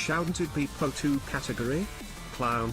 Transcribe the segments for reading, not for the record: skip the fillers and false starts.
Shouldn't be Po2 category? Clown.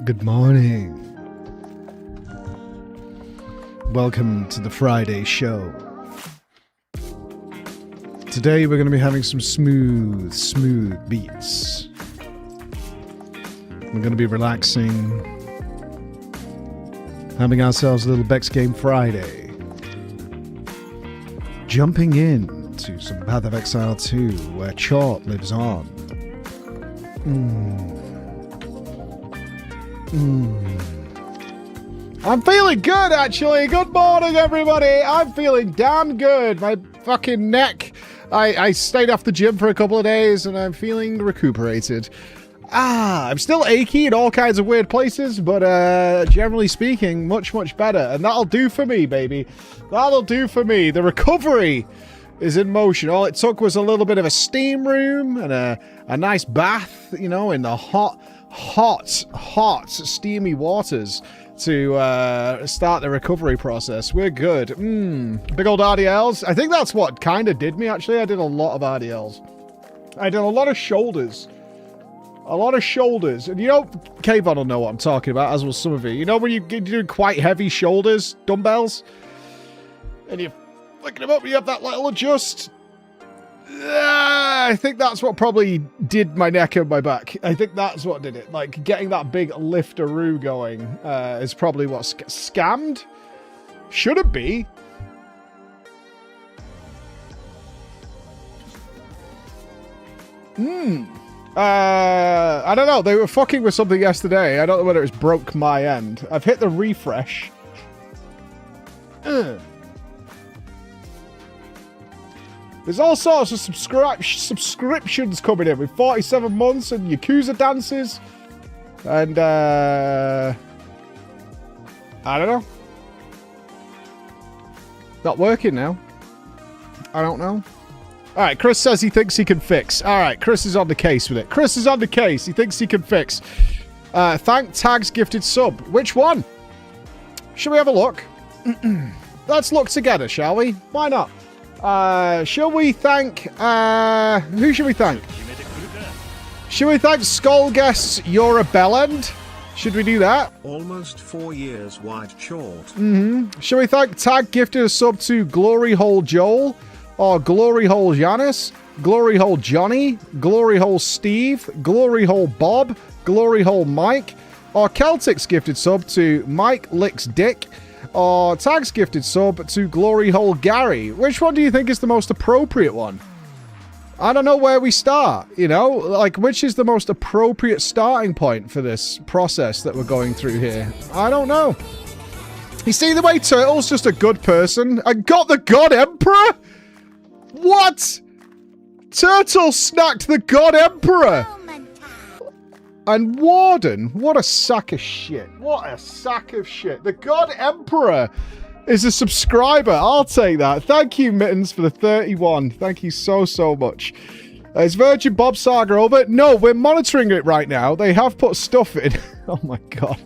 Good morning. Welcome to the Friday show. Today we're going to be having some smooth beats. We're going to be relaxing, having ourselves a little Bex Game Friday. Jumping in to some Path of Exile 2, where Chort lives on. I'm feeling good, actually. Good morning, everybody. I'm feeling damn good. My fucking neck. I stayed off the gym for a couple of days, and I'm feeling recuperated. I'm still achy in all kinds of weird places, but generally speaking, much, much better. And that'll do for me, baby. That'll do for me. The recovery is in motion. All it took was a little bit of a steam room and a nice bath, you know, in the hot, steamy waters to start the recovery process. We're good. Big old RDLs. I think that's what kind of did me, actually. I did a lot of RDLs. I did a lot of shoulders. A lot of shoulders. And you know, Kayvon will know what I'm talking about, as will some of you. You know when you're doing quite heavy shoulders, dumbbells, and you're flicking them up, you have that little adjust. I think that's what probably did my neck and my back. I think that's what did it. Like, getting that big lifteroo going is probably what scammed. Should it be? I don't know. They were fucking with something yesterday. I don't know whether it's broke my end. I've hit the refresh. There's all sorts of subscriptions coming in with 47 months and Yakuza dances. And, I don't know. Not working now. I don't know. Alright, Chris says he thinks he can fix. Alright, Chris is on the case with it. Chris is on the case. He thinks he can fix. Thank Tag's gifted sub. Which one? Shall we have a look? Let's look together, shall we? Why not? Shall we thank, who should we thank? Should we thank Skullguess You're a Bellend? Should we do that? Almost 4 years wide short. Shall we thank Tag gifted a sub to Glory Hole Joel, or Glory Hole Giannis, Glory Hole Johnny, Glory Hole Steve, Glory Hole Bob, Glory Hole Mike, or Celtic's gifted sub to Mike Licks Dick, or Tag's gifted sub to Glory Hole Gary. Which one do you think is the most appropriate one? I don't know where we start, you know? Like, which is the most appropriate starting point for this process that we're going through here? I don't know. You see the way Turtle's just a good person? I got the God Emperor? What? Turtle snacked the God Emperor! And Warden, what a sack of shit. What a sack of shit. The God Emperor is a subscriber. I'll take that. Thank you, Mittens, for the 31. Thank you so, so much. Is Virgin Bob Saga over? No, we're monitoring it right now. They have put stuff in. Oh my god.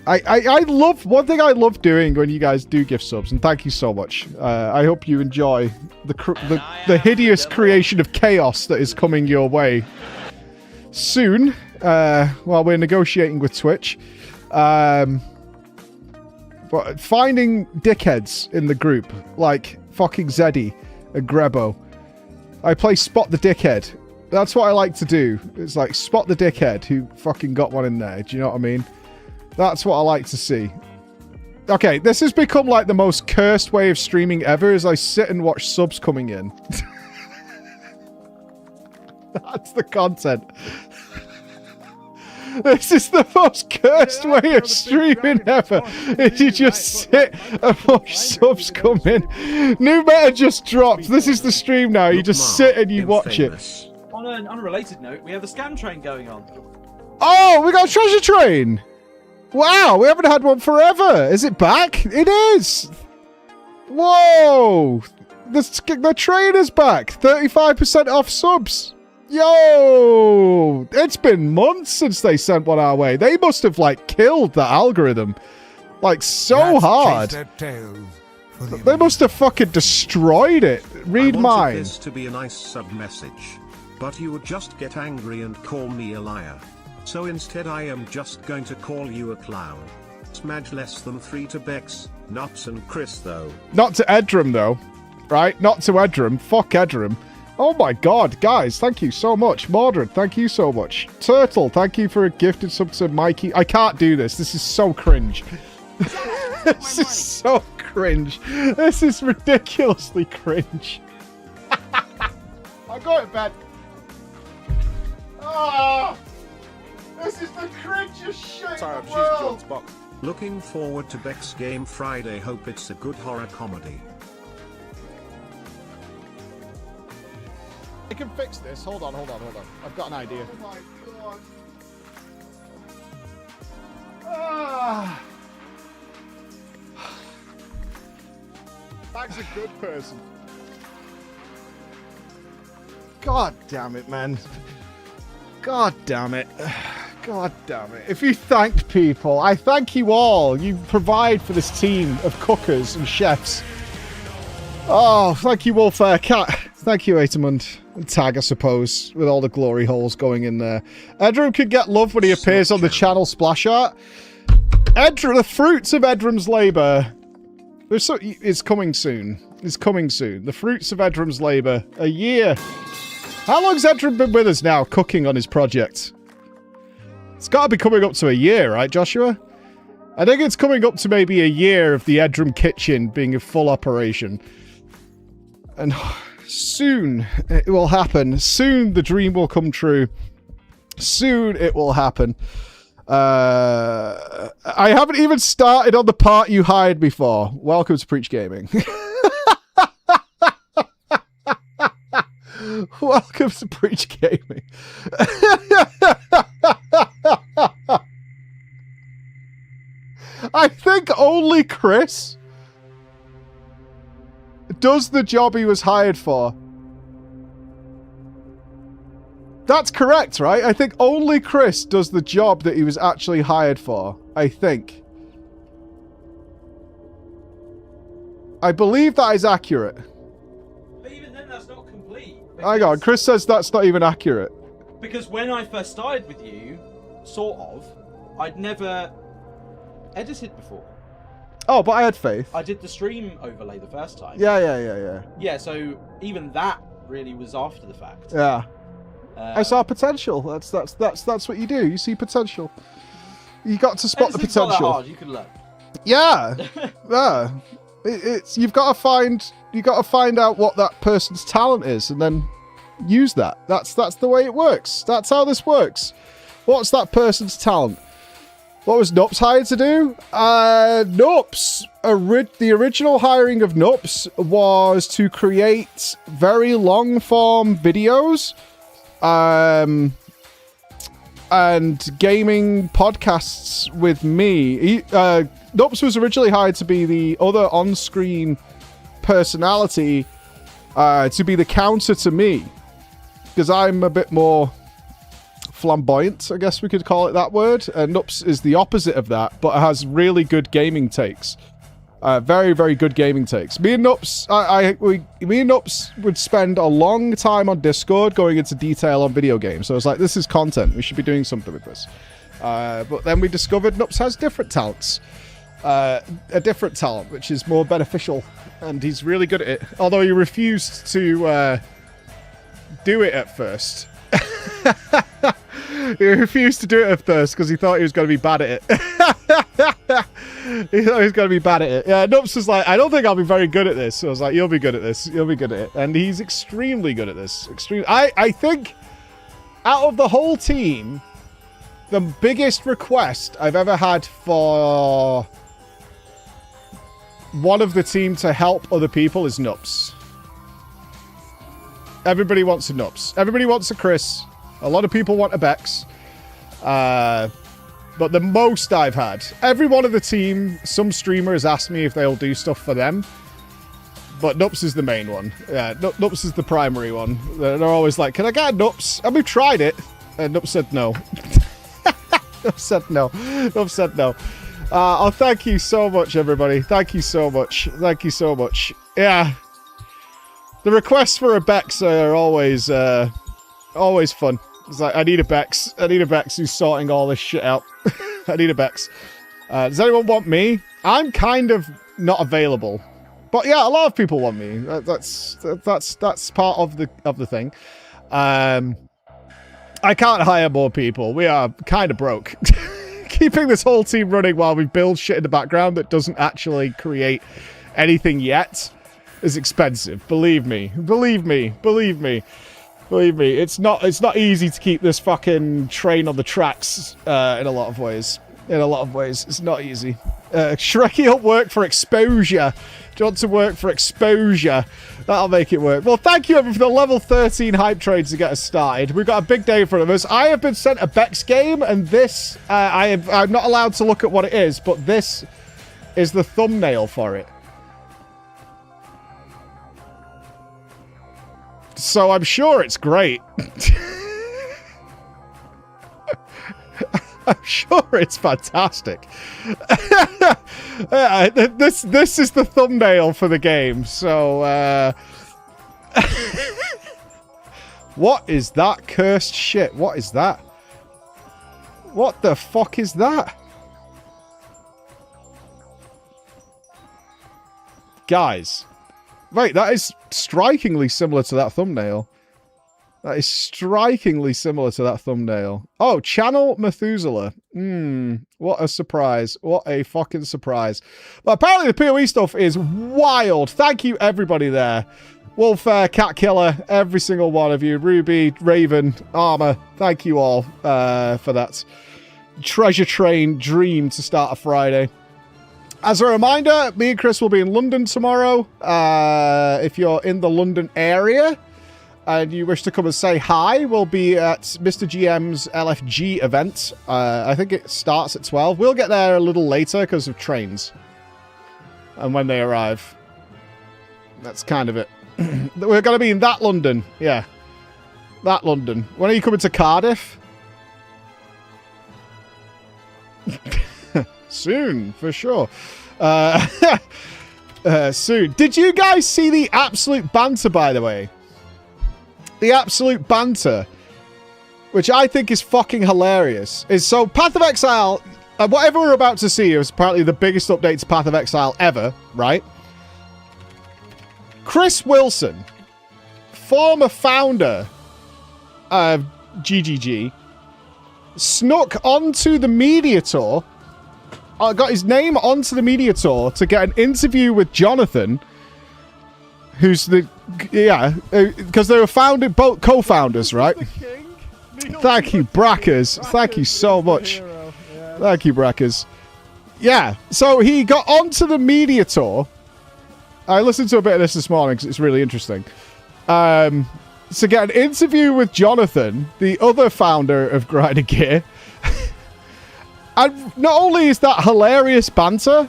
I love, one thing I love doing when you guys do gift subs, and thank you so much. I hope you enjoy the hideous creation of chaos that is coming your way soon, while we're negotiating with Twitch. But finding dickheads in the group, like fucking Zeddy and Grebo. I play Spot the Dickhead. That's what I like to do. It's like, spot the dickhead who fucking got one in there. Do you know what I mean? That's what I like to see. Okay, this has become like the most cursed way of streaming ever, as I sit and watch subs coming in. That's the content. This is the most cursed way of streaming ever. If you just sit and watch subs come in. New meta just dropped. This is the stream now. You just sit and you watch it. On an unrelated note, we have a scam train going on. Oh, we got a treasure train. Wow, we haven't had one forever. Is it back? It is. Whoa. The train is back. 35% off subs. Yo, it's been months since they sent one our way. They must have, like, killed the algorithm. Like, so hard. They must have fucking destroyed it. Read mine. I wanted this to be a nice sub-message, but you would just get angry and call me a liar. So instead I am just going to call you a clown. Smudge less than 3 to Bex, Nuts and Chris though. Not to Edrum though, right? Not to Edrum. Fuck Edrum. Oh my god, guys, thank you so much. Mordred, thank you so much. Turtle, thank you for a gifted sub to Mikey. I can't do this. This is so cringe. This is so cringe. This is ridiculously cringe. I'll go to bed. Oh, this is the cringiest shit Sorry, in the I'm world. choosing John's box. Looking forward to Beck's game Friday. Hope it's a good horror comedy. I can fix this. Hold on. I've got an idea. Oh my god. Ah. Bag's a good person. God damn it, man. God damn it. God damn it. If you thanked people, I thank you all. You provide for this team of cookers and chefs. Oh, thank you, Wolfare Cat. Thank you, Atamund. And Tag, I suppose, with all the glory holes going in there. Edrum can get love when he appears on the channel splash art. Edrum, the fruits of Edrum's labour. It's coming soon. It's coming soon. The fruits of Edrum's labour. A year. How long's Edrum been with us now, cooking on his project? It's got to be coming up to a year, right, Joshua? I think it's coming up to maybe a year of the Edrum kitchen being in full operation. And soon it will happen. Soon the dream will come true. Soon it will happen. I haven't even started on the part you hired me for. Welcome to Preach Gaming. Welcome to Preach Gaming. I think only Chris does the job he was hired for. That's correct, right? I think only Chris does the job that he was actually hired for. I think. I believe that is accurate. But even then, that's not complete. Hang on, Chris says that's not even accurate. Because when I first started with you, sort of, I'd never edited before. Oh, but I had faith. I did the stream overlay the first time. Yeah. Yeah, so even that really was after the fact. Yeah. I saw potential. That's what you do. You see potential. You got to spot the potential. Not that hard. You can learn. Yeah. Yeah. It's you've got to find out what that person's talent is and then use that. That's the way it works. That's how this works. What's that person's talent? What was Nups hired to do? Nups, the original hiring of Nups was to create very long-form videos, and gaming podcasts with me. Nups was originally hired to be the other on-screen personality, to be the counter to me, because I'm a bit more flamboyant, I guess we could call it that word. Nups is the opposite of that, but has really good gaming takes. Very, very good gaming takes. Me and Nups, me and Nups would spend a long time on Discord going into detail on video games. So I was like, this is content. We should be doing something with this. But then we discovered Nups has different talents. A different talent, which is more beneficial. And he's really good at it. Although he refused to do it at first. He refused to do it at first because he thought he was going to be bad at it. He thought he was going to be bad at it. Yeah, Nups was like, I don't think I'll be very good at this. So I was like, you'll be good at this. You'll be good at it. And he's extremely good at this. I think out of the whole team, the biggest request I've ever had for one of the team to help other people is Nups. Everybody wants a Nups. Everybody wants a Chris. A lot of people want a Bex. But the most I've had, every one of the team, some streamer has asked me if they'll do stuff for them. But Nups is the main one. Yeah, Nups is the primary one. They're always like, can I get a Nups? And we've tried it. And Nups said no. Nups said no. Nups said no. Oh, thank you so much, everybody. Thank you so much. Thank you so much. Yeah. The requests for a Bex are always fun. It's like, I need a Bex. I need a Bex who's sorting all this shit out. I need a Bex. Does anyone want me? I'm kind of not available. But yeah, a lot of people want me. That's part of the thing. I can't hire more people. We are kind of broke. Keeping this whole team running while we build shit in the background that doesn't actually create anything yet is expensive. Believe me. Believe me. Believe me. Believe me. It's not easy to keep this fucking train on the tracks in a lot of ways. In a lot of ways, it's not easy. Shrekky will work for exposure. Do you want to work for exposure? That'll make it work. Well, thank you everyone for the level 13 hype trades to get us started. We've got a big day in front of us. I have been sent a Bex game, and this, I'm not allowed to look at what it is, but this is the thumbnail for it. So I'm sure it's great. I'm sure it's fantastic. This is the thumbnail for the game. So, what is that cursed shit? What is that? What the fuck is that? Guys. Wait, that is strikingly similar to that thumbnail. That is strikingly similar to that thumbnail. Oh, Channel Methuselah. What a surprise. What a fucking surprise. But apparently the PoE stuff is wild. Thank you, everybody there. Wolfair, Cat Killer, every single one of you. Ruby, Raven, Armor. Thank you all for that treasure train dream to start a Friday. As a reminder, me and Chris will be in London tomorrow. If you're in the London area and you wish to come and say hi, we'll be at Mr. GM's LFG event. I think it starts at 12. We'll get there a little later because of trains and when they arrive. That's kind of it. We're going to be in that London. Yeah. That London. When are you coming to Cardiff? Soon, for sure. Soon. Did you guys see the absolute banter, by the way? The absolute banter, which I think is fucking hilarious, is so Path of Exile, whatever we're about to see is apparently the biggest update to Path of Exile ever, right? Chris Wilson, former founder of GGG, snuck onto the media tour, got his name onto the media tour to get an interview with Jonathan, who's the, because they were founded, both co-founders, right? Thank you, Brackers. Thank you so much. Thank you, Brackers. Yeah, so he got onto the media tour. I listened to a bit of this morning because it's really interesting. To get an interview with Jonathan, the other founder of Grinder Gear. And not only is that hilarious banter,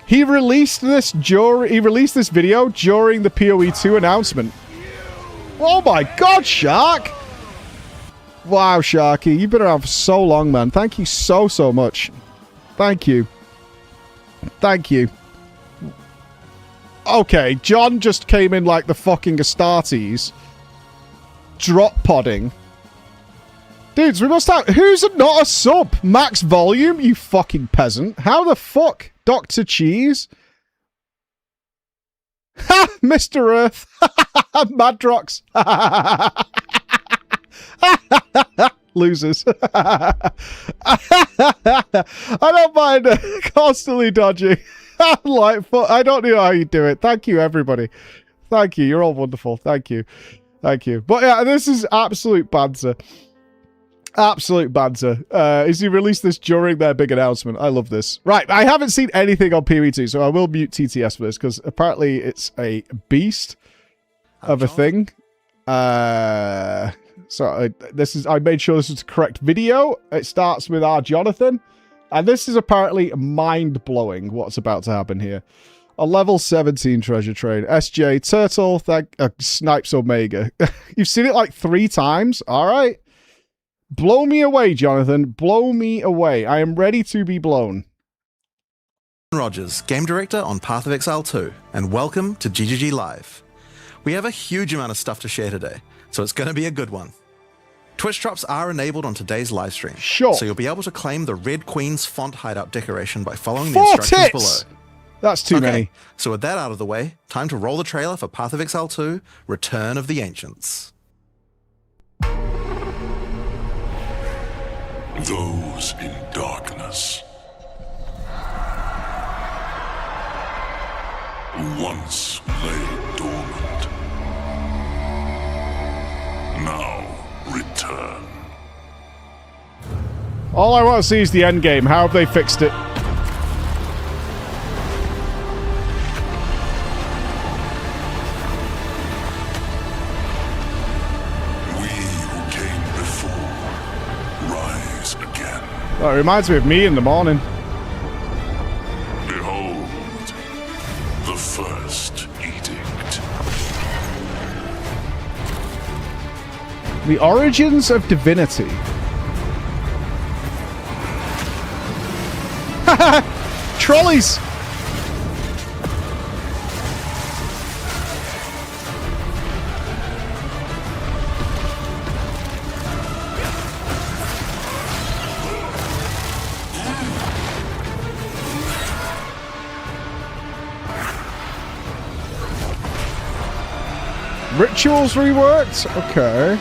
he released this video during the PoE 2 announcement. Oh my god, Shark! Wow, Sharky, you've been around for so long, man. Thank you so much. Thank you. Thank you. Okay, John just came in like the fucking Astartes. Drop podding. Dudes, we must have... Who's not a sub? Max Volume, you fucking peasant. How the fuck? Dr. Cheese? Ha! Mr. Earth. Madrox. Losers. I don't mind constantly dodging. I don't know how you do it. Thank you, everybody. Thank you. You're all wonderful. Thank you. Thank you. But yeah, this is absolute banter. Absolute banter. Is he released this during their big announcement? I love this. Right, I haven't seen anything on PoE2, so I will mute TTS for this, because apparently it's a beast of a thing. I made sure this was the correct video. It starts with our Jonathan, and this is apparently mind-blowing what's about to happen here. A level 17 treasure train. SJ, Turtle, Snipes Omega. You've seen it like 3 times? Alright. Blow me away, Jonathan. Blow me away. I am ready to be blown. Rogers, Game Director on Path of Exile 2, and welcome to GGG Live. We have a huge amount of stuff to share today, so it's going to be a good one. Twitch drops are enabled on today's live stream. Sure. So you'll be able to claim the Red Queen's font hideout decoration by following the Four instructions tits! below. That's too many. So with that out of the way, time to roll the trailer for Path of Exile 2, Return of the Ancients. Those in darkness once lay dormant, now return. All I want to see is the end game. How have they fixed it? That reminds me of me in the morning. Behold, the first edict. The origins of divinity. Trolleys! Rituals reworked? Okay.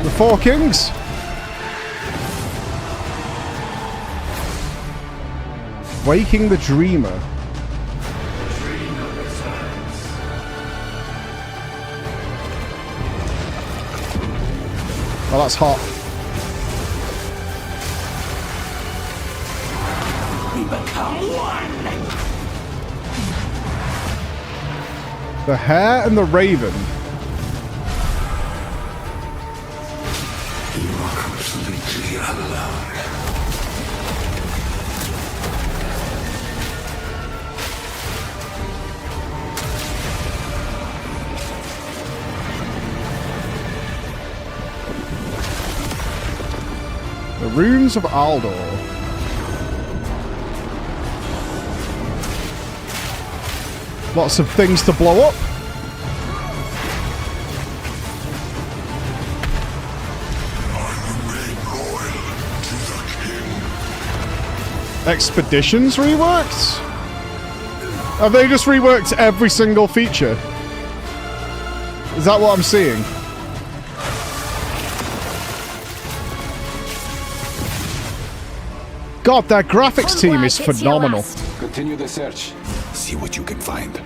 The Four Kings? Waking the Dreamer. Oh, that's hot. The Hare and the Raven. You are completely alone. The Runes of Aldur. Lots of things to blow up. Expeditions reworked? Have they just reworked every single feature? Is that what I'm seeing? God, that graphics team is phenomenal. Continue the search. See what you can find.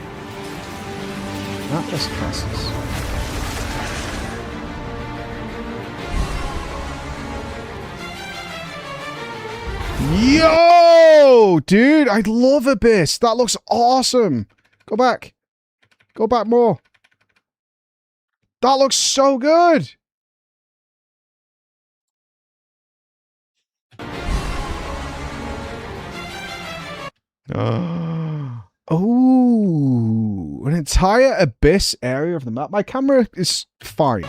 Atlas classes. Yo, dude, I love Abyss. That looks awesome. Go back. Go back more. That looks so good. Oh, an entire Abyss area of the map. My camera is fine.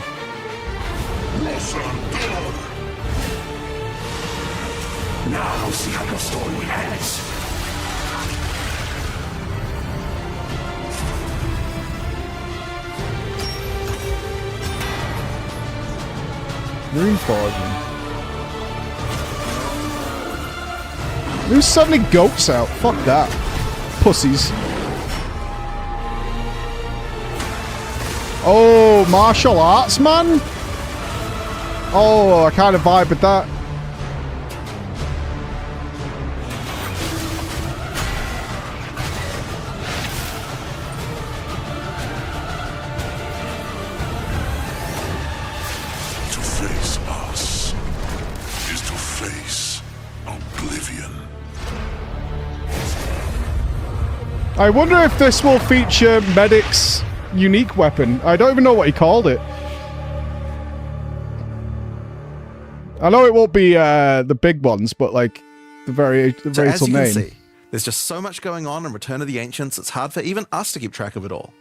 Now see how your story ends. Rune Forging. There's so many goats out. Fuck that. Pussies. Oh, martial arts, man? Oh, I kind of vibe with that. To face us is to face oblivion. I wonder if this will feature Medic's unique weapon. I don't even know what he called it. I know it won't be the big ones, but like the very So as little you can name. see, there's just so much going on in Return of the Ancients, it's hard for even us to keep track of it all.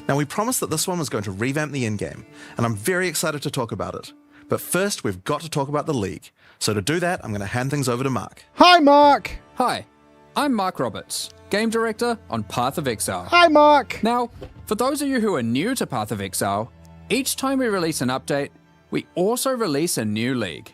Now, we promised that this one was going to revamp the endgame, and I'm very excited to talk about it. But first, we've got to talk about the League. So to do that, I'm going to hand things over to Mark. Hi, Mark. Hi. I'm Mark Roberts, Game Director on Path of Exile. Hi, Mark. Now, for those of you who are new to Path of Exile, each time we release an update, we also release a new league.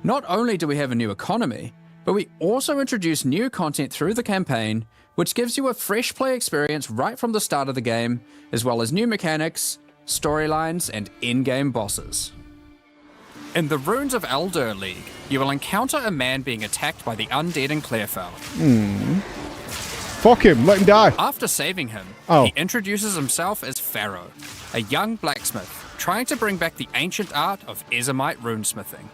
Not only do we have a new economy, but we also introduce new content through the campaign, which gives you a fresh play experience right from the start of the game, as well as new mechanics, storylines, and in-game bosses. In the Runes of Aldur League, you will encounter a man being attacked by the undead in Clearfell. Fuck him. Let him die. After saving him, he introduces himself as Pharaoh, a young blacksmith trying to bring back the ancient art of Ezomite runesmithing.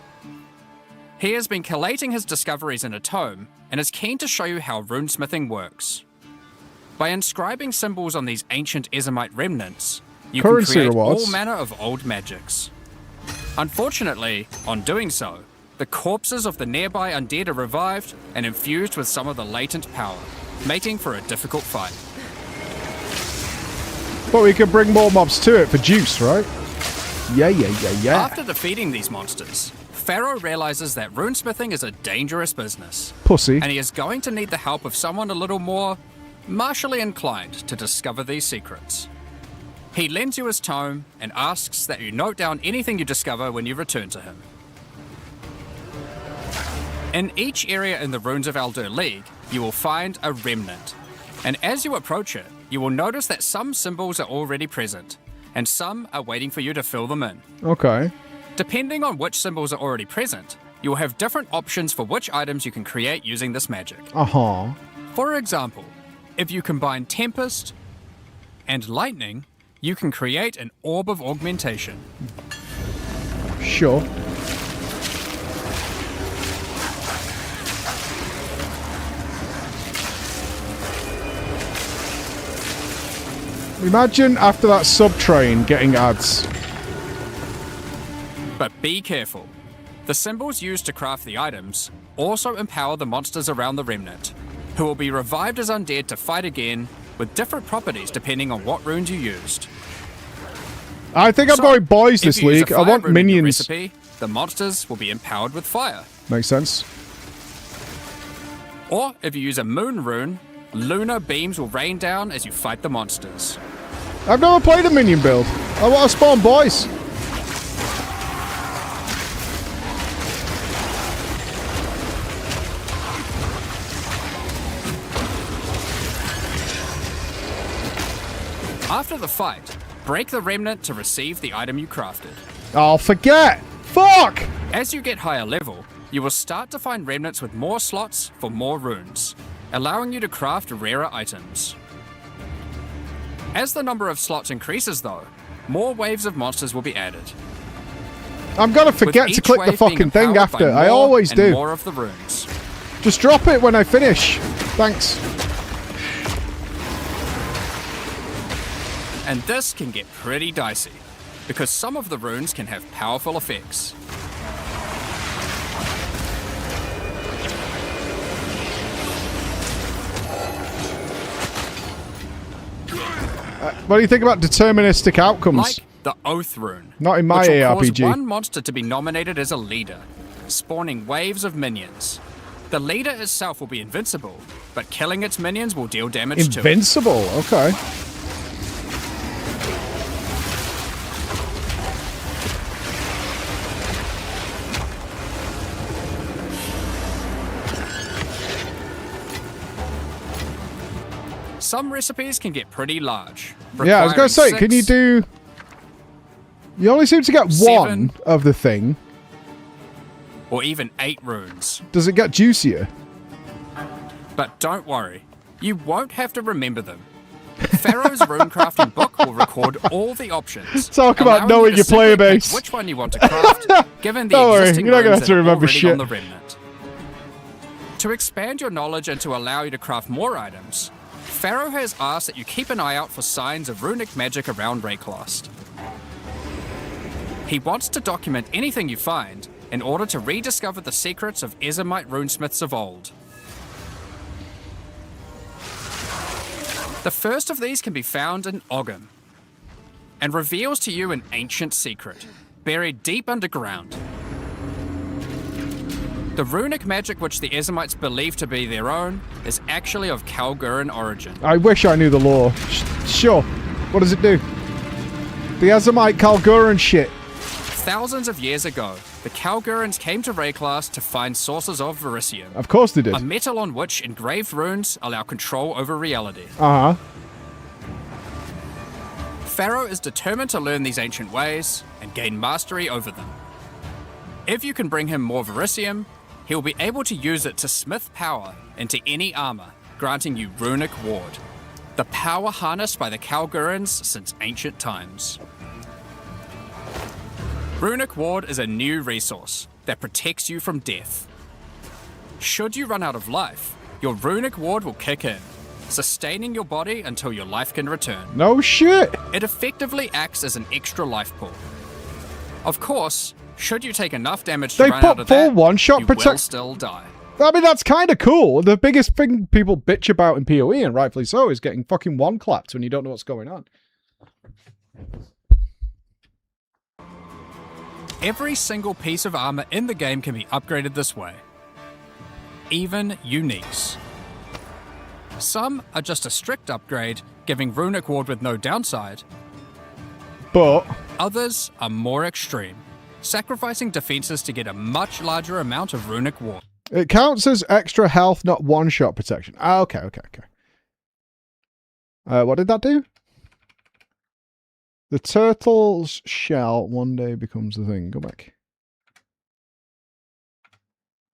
He has been collating his discoveries in a tome and is keen to show you how runesmithing works. By inscribing symbols on these ancient Ezomite remnants, you can create all manner of old magics. Unfortunately, on doing so, the corpses of the nearby undead are revived and infused with some of the latent power, making for a difficult fight. But we can bring more mobs to it for juice, right? Yeah. After defeating these monsters, Pharaoh realizes that runesmithing is a dangerous business. Pussy. And he is going to need the help of someone a little more martially inclined to discover these secrets. He lends you his tome and asks that you note down anything you discover when you return to him. In each area in the Runes of Aldur League, you will find a remnant. And as you approach it, you will notice that some symbols are already present, and some are waiting for you to fill them in. Okay. Depending on which symbols are already present, you will have different options for which items you can create using this magic. For example, if you combine Tempest and Lightning, you can create an Orb of Augmentation. Sure. Imagine after that sub-train getting ads. But be careful. The symbols used to craft the items also empower the monsters around the remnant, who will be revived as undead to fight again with different properties depending on what runes you used. I think I'm going boys this league. I want minions. Recipe, the monsters will be empowered with fire. Makes sense. Or if you use a moon rune, lunar beams will rain down as you fight the monsters. I've never played a minion build. I want to spawn boys. After the fight, break the remnant to receive the item you crafted. Oh, forget! Fuck! As you get higher level, you will start to find remnants with more slots for more runes, allowing you to craft rarer items. As the number of slots increases though, more waves of monsters will be added. I'm gonna forget to click the fucking thing after. I always do. More of the runes. Just drop it when I finish. Thanks. And this can get pretty dicey, because some of the runes can have powerful effects. What do you think about deterministic outcomes? Like the Oath rune. Not in my which will ARPG. cause one monster to be nominated as a leader, spawning waves of minions. The leader itself will be invincible, but killing its minions will deal damage to it. Invincible, okay. Some recipes can get pretty large. Yeah, I was going to say, can you do... You only seem to get 1 of the thing. Or even 8 runes. Does it get juicier? But don't worry, you won't have to remember them. Pharaoh's runecrafting book will record all the options. Talk about knowing your player base. Which one you want to craft, given the Don't worry, existing you're not gonna runes have to that are remember already shit. on the remnant. To expand your knowledge and to allow you to craft more items, Pharaoh has asked that you keep an eye out for signs of runic magic around Rayclast. He wants to document anything you find in order to rediscover the secrets of Ezomite runesmiths of old. The first of these can be found in Ogham, and reveals to you an ancient secret, buried deep underground. The runic magic which the Ezamites believe to be their own is actually of Kalguran origin. I wish I knew the lore. Sure. What does it do? The Ezamite Kalguran shit. Thousands of years ago, the Kalgurans came to Rayclass to find sources of verisium, Of course they did. a metal on which engraved runes allow control over reality. Uh-huh. Pharaoh is determined to learn these ancient ways and gain mastery over them. If you can bring him more verisium, he'll be able to use it to smith power into any armor, granting you runic ward, the power harnessed by the Kalgurans since ancient times. Runic ward is a new resource that protects you from death. Should you run out of life, your runic ward will kick in, sustaining your body until your life can return. No shit. It effectively acts as an extra life pool. Of course, should you take enough damage to They run out put of full that, one-shot you will protect- still die. I mean, that's kind of cool. The biggest thing people bitch about in PoE, and rightfully so, is getting fucking one-clapped when you don't know what's going on. Every single piece of armor in the game can be upgraded this way. Even uniques. Some are just a strict upgrade, giving runic ward with no downside. But Others are more extreme, sacrificing defenses to get a much larger amount of runic ward. it counts as extra health, not one-shot protection. Ah, okay. What did that do? The turtle's shell one day becomes the thing. Go back.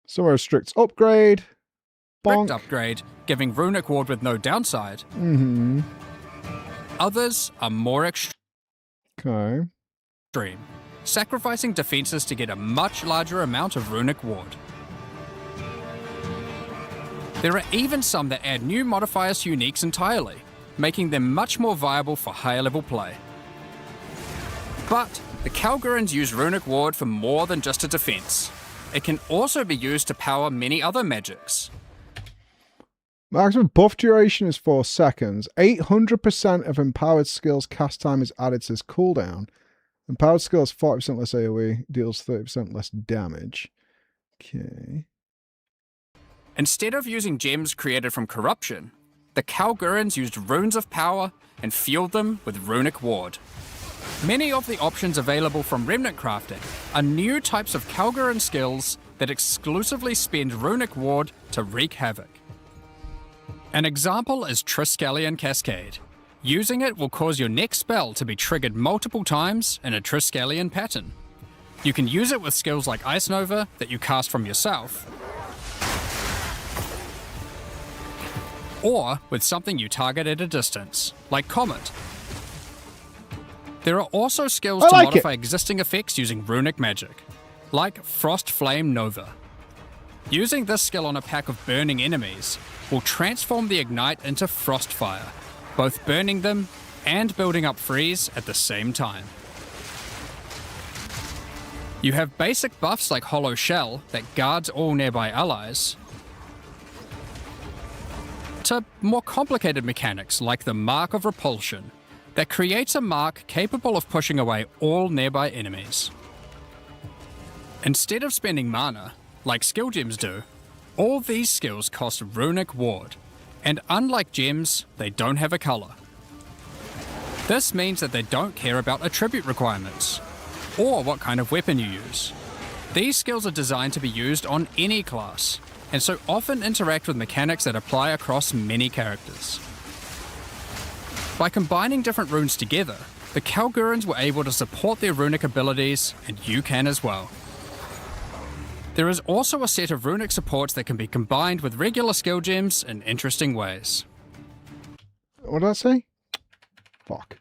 Somewhere restricts upgrade. Bonk. Strict upgrade, giving runic ward with no downside. Mm-hmm. Others are more extreme, Okay. sacrificing defenses to get a much larger amount of runic ward. There are even some that add new modifiers to uniques entirely, making them much more viable for higher level play. But the Kalgurans use runic ward for more than just a defense. It can also be used to power many other magics. Maximum buff duration is 4 seconds. 800% of empowered skills cast time is added to this cooldown. Empowered skills 40% less AoE, deals 30% less damage. Okay. Instead of using gems created from corruption, the Kalgurans used runes of power and fueled them with runic ward. Many of the options available from remnant crafting are new types of Kalguran skills that exclusively spend runic ward to wreak havoc. An example is Triskelion Cascade. Using it will cause your next spell to be triggered multiple times in a Triskelion pattern. You can use it with skills like Ice Nova that you cast from yourself, or with something you target at a distance, like Comet. There are also skills to modify existing effects using runic magic, like Frost Flame Nova. Using this skill on a pack of burning enemies will transform the Ignite into Frostfire, both burning them and building up freeze at the same time. You have basic buffs like Hollow Shell that guards all nearby allies, to more complicated mechanics like the Mark of Repulsion, that creates a mark capable of pushing away all nearby enemies. Instead of spending mana, like skill gems do, all these skills cost runic ward, and unlike gems, they don't have a color. This means that they don't care about attribute requirements, or what kind of weapon you use. These skills are designed to be used on any class, and so often interact with mechanics that apply across many characters. By combining different runes together, the Kalgurans were able to support their runic abilities, and you can as well. There is also a set of runic supports that can be combined with regular skill gems in interesting ways. What did I say? Fuck.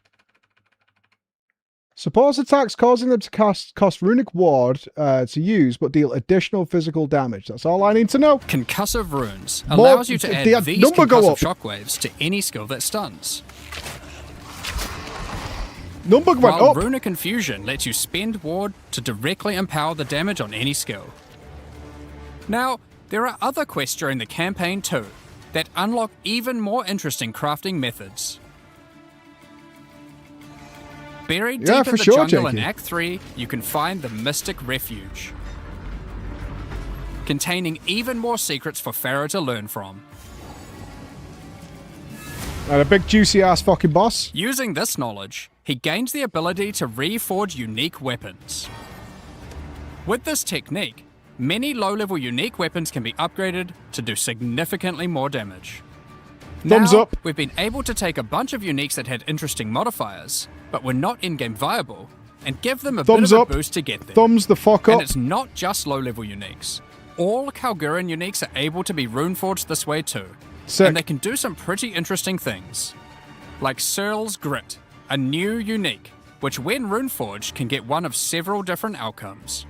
Supports attacks causing them to cost runic ward to use, but deal additional physical damage. That's all I need to know. Concussive runes allows you to add these concussive shockwaves to any skill that stuns. Number went While up. Runic Infusion lets you spend ward to directly empower the damage on any skill. Now, there are other quests during the campaign too, that unlock even more interesting crafting methods. Buried deep in the jungle in Act 3, you can find the Mystic Refuge. containing even more secrets for Pharaoh to learn from. And a big juicy ass fucking boss. Using this knowledge, he gains the ability to reforge unique weapons. With this technique, many low-level unique weapons can be upgraded to do significantly more damage. Thumbs Now, up. We've been able to take a bunch of uniques that had interesting modifiers, but were not in-game viable, and give them a Thumbs bit of up. a boost to get there. Thumbs the fuck And up. it's not just low-level uniques. All Kalguran uniques are able to be runeforged this way too. Sick. And they can do some pretty interesting things. Like Searle's Grit, a new unique, which when runeforged can get one of several different outcomes.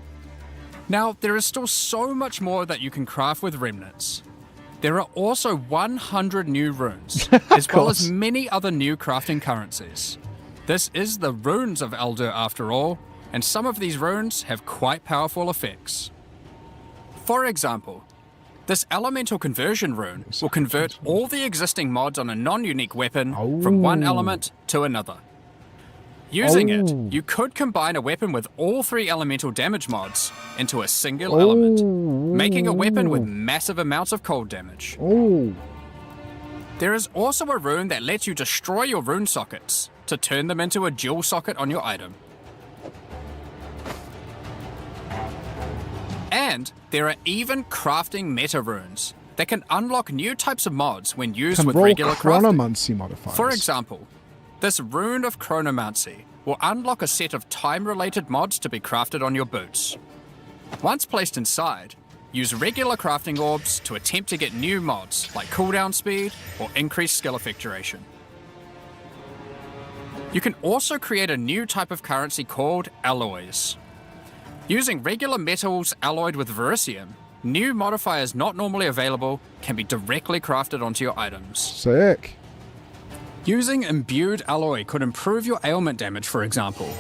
Now, there is still so much more that you can craft with remnants. There are also 100 new runes, as well as many other new crafting currencies. This is the runes of Aldur after all, and some of these runes have quite powerful effects. For example, this elemental conversion rune will convert all the existing mods on a non-unique weapon from one element to another. Using it, you could combine a weapon with all 3 elemental damage mods into a single element, making a weapon with massive amounts of cold damage. There is also a rune that lets you destroy your rune sockets to turn them into a dual socket on your item. And there are even crafting meta runes that can unlock new types of mods when used with regular crafting. Chronomancy modifiers. For example, this rune of chronomancy will unlock a set of time-related mods to be crafted on your boots. Once placed inside, use regular crafting orbs to attempt to get new mods like cooldown speed or increased skill effectuation. You can also create a new type of currency called alloys. Using regular metals alloyed with verisium, new modifiers not normally available can be directly crafted onto your items. Sick. Using imbued alloy could improve your ailment damage, for example.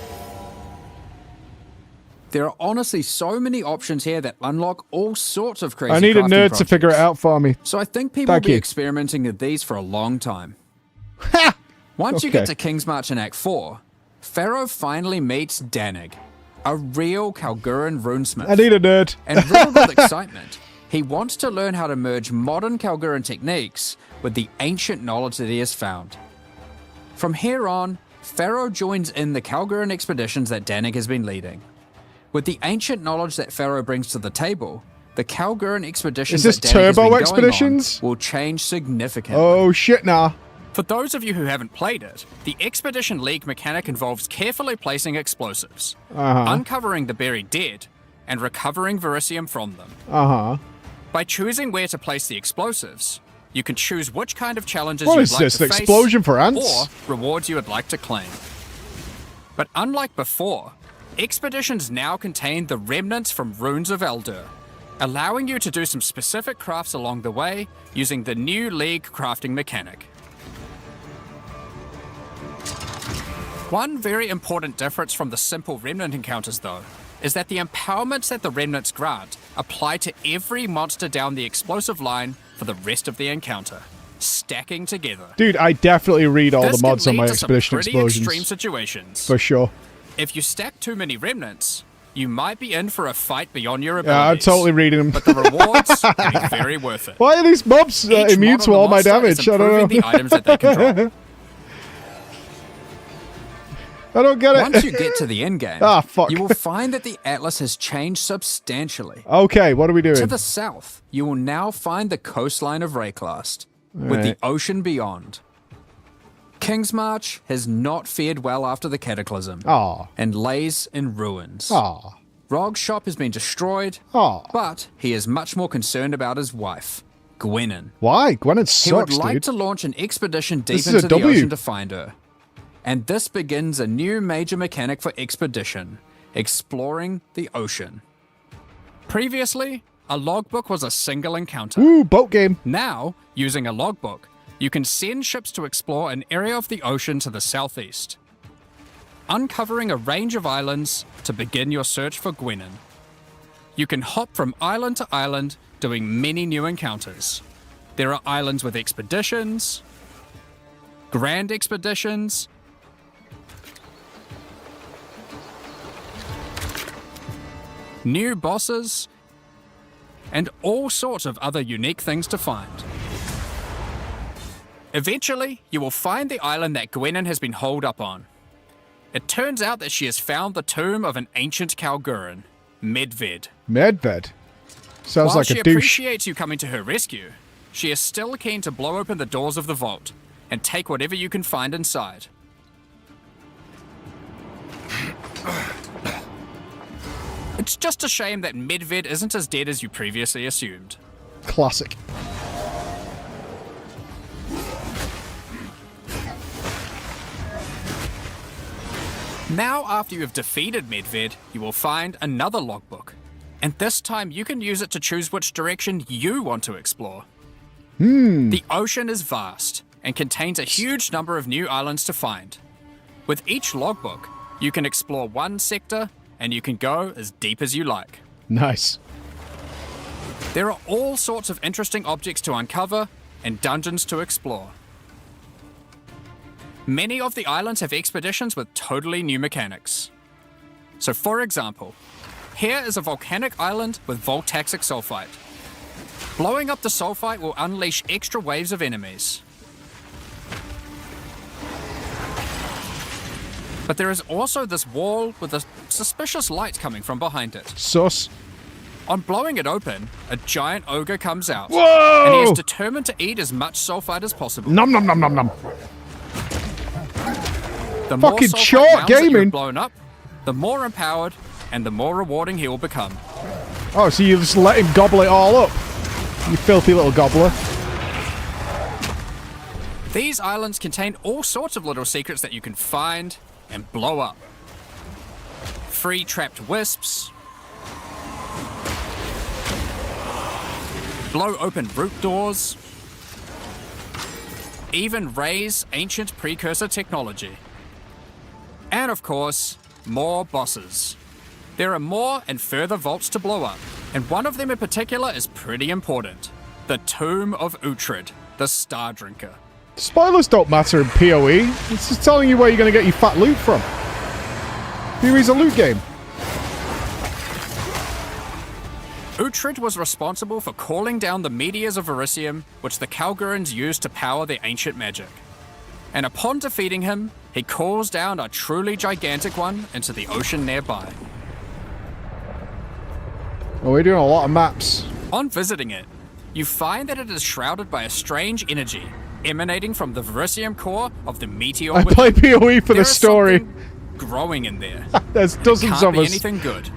There are honestly so many options here that unlock all sorts of crazy I need a crafting nerd to projects. figure it out for me. So I think people will Thank be you. experimenting with these for a long time. Ha! Once you Okay. get to King's March in Act 4, Pharaoh finally meets Danig, a real Kalguran runesmith. I need a nerd. And riddled with excitement, he wants to learn how to merge modern Kalguran techniques with the ancient knowledge that he has found. From here on, Pharaoh joins in the Kalguran expeditions that Danig has been leading. With the ancient knowledge that Pharaoh brings to the table, the Kalguran expeditions Is this that Danig has been Turbo going Expeditions? on will change significantly. Oh shit, nah. For those of you who haven't played it, the Expedition League mechanic involves carefully placing explosives, uncovering the buried dead, and recovering verisium from them. By choosing where to place the explosives, you can choose which kind of challenges What you'd is like this, to an face, explosion for ants? or rewards you would like to claim. But unlike before, expeditions now contain the remnants from Runes of Aldur, allowing you to do some specific crafts along the way using the new League crafting mechanic. One very important difference from the simple remnant encounters, though, is that the empowerments that the remnants grant apply to every monster down the explosive line for the rest of the encounter, stacking together. Dude, I definitely read all This the mods can on my lead to some expedition pretty explosions. extreme situations. For sure. If you stack too many remnants, you might be in for a fight beyond your Yeah, I'm abilities. totally reading them. But the rewards will be very worth it. Why are these mobs Each immune mod to on the all my monster is damage? I don't know. improving the items that they can drop. I don't get it. Once you get to the endgame, Ah, fuck. you will find that the atlas has changed substantially. Okay, what are we To doing? the south, you will now find the coastline of Rayclast, with the Right. ocean beyond. King's March has not fared well after the Cataclysm, Aw. and lays in ruins. Aw. Rog's shop has been destroyed, Aw. but he is much more concerned about his wife, Gwennon. Why? Gwennon He would sucks, like dude. to launch an expedition deep This is a into the W. ocean to find her. And this begins a new major mechanic for expedition, exploring the ocean. Previously, a logbook was a single encounter. Ooh, boat game. Now, using a logbook, you can send ships to explore an area of the ocean to the southeast, uncovering a range of islands to begin your search for Gwennon. You can hop from island to island, doing many new encounters. There are islands with expeditions, grand expeditions, new bosses, and all sorts of other unique things to find. Eventually, you will find the island that Gwenin has been holed up on. It turns out that she has found the tomb of an ancient Kalguran, Medved. Medved? Sounds While like she a douche. appreciates you coming to her rescue, she is still keen to blow open the doors of the vault and take whatever you can find inside. It's just a shame that Medved isn't as dead as you previously assumed. Classic. Now, after you have defeated Medved, you will find another logbook. And this time you can use it to choose which direction you want to explore. The ocean is vast and contains a huge number of new islands to find. With each logbook, you can explore one sector and you can go as deep as you like. Nice. There are all sorts of interesting objects to uncover and dungeons to explore. Many of the islands have expeditions with totally new mechanics. So for example, here is a volcanic island with voltaxic sulfite. Blowing up the sulfite will unleash extra waves of enemies. But there is also this wall with a suspicious light coming from behind it. Sus. On blowing it open, a giant ogre comes out. Whoa! And he is determined to eat as much sulfite as possible. Nom nom nom nom nom. The more Fucking sulfite short mounds that you have gaming. blown up, the more empowered and the more rewarding he will become. Oh, so you just let him gobble it all up? You filthy little gobbler. These islands contain all sorts of little secrets that you can find and blow up. Free trapped wisps, blow open root doors, even raise ancient precursor technology. And of course, more bosses. There are more and further vaults to blow up, and one of them in particular is pretty important. The Tomb of Uhtred, the Star Drinker. Spoilers don't matter in PoE. It's just telling you where you're going to get your fat loot from. PoE's a loot game. Uhtred was responsible for calling down the meteors of Verisium, which the Kalgurans used to power their ancient magic. And upon defeating him, he calls down a truly gigantic one into the ocean nearby. Oh, we're doing a lot of maps. On visiting it, you find that it is shrouded by a strange energy emanating from the Verisium core of the meteor. I play PoE for the story. Growing in there. There's dozens Can't of be us. anything good.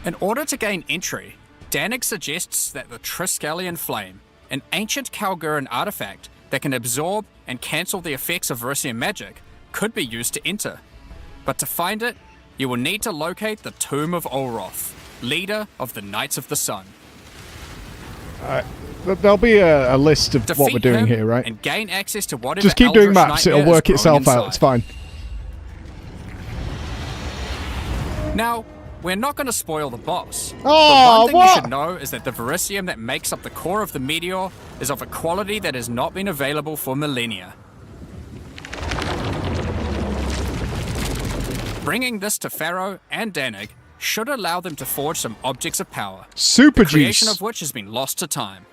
In order to gain entry, Danik suggests that the Triskelion Flame, an ancient Kalguran artifact that can absorb and cancel the effects of Verisium magic, could be used to enter. But to find it, you will need to locate the Tomb of Olroth, leader of the Knights of the Sun. There'll be a list of Defeat what we're doing him here, right? And gain access to whatever Just keep doing Eldritch maps. nightmare It'll work is growing itself out. It's inside. fine. Now, we're not going to spoil the boss. Oh, but one thing what? you should know is that the Verisium that makes up the core of the meteor is of a quality that has not been available for millennia. Bringing this to Pharaoh and Danik should allow them to forge some objects of power. Super the creation juice. of which has been lost to time.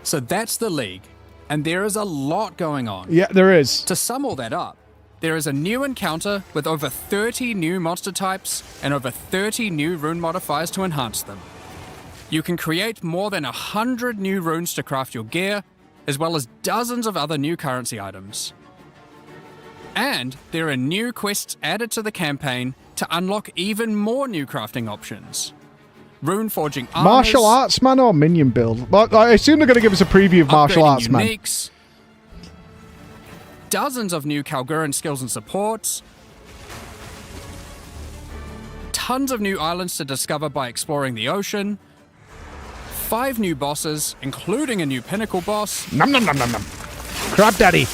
So that's the League, and there is a lot going on. Yeah, there is. To sum all that up, there is a new encounter with over 30 new monster types and over 30 new rune modifiers to enhance them. You can create more than 100 new runes to craft your gear, as well as dozens of other new currency items. And there are new quests added to the campaign to unlock even more new crafting options. Rune forging armors, Martial arts man or minion build? Well, I assume they're going to give us a preview of martial upgrading arts man. uniques, dozens of new Kalguran skills and supports, tons of new islands to discover by exploring the ocean, 5 new bosses, including a new pinnacle boss, Nom nom nom nom nom. Crab daddy.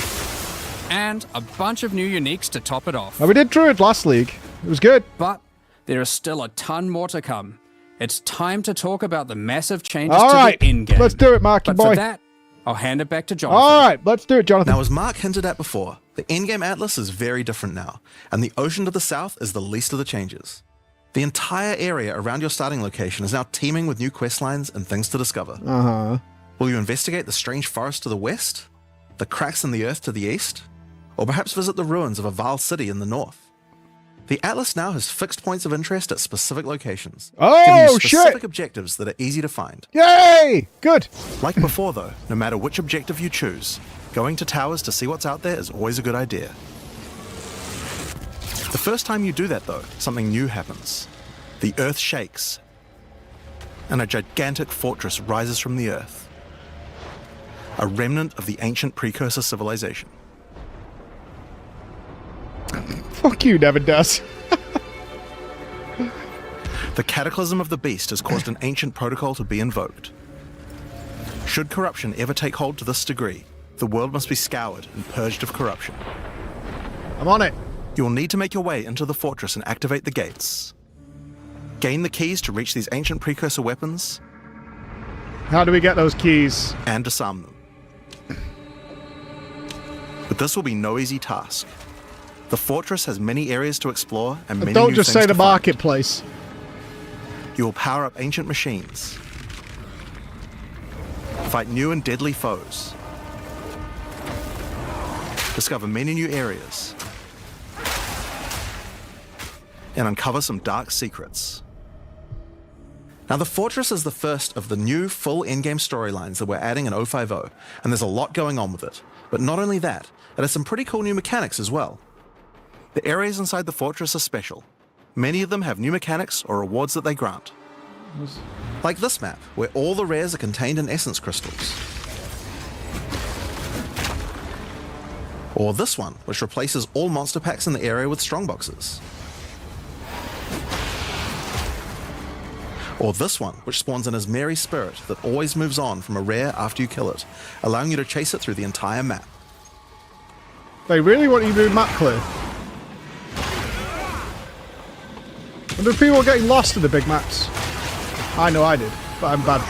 and a bunch of new uniques to top it off. Oh, we did Druid last league. It was good. But there is still a ton more to come. It's time to talk about the massive changes All to right, the Endgame. let's do it, Marky But boy. for that, I'll hand it back to Jonathan. All right, let's do it, Jonathan. Now, as Mark hinted at before, the Endgame Atlas is very different now, and the ocean to the south is the least of the changes. The entire area around your starting location is now teeming with new questlines and things to discover. Uh-huh. Will you investigate the strange forest to the west? The cracks in the earth to the east? Or perhaps visit the ruins of a Val city in the north? The Atlas now has fixed points of interest at specific locations, giving you specific objectives that are easy to find. Yay! Good. Like before though, no matter which objective you choose, going to towers to see what's out there is always a good idea. The first time you do that though, something new happens. The earth shakes, and a gigantic fortress rises from the earth. A remnant of the ancient precursor civilization. Fuck you, Never Does. The cataclysm of the beast has caused an ancient protocol to be invoked. Should corruption ever take hold to this degree, the world must be scoured and purged of corruption. I'm on it. You will need to make your way into the fortress and activate the gates. Gain the keys to reach these ancient precursor weapons. How do we get those keys? And disarm them. But this will be no easy task. The fortress has many areas to explore and many Don't new just things say the to find. marketplace. You will power up ancient machines. Fight new and deadly foes. Discover many new areas. And uncover some dark secrets. Now the Fortress is the first of the new full endgame storylines that we're adding in 050, and there's a lot going on with it. But not only that, it has some pretty cool new mechanics as well. The areas inside the Fortress are special. Many of them have new mechanics or rewards that they grant. Like this map, where all the rares are contained in essence crystals. Or this one, which replaces all monster packs in the area with strongboxes. Or this one, which spawns an Asmeri spirit that always moves on from a rare after you kill it, allowing you to chase it through the entire map. They really want you to do map clear. And the people getting lost in the big maps. I know I did, but I'm bad.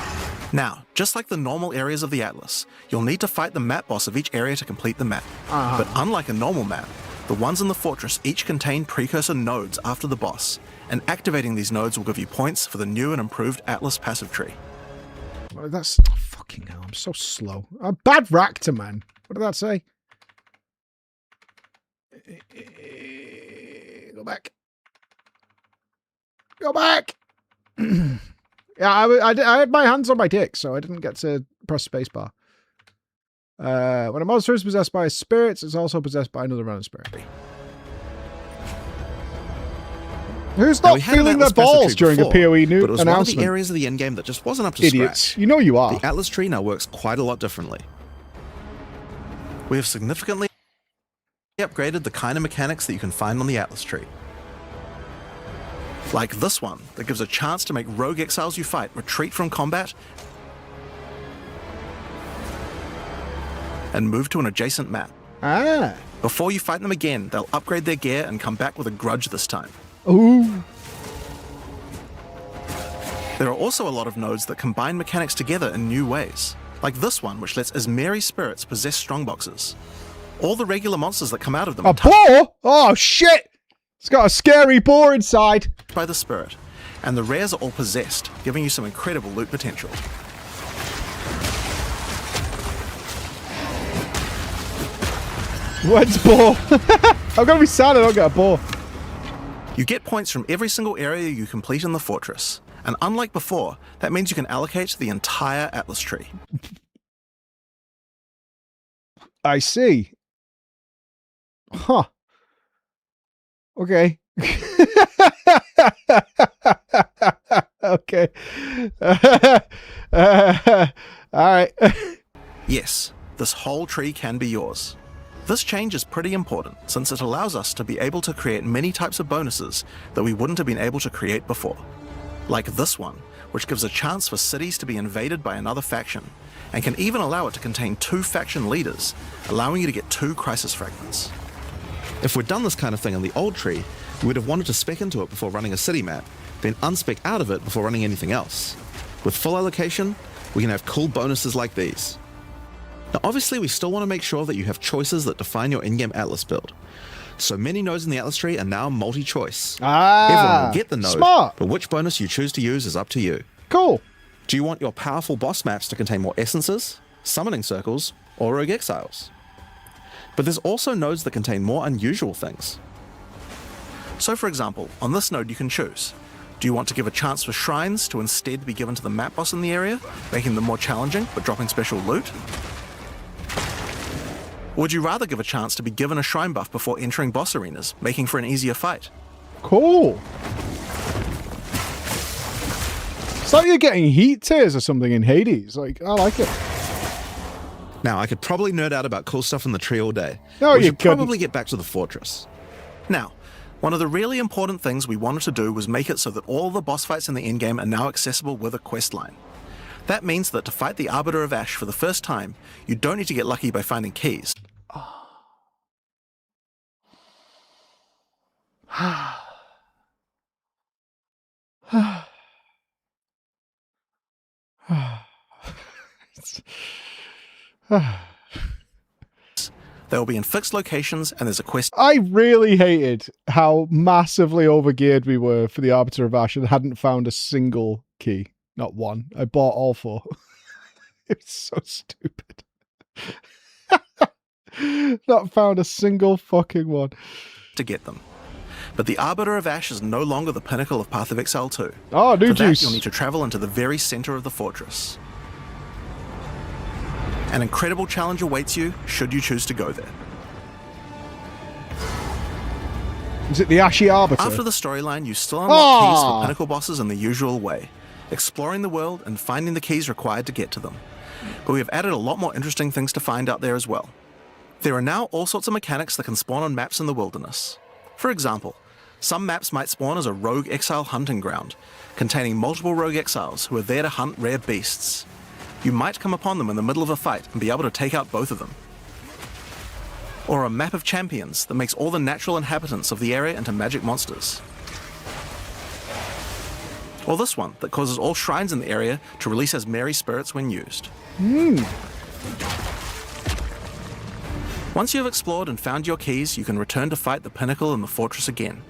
Now, just like the normal areas of the Atlas, you'll need to fight the map boss of each area to complete the map. But unlike a normal map, the ones in the fortress each contain precursor nodes after the boss, and activating these nodes will give you points for the new and improved Atlas passive tree. Well, that's... Oh, fucking hell, I'm so slow. I'm bad Ractor, man. What did that say? Go back. Go back! Yeah, I had my hands on my dick, so I didn't get to press spacebar. When a monster is possessed by a spirit, it's also possessed by another random spirit. Who's not feeling their balls during a PoE new announcement? But it was one of the areas of the endgame that just wasn't up to Idiots. scratch. You know you are. The Atlas tree now works quite a lot differently. We have significantly upgraded the kind of mechanics that you can find on the Atlas tree. Like this one, that gives a chance to make rogue exiles you fight retreat from combat and move to an adjacent map. Ah. Before you fight them again, they'll upgrade their gear and come back with a grudge this time. Ooh. There are also a lot of nodes that combine mechanics together in new ways, like this one, which lets Asmeri spirits possess strongboxes. All the regular monsters that come out of them A boar? Oh, shit! It's got a scary boar inside. By the spirit, and the rares are all possessed, giving you some incredible loot potential. When's boar? I'm gonna be sad I don't get a boar. You get points from every single area you complete in the fortress, and unlike before, that means you can allocate the entire Atlas tree. I see. Huh. Okay. Okay. Alright. Yes, this whole tree can be yours. This change is pretty important, since it allows us to be able to create many types of bonuses that we wouldn't have been able to create before. Like this one, which gives a chance for cities to be invaded by another faction, and can even allow it to contain 2 faction leaders, allowing you to get 2 crisis fragments. If we'd done this kind of thing in the old tree, we would have wanted to spec into it before running a city map, then unspec out of it before running anything else. With full allocation, we can have cool bonuses like these. Now obviously we still want to make sure that you have choices that define your in-game Atlas build. So many nodes in the Atlas tree are now multi-choice. Ah, Everyone will get the node, smart. but which bonus you choose to use is up to you. Cool. Do you want your powerful boss maps to contain more essences, summoning circles, or rogue exiles? But there's also nodes that contain more unusual things. So for example, on this node you can choose. Do you want to give a chance for shrines to instead be given to the map boss in the area, making them more challenging but dropping special loot? Or would you rather give a chance to be given a shrine buff before entering boss arenas, making for an easier fight? Cool. It's like you're getting heat tears or something in Hades. Like, I like it. Now, I could probably nerd out about cool stuff in the tree all day. No, we you should couldn't. probably get back to the fortress. Now, one of the really important things we wanted to do was make it so that all the boss fights in the endgame are now accessible with a quest line. That means that to fight the Arbiter of Ash for the first time, you don't need to get lucky by finding keys. They'll be in fixed locations and there's a quest. I really hated how massively overgeared we were for the Arbiter of Ash and hadn't found a single key. Not one. I bought all 4. It's so stupid. Not found a single fucking one. To get them. But the Arbiter of Ash is no longer the pinnacle of Path of Exile 2. Oh, new For juice. that, you'll need to travel into the very center of the fortress. An incredible challenge awaits you, should you choose to go there. Is it the Ashy Arbiter? After the storyline, you still unlock keys for Ah. pinnacle bosses in the usual way, exploring the world and finding the keys required to get to them. But we have added a lot more interesting things to find out there as well. There are now all sorts of mechanics that can spawn on maps in the wilderness. For example, some maps might spawn as a rogue exile hunting ground, containing multiple rogue exiles who are there to hunt rare beasts. You might come upon them in the middle of a fight and be able to take out both of them. Or a map of champions that makes all the natural inhabitants of the area into magic monsters. Or this one that causes all shrines in the area to release as merry spirits when used. Once you have explored and found your keys, you can return to fight the pinnacle in the fortress again.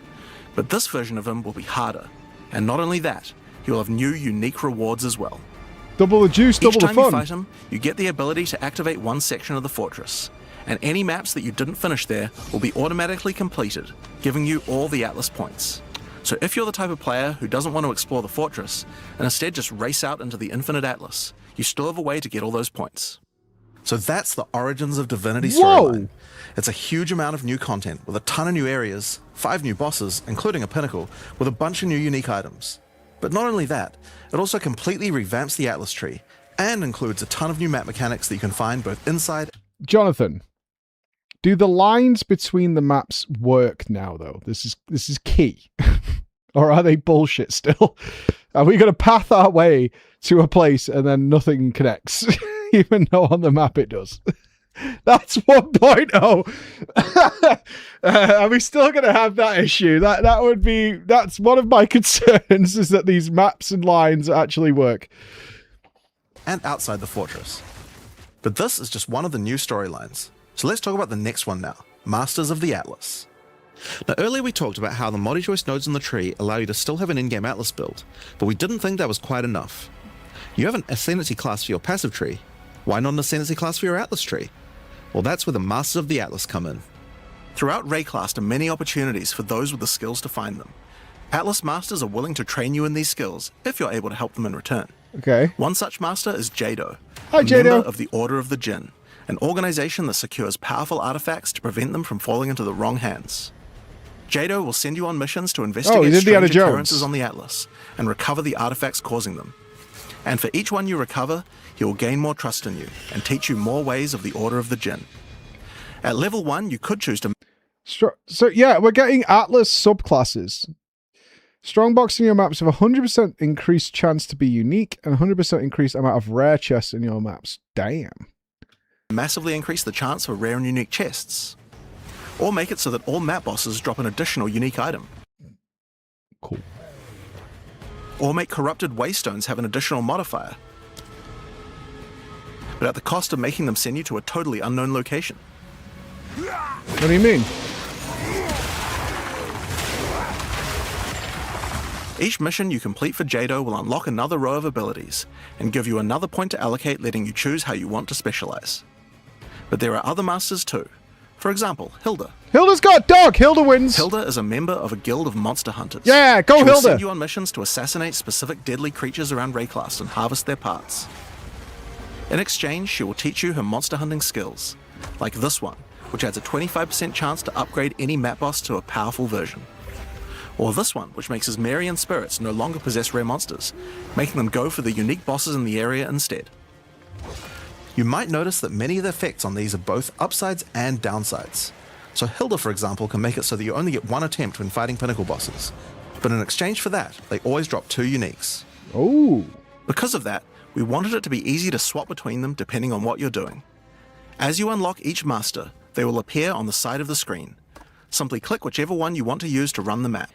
But this version of him will be harder. And not only that, he will have new unique rewards as well. Double the juice, double Each the time you fun. fight him, you get the ability to activate one section of the fortress, and any maps that you didn't finish there will be automatically completed, giving you all the Atlas points. So if you're the type of player who doesn't want to explore the fortress, and instead just race out into the infinite Atlas, you still have a way to get all those points. So that's the Origins of Divinity storyline. It's a huge amount of new content, with a ton of new areas, 5 new bosses, including a pinnacle, with a bunch of new unique items. But not only that, it also completely revamps the Atlas tree, and includes a ton of new map mechanics that you can find both inside. Jonathan, do the lines between the maps work now, though? This is key. Or are they bullshit still? Are we going to path our way to a place and then nothing connects? Even though on the map it does. That's 1.0. Are we still going to have that issue? That's one of my concerns, is that these maps and lines actually work. And outside the fortress. But this is just one of the new storylines. So let's talk about the next one now, Masters of the Atlas. Now earlier we talked about how the multi-choice nodes in the tree allow you to still have an in-game Atlas build, but we didn't think that was quite enough. You have an Ascendancy class for your passive tree, why not an Ascendancy class for your Atlas tree? Well, that's where the Masters of the Atlas come in. Throughout Rayclast are many opportunities for those with the skills to find them. Atlas Masters are willing to train you in these skills if you're able to help them in return. Okay. One such master is Jado, Hi, a member Jado. of the Order of the Jinn, an organization that secures powerful artifacts to prevent them from falling into the wrong hands. Jado will send you on missions to investigate he's Indiana strange Jones. occurrences on the Atlas and recover the artifacts causing them. And for each one you recover, he will gain more trust in you and teach you more ways of the Order of the Jinn. At level 1, you could choose to... So yeah, we're getting Atlas subclasses. Strongbox in your maps have 100% increased chance to be unique and 100% increased amount of rare chests in your maps. Damn. massively increase the chance for rare and unique chests. Or make it so that all map bosses drop an additional unique item. Cool. Or make corrupted waystones have an additional modifier, but at the cost of making them send you to a totally unknown location. What do you mean? Each mission you complete for Jado will unlock another row of abilities, and give you another point to allocate, letting you choose how you want to specialize. But there are other masters too. For example, Hilda. Hilda's got dog! Hilda wins! Hilda is a member of a guild of monster hunters. Yeah, go She will Hilda! send you on missions to assassinate specific deadly creatures around Rayclast and harvest their parts. In exchange, she will teach you her monster hunting skills, like this one, which adds a 25% chance to upgrade any map boss to a powerful version. Or this one, which makes his Marian spirits no longer possess rare monsters, making them go for the unique bosses in the area instead. You might notice that many of the effects on these are both upsides and downsides. So Hilda, for example, can make it so that you only get one attempt when fighting pinnacle bosses. But in exchange for that, they always drop 2 uniques. Oh. Because of that, we wanted it to be easy to swap between them depending on what you're doing. As you unlock each master, they will appear on the side of the screen. Simply click whichever one you want to use to run the map.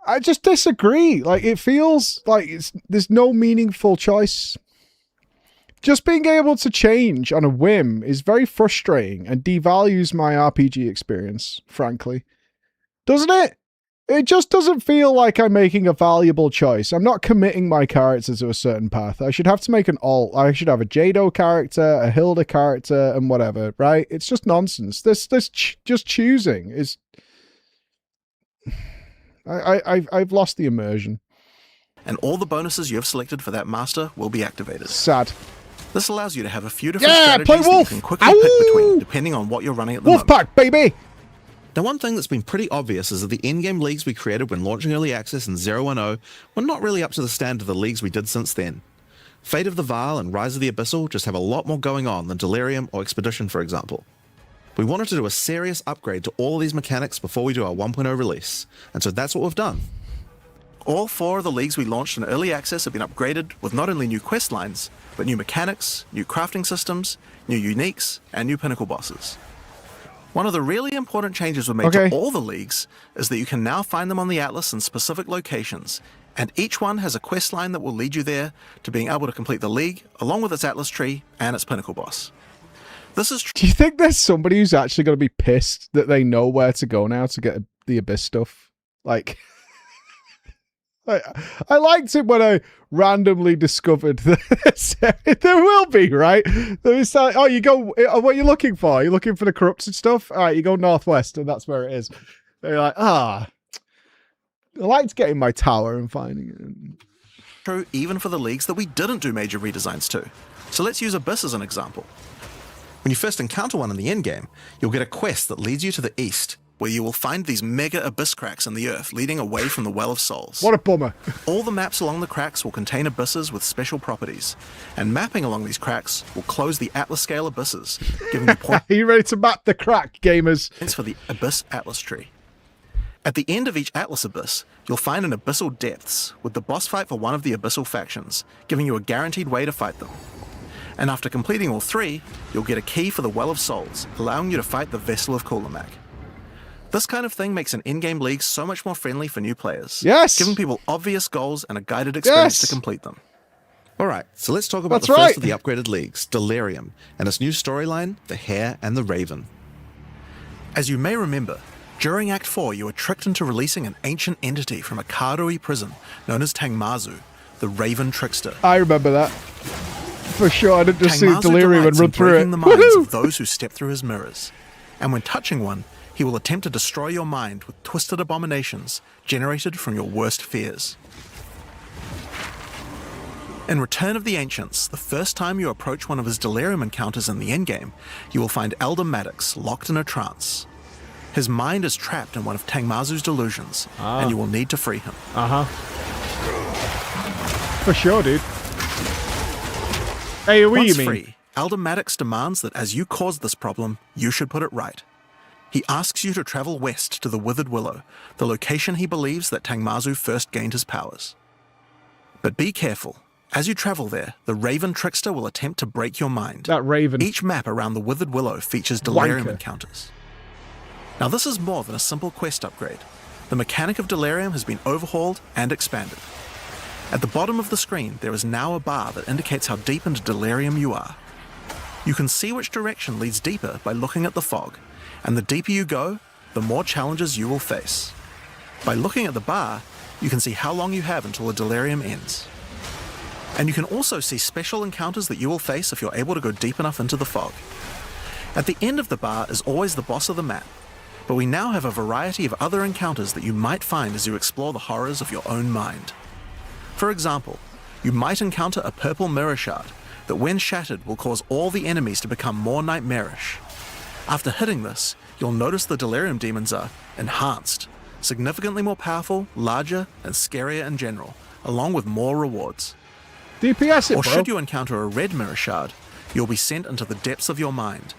I just disagree. Like, it feels like there's no meaningful choice. Just being able to change on a whim is very frustrating and devalues my RPG experience, frankly. Doesn't it? It just doesn't feel like I'm making a valuable choice. I'm not committing my character to a certain path. I should have to make an alt. I should have a Jado character, a Hilda character, and whatever, right? It's just nonsense. This just choosing is... I've lost the immersion. And all the bonuses you have selected for that master will be activated. Sad. This allows you to have a few different Yeah, strategies play that you Wolf! can quickly Ow! pick between, depending on what you're running at the moment. Wolfpack, baby! Now, one thing that's been pretty obvious is that the endgame leagues we created when launching Early Access in 010 were not really up to the standard of the leagues we did since then. Fate of the Vaal and Rise of the Abyssal just have a lot more going on than Delirium or Expedition, for example. We wanted to do a serious upgrade to all of these mechanics before we do our 1.0 release, and so that's what we've done. All 4 of the leagues we launched in Early Access have been upgraded with not only new quest lines, but new mechanics, new crafting systems, new uniques, and new pinnacle bosses. One of the really important changes we made to all the leagues is that you can now find them on the Atlas in specific locations, and each one has a quest line that will lead you there to being able to complete the league, along with its Atlas tree and its pinnacle boss. This is Do you think there's somebody who's actually going to be pissed that they know where to go now to get the Abyss stuff? Like... I liked it when I randomly discovered that there will be, right? It's like, oh, you go, what are you looking for? Are you looking for the corrupted stuff? All right, you go northwest, and that's where it is. And you're like, I liked getting my tower and finding it. true even for the leagues that we didn't do major redesigns to. So let's use Abyss as an example. When you first encounter one in the endgame, you'll get a quest that leads you to the east, where you will find these mega abyss cracks in the earth leading away from the Well of Souls. What a bummer. All the maps along the cracks will contain abysses with special properties, and mapping along these cracks will close the Atlas scale abysses, giving you points Are you ready to map the crack, gamers? for the Abyss Atlas tree. At the end of each Atlas abyss, you'll find an Abyssal Depths with the boss fight for one of the Abyssal factions, giving you a guaranteed way to fight them. And after completing all 3, you'll get a key for the Well of Souls, allowing you to fight the Vessel of Kulamak. This kind of thing makes an in-game league so much more friendly for new players, giving people obvious goals and a guided experience to complete them. Alright, so let's talk about the first of the upgraded leagues, Delirium, and its new storyline, The Hare and the Raven. As you may remember, during Act 4 you were tricked into releasing an ancient entity from a Karui prison known as Tangmazu, the Raven Trickster. I remember that. For sure, I didn't just see Delirium and run through it. The minds of those who step through his mirrors. And when touching one, he will attempt to destroy your mind with twisted abominations generated from your worst fears. In Return of the Ancients, the first time you approach one of his Delirium encounters in the endgame, you will find Elder Maddox locked in a trance. His mind is trapped in one of Tangmazu's delusions, and you will need to free him. For sure, dude. Hey, what do you mean? Free, Elder Maddox demands that as you caused this problem, you should put it right. He asks you to travel west to the Withered Willow, the location he believes that Tangmazu first gained his powers. But be careful. As you travel there, the Raven Trickster will attempt to break your mind. That Raven. Each map around the Withered Willow features Delirium encounters. Now this is more than a simple quest upgrade. The mechanic of Delirium has been overhauled and expanded. At the bottom of the screen, there is now a bar that indicates how deep into Delirium you are. You can see which direction leads deeper by looking at the fog, and the deeper you go, the more challenges you will face. By looking at the bar, you can see how long you have until the delirium ends. And you can also see special encounters that you will face if you're able to go deep enough into the fog. At the end of the bar is always the boss of the map, but we now have a variety of other encounters that you might find as you explore the horrors of your own mind. For example, you might encounter a purple mirror shard that when shattered will cause all the enemies to become more nightmarish. After hitting this, you'll notice the delirium demons are enhanced, significantly more powerful, larger, and scarier in general, along with more rewards. DPS it, Or bro. should you encounter a red mirror shard, you'll be sent into the depths of your mind.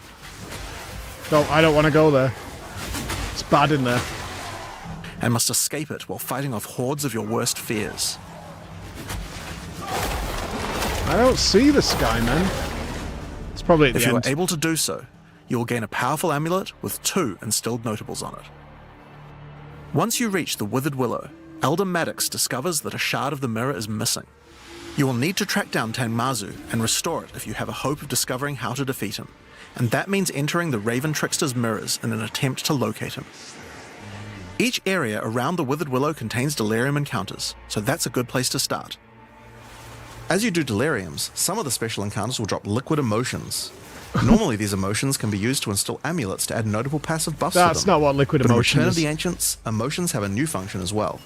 No, I don't want to go there. It's bad in there. And must escape it while fighting off hordes of your worst fears. I don't see the sky, man. It's probably at the If you are end. able to do so, you will gain a powerful amulet with 2 instilled notables on it. Once you reach the Withered Willow, Elder Maddox discovers that a shard of the mirror is missing. You will need to track down Tangmazu and restore it if you have a hope of discovering how to defeat him, and that means entering the Raven Trickster's mirrors in an attempt to locate him. Each area around the Withered Willow contains delirium encounters, so that's a good place to start. As you do deliriums, some of the special encounters will drop liquid emotions. Normally these emotions can be used to install amulets to add notable passive buffs to them. That's not what liquid But in emotion Return is. of the Ancients, emotions have a new function as well.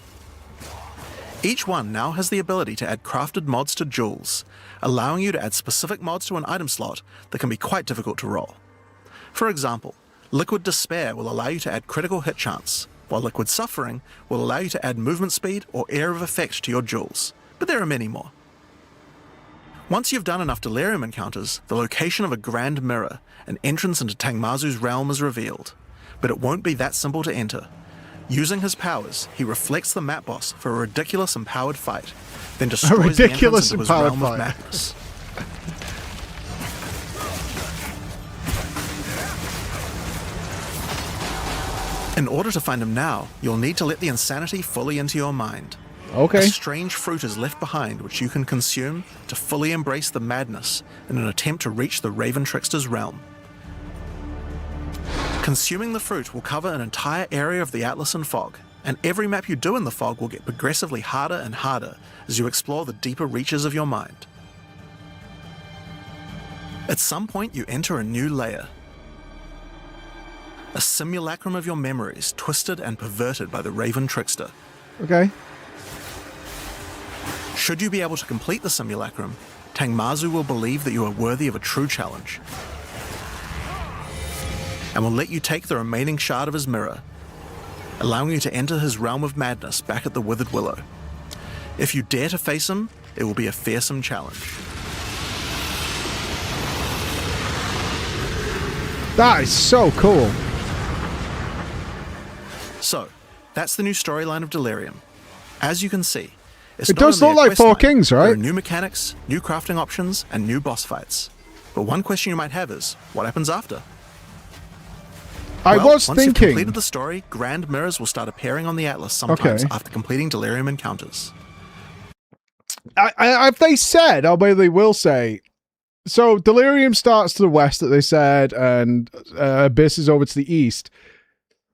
Each one now has the ability to add crafted mods to jewels, allowing you to add specific mods to an item slot that can be quite difficult to roll. For example, Liquid Despair will allow you to add critical hit chance, while Liquid Suffering will allow you to add movement speed or Air of Effect to your jewels, but there are many more. Once you've done enough delirium encounters, the location of a Grand Mirror, an entrance into Tangmazu's realm, is revealed, but it won't be that simple to enter. Using his powers, he reflects the map boss for a ridiculous empowered fight, then destroys the entrance into his realm of madness. In order to find him now, you'll need to let the insanity fully into your mind. Okay. A strange fruit is left behind which you can consume to fully embrace the madness in an attempt to reach the Raven Trickster's realm. Consuming the fruit will cover an entire area of the Atlas in fog, and every map you do in the fog will get progressively harder and harder as you explore the deeper reaches of your mind. At some point you enter a new layer. A simulacrum of your memories, twisted and perverted by the Raven Trickster. Okay. Should you be able to complete the simulacrum, Tangmazu will believe that you are worthy of a true challenge, and will let you take the remaining shard of his mirror, allowing you to enter his realm of madness back at the Withered Willow. If you dare to face him, it will be a fearsome challenge. That is so cool. So, that's the new storyline of Delirium. As you can see, it's It not does only look a like quest Four line, Kings, there right? are new mechanics, new crafting options, and new boss fights. But one question you might have is, what happens after? I Well, was once you've thinking. completed the story, grand mirrors will start appearing on the Atlas sometimes Okay. after completing Delirium encounters. Have they said, or maybe they will say, so Delirium starts to the west, that they said, and Abyss is over to the east.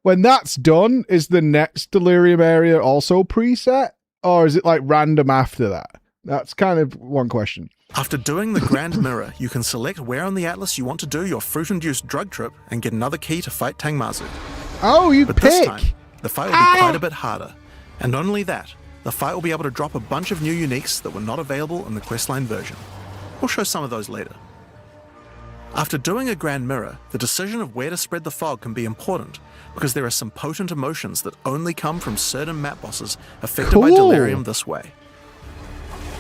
When that's done, is the next Delirium area also preset? Or is it like random after that? That's kind of one question. After doing the Grand Mirror, you can select where on the Atlas you want to do your fruit-induced drug trip and get another key to fight Tangmazu. Oh, you But pick! this time, the fight will be quite a bit harder. And not only that, the fight will be able to drop a bunch of new uniques that were not available in the questline version. We'll show some of those later. After doing a Grand Mirror, the decision of where to spread the fog can be important, because there are some potent emotions that only come from certain map bosses affected by Cool. Delirium this way.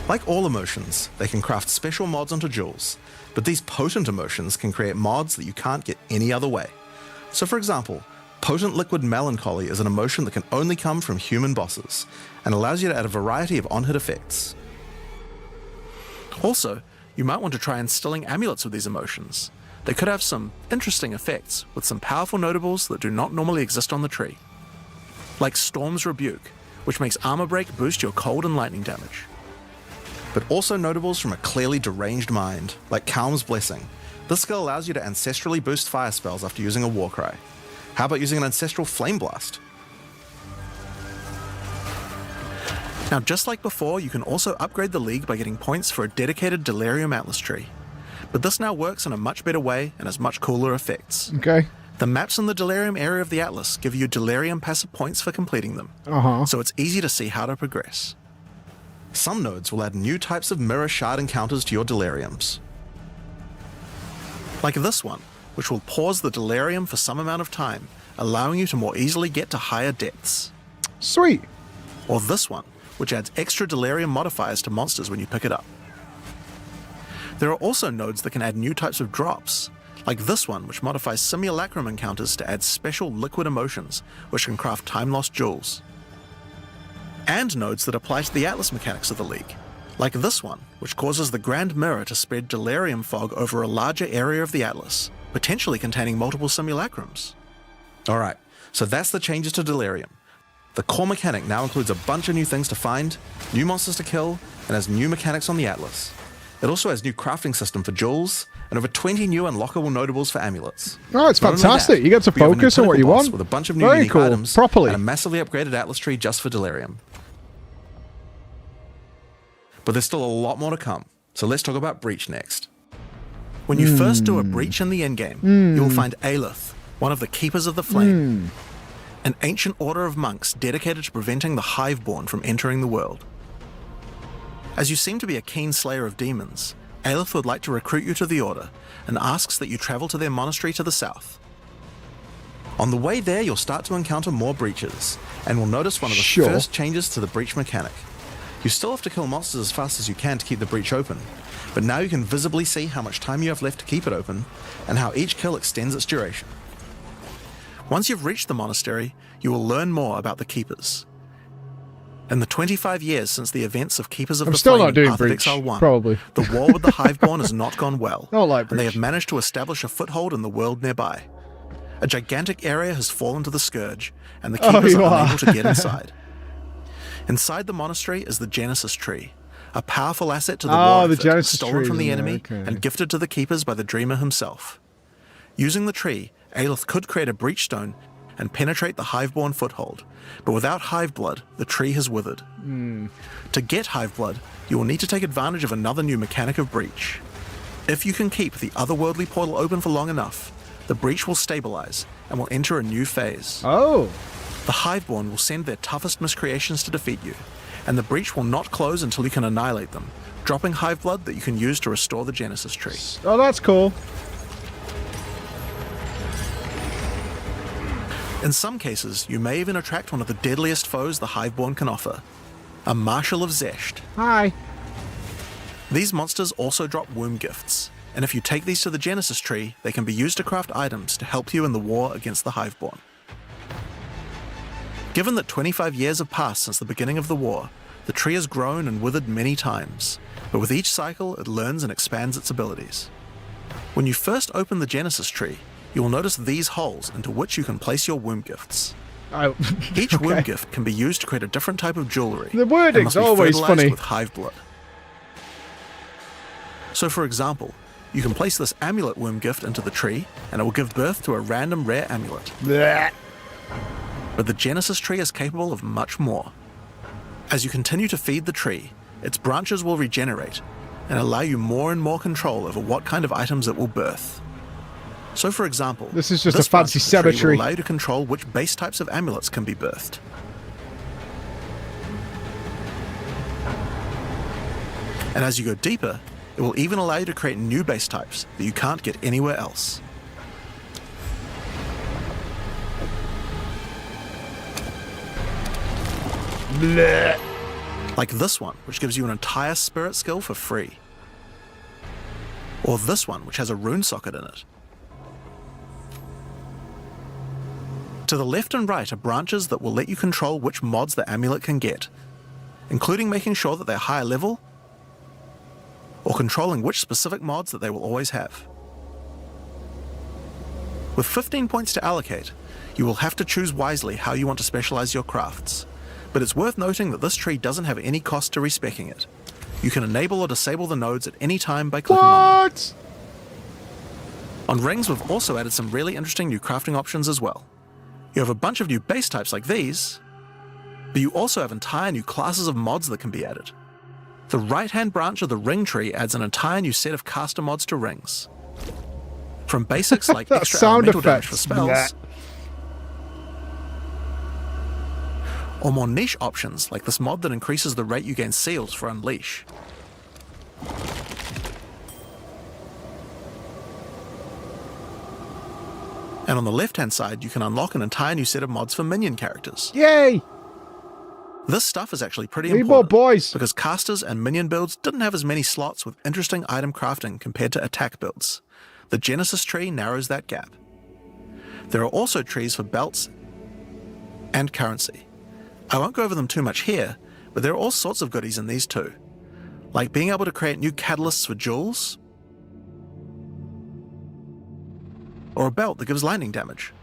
Like all emotions, they can craft special mods onto jewels, but these potent emotions can create mods that you can't get any other way. So for example, Potent Liquid Melancholy is an emotion that can only come from human bosses, and allows you to add a variety of on-hit effects. Also, you might want to try instilling amulets with these emotions. They could have some interesting effects, with some powerful notables that do not normally exist on the tree. Like Storm's Rebuke, which makes Armor Break boost your cold and lightning damage. But also notables from a clearly deranged mind, like Calm's Blessing. This skill allows you to ancestrally boost fire spells after using a Warcry. How about using an Ancestral Flame Blast? Now, just like before, you can also upgrade the League by getting points for a dedicated Delirium Atlas tree. But this now works in a much better way and has much cooler effects. Okay. The maps in the Delirium area of the Atlas give you Delirium passive points for completing them, so it's easy to see how to progress. Some nodes will add new types of mirror shard encounters to your Deliriums. Like this one, which will pause the Delirium for some amount of time, allowing you to more easily get to higher depths. Sweet. Or this one, which adds extra Delirium modifiers to monsters when you pick it up. There are also nodes that can add new types of drops, like this one, which modifies simulacrum encounters to add special liquid emotions, which can craft time-lost jewels. And nodes that apply to the Atlas mechanics of the League, like this one, which causes the Grand Mirror to spread Delirium fog over a larger area of the Atlas, potentially containing multiple simulacrums. Alright, so that's the changes to Delirium. The core mechanic now includes a bunch of new things to find, new monsters to kill, and has new mechanics on the Atlas. It also has new crafting system for jewels, and over 20 new unlockable notables for amulets. Oh, it's Not only fantastic. that, You get to we have a new focus on what pinnacle you boss want. with a bunch of new Very unique cool. items, Properly. and a massively upgraded Atlas tree just for Delirium. But there's still a lot more to come, so let's talk about Breach next. When you first do a Breach in the endgame, you will find Aaaa, one of the Keepers of the Flame, an ancient order of monks dedicated to preventing the Hiveborn from entering the world. As you seem to be a keen slayer of demons, Aaaa would like to recruit you to the order and asks that you travel to their monastery to the south. On the way there, you'll start to encounter more breaches, and will notice one of the first changes to the breach mechanic. You still have to kill monsters as fast as you can to keep the breach open, but now you can visibly see how much time you have left to keep it open, and how each kill extends its duration. Once you've reached the monastery, you will learn more about the Keepers. In the 25 years since the events of Keepers of the still Flame not in doing Path of Breach, Exile 1, probably. the war with the Hiveborn has not gone well, Don't like and they Breach. have managed to establish a foothold in the world nearby. A gigantic area has fallen to the Scourge, and the Keepers are unable to get inside. Inside the monastery is the Genesis Tree, a powerful asset to the war the effort, Genesis stolen tree from the is in there, enemy okay. and gifted to the Keepers by the Dreamer himself. Using the tree, Aaaa could create a breach stone and penetrate the Hiveborn foothold, but without Hiveblood, the tree has withered. To get Hiveblood, you will need to take advantage of another new mechanic of breach. If you can keep the otherworldly portal open for long enough, the breach will stabilize and will enter a new phase. Oh. The Hiveborn will send their toughest miscreations to defeat you, and the breach will not close until you can annihilate them, dropping Hiveblood that you can use to restore the Genesis Tree. Oh, that's cool. In some cases, you may even attract one of the deadliest foes the Hiveborn can offer, a Marshal of Zesht. Hi. These monsters also drop womb gifts, and if you take these to the Genesis Tree, they can be used to craft items to help you in the war against the Hiveborn. Given that 25 years have passed since the beginning of the war, the tree has grown and withered many times, but with each cycle it learns and expands its abilities. When you first open the Genesis Tree, you will notice these holes into which you can place your womb gifts. Oh, Each womb gift can be used to create a different type of jewelry. The and wording's must be always fertilized funny. with Hiveblood. So for example, you can place this amulet womb gift into the tree, and it will give birth to a random rare amulet. Blech. But the Genesis Tree is capable of much more. As you continue to feed the tree, its branches will regenerate and allow you more and more control over what kind of items it will birth. So for example, This is just this a fancy branch of the tree cemetery. will allow you to control which base types of amulets can be birthed. And as you go deeper, it will even allow you to create new base types that you can't get anywhere else. Blech. Like this one, which gives you an entire spirit skill for free. Or this one, which has a rune socket in it. To the left and right are branches that will let you control which mods the amulet can get, including making sure that they're higher level, or controlling which specific mods that they will always have. With 15 points to allocate, you will have to choose wisely how you want to specialize your crafts, but it's worth noting that this tree doesn't have any cost to respecking it. You can enable or disable the nodes at any time by clicking on them. What? On rings, we've also added some really interesting new crafting options as well. You have a bunch of new base types like these, But you also have entire new classes of mods that can be added. The right-hand branch of the ring tree adds an entire new set of caster mods to rings. From basics like That extra sound elemental damage for effects. spells, or more niche options like this mod that increases the rate you gain seals for Unleash. And on the left-hand side, you can unlock an entire new set of mods for minion characters. Yay! This stuff is actually pretty Need more important, boys. because casters and minion builds didn't have as many slots with interesting item crafting compared to attack builds. The Genesis tree narrows that gap. There are also trees for belts and currency. I won't go over them too much here, but there are all sorts of goodies in these too, like being able to create new catalysts for jewels, or a belt that gives lightning damage.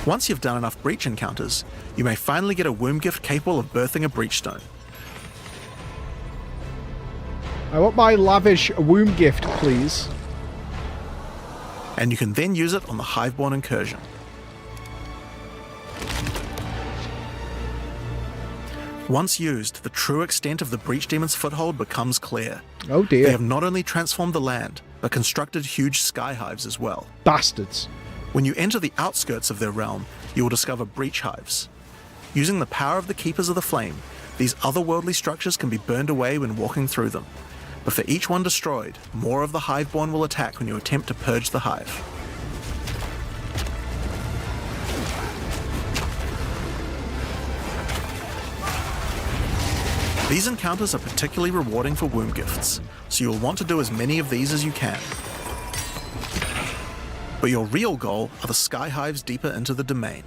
Once you've done enough breach encounters, you may finally get a womb gift capable of birthing a breach stone. I want my lavish womb gift, please. And you can then use it on the Hiveborn incursion. Once used, the true extent of the Breach Demon's foothold becomes clear. Oh dear. They have not only transformed the land, but constructed huge sky hives as well. Bastards. When you enter the outskirts of their realm, you will discover breach hives. Using the power of the Keepers of the Flame, these otherworldly structures can be burned away when walking through them. But for each one destroyed, more of the Hiveborn will attack when you attempt to purge the hive. These encounters are particularly rewarding for womb gifts, so you'll want to do as many of these as you can. But your real goal are the sky hives deeper into the domain.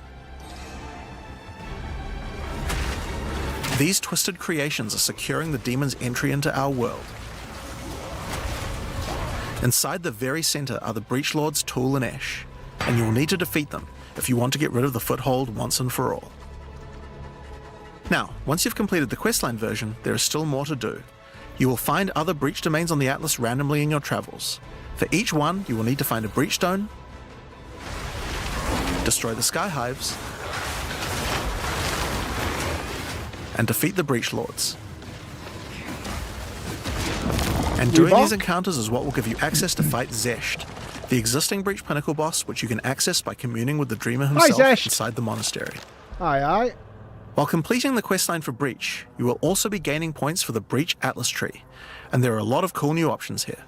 These twisted creations are securing the demon's entry into our world. Inside the very center are the Breach Lords Tool and Ash, and you will need to defeat them if you want to get rid of the foothold once and for all. Now, once you've completed the questline version, there is still more to do. You will find other breach domains on the Atlas randomly in your travels. For each one, you will need to find a breach stone, destroy the sky hives, and defeat the Breach Lords. And doing these encounters is what will give you access to fight Zesht, the existing Breach Pinnacle boss, which you can access by communing with the Dreamer himself inside the monastery. Aye, aye. While completing the questline for Breach, you will also be gaining points for the Breach Atlas tree, and there are a lot of cool new options here.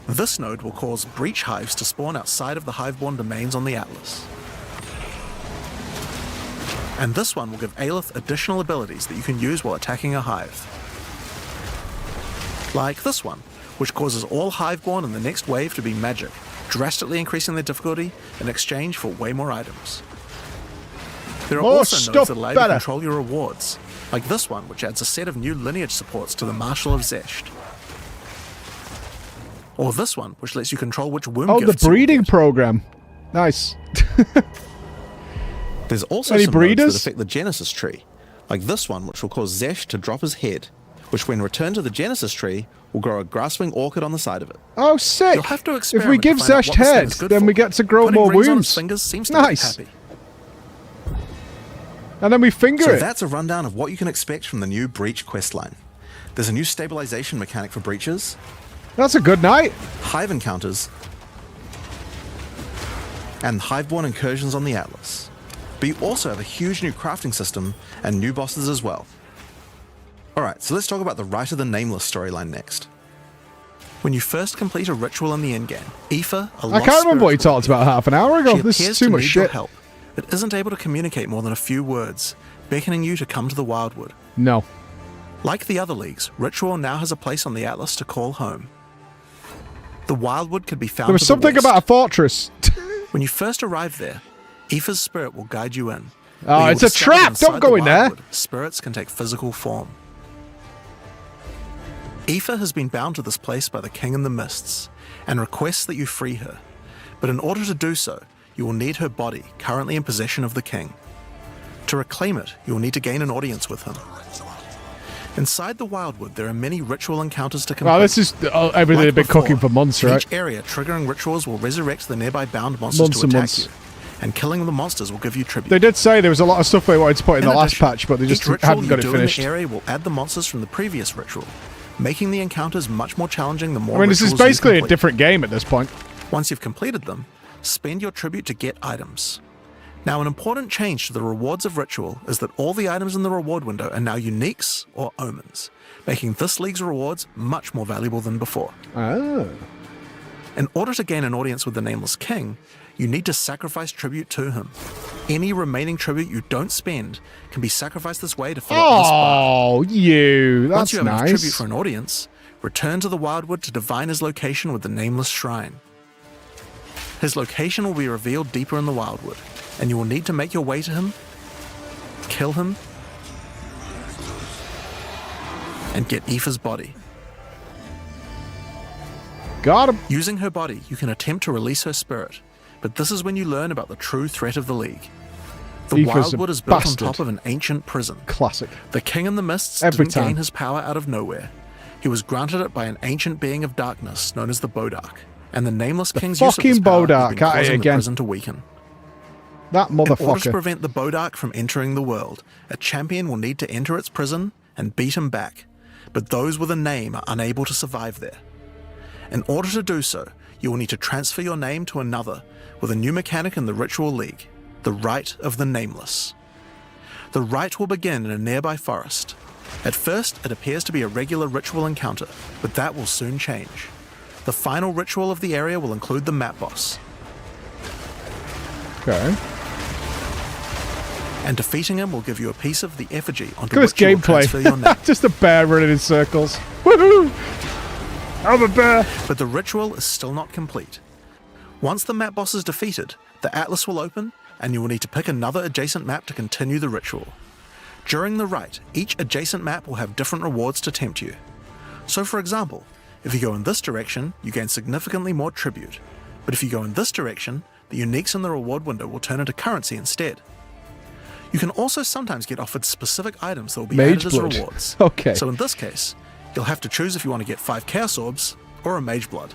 This node will cause breach hives to spawn outside of the Hiveborn domains on the Atlas. And this one will give Aelith additional abilities that you can use while attacking a hive. Like this one, which causes all Hiveborn in the next wave to be magic, drastically increasing their difficulty in exchange for way more items. There are also nodes that allow you to control your rewards, like this one, which adds a set of new lineage supports to the Marshal of Zesht. Or this one, which lets you control which womb gifts the breeding program. Nice. There's also some nodes that affect the Genesis tree, like this one, which will cause Zesht to drop his head, which when returned to the Genesis tree, will grow a grasping orchid on the side of it. Oh, sick! You'll have to if we give Zesht head, then we get to grow more wounds. Nice. And then we finger it. So that's a rundown of what you can expect from the new Breach questline. There's a new stabilization mechanic for breaches. That's a good night. Hive encounters. And Hiveborn incursions on the Atlas. But you also have a huge new crafting system and new bosses as well. Alright, so let's talk about the Rite of the Nameless storyline next. When you first complete a ritual in the endgame, Aoife, I can't remember what you talked about half an hour ago. This is too much shit. Help, but isn't able to communicate more than a few words, beckoning you to come to the Wildwood. No. Like the other leagues, Ritual now has a place on the Atlas to call home. The Wildwood could be found There was something about a fortress. When you first arrive there, Aoife's spirit will guide you in. Oh, it's a trap! Don't go in there! Spirits can take physical form. Aoife has been bound to this place by the King in the Mists, and requests that you free her. But in order to do so, you will need her body, currently in possession of the King. To reclaim it, you will need to gain an audience with him. Inside the Wildwood, there are many ritual encounters to complete. Oh, this is everything they've been cooking for months, right? Each area triggering rituals will resurrect the nearby bound monsters to attack you, and killing the monsters will give you tribute. They did say there was a lot of stuff they wanted to put in the last addition, patch, but they just each ritual hadn't got you it do finished. in the area will add the monsters from the previous ritual, making the encounters much more challenging the more I mean, this is rituals you basically a complete. different game at this point. Once you've completed them, spend your tribute to get items. Now, an important change to the rewards of Ritual is that all the items in the reward window are now uniques or omens, making this league's rewards much more valuable than before. Oh. In order to gain an audience with the Nameless King, you need to sacrifice tribute to him. Any remaining tribute you don't spend can be sacrificed this way to fill up this bar. Oh, you. Once That's you have enough nice. tribute for an audience, return to the Wildwood to divine his location with the Nameless Shrine. His location will be revealed deeper in the Wildwood, and you will need to make your way to him, kill him, and get Aoife's body. Got him. Using her body, you can attempt to release her spirit, but this is when you learn about the true threat of the League. The Aoife's a Wildwood is built bastard. on top of an ancient prison. Classic. The King in the Mists Every didn't time. gain his power out of nowhere. He was granted it by an ancient being of darkness known as the Bodark, and the Nameless King's use of fucking this power Bodark, has been causing the again. prison to weaken. That In order to motherfucker. prevent the Bodark from entering the world, a champion will need to enter its prison and beat him back, but those with a name are unable to survive there. In order to do so, you will need to transfer your name to another with a new mechanic in the Ritual League, the Rite of the Nameless. The rite will begin in a nearby forest. At first, it appears to be a regular ritual encounter, but that will soon change. The final ritual of the area will include the map boss, Okay. and defeating him will give you a piece of the effigy onto Look at which you will this transfer your name. gameplay. Just a bear running in circles. Woohoo! I'm a bear. But the ritual is still not complete. Once the map boss is defeated, the atlas will open, and you will need to pick another adjacent map to continue the ritual. During the rite, each adjacent map will have different rewards to tempt you. So for example, if you go in this direction, you gain significantly more tribute. But if you go in this direction, the uniques in the reward window will turn into currency instead. You can also sometimes get offered specific items that will be Mage added blood. as rewards. Okay. So in this case, you'll have to choose if you want to get 5 Chaos Orbs or a Mage Blood.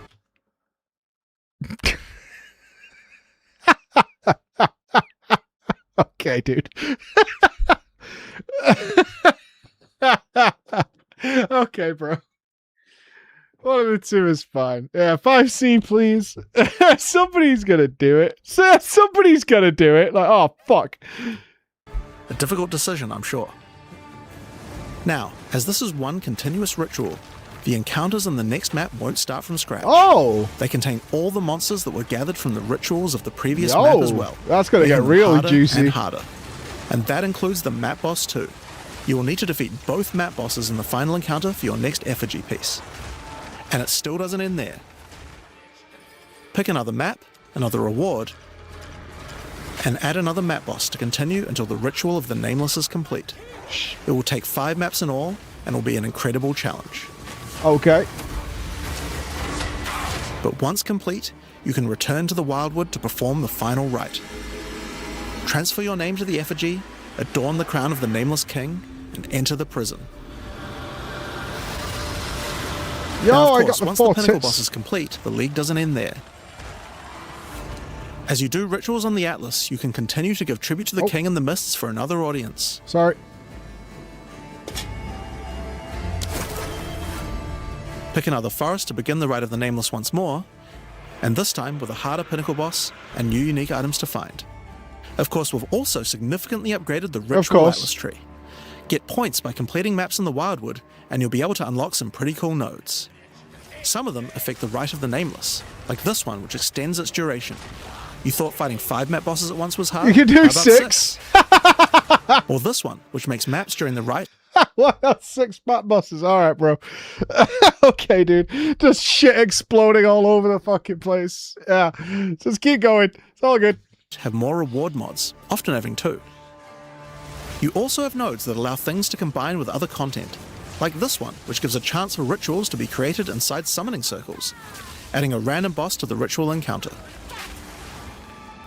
Okay, dude. Okay, bro. One of the two is fine. Yeah, 5C, please. Somebody's gonna do it. Somebody's gonna do it. Like, oh, fuck. A difficult decision, I'm sure. Now, as this is one continuous ritual, the encounters in the next map won't start from scratch. Oh! They contain all the monsters that were gathered from the rituals of the previous Yo, map as well. that's gonna get making them real harder juicy. And harder. And that includes the map boss too. You will need to defeat both map bosses in the final encounter for your next effigy piece. And it still doesn't end there. Pick another map, another reward, and add another map boss to continue until the ritual of the Nameless is complete. It will take 5 maps in all, and will be an incredible challenge. Okay. But once complete, you can return to the Wildwood to perform the final rite. Transfer your name to the effigy, adorn the crown of the Nameless King, and enter the prison. Yo, Now, of I got course, the once 4 the pinnacle tits. boss is complete, the league doesn't end there. As you do rituals on the Atlas, you can continue to give tribute to the King in the Mists for another audience. Sorry. Pick another forest to begin the rite of the Nameless once more, and this time with a harder pinnacle boss and new unique items to find. Of course, we've also significantly upgraded the ritual course. Atlas tree. Get points by completing maps in the Wildwood, and you'll be able to unlock some pretty cool nodes. Some of them affect the Rite of the Nameless, like this one, which extends its duration. You thought fighting 5 map bosses at once was hard? You can do How about 6. Or this one, which makes maps during the rite What? That's 6 map bosses. Alright, bro. Okay, dude. Just shit exploding all over the fucking place. Yeah. Just keep going. It's all good. have more reward mods, often having 2. You also have nodes that allow things to combine with other content, like this one, which gives a chance for rituals to be created inside summoning circles, adding a random boss to the ritual encounter.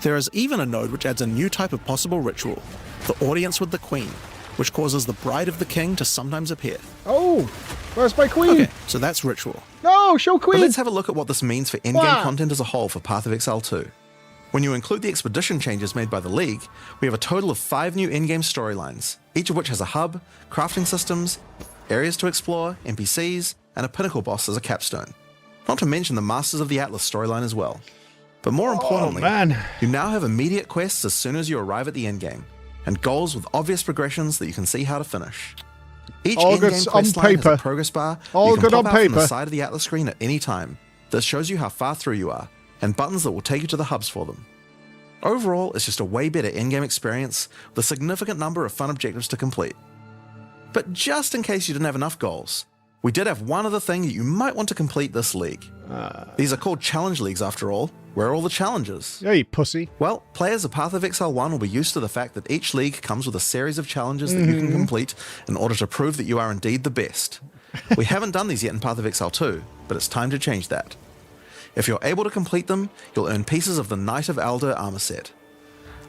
There is even a node which adds a new type of possible ritual, the Audience with the Queen, which causes the Bride of the King to sometimes appear. Oh, where's my queen? Okay, so that's ritual. No, show But queen. let's have a look at what this means for endgame Wow. content as a whole for Path of Exile 2. When you include the expedition changes made by the League, we have a total of 5 new in-game storylines, each of which has a hub, crafting systems, areas to explore, NPCs, and a pinnacle boss as a capstone. Not to mention the Masters of the Atlas storyline as well. But more importantly, you now have immediate quests as soon as you arrive at the endgame, and goals with obvious progressions that you can see how to finish. Each in-game quest line has a progress bar you can pop out from the side of the Atlas screen at any time that shows you how far through you are, and buttons that will take you to the hubs for them. Overall, it's just a way better in-game experience with a significant number of fun objectives to complete. But just in case you didn't have enough goals, we did have one other thing that you might want to complete this league. These are called challenge leagues after all. Where are all the challenges? Yeah, you pussy. Well, players of Path of Exile 1 will be used to the fact that each league comes with a series of challenges that you can complete in order to prove that you are indeed the best. We haven't done these yet in Path of Exile 2, but it's time to change that. If you're able to complete them, you'll earn pieces of the Knight of Aldur armor set.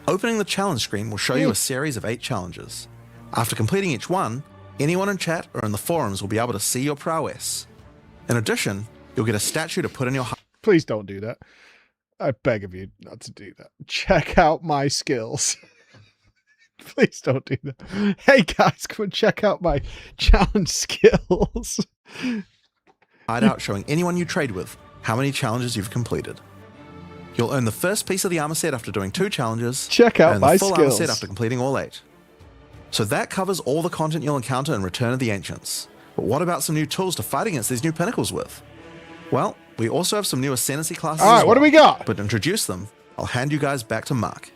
Opening the challenge screen will show you a series of 8 challenges. After completing each one, anyone in chat or in the forums will be able to see your prowess. In addition, you'll get a statue to put in your hut. Please don't do that. I beg of you not to do that. Check out my skills. Please don't do that. Hey guys, come and check out my challenge skills. Hideout showing anyone you trade with how many challenges you've completed. You'll earn the first piece of the armor set after doing 2 challenges. Check out my the full skills. Armor set after completing all 8. So that covers all the content you'll encounter in Return of the Ancients. But what about some new tools to fight against these new pinnacles with? Well, we also have some new ascendancy classes. All right, what do we got? But to introduce them, I'll hand you guys back to Mark.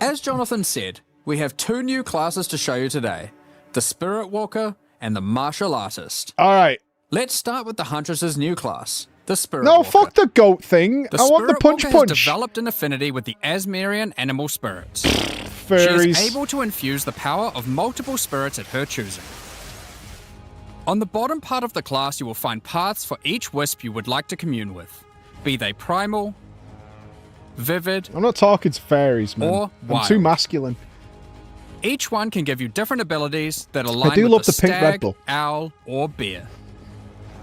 As Jonathan said, we have 2 new classes to show you today, the Spirit Walker and the Martial Artist. All right. Let's start with the Huntress's new class, the Spirit No, Walker. fuck the goat thing. I want the punch Walker punch. has developed an affinity with the Asmerian animal spirits. Fairies. She is able to infuse the power of multiple spirits at her choosing. On the bottom part of the class, you will find paths for each wisp you would like to commune with, be they primal, vivid, I'm not talking to fairies, man. or I'm wild. too masculine. Each one can give you different abilities that align I do with love the the pink Red stag, Bull. owl, or bear.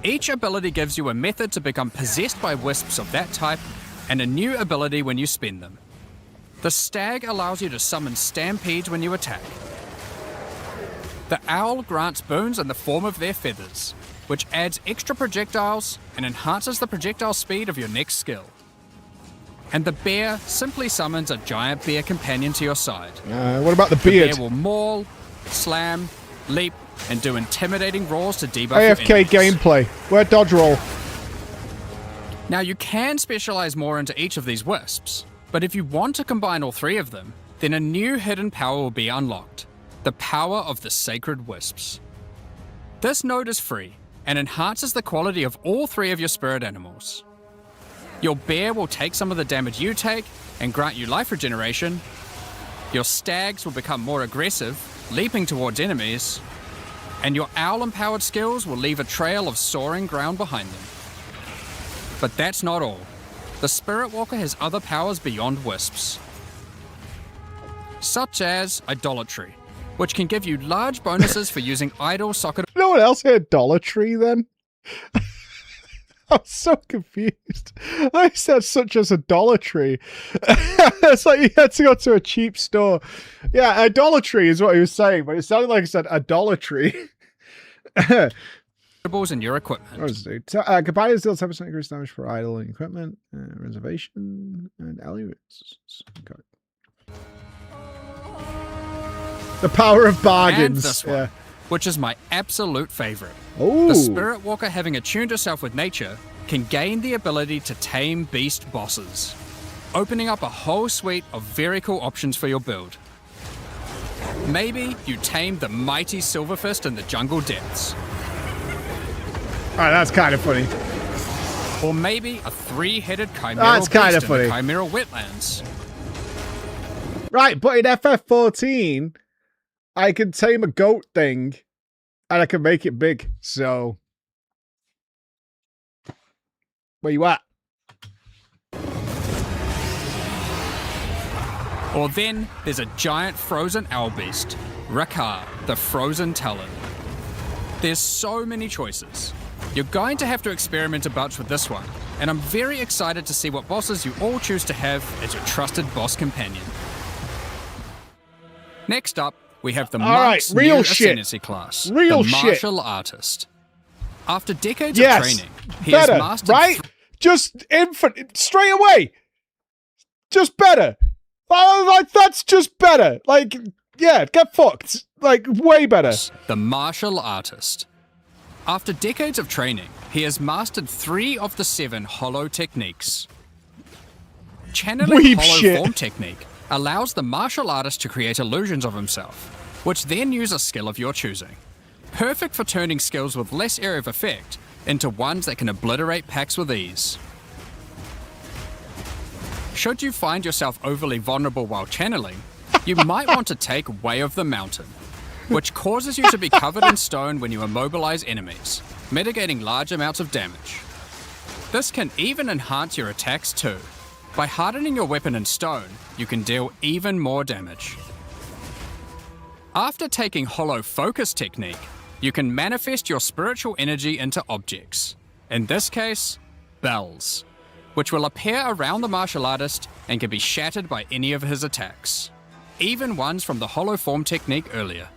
Each ability gives you a method to become possessed by wisps of that type, and a new ability when you spend them. The stag allows you to summon stampedes when you attack. The owl grants boons in the form of their feathers, which adds extra projectiles and enhances the projectile speed of your next skill. And the bear simply summons a giant bear companion to your side. What about the beard? The bear will maul, slam, leap, and do intimidating roars to debuff your AFK enemies. gameplay. Where dodge roll? Now you can specialize more into each of these wisps, but if you want to combine all 3 of them, then a new hidden power will be unlocked. The power of the Sacred Wisps. This node is free and enhances the quality of all 3 of your spirit animals. Your bear will take some of the damage you take and grant you life regeneration. Your stags will become more aggressive, leaping towards enemies. And your owl-empowered skills will leave a trail of soaring ground behind them. But that's not all. The Spirit Walker has other powers beyond wisps, such as Idolatry, which can give you large bonuses for using idol socket. No one else heard Dollar Tree then? I'm so confused. I said such as idolatry. It's like you had to go to a cheap store. Yeah, idolatry is what he was saying, but it sounded like he said idolatry. in your equipment. Companions deal 10% increased damage for idle and equipment, reservation, and alley-routes. Got it. The power of bargains. And this one, which is my absolute favorite. Ooh. The Spirit Walker, having attuned herself with nature, can gain the ability to tame beast bosses, opening up a whole suite of very cool options for your build. Maybe you tame the mighty Silverfist in the jungle depths. Alright, that's kind of funny. Or maybe a 3-headed chimeral That's kind of beast in the funny. chimeral wetlands. Right, but in FF14, I can tame a goat thing, and I can make it big, so... Where you at? Or then there's a giant frozen owl beast, Aaaa, the Frozen Talon. There's so many choices. You're going to have to experiment a bunch with this one, and I'm very excited to see what bosses you all choose to have as your trusted boss companion. Next up, we have the Monk's real new shit. ascendancy class, Real the shit. Martial Artist. After decades Yes. of training, he Better, has mastered right? Just infinite, straight away. Just better. Like, that's just better. Like, yeah, get fucked. Like, way better. the Martial Artist. After decades of training, he has mastered 3 of the 7 hollow techniques. Channeling Weeb hollow shit. form technique allows the martial artist to create illusions of himself, which then use a skill of your choosing. Perfect for turning skills with less area of effect into ones that can obliterate packs with ease. Should you find yourself overly vulnerable while channeling, you might want to take Way of the Mountain, which causes you to be covered in stone when you immobilize enemies, mitigating large amounts of damage. This can even enhance your attacks too. By hardening your weapon in stone, you can deal even more damage. After taking Hollow Focus technique, you can manifest your spiritual energy into objects. In this case, bells, which will appear around the martial artist and can be shattered by any of his attacks, even ones from the Hollow Form technique earlier.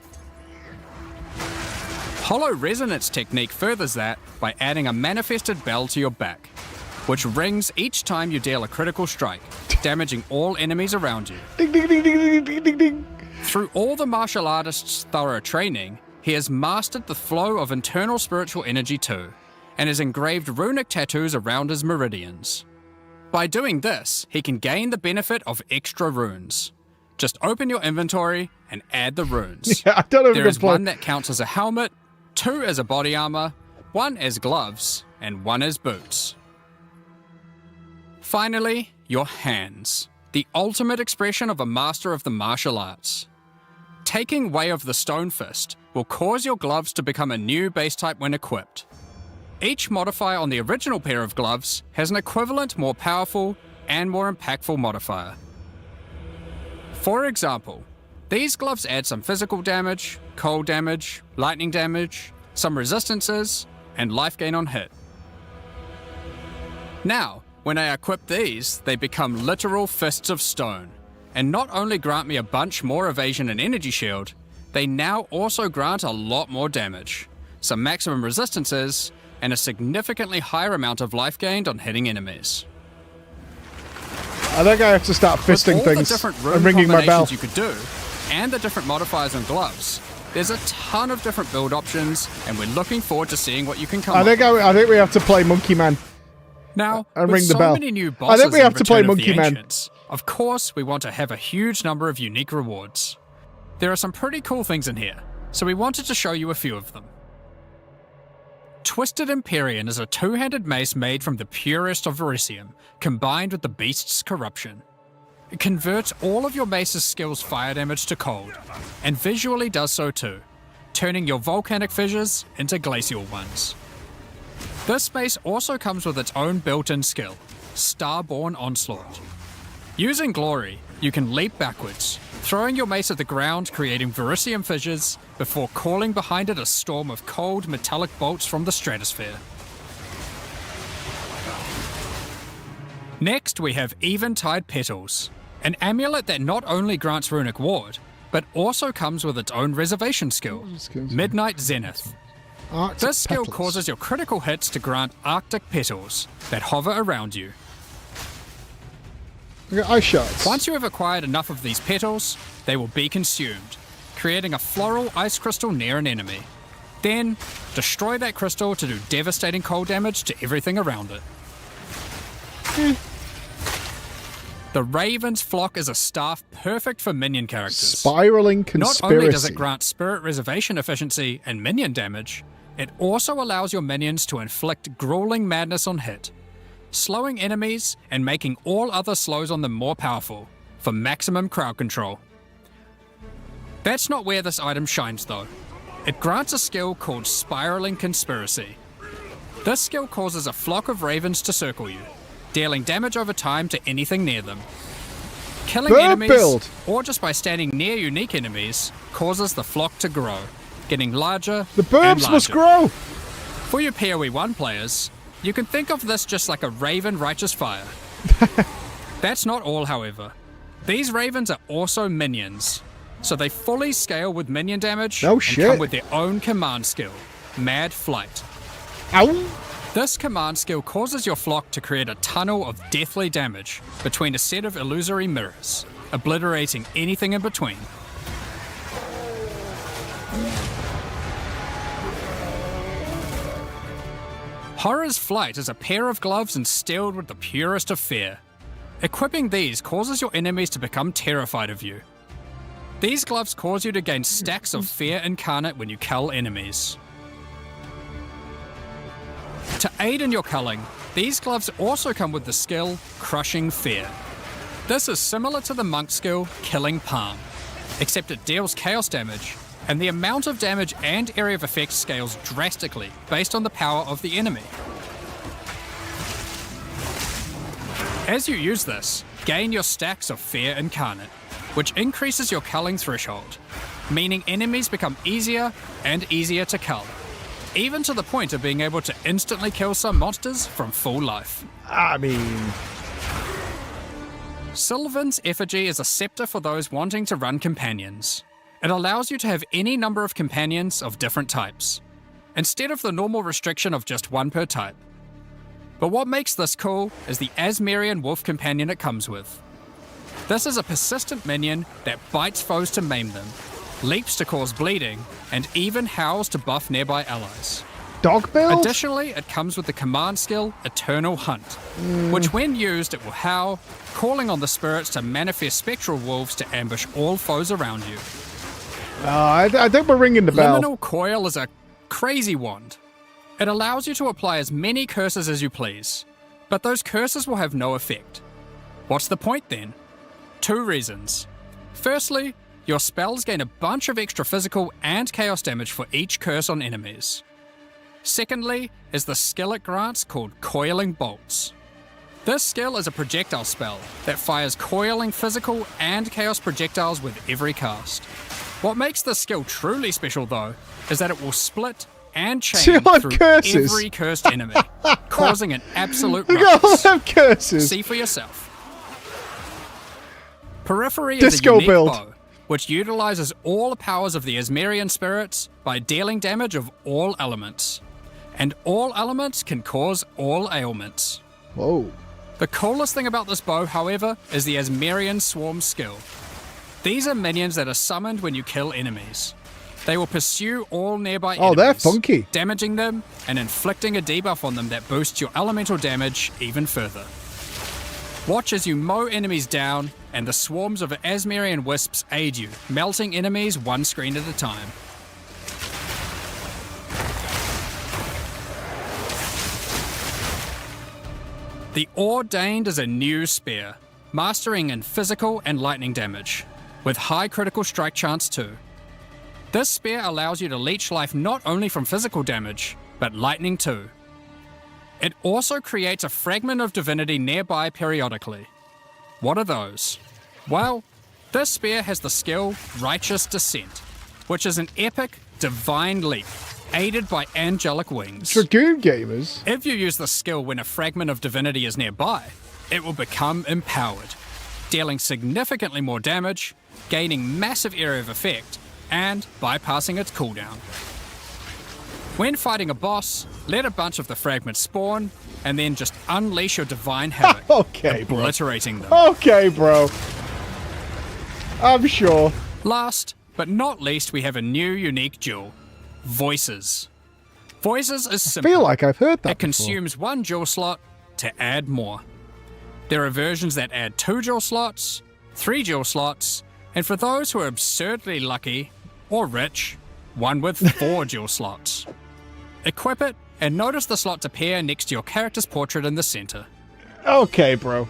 Hollow Resonance technique furthers that by adding a manifested bell to your back, which rings each time you deal a critical strike, damaging all enemies around you. Ding, ding, ding, ding, ding, ding, ding. Through all the martial artist's thorough training, he has mastered the flow of internal spiritual energy too, and has engraved runic tattoos around his meridians. By doing this, he can gain the benefit of extra runes. Just open your inventory and add the runes. Yeah, I don't know There is if one one that counts as a helmet, 2 as a body armor, 1 as gloves, and 1 as boots. Finally, your hands, the ultimate expression of a master of the martial arts. Taking Way of the Stone Fist will cause your gloves to become a new base type when equipped. Each modifier on the original pair of gloves has an equivalent, more powerful, and more impactful modifier. For example, these gloves add some physical damage, cold damage, lightning damage, some resistances, and life gain on hit. Now, when I equip these, they become literal fists of stone, and not only grant me a bunch more evasion and energy shield, they now also grant a lot more damage, some maximum resistances, and a significantly higher amount of life gained on hitting enemies. I think I have to start fisting With all things the different rune and ringing my bell. combinations you could do, and the different modifiers on gloves, there's a ton of different build options, and we're looking forward to seeing what you can come I up think with. I think we have to play Monkey Man. Now, and with ring the so bell. many new I bosses think we have in to play Return of the Monkey Man. Ancients, of course, we want to have a huge number of unique rewards. There are some pretty cool things in here, so we wanted to show you a few of them. Twisted Empyrean is a 2-handed mace made from the purest of verisium, combined with the beast's corruption. It converts all of your mace's skills fire damage to cold, and visually does so too, turning your volcanic fissures into glacial ones. This mace also comes with its own built-in skill, Starborn Onslaught. Using Glory, you can leap backwards, throwing your mace at the ground, creating verisium fissures, before calling behind it a storm of cold metallic bolts from the stratosphere. Next, we have Eventide Petals, an amulet that not only grants runic ward, but also comes with its own reservation skill, Midnight Zenith. Arctic This skill petals. causes your critical hits to grant Arctic petals that hover around you. I got ice shards. Once you have acquired enough of these petals, they will be consumed, creating a floral ice crystal near an enemy. Then, destroy that crystal to do devastating cold damage to everything around it. The Raven's Flock is a staff perfect for minion characters. Spiraling conspiracy. Not only does it grant spirit reservation efficiency and minion damage, it also allows your minions to inflict grueling madness on hit, slowing enemies and making all other slows on them more powerful, for maximum crowd control. That's not where this item shines though. It grants a skill called Spiraling Conspiracy. This skill causes a flock of ravens to circle you, dealing damage over time to anything near them. Killing Bird enemies, build. or just by standing near unique enemies, causes the flock to grow, getting larger The and burbs must larger. grow. For you PoE 1 players, you can think of this just like a Raven Righteous Fire. That's not all, however. These Ravens are also minions, so they fully scale with minion damage Oh, and shit. come with their own command skill, Mad Flight. Ow! This command skill causes your flock to create a tunnel of deathly damage between a set of illusory mirrors, obliterating anything in between. Horror's Flight is a pair of gloves instilled with the purest of fear. Equipping these causes your enemies to become terrified of you. These gloves cause you to gain stacks of fear incarnate when you cull enemies. To aid in your culling, these gloves also come with the skill Crushing Fear. This is similar to the monk skill Killing Palm, except it deals chaos damage, and the amount of damage and area of effect scales drastically based on the power of the enemy. As you use this, gain your stacks of Fear Incarnate, which increases your culling threshold, meaning enemies become easier and easier to cull, even to the point of being able to instantly kill some monsters from full life. I mean... Sylvan's Effigy is a scepter for those wanting to run companions. It allows you to have any number of companions of different types, instead of the normal restriction of just one per type. But what makes this cool is the Asmerian Wolf Companion it comes with. This is a persistent minion that bites foes to maim them, leaps to cause bleeding, and even howls to buff nearby allies. Dog build? Additionally, it comes with the command skill Eternal Hunt, which when used it will howl, calling on the spirits to manifest spectral wolves to ambush all foes around you. I think we're ringing the bell. Liminal Coil is a crazy wand. It allows you to apply as many curses as you please, but those curses will have no effect. What's the point then? 2 reasons. Firstly, your spells gain a bunch of extra physical and chaos damage for each curse on enemies. Secondly, is the skill it grants called Coiling Bolts. This skill is a projectile spell that fires coiling physical and chaos projectiles with every cast. What makes this skill truly special though, is that it will split and chain through curses. every cursed enemy, causing an absolute Look at all ruckus. them curses. See for yourself. Periphery Disco is a unique build. bow, which utilizes all the powers of the Asmerian spirits by dealing damage of all elements. And all elements can cause all ailments. Whoa. The coolest thing about this bow, however, is the Asmerian Swarm skill. These are minions that are summoned when you kill enemies. They will pursue all nearby enemies, they're funky. damaging them and inflicting a debuff on them that boosts your elemental damage even further. Watch as you mow enemies down, and the swarms of Asmerian wisps aid you, melting enemies one screen at a time. The Ordained is a new spear, mastering in physical and lightning damage, with high critical strike chance too. This spear allows you to leech life not only from physical damage, but lightning too. It also creates a fragment of divinity nearby periodically. What are those? Well, this spear has the skill Righteous Descent, which is an epic, divine leap, aided by angelic wings. Dragoon gamers? If you use the skill when a fragment of divinity is nearby, it will become empowered, dealing significantly more damage, gaining massive area of effect, and bypassing its cooldown. When fighting a boss, let a bunch of the fragments spawn, and then just unleash your divine havoc, Okay, bro. obliterating them. Okay, bro. I'm sure. Last, but not least, we have a new unique jewel, Voices. Voices is I simple. feel like I've heard that It before. consumes 1 jewel slot to add more. There are versions that add 2 jewel slots, 3 jewel slots, and for those who are absurdly lucky or rich, one with 4 jewel slots. Equip it and notice the slots appear next to your character's portrait in the center. Okay, bro.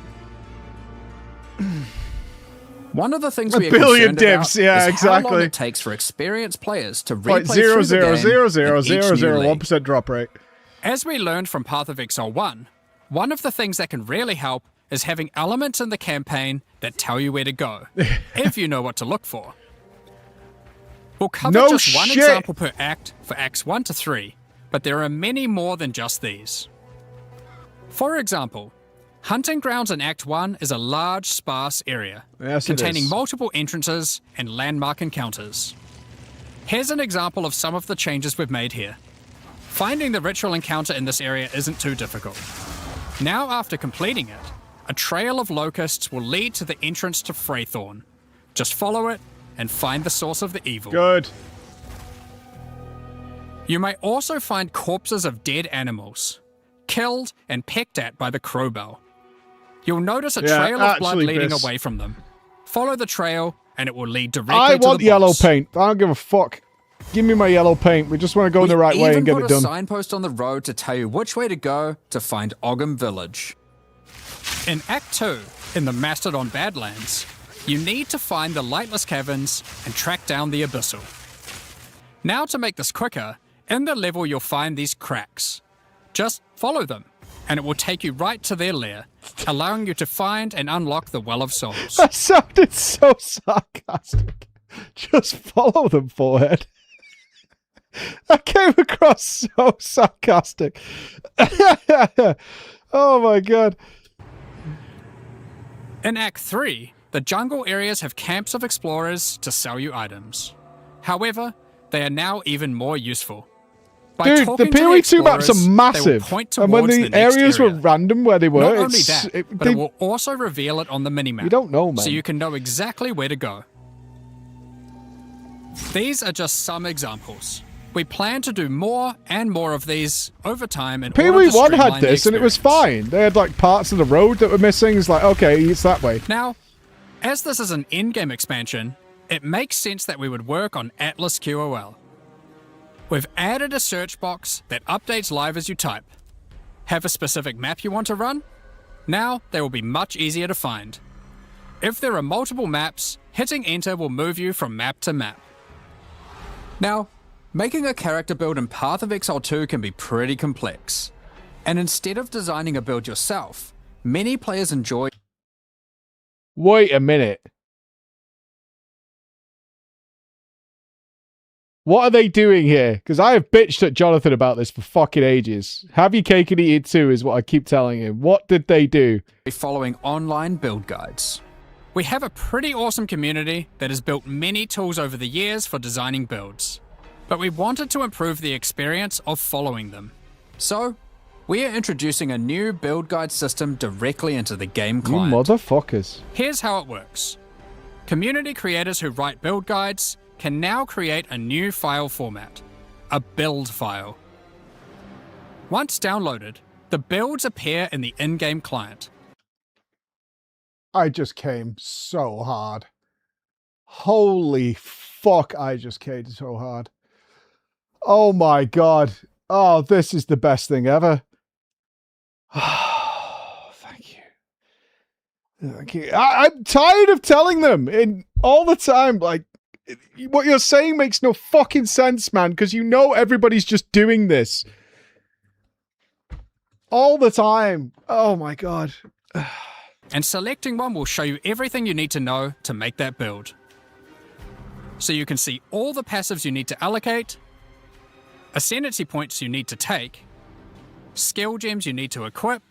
One of the things A we are billion concerned divs, about yeah, is how exactly. long it takes for experienced players to Like replay through the game in each new league. 0.00001% drop rate. As we learned from Path of Exile 1, one of the things that can really help is having elements in the campaign that tell you where to go, if you know what to look for. We'll cover No just one shit. example per act for acts 1 to 3, but there are many more than just these. For example, Hunting Grounds in Act 1 is a large, sparse area, Yes, it containing is. multiple entrances and landmark encounters. Here's an example of some of the changes we've made here. Finding the ritual encounter in this area isn't too difficult. Now after completing it, a trail of locusts will lead to the entrance to Freythorn. Just follow it and find the source of the evil. Good. You may also find corpses of dead animals, killed and pecked at by the crowbell. You'll notice a trail of blood actually, leading Chris. away from them. Follow the trail and it will lead directly I to want the yellow boss. paint. I don't give a fuck. Give me my yellow paint. We just want to go in the right way and get We it even put a done. signpost on the road to tell you which way to go to find Ogham Village. In Act 2, in the Mastodon Badlands, you need to find the Lightless Caverns and track down the Abyssal. Now to make this quicker, in the level you'll find these cracks. Just follow them, and it will take you right to their lair, allowing you to find and unlock the Well of Souls. That sounded so sarcastic. Just follow them, forehead. That came across so sarcastic. Oh my god. In Act 3, the jungle areas have camps of explorers to sell you items. However, they are now even more useful. By Dude, the talking to PoE 2 maps explorers, are they will massive. point And when towards the next areas were area. random where they were, Not only it's, that, but they, it will also reveal it on the minimap. you don't know, man. So you can know exactly where to go. These are just some examples. We plan to do more and more of these over time in order PoE to 1 had streamline the this and it was experience. fine. They had like parts of the road that were missing. It's like, okay, it's that way. Now, as this is an endgame expansion, it makes sense that we would work on Atlas QOL. We've added a search box that updates live as you type. Have a specific map you want to run? Now they will be much easier to find. If there are multiple maps, hitting enter will move you from map to map. Now, making a character build in Path of Exile 2 can be pretty complex. And instead of designing a build yourself, many players enjoy Wait a minute. What are they doing here? Because I have bitched at Jonathan about this for fucking ages. Have your cake and eat it too is what I keep telling him. What did they do? following online build guides. We have a pretty awesome community that has built many tools over the years for designing builds, but we wanted to improve the experience of following them. So, we are introducing a new build guide system directly into the game You client. motherfuckers. Here's how it works. Community creators who write build guides can now create a new file format, a build file. Once downloaded, the builds appear in the in-game client. I just came so hard. Holy fuck, I just came so hard. Oh my god. Oh, this is the best thing ever. Thank you. Thank you. I'm tired of telling them in all the time, like, what you're saying makes no fucking sense, man, because you know everybody's just doing this. All the time. Oh my god. And selecting one will show you everything you need to know to make that build. So you can see all the passives you need to allocate, ascendancy points you need to take, skill gems you need to equip,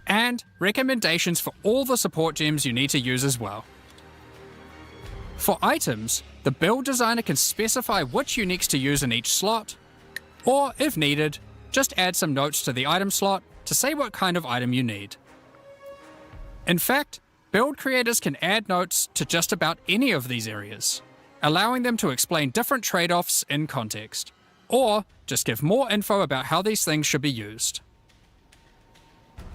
and recommendations for all the support gems you need to use as well. For items, the build designer can specify which uniques to use in each slot, or if needed, just add some notes to the item slot to say what kind of item you need. In fact, build creators can add notes to just about any of these areas, allowing them to explain different trade-offs in context, or just give more info about how these things should be used.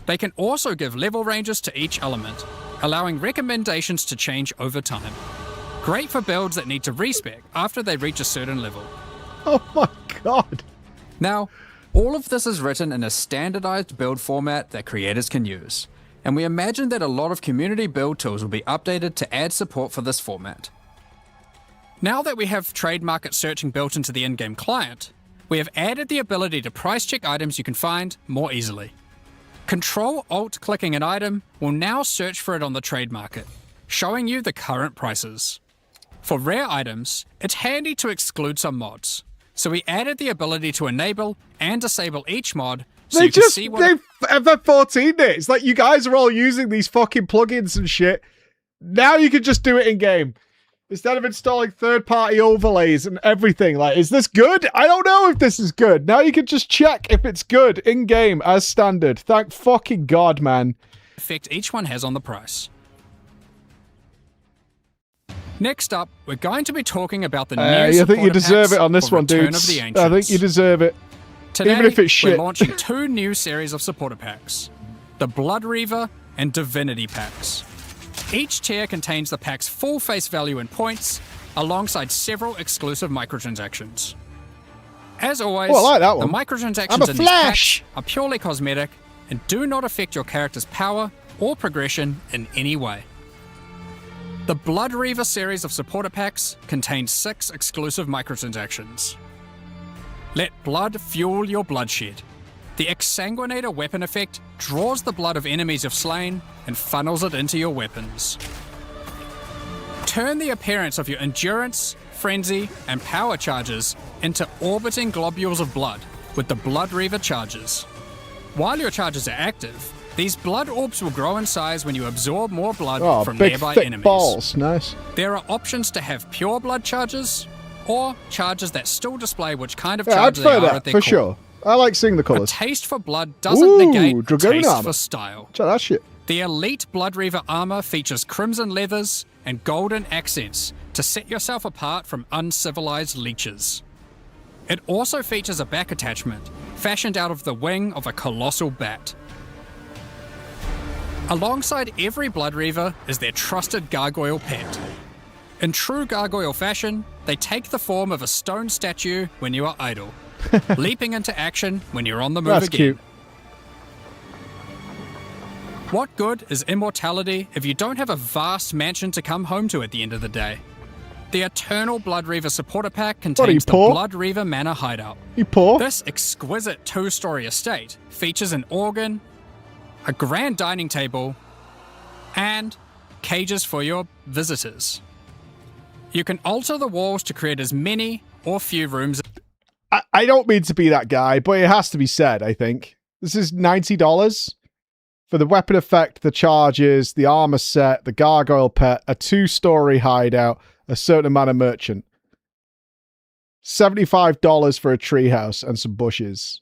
They can also give level ranges to each element, allowing recommendations to change over time. Great for builds that need to respec after they reach a certain level. Oh my god. Now, all of this is written in a standardized build format that creators can use, and we imagine that a lot of community build tools will be updated to add support for this format. Now that we have trade market searching built into the in-game client, we have added the ability to price check items you can find more easily. Control-Alt-clicking an item will now search for it on the trade market, showing you the current prices. For rare items, it's handy to exclude some mods, So we added the ability to enable and disable each mod so They you can just, see they what FF14 it. It's like you guys are all using these fucking plugins and shit. Now you can just do it in game. Instead of installing third-party overlays and everything. Like, is this good? I don't know if this is good. Now you can just check if it's good in-game as standard. Thank fucking God, man. effect each one has on the price. Next up, we're going to be talking about the new I think you supporter deserve packs it on this for one, Return dude. of the I think Ancients. you deserve it. Today, Even if it's shit. we're launching 2 new series of supporter packs, the Blood Reaver and Divinity packs. Each tier contains the pack's full face value in points, alongside several exclusive microtransactions. As always, Oh, I like that the one. microtransactions I'm a in these Flash. packs are purely cosmetic and do not affect your character's power or progression in any way. The Blood Reaver series of supporter packs contains 6 exclusive microtransactions. Let blood fuel your bloodshed. The Exsanguinator weapon effect draws the blood of enemies you've slain and funnels it into your weapons. Turn the appearance of your endurance, frenzy, and power charges into orbiting globules of blood with the Blood Reaver charges. While your charges are active, these blood orbs will grow in size when you absorb more blood Oh, from big nearby thick enemies. balls. Nice. There are options to have pure blood charges, or charges that still display which kind of Yeah, I'd charge they prefer are that, at their for core. sure. I like seeing the A colours. taste for blood doesn't Ooh, negate Dragoon taste armor. for style. Check that shit. The Elite Blood Reaver armor features crimson leathers and golden accents to set yourself apart from uncivilized leeches. It also features a back attachment, fashioned out of the wing of a colossal bat. Alongside every Blood Reaver is their trusted gargoyle pet. In true gargoyle fashion, they take the form of a stone statue when you are idle, leaping into action when you're on the move That's again. cute. What good is immortality if you don't have a vast mansion to come home to at the end of the day? The Eternal Blood Reaver supporter pack What are you, contains the poor? Blood Reaver Manor hideout. You poor? This exquisite 2-story estate features an organ, a grand dining table, and cages for your visitors. You can alter the walls to create as many or few rooms. I don't mean to be that guy, but it has to be said, I think. This is $90 for the weapon effect, the charges, the armor set, the gargoyle pet, a 2-story hideout, a certain amount of merchant. $75 for a treehouse and some bushes.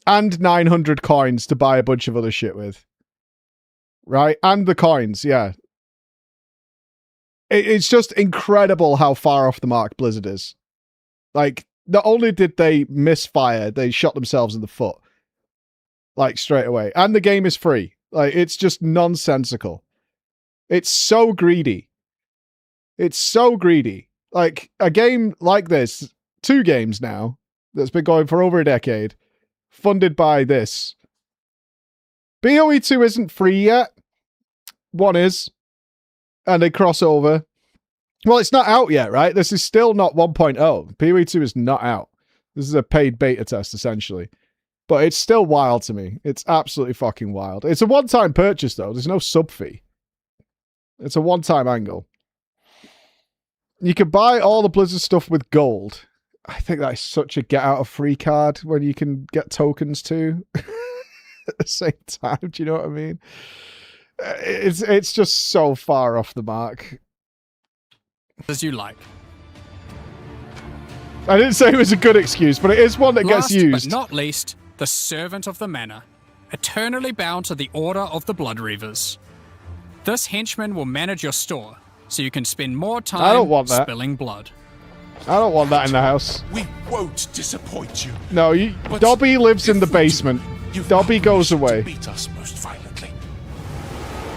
And 900 coins to buy a bunch of other shit with. Right? And the coins, yeah. It's just incredible how far off the mark Blizzard is. Like, not only did they misfire, they shot themselves in the foot. Like, straight away. And the game is free. Like, it's just nonsensical. It's so greedy. It's so greedy. Like, a game like this, 2 games now, that's been going for over a decade, funded by this. BOE 2 isn't free yet. 1 is. And they cross over. Well, it's not out yet, right? This is still not 1.0. BOE 2 is not out. This is a paid beta test, essentially. But it's still wild to me. It's absolutely fucking wild. It's a one-time purchase, though. There's no sub fee. It's a one-time angle. You can buy all the Blizzard stuff with gold. I think that is such a get-out-of-free card when you can get tokens too. At the same time, do you know what I mean? It's just so far off the mark. As you like. I didn't say it was a good excuse, but it is one that Last gets used. but not least, the Servant of the Manor, eternally bound to the Order of the Blood Reavers. This henchman will manage your store, so you can spend more I don't time want that. spilling blood. I don't want that in the house. We won't disappoint you. No, But Dobby lives in if the we do, basement. you've Dobby got goes permission to away. Beat us most violently.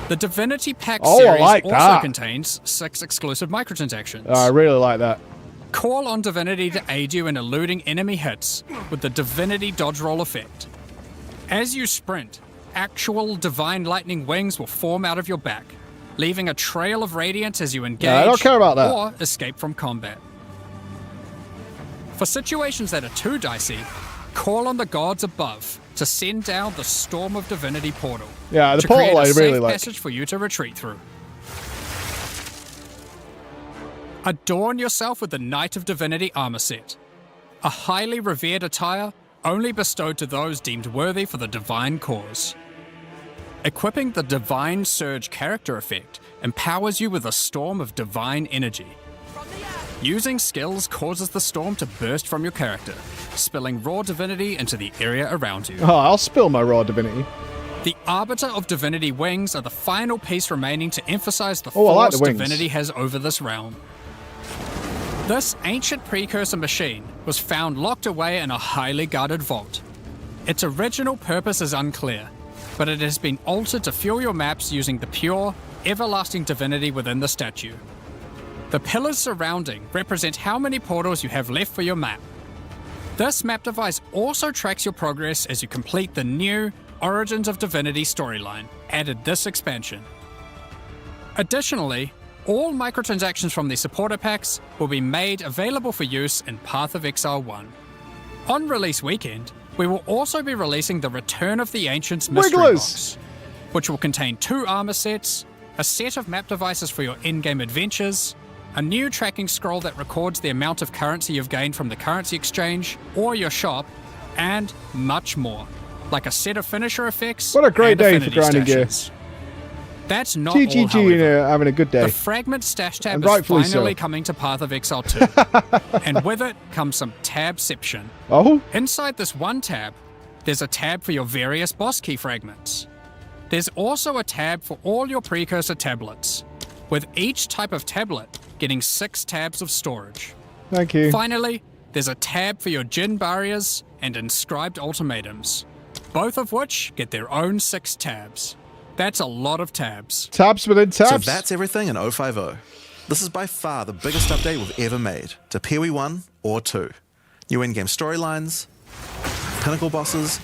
The Divinity Pack Oh, I series like also that. contains 6 exclusive microtransactions. I really like that. Call on Divinity to aid you in eluding enemy hits with the Divinity Dodge Roll effect. As you sprint, actual Divine Lightning wings will form out of your back, leaving a trail of radiance as you engage I don't care about that. or escape from combat. For situations that are too dicey, call on the gods above to send down the Storm of Divinity portal. Yeah, the to create portal a I really safe like. passage for you to retreat through. Adorn yourself with the Knight of Divinity armor set, a highly revered attire only bestowed to those deemed worthy for the divine cause. Equipping the Divine Surge character effect empowers you with a storm of divine energy. Using skills causes the storm to burst from your character, spilling raw divinity into the area around you. Oh, I'll spill my raw divinity. The Arbiter of Divinity wings are the final piece remaining to emphasize the I like force the wings. divinity has over this realm. This ancient precursor machine was found locked away in a highly guarded vault. Its original purpose is unclear, but it has been altered to fuel your maps using the pure, everlasting divinity within the statue. The pillars surrounding represent how many portals you have left for your map. This map device also tracks your progress as you complete the new Origins of Divinity storyline, added this expansion. Additionally, all microtransactions from the supporter packs will be made available for use in Path of Exile 1. On release weekend, we will also be releasing the Return of the Ancients mystery box, which will contain 2 armor sets, a set of map devices for your in-game adventures, a new tracking scroll that records the amount of currency you've gained from the currency exchange or your shop, and much more, like a set of finisher effects. What a great and day for affinity grinding gear. stashes. That's not all, GGG, however. having a good day. The Fragment Stash tab And is rightfully finally so. coming to Path of Exile 2, and with it comes some tabception. Oh? Inside this one tab, there's a tab for your various boss key fragments. There's also a tab for all your precursor tablets, with each type of tablet getting 6 tabs of storage. Thank you. Finally, there's a tab for your Djinn barriers and inscribed ultimatums, both of which get their own 6 tabs. That's a lot of tabs. Tabs within tabs. So that's everything in 050. This is by far the biggest update we've ever made to PoE 1 or 2. New in-game storylines, pinnacle bosses,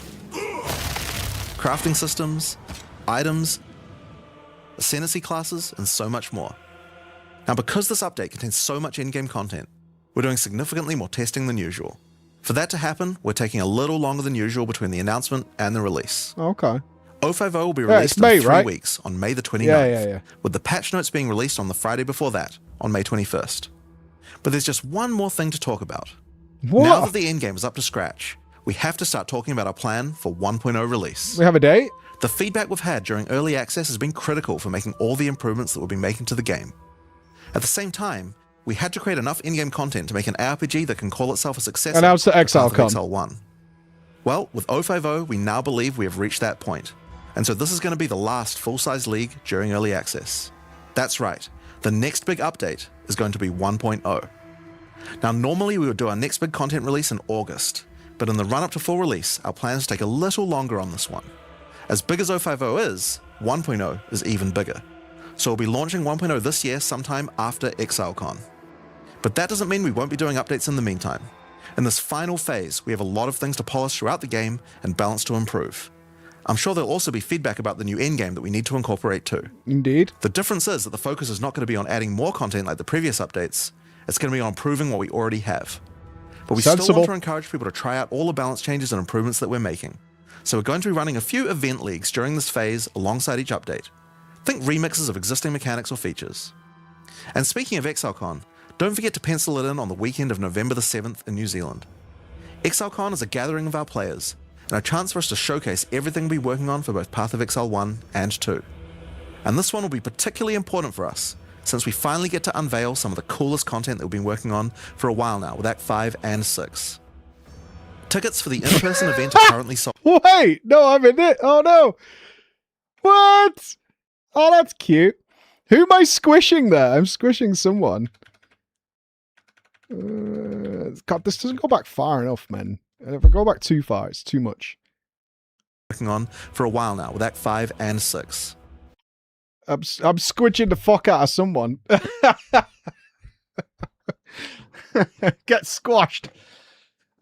crafting systems, items, ascendancy classes, and so much more. Now, because this update contains so much in-game content, we're doing significantly more testing than usual. For that to happen, we're taking a little longer than usual between the announcement and the release. Okay. 050 will be Yeah, released it's May, in 3 right? weeks on May the 29th, Yeah. with the patch notes being released on the Friday before that, on May 21st. But there's just one more thing to talk about. What? Now that the endgame is up to scratch, we have to start talking about our plan for 1.0 release. We have a date? The feedback we've had during early access has been critical for making all the improvements that we'll be making to the game. At the same time, we had to create enough in-game content to make an RPG that can call itself a successor Announce the to Exile Path of come. Exile 1. Well, with 050, we now believe we have reached that point, and so this is going to be the last full-size league during early access. That's right, the next big update is going to be 1.0. Now, normally we would do our next big content release in August, but in the run-up to full release, our plans take a little longer on this one. As big as 050 is, 1.0 is even bigger. So we'll be launching 1.0 this year sometime after ExileCon. But that doesn't mean we won't be doing updates in the meantime. In this final phase, we have a lot of things to polish throughout the game and balance to improve. I'm sure there'll also be feedback about the new endgame that we need to incorporate too. Indeed. The difference is that the focus is not going to be on adding more content like the previous updates, it's going to be on improving what we already have. But we still Sensible. want to encourage people to try out all the balance changes and improvements that we're making. So we're going to be running a few event leagues during this phase alongside each update. Think remixes of existing mechanics or features. And speaking of ExileCon, don't forget to pencil it in on the weekend of November the 7th in New Zealand. ExileCon is a gathering of our players, and a chance for us to showcase everything we'll be working on for both Path of Exile 1 and 2. And this one will be particularly important for us, since we finally get to unveil some of the coolest content that we've been working on for a while now with Act 5 and 6. Tickets for the in-person event are currently sold. Wait! No, I'm in it! Oh no! What? Oh, that's cute. Who am I squishing there? I'm squishing someone. God, this doesn't go back far enough, man. And if I go back too far, it's too much. Working on for a while now with Act 5 and 6. I'm squidging the fuck out of someone. Get squashed.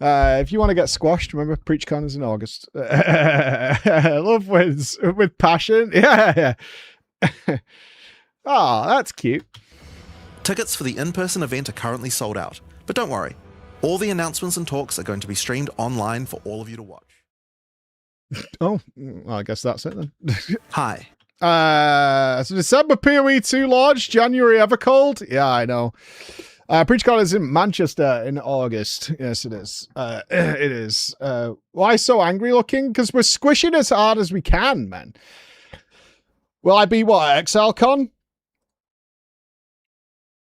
If you want to get squashed, remember PreachCon is in August. Love wins with passion. Yeah. Oh, that's cute. Tickets for the in-person event are currently sold out, but don't worry. All the announcements and talks are going to be streamed online for all of you to watch. Oh, well, I guess that's it then. Hi. So December PoE 2 launch, January Evercold. Yeah, I know. PreachCon is in Manchester in August. Yes, it is. It is. Why so angry looking? Because we're squishing as hard as we can, man. Will I be what, Exile Con?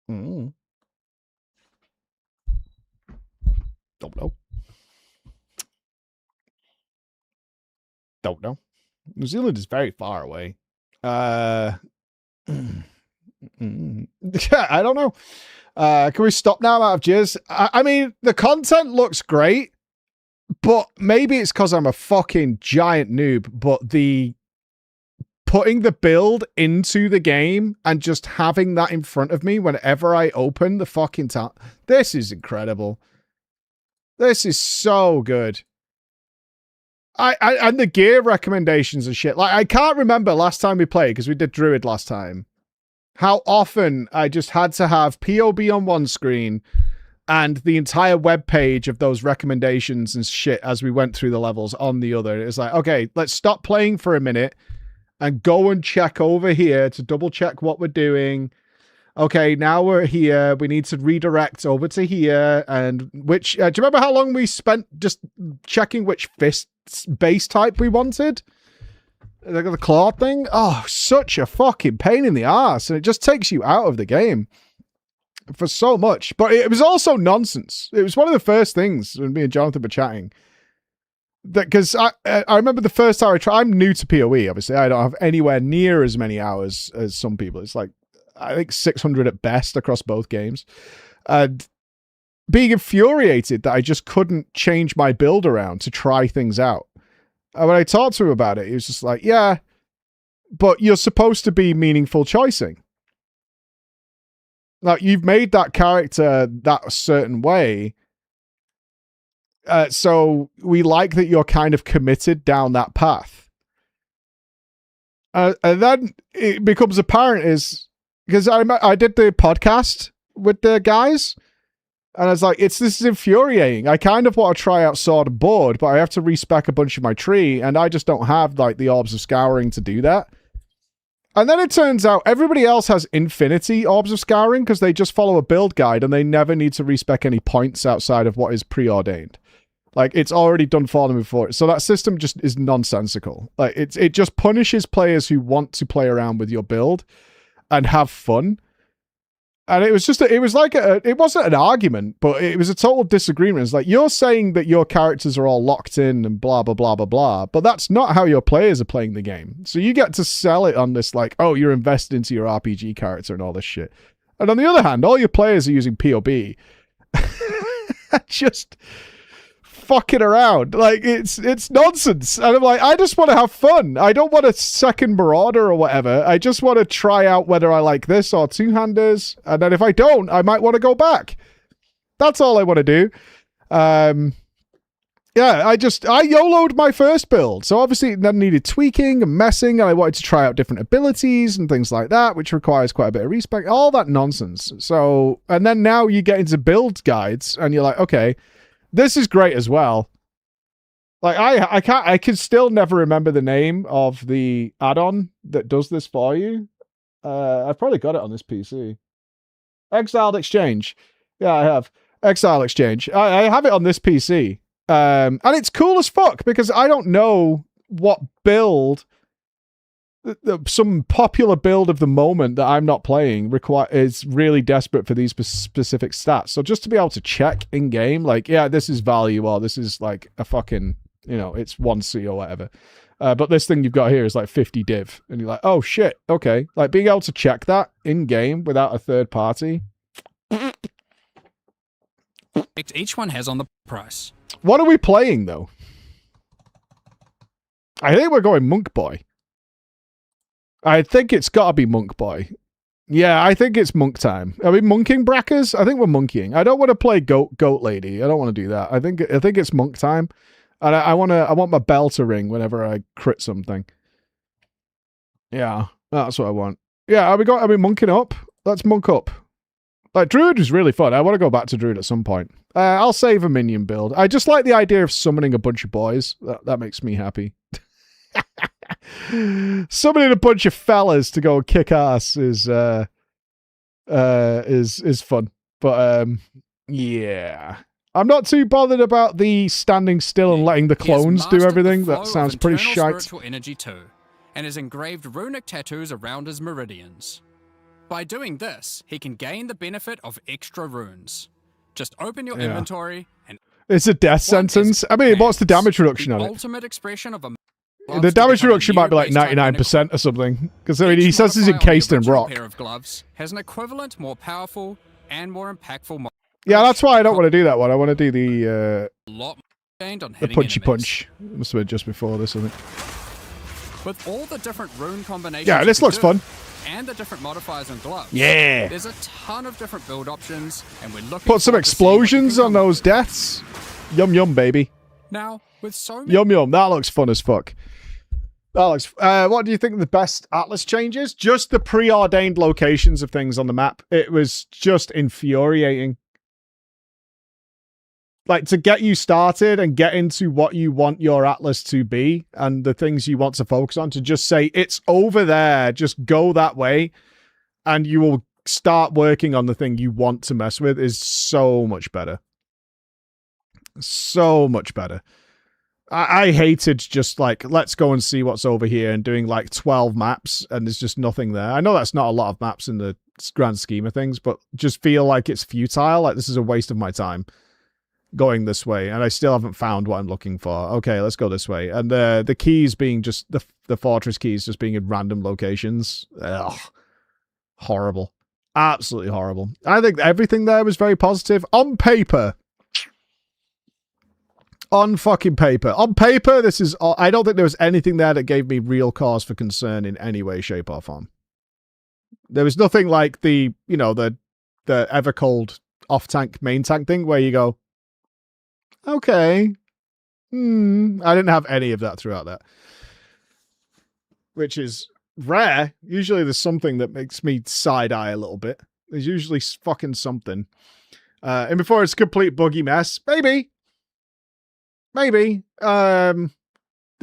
Don't know. Don't know. New Zealand is very far away. I don't know. Can we stop now out of jizz? I mean, the content looks great, but maybe it's because I'm a fucking giant noob, but the putting the build into the game and just having that in front of me whenever I open the fucking tab. This is incredible. This is so good. And the gear recommendations and shit. Like, I can't remember last time we played, because we did Druid last time, how often I just had to have POB on one screen and the entire web page of those recommendations and shit as we went through the levels on the other. It was like, okay, let's stop playing for a minute and go and check over here to double check what we're doing. Okay, now we're here. We need to redirect over to here. And which, do you remember how long we spent just checking which fist base type we wanted? The claw thing? Oh, such a fucking pain in the ass. And it just takes you out of the game for so much. But it was also nonsense. It was one of the first things when me and Jonathan were chatting. Because I remember the first time I tried, I'm new to PoE, obviously. I don't have anywhere near as many hours as some people. It's like, I think 600 at best across both games. And being infuriated that I just couldn't change my build around to try things out. And when I talked to him about it, he was just like, yeah, but you're supposed to be meaningful choicing. Like, you've made that character that certain way. So we like that you're kind of committed down that path. And then it becomes apparent is, because I did the podcast with the guys, and I was like, this is infuriating. I kind of want to try out Sword and Board, but I have to respec a bunch of my tree, and I just don't have like the Orbs of Scouring to do that. And then it turns out everybody else has infinity Orbs of Scouring because they just follow a build guide and they never need to respec any points outside of what is preordained. Like, it's already done for them before. So that system just is nonsensical. Like, it just punishes players who want to play around with your build and have fun. And it was just, it wasn't an argument, but it was a total disagreement. It's like, you're saying that your characters are all locked in and blah, blah, blah, blah, blah, but that's not how your players are playing the game. So you get to sell it on this, like, oh, you're invested into your RPG character and all this shit. And on the other hand, all your players are using POB. Just fucking around. Like, it's nonsense. And I'm like, I just want to have fun. I don't want a second Marauder or whatever. I just want to try out whether I like this or two-handers. And then if I don't, I might want to go back. That's all I want to do. Yeah, I YOLO'd my first build. So obviously it then needed tweaking and messing, and I wanted to try out different abilities and things like that, which requires quite a bit of respec. All that nonsense. So, and then now you get into build guides, and you're like, okay, this is great as well. Like, I can still never remember the name of the add-on that does this for you. I've probably got it on this PC. Exiled Exchange. Yeah, I have. Exile Exchange. I have it on this PC. And it's cool as fuck because I don't know what build, some popular build of the moment that I'm not playing is really desperate for these specific stats. So just to be able to check in game, like, yeah, this is value or this is like a fucking, you know, it's 1C or whatever. But this thing you've got here is like 50 div. And you're like, oh shit, okay. Like being able to check that in game without a third party. Each one has on the price. What are we playing though? I think we're going Monk Boy. I think it's got to be Monk Boy. Yeah, I think it's monk time. Are we monking Brackers? I think we're monkeying. I don't want to play goat lady. I don't want to do that. I think it's monk time, and I want my bell to ring whenever I crit something. Yeah, that's what I want. Yeah, are we monking up? Let's monk up. Like, Druid was really fun. I want to go back to Druid at some point. I'll save a minion build. I just like the idea of summoning a bunch of boys. That makes me happy. Summoning a bunch of fellas to go kick ass is fun. But yeah. I'm not too bothered about the standing still and letting the clones do everything. That sounds pretty shite. Spiritual energy too, and has engraved runic tattoos around his meridians. By doing this, he can gain the benefit of extra runes. Just open your inventory and... It's a death sentence. I mean, what's the damage reduction on it? Ultimate expression of a... The damage reduction might be like 99% or something. Because I mean, he says he's encased in rock. Pair of gloves has an equivalent, more powerful, and more impactful... Yeah, that's why I don't want to do that one. I want to do the punchy punch. It must have been just before this, I think. With all the different rune combinations... Yeah, this looks fun. And the different modifiers and gloves. Yeah. There's a ton of different build options, and we're looking... Put some explosions on those deaths. Yum yum, baby. Now, with so many... Yum yum, that looks fun as fuck. That looks... what do you think the best Atlas changes? Just the preordained locations of things on the map. It was just infuriating. Like, to get you started and get into what you want your Atlas to be and the things you want to focus on, to just say, it's over there, just go that way, and you will start working on the thing you want to mess with, is so much better. So much better. I hated just, like, let's go and see what's over here and doing, like, 12 maps, and there's just nothing there. I know that's not a lot of maps in the grand scheme of things, but just feel like it's futile, like this is a waste of my time. Going this way, and I still haven't found what I'm looking for. Okay, let's go this way. And the keys being just the fortress keys just being in random locations. Ugh. Horrible. Absolutely horrible. I think everything there was very positive. On paper. On fucking paper. On paper, this is... I don't think there was anything there that gave me real cause for concern in any way, shape, or form. There was nothing like the, you know, the ever-cold off-tank, main tank thing where you go, okay. I didn't have any of that throughout that. Which is rare. Usually there's something that makes me side-eye a little bit. There's usually fucking something. And before it's a complete buggy mess, maybe. Maybe. The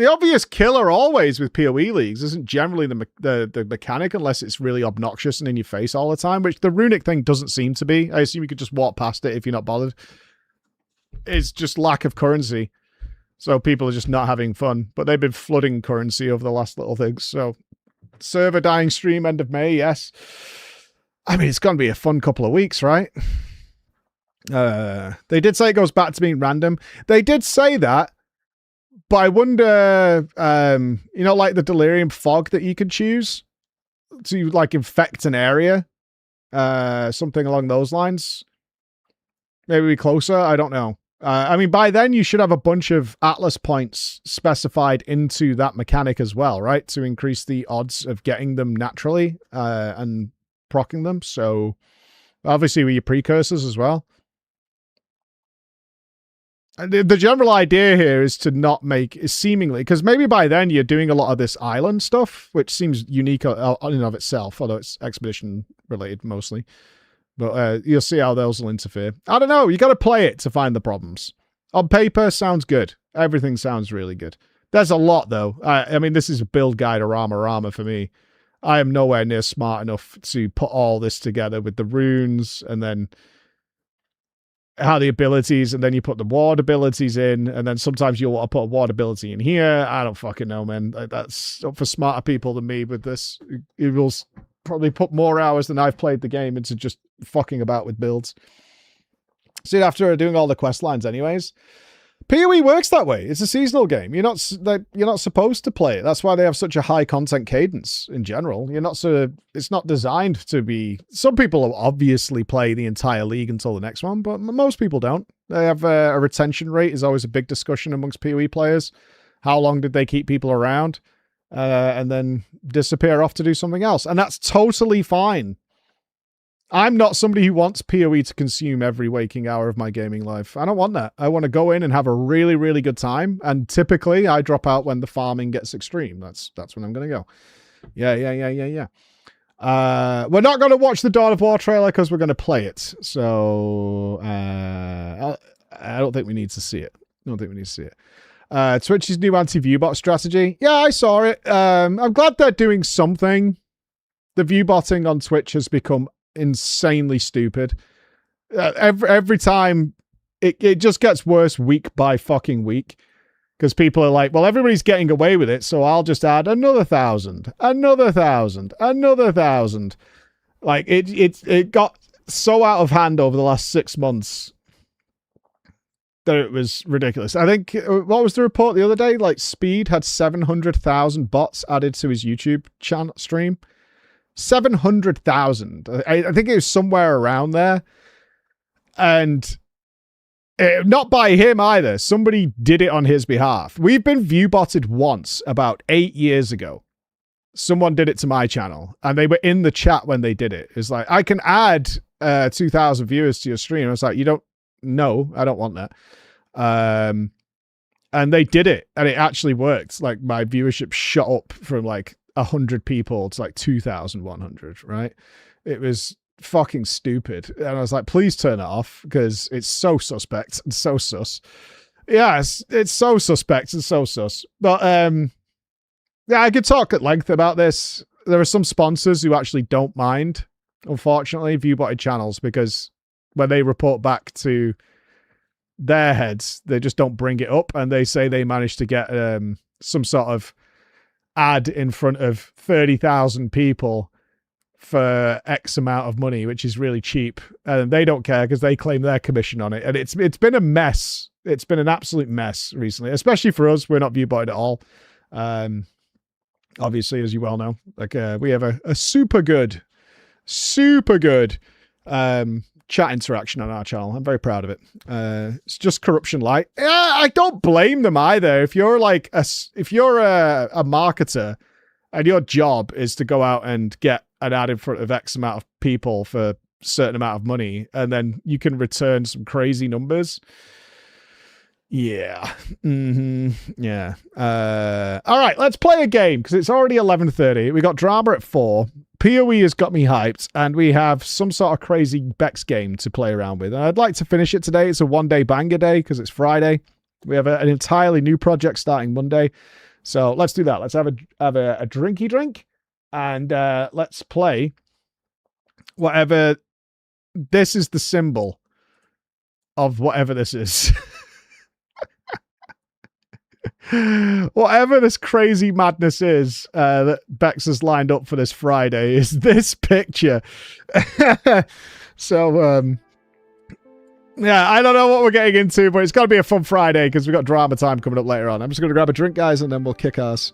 obvious killer always with PoE leagues isn't generally the mechanic unless it's really obnoxious and in your face all the time, which the runic thing doesn't seem to be. I assume you could just walk past it if you're not bothered. It's just lack of currency. So people are just not having fun. But they've been flooding currency over the last little things. So server dying stream end of May, yes. I mean, it's going to be a fun couple of weeks, right? They did say it goes back to being random. They did say that. But I wonder, you know, like the delirium fog that you could choose to like infect an area. Something along those lines. Maybe closer. I don't know. I mean, by then you should have a bunch of Atlas points specified into that mechanic as well, right? To increase the odds of getting them naturally and proccing them. So obviously with your precursors as well. And the general idea here is to not make, is seemingly, because maybe by then you're doing a lot of this island stuff, which seems unique in and of itself, although it's expedition related mostly. But you'll see how those will interfere. I don't know. You got to play it to find the problems. On paper, sounds good. Everything sounds really good. There's a lot, though. I mean, this is a build guide of Rama for me. I am nowhere near smart enough to put all this together with the runes and then how the abilities, and then you put the ward abilities in, and then sometimes you'll want to put a ward ability in here. I don't fucking know, man. That's up for smarter people than me with this. It will probably put more hours than I've played the game into just fucking about with builds. See, after doing all the quest lines anyways. PoE works that way. It's a seasonal game. You're not supposed to play it. That's why they have such a high content cadence in general. It's not designed to be... Some people obviously play the entire league until the next one, but most people don't. They have a retention rate is always a big discussion amongst PoE players. How long did they keep people around? And then disappear off to do something else. And that's totally fine. I'm not somebody who wants PoE to consume every waking hour of my gaming life. I don't want that. I want to go in and have a really, really good time. And typically I drop out when the farming gets extreme. That's when I'm going to go. Yeah. We're not going to watch the Dawn of War trailer because we're going to play it. So I don't think we need to see it. Twitch's new anti-viewbot strategy. Yeah, I saw it. I'm glad they're doing something. The viewbotting on Twitch has become insanely stupid. Every time, it just gets worse week by fucking week. Because people are like, well, everybody's getting away with it, so I'll just add another 1,000, another 1,000, another 1,000. Like, it got so out of hand over the last 6 months that it was ridiculous. I think, what was the report the other day? Like, Speed had 700,000 bots added to his YouTube channel stream. 700,000. I think it was somewhere around there. And not by him either. Somebody did it on his behalf. We've been view-botted once about 8 years ago. Someone did it to my channel, and they were in the chat when they did it. It's like, I can add 2,000 viewers to your stream. I was like, you don't, no, I don't want that. And they did it, and it actually worked. Like, my viewership shot up from like 100 people to like 2,100, right? It was fucking stupid. And I was like, please turn it off, because it's so suspect and so sus. Yeah, it's so suspect and so sus. But yeah, I could talk at length about this. There are some sponsors who actually don't mind, unfortunately, view-botted channels, because when they report back to their heads, they just don't bring it up, and they say they managed to get some sort of ad in front of 30,000 people for X amount of money, which is really cheap, and they don't care because they claim their commission on it. And it's been a mess. It's been an absolute mess recently, especially for us. We're not view-botted at all. Obviously, as you well know, like we have a super good chat interaction on our channel. I'm very proud of it. It's just corruption light. Yeah, I don't blame them either. If you're like a marketer and your job is to go out and get an ad in front of X amount of people for a certain amount of money, and then you can return some crazy numbers. Yeah. Yeah. All right, let's play a game, because it's already 11:30. We got drama at 4. PoE has got me hyped, and we have some sort of crazy Bex game to play around with. And I'd like to finish it today. It's a one-day banger day because it's Friday. We have an entirely new project starting Monday. So let's do that. Let's have a drinky drink, and let's play whatever. This is the symbol of whatever this is. Whatever this crazy madness is that Bex has lined up for this Friday is this picture. So, yeah, I don't know what we're getting into, but it's got to be a fun Friday because we've got drama time coming up later on. I'm just going to grab a drink, guys, and then we'll kick ass.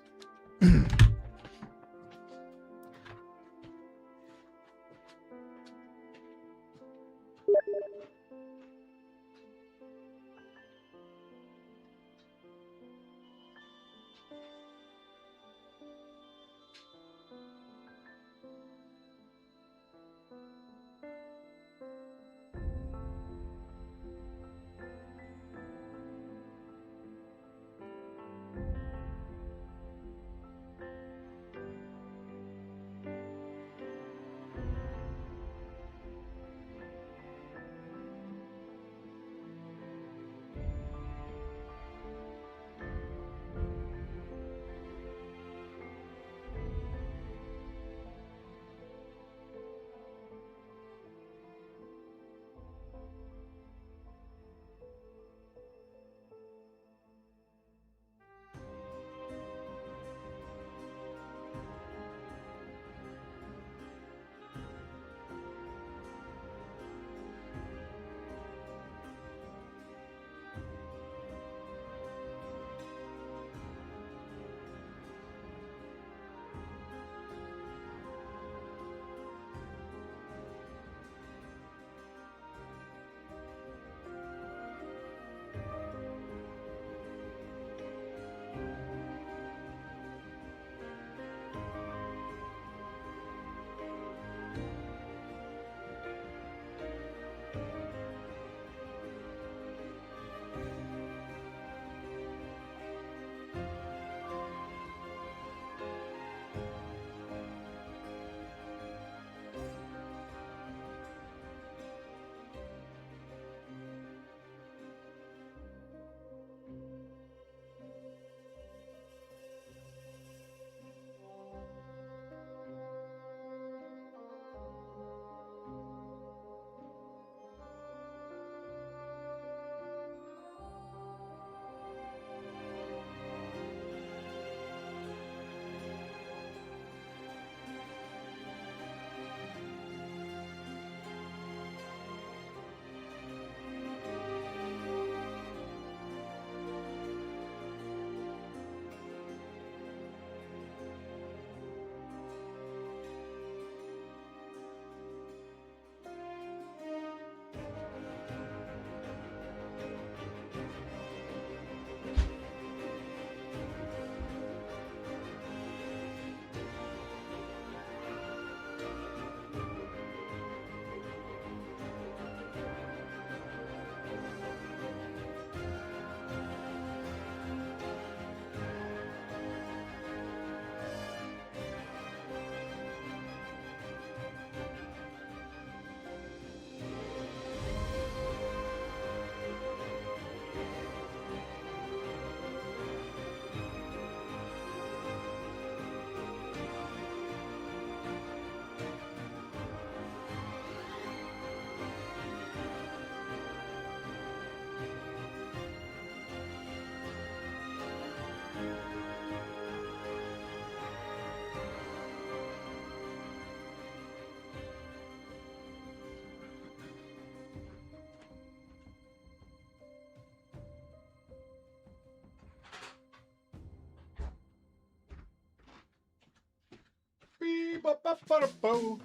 All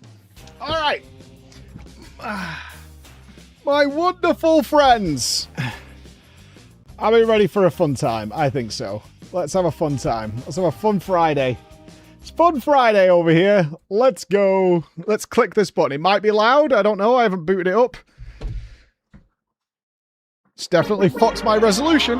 right. My wonderful friends. Are we ready for a fun time? I think so. Let's have a fun time. Let's have a fun Friday. It's Fun Friday over here. Let's go. Let's click this button. It might be loud. I don't know. I haven't booted it up. It's definitely fucked my resolution.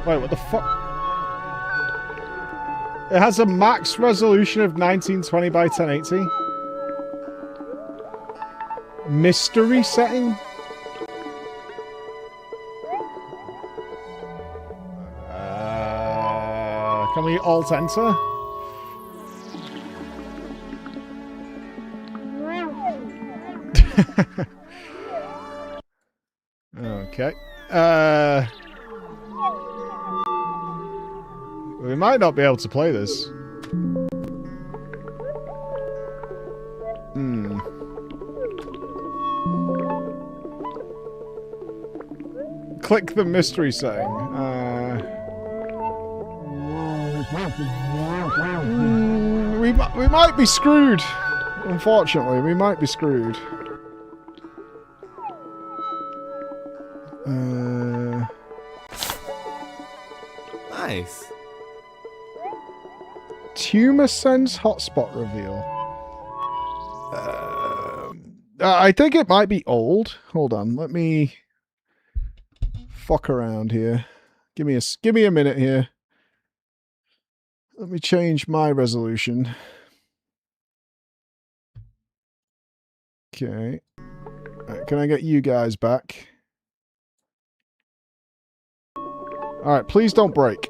Wait, what the fuck? It has a max resolution of 1920 by 1080. Mystery setting? Can we alt enter? Okay. We might not be able to play this. Click the mystery setting. We might be screwed. Unfortunately, we might be screwed. Nice. Tumor sense hotspot reveal. I think it might be old. Hold on, let me fuck around here. Give me a minute here. Let me change my resolution. Okay. Right, can I get you guys back? Alright, please don't break.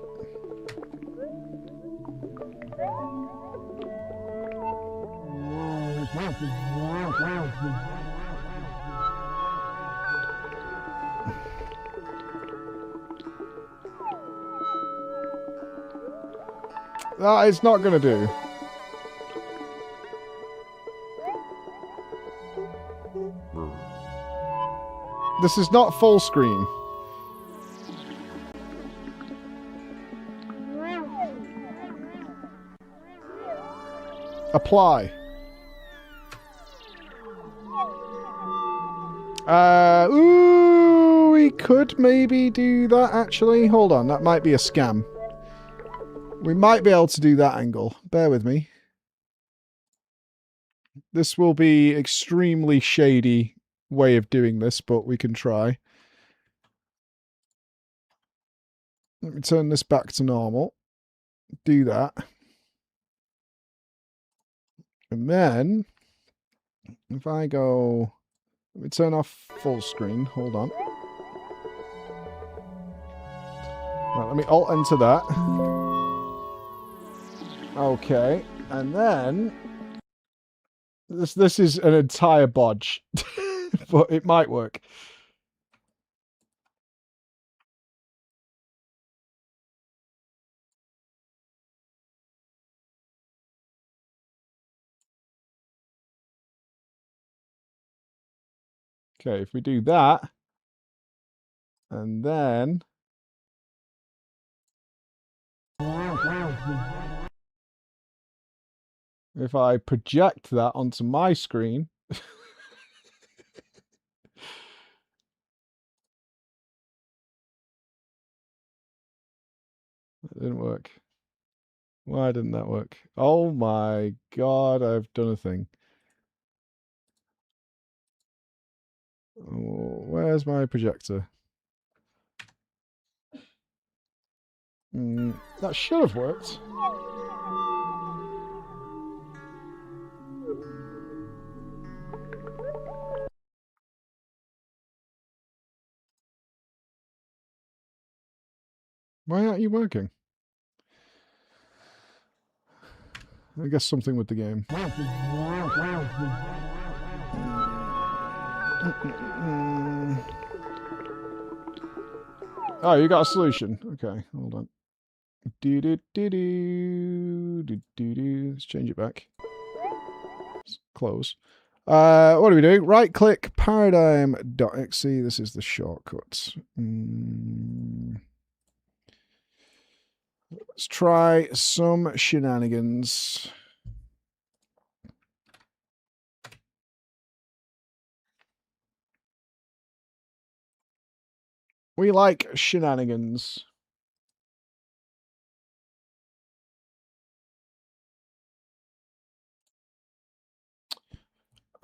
That is not going to do. This is not full screen. Apply. Ooh, we could maybe do that actually. Hold on, that might be a scam. We might be able to do that angle. Bear with me. This will be extremely shady way of doing this, but we can try. Let me turn this back to normal. Do that. And then, if I go... Let me turn off full screen. Hold on. Right, let me alt-enter that. Okay, and then this is an entire bodge, but it might work. Okay, if we do that, and then if I project that onto my screen, it didn't work. Why didn't that work? Oh my god, I've done a thing. Oh, where's my projector? That should have worked. Why aren't you working? I guess something with the game. Oh, you got a solution. Okay, hold on. Let's change it back. Let's close. What are we doing? Right click paradigm.exe. This is the shortcut. Let's try some shenanigans. We like shenanigans.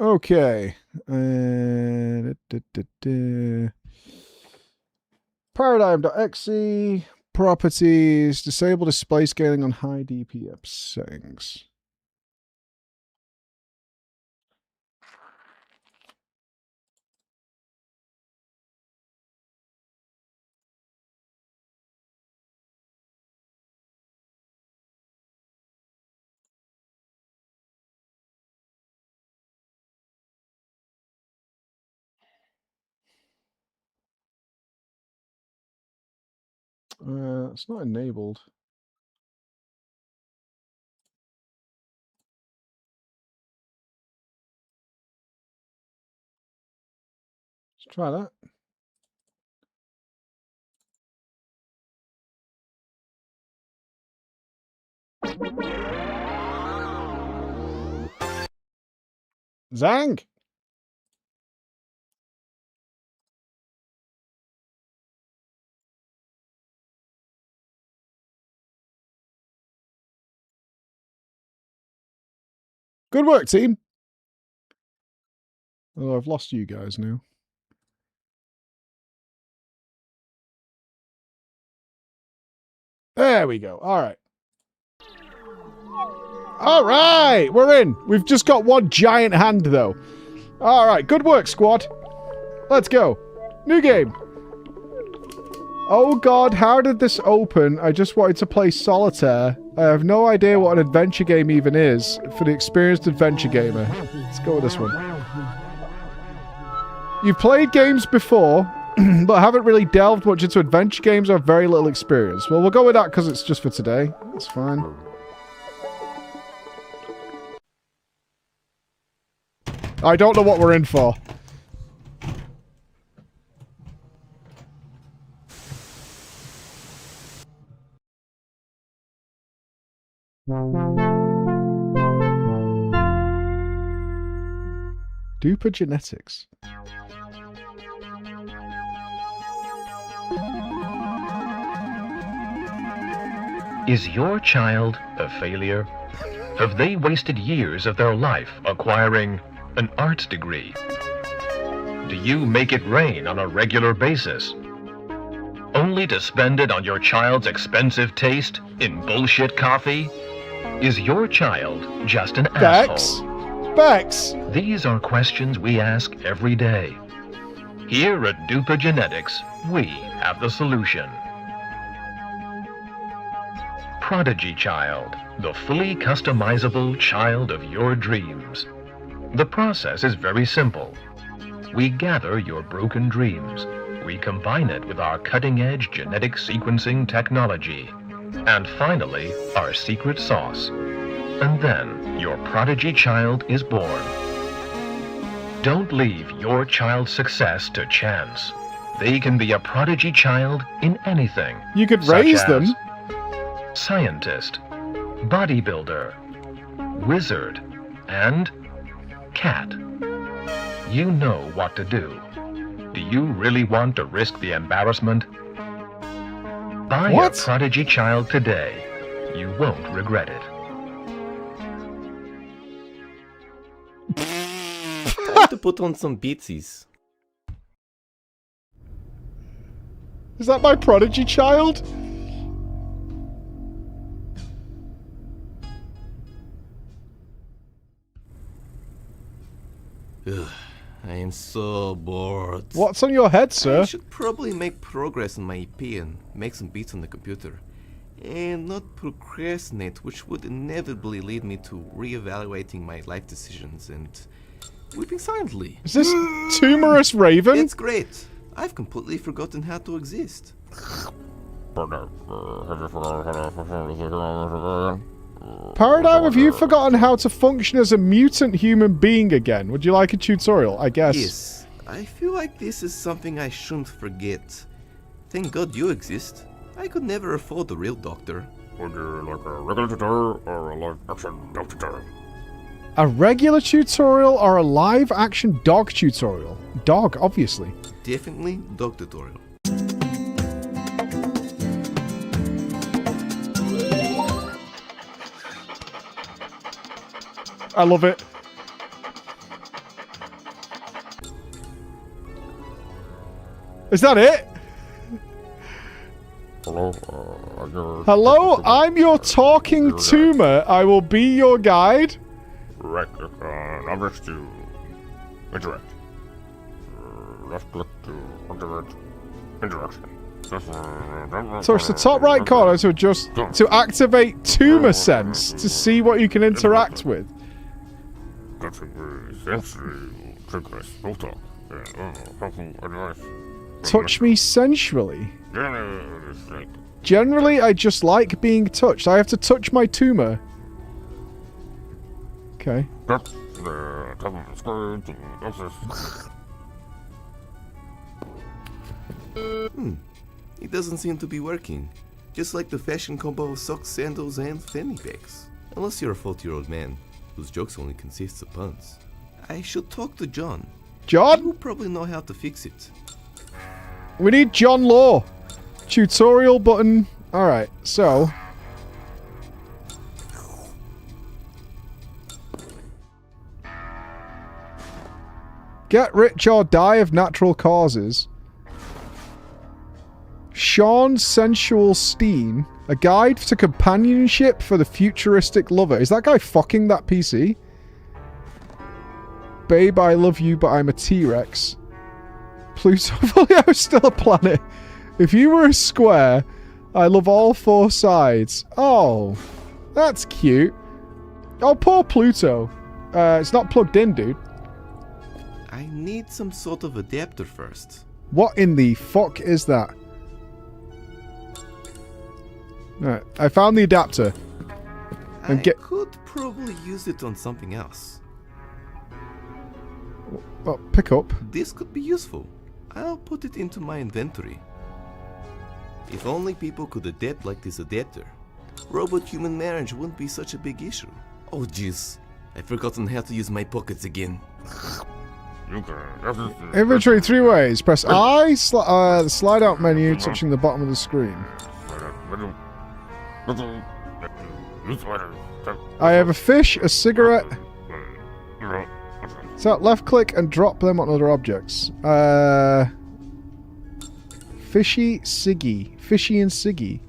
Okay. Paradigm.exe. Properties. Disable display scaling on high DPF settings. It's not enabled. Let's try that. Zang! Good work, team. Oh, I've lost you guys now. There we go. All right. All right. We're in. We've just got one giant hand, though. All right. Good work, squad. Let's go. New game. Oh, God. How did this open? I just wanted to play solitaire. I have no idea what an adventure game even is for the experienced adventure gamer. Let's go with this one. You've played games before, but haven't really delved much into adventure games or have very little experience. Well, we'll go with that because it's just for today. That's fine. I don't know what we're in for. Duper genetics. Is your child a failure? Have they wasted years of their life acquiring an arts degree? Do you make it rain on a regular basis, only to spend it on your child's expensive taste in bullshit coffee? Is your child just an asshole? Bex! These are questions we ask every day. Here at Duper Genetics, we have the solution. Prodigy Child, the fully customizable child of your dreams. The process is very simple. We gather your broken dreams. We combine it with our cutting-edge genetic sequencing technology. And finally, our secret sauce. And then, your prodigy child is born. Don't leave your child's success to chance. They can be a prodigy child in anything. You could raise them. Scientist, bodybuilder, wizard, and cat. You know what to do. Do you really want to risk the embarrassment? Buy a prodigy child today. You won't regret it. I have to put on some beatsies. Is that my prodigy child? Ugh, I am so bored. What's on your head, sir? I should probably make progress in my EP and make some beats on the computer. and not procrastinate, which would inevitably lead me to reevaluating my life decisions and weeping silently. Is this Tumorous Raven? It's great. I've completely forgotten how to exist. Paradigm, have you forgotten how to function as a mutant human being again? Would you like a tutorial? I guess. Yes, I feel like this is something I shouldn't forget. Thank God you exist. I could never afford a real doctor. Would you like a regular tutorial or a live action dog tutorial? A regular tutorial or a live action dog tutorial? Dog, obviously. Definitely dog tutorial. I love it. Is that it? Hello, Hello, I'm your talking tumor. I will be your guide. Right, numbers to interact. Left click to interact. Interaction. Touch the top right corner to activate tumor sense to see what you can interact with. Touch me sensually. Generally, I just like being touched. I have to touch my tumor. Okay. It doesn't seem to be working. Just like the fashion combo of socks, sandals, and fanny packs. Unless you're a 40-year-old man whose jokes only consists of puns. I should talk to John. John? He will probably know how to fix it. We need John Law. Tutorial button. Alright, so... Get rich or die of natural causes. Sean Sensual Steen. A guide to companionship for the futuristic lover. Is that guy fucking that PC? Babe, I love you, but I'm a T-Rex. Pluto is still a planet. If you were a square, I love all four sides. Oh, that's cute. Oh, poor Pluto. It's not plugged in, dude. I need some sort of adapter first. What in the fuck is that? Alright, I found the adapter. I could probably use it on something else. Well, pick up. This could be useful. I'll put it into my inventory. If only people could adapt like this adapter, robot-human marriage wouldn't be such a big issue. Oh jeez, I've forgotten how to use my pockets again. Inventory 3 ways. Press I, the slide out menu touching the bottom of the screen. I have a fish, a cigarette. So left click and drop them on other objects. Fishy, Siggy. Fishy and Siggy.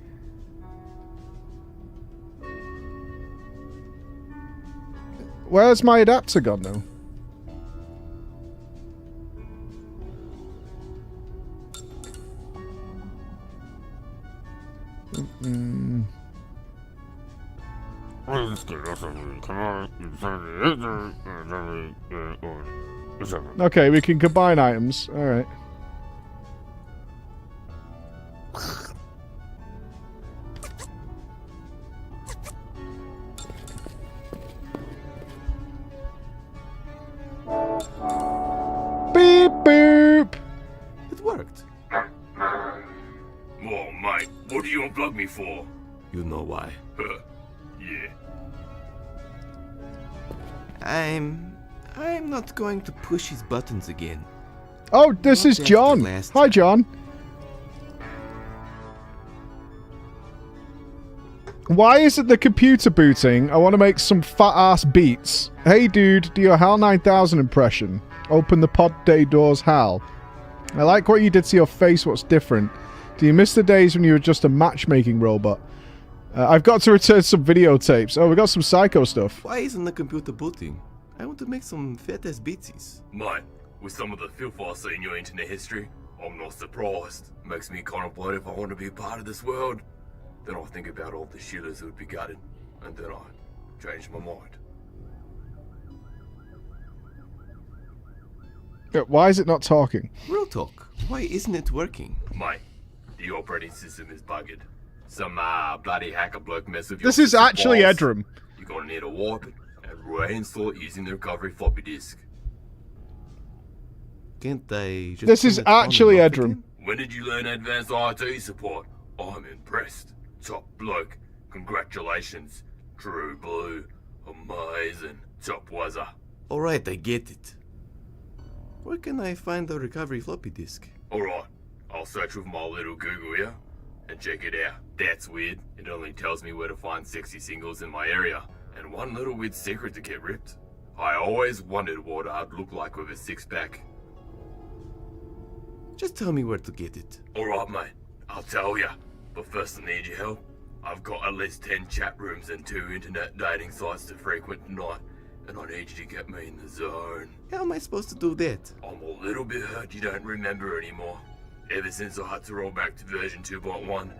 Where's my adapter gone though? Okay, we can combine items. Alright. Beep boop! It worked. Oh, mate, what do you unplug me for? You know why. Yeah. I'm not going to push his buttons again. Oh, this is John. Hi, John. Why isn't the computer booting? I want to make some fat-ass beats. Hey, dude, do your HAL 9000 impression. Open the pod day doors, HAL. I like what you did to your face. What's different? Do you miss the days when you were just a matchmaking robot? I've got to return some videotapes. Oh, we got some psycho stuff. Why isn't the computer booting? I want to make some fat-ass beatsies. Mate, with some of the filth I see in your internet history, I'm not surprised. Makes me contemplate if I want to be a part of this world. Then I think about all the shillers who'd be gutted, and then I change my mind. Why is it not talking? Real talk. Why isn't it working? Mate, the operating system is buggered. Some bloody hacker bloke mess with your This is system actually files. Edrum. You're gonna need to wipe it and reinstall it using the recovery floppy disk. Can't I just This turn is it on actually and off Edrum. again? When did you learn advanced IT support? I'm impressed. Top bloke. Congratulations. True blue. Amazing. Top wazza. Alright, I get it. Where can I find the recovery floppy disk? Alright, I'll search with my little Google here and check it out. That's weird. It only tells me where to find sexy singles in my area. And one little weird secret to get ripped. I always wondered what I'd look like with a six-pack. Just tell me where to get it. Alright mate, I'll tell ya. But first I need your help. I've got at least 10 chat rooms and 2 internet dating sites to frequent tonight. And I need you to get me in the zone. How am I supposed to do that? I'm a little bit hurt you don't remember anymore. Ever since I had to roll back to version 2.1,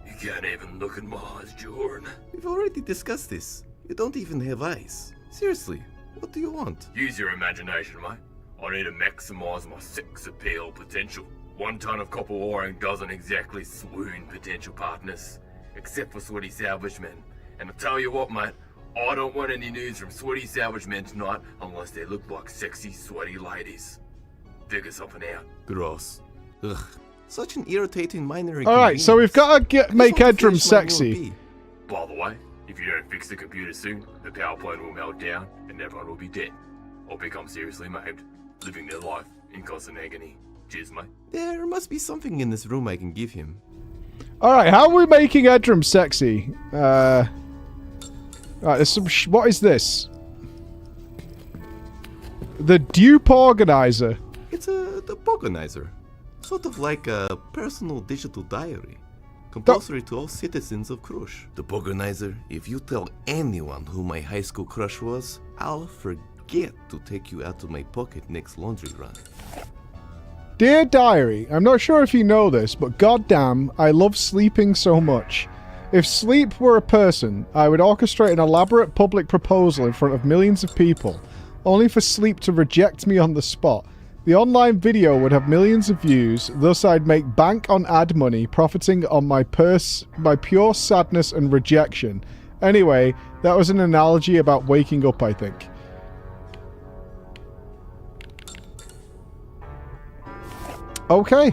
you can't even look in my eyes, Jordan. We've already discussed this. You don't even have eyes. Seriously, what do you want? Use your imagination, mate. I need to maximize my sex appeal potential. 1 ton of copper wiring doesn't exactly swoon potential partners, except for sweaty salvage men. And I tell you what, mate, I don't want any news from sweaty salvage men tonight unless they look like sexy, sweaty ladies. Figure something out. Gross. Ugh. Such an irritating minor Alright, so we've got to make Edrum sexy. By the way, if you don't fix the computer soon, the power plant will melt down and everyone will be dead. Or become seriously maimed, living their life in constant agony. Cheers, mate. There must be something in this room I can give him. Alright, how are we making Edrum sexy? Alright, there's some what is this? The Dupe Organizer. It's the organizer. Sort of like a personal digital diary. Compulsory to all citizens of Krush. The organizer, if you tell anyone who my high school crush was, I'll forget to take you out to my pocket next laundry run. Dear Diary, I'm not sure if you know this, but goddamn, I love sleeping so much. If sleep were a person, I would orchestrate an elaborate public proposal in front of millions of people, only for sleep to reject me on the spot. The online video would have millions of views, thus I'd make bank on ad money, profiting on my pure sadness and rejection. Anyway, that was an analogy about waking up, I think. Okay.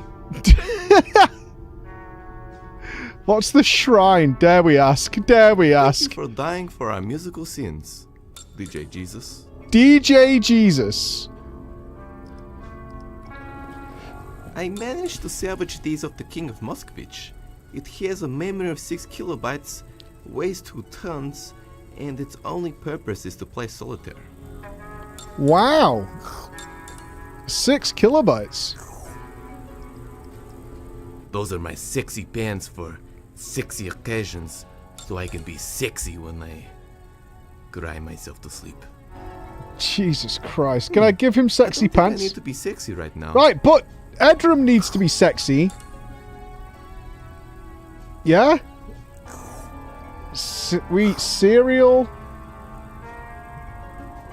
What's the shrine? Dare we ask? Dare we ask? Thank you for dying for our musical sins, DJ Jesus. DJ Jesus. I managed to salvage these of the King of Moskvich. It has a memory of 6 kilobytes, weighs 2 tons, and its only purpose is to play solitaire. Wow. 6 kilobytes. Those are my sexy pants for sexy occasions, so I can be sexy when I cry myself to sleep. Jesus Christ. Can I give him sexy pants? I need to be sexy right now. Right, but Edrum needs to be sexy. Yeah? Cereal?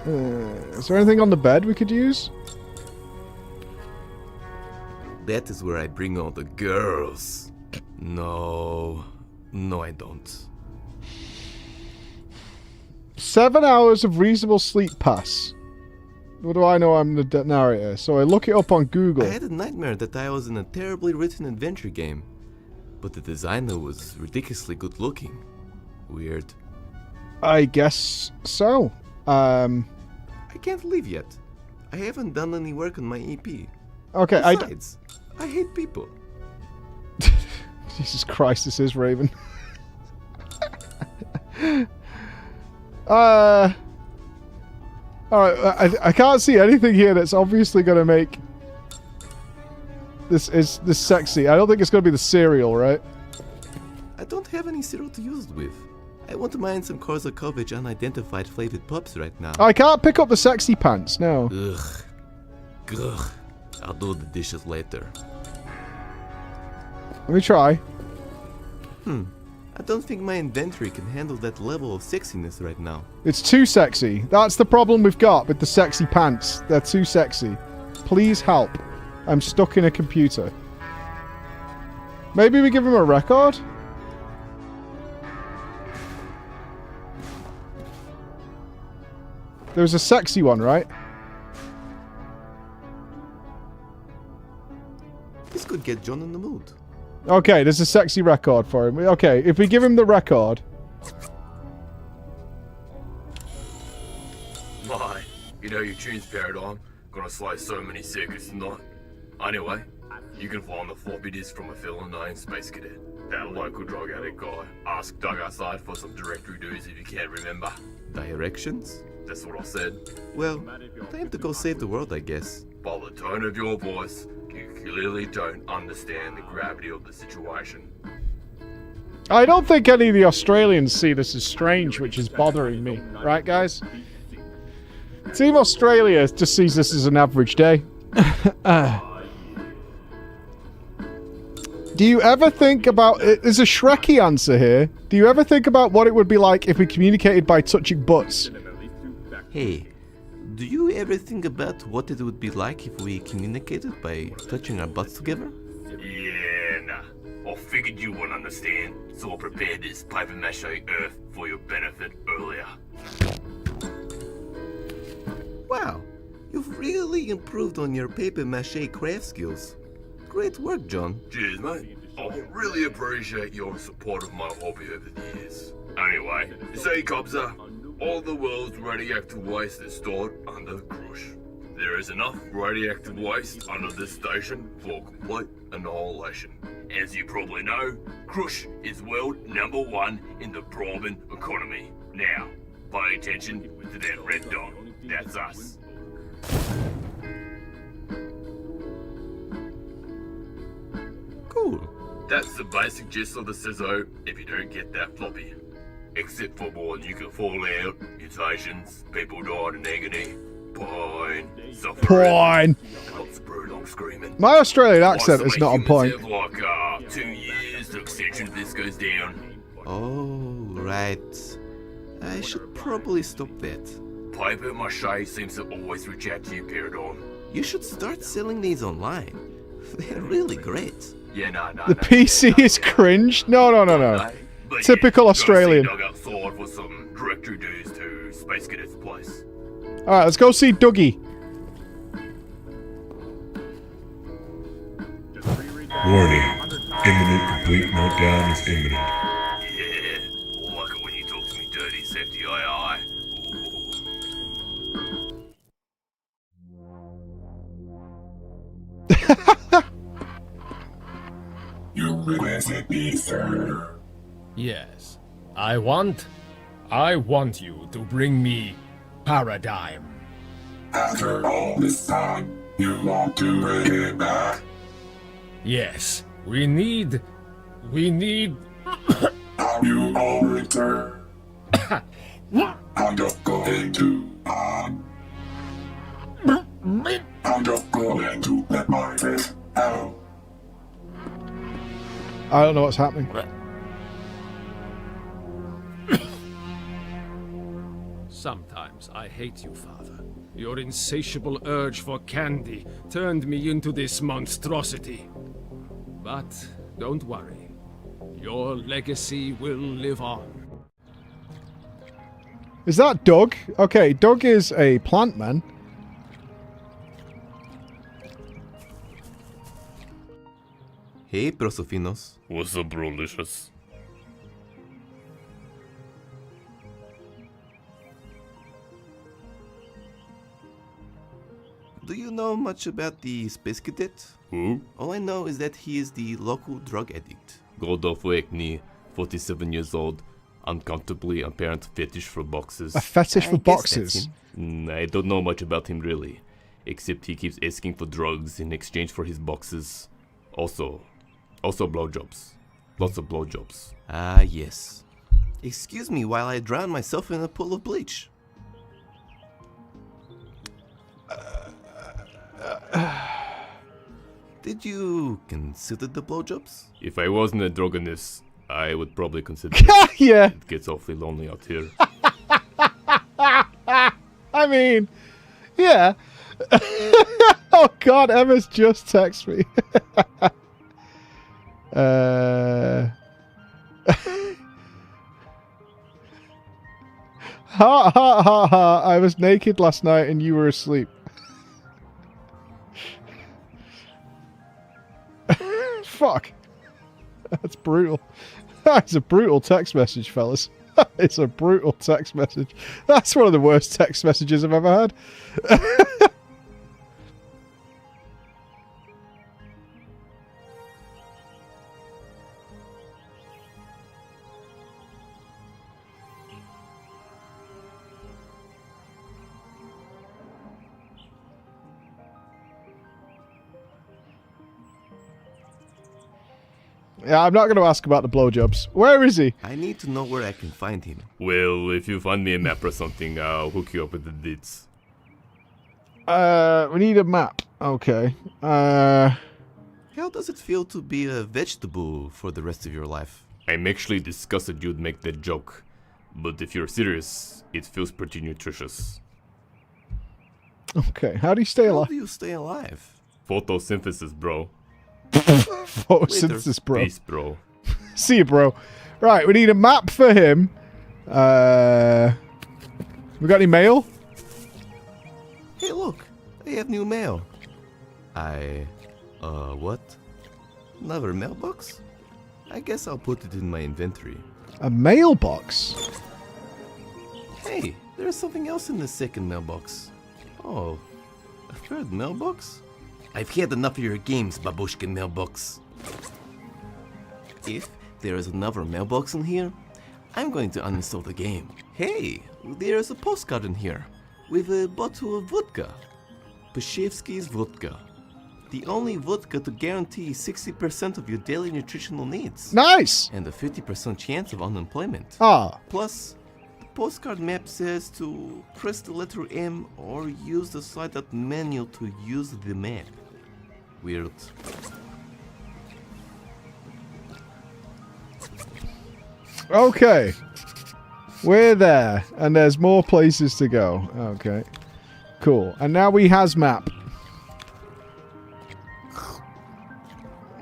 Is there anything on the bed we could use? That is where I bring all the girls. No, I don't. 7 hours of reasonable sleep pass. What do I know? I'm the narrator. So I look it up on Google. I had a nightmare that I was in a terribly written adventure game. But the designer was ridiculously good looking. Weird. I guess so. I can't leave yet. I haven't done any work on my EP. Okay, Besides, I hate people. Jesus Christ, this is Raven. Alright, I can't see anything here that's obviously going to make this sexy. I don't think it's going to be the cereal, right? I don't have any cereal to use it with. I want to mine some Korsakovich unidentified flavored pups right now. I can't pick up the sexy pants, no. Ugh. I'll do the dishes later. Let me try. I don't think my inventory can handle that level of sexiness right now. It's too sexy. That's the problem we've got with the sexy pants. They're too sexy. Please help. I'm stuck in a computer. Maybe we give him a record? There's a sexy one, right? This could get John in the mood. Okay, there's a sexy record for him. Okay, if we give him the record... My, you know your tune's paradigm. Gonna slay so many circuits tonight. Anyway, you can find the floppy disk from a fellow named Space Cadet. That local drug addict guy. Ask Doug outside for some directory dues if you can't remember. Directions? That's what I said. Well, time to go save the world, I guess. By the tone of your voice, you clearly don't understand the gravity of the situation. I don't think any of the Australians see this as strange, which is bothering me. Right, guys? Team Australia just sees this as an average day. Do you ever think about... There's a Shrekky answer here. Do you ever think about what it would be like if we communicated by touching butts? Hey, do you ever think about what it would be like if we communicated by touching our butts together? Yeah, nah. I figured you wouldn't understand, so I prepared this paper mache earth for your benefit earlier. Wow, you've really improved on your paper mache craft skills. Great work, John. Cheers, mate. I really appreciate your support of my hobby over the years. Anyway, say Cobza, all the world's radioactive waste is stored under Crush. There is enough radioactive waste under this station for complete annihilation. As you probably know, Crush is world #1 in the bribing economy. Now, pay attention to that red dot. That's us. Cool. That's the basic gist of the CISO if you don't get that floppy. Except for more nuclear fallout, mutations, people died in agony, pain, suffering, lots of prolonged screaming. My Australian accent is not on point. Have like 2 years, the extension of this goes down. Oh, right. I should probably stop that. Paper mache seems to always reach out to you, Paradigm. You should start selling these online. They're really great. Yeah, no. The PC is cringe? No. But Typical yeah, Australian. Doug outside for some directory dues to Space Cadet's place. Alright, let's go see Dougie. Warning. Imminent complete meltdown is imminent. Yeah, like it when you talk to me dirty, safety AI. You requested me, sir. Yes. I want you to bring me Paradigm. After all this time, you want to bring it back? Yes. We need... Are you all returned? I'm just going to let my face out. I don't know what's happening. Sometimes I hate you, Father. Your insatiable urge for candy turned me into this monstrosity. But don't worry. Your legacy will live on. Is that Doug? Okay, Doug is a plant man. Hey, Prosofinos. What's up, brolicious? Do you know much about the Space Cadet? Who? All I know is that he is the local drug addict. God of Ekni, 47 years old, uncomfortably apparent fetish for boxes. A fetish for I guess boxes? that's him. I don't know much about him really, except he keeps asking for drugs in exchange for his boxes. Also blowjobs. Lots of blowjobs. Ah, yes. Excuse me while I drown myself in a pool of bleach. Did you consider the blowjobs? If I wasn't a drugonist, I would probably consider Yeah. It gets awfully lonely out here. I mean, yeah. Oh God, Emma's just texted me. Ha ha ha ha! I was naked last night and you were asleep. Fuck. That's brutal. That's a brutal text message, fellas. It's a brutal text message. That's one of the worst text messages I've ever had. Yeah, I'm not going to ask about the blowjobs. Where is he? I need to know where I can find him. Well, if you find me a map or something, I'll hook you up with the deets. We need a map. Okay. How does it feel to be a vegetable for the rest of your life? I'm actually disgusted you'd make that joke. But if you're serious, it feels pretty nutritious. Okay, how do you stay alive? How do you stay alive? Photosynthesis, bro. Photosynthesis, bro. Peace, bro. See you, bro. Right, we need a map for him. We got any mail? Hey, look. I have new mail. What? Another mailbox? I guess I'll put it in my inventory. A mailbox? Hey, there's something else in the second mailbox. Oh, a third mailbox? I've had enough of your games, Babushkin mailbox. If there is another mailbox in here, I'm going to uninstall the game. Hey, there's a postcard in here with a bottle of vodka. Pashevsky's vodka. The only vodka to guarantee 60% of your daily nutritional needs. Nice! And a 50% chance of unemployment. Ah. Plus, the postcard map says to press the letter M or use the slide-out menu to use the map. Weird. Okay. We're there. And there's more places to go. Okay. Cool. And now we has map.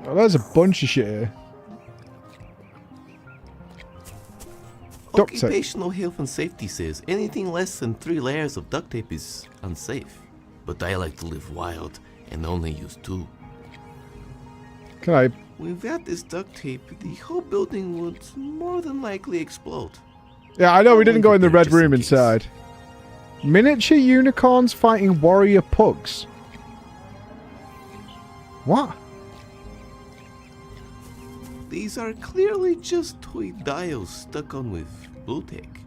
Oh, there's a bunch of shit here. Occupational health and safety says anything less than 3 layers of duct tape is unsafe. But I like to live wild and only use 2. Can I? Without this duct tape, the whole building would more than likely explode. Yeah, I know we didn't go in the red room inside. Miniature unicorns fighting warrior pugs. What? These are clearly just toy dials stuck on with blue tack.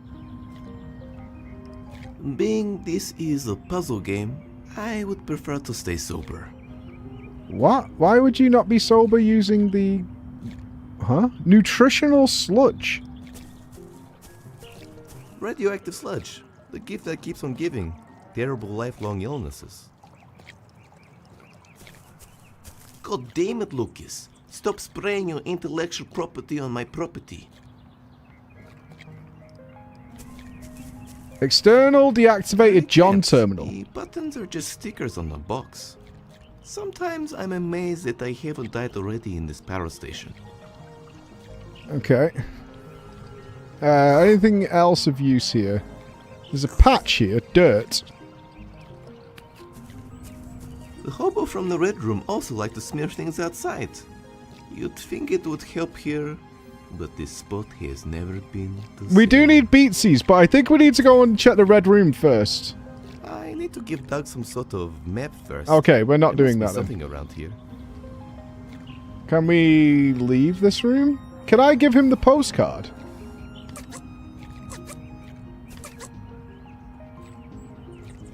Being this is a puzzle game, I would prefer to stay sober. What? Why would you not be sober using the... Huh? Nutritional sludge. Radioactive sludge. The gift that keeps on giving. Terrible lifelong illnesses. God damn it, Lucas. Stop spraying your intellectual property on my property. External deactivated John terminal. The buttons are just stickers on the box. Sometimes I'm amazed that I haven't died already in this power station. Okay. Anything else of use here? There's a patch here, dirt. The hobo from the red room also liked to smear things outside. You'd think it would help here, but this spot has never been the same. We do need beatsies, but I think we need to go and check the red room first. I need to give Doug some sort of map first. Okay, we're not doing that then. Something around here. Can we leave this room? Can I give him the postcard?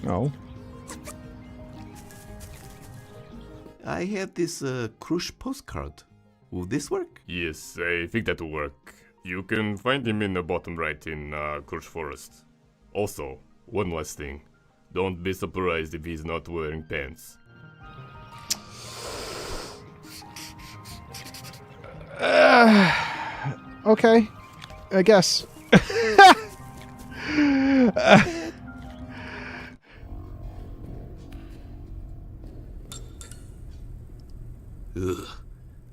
No. I have this Krush postcard. Will this work? Yes, I think that will work. You can find him in the bottom right in Krush Forest. Also, one last thing. Don't be surprised if he's not wearing pants. Okay. I guess. Ugh.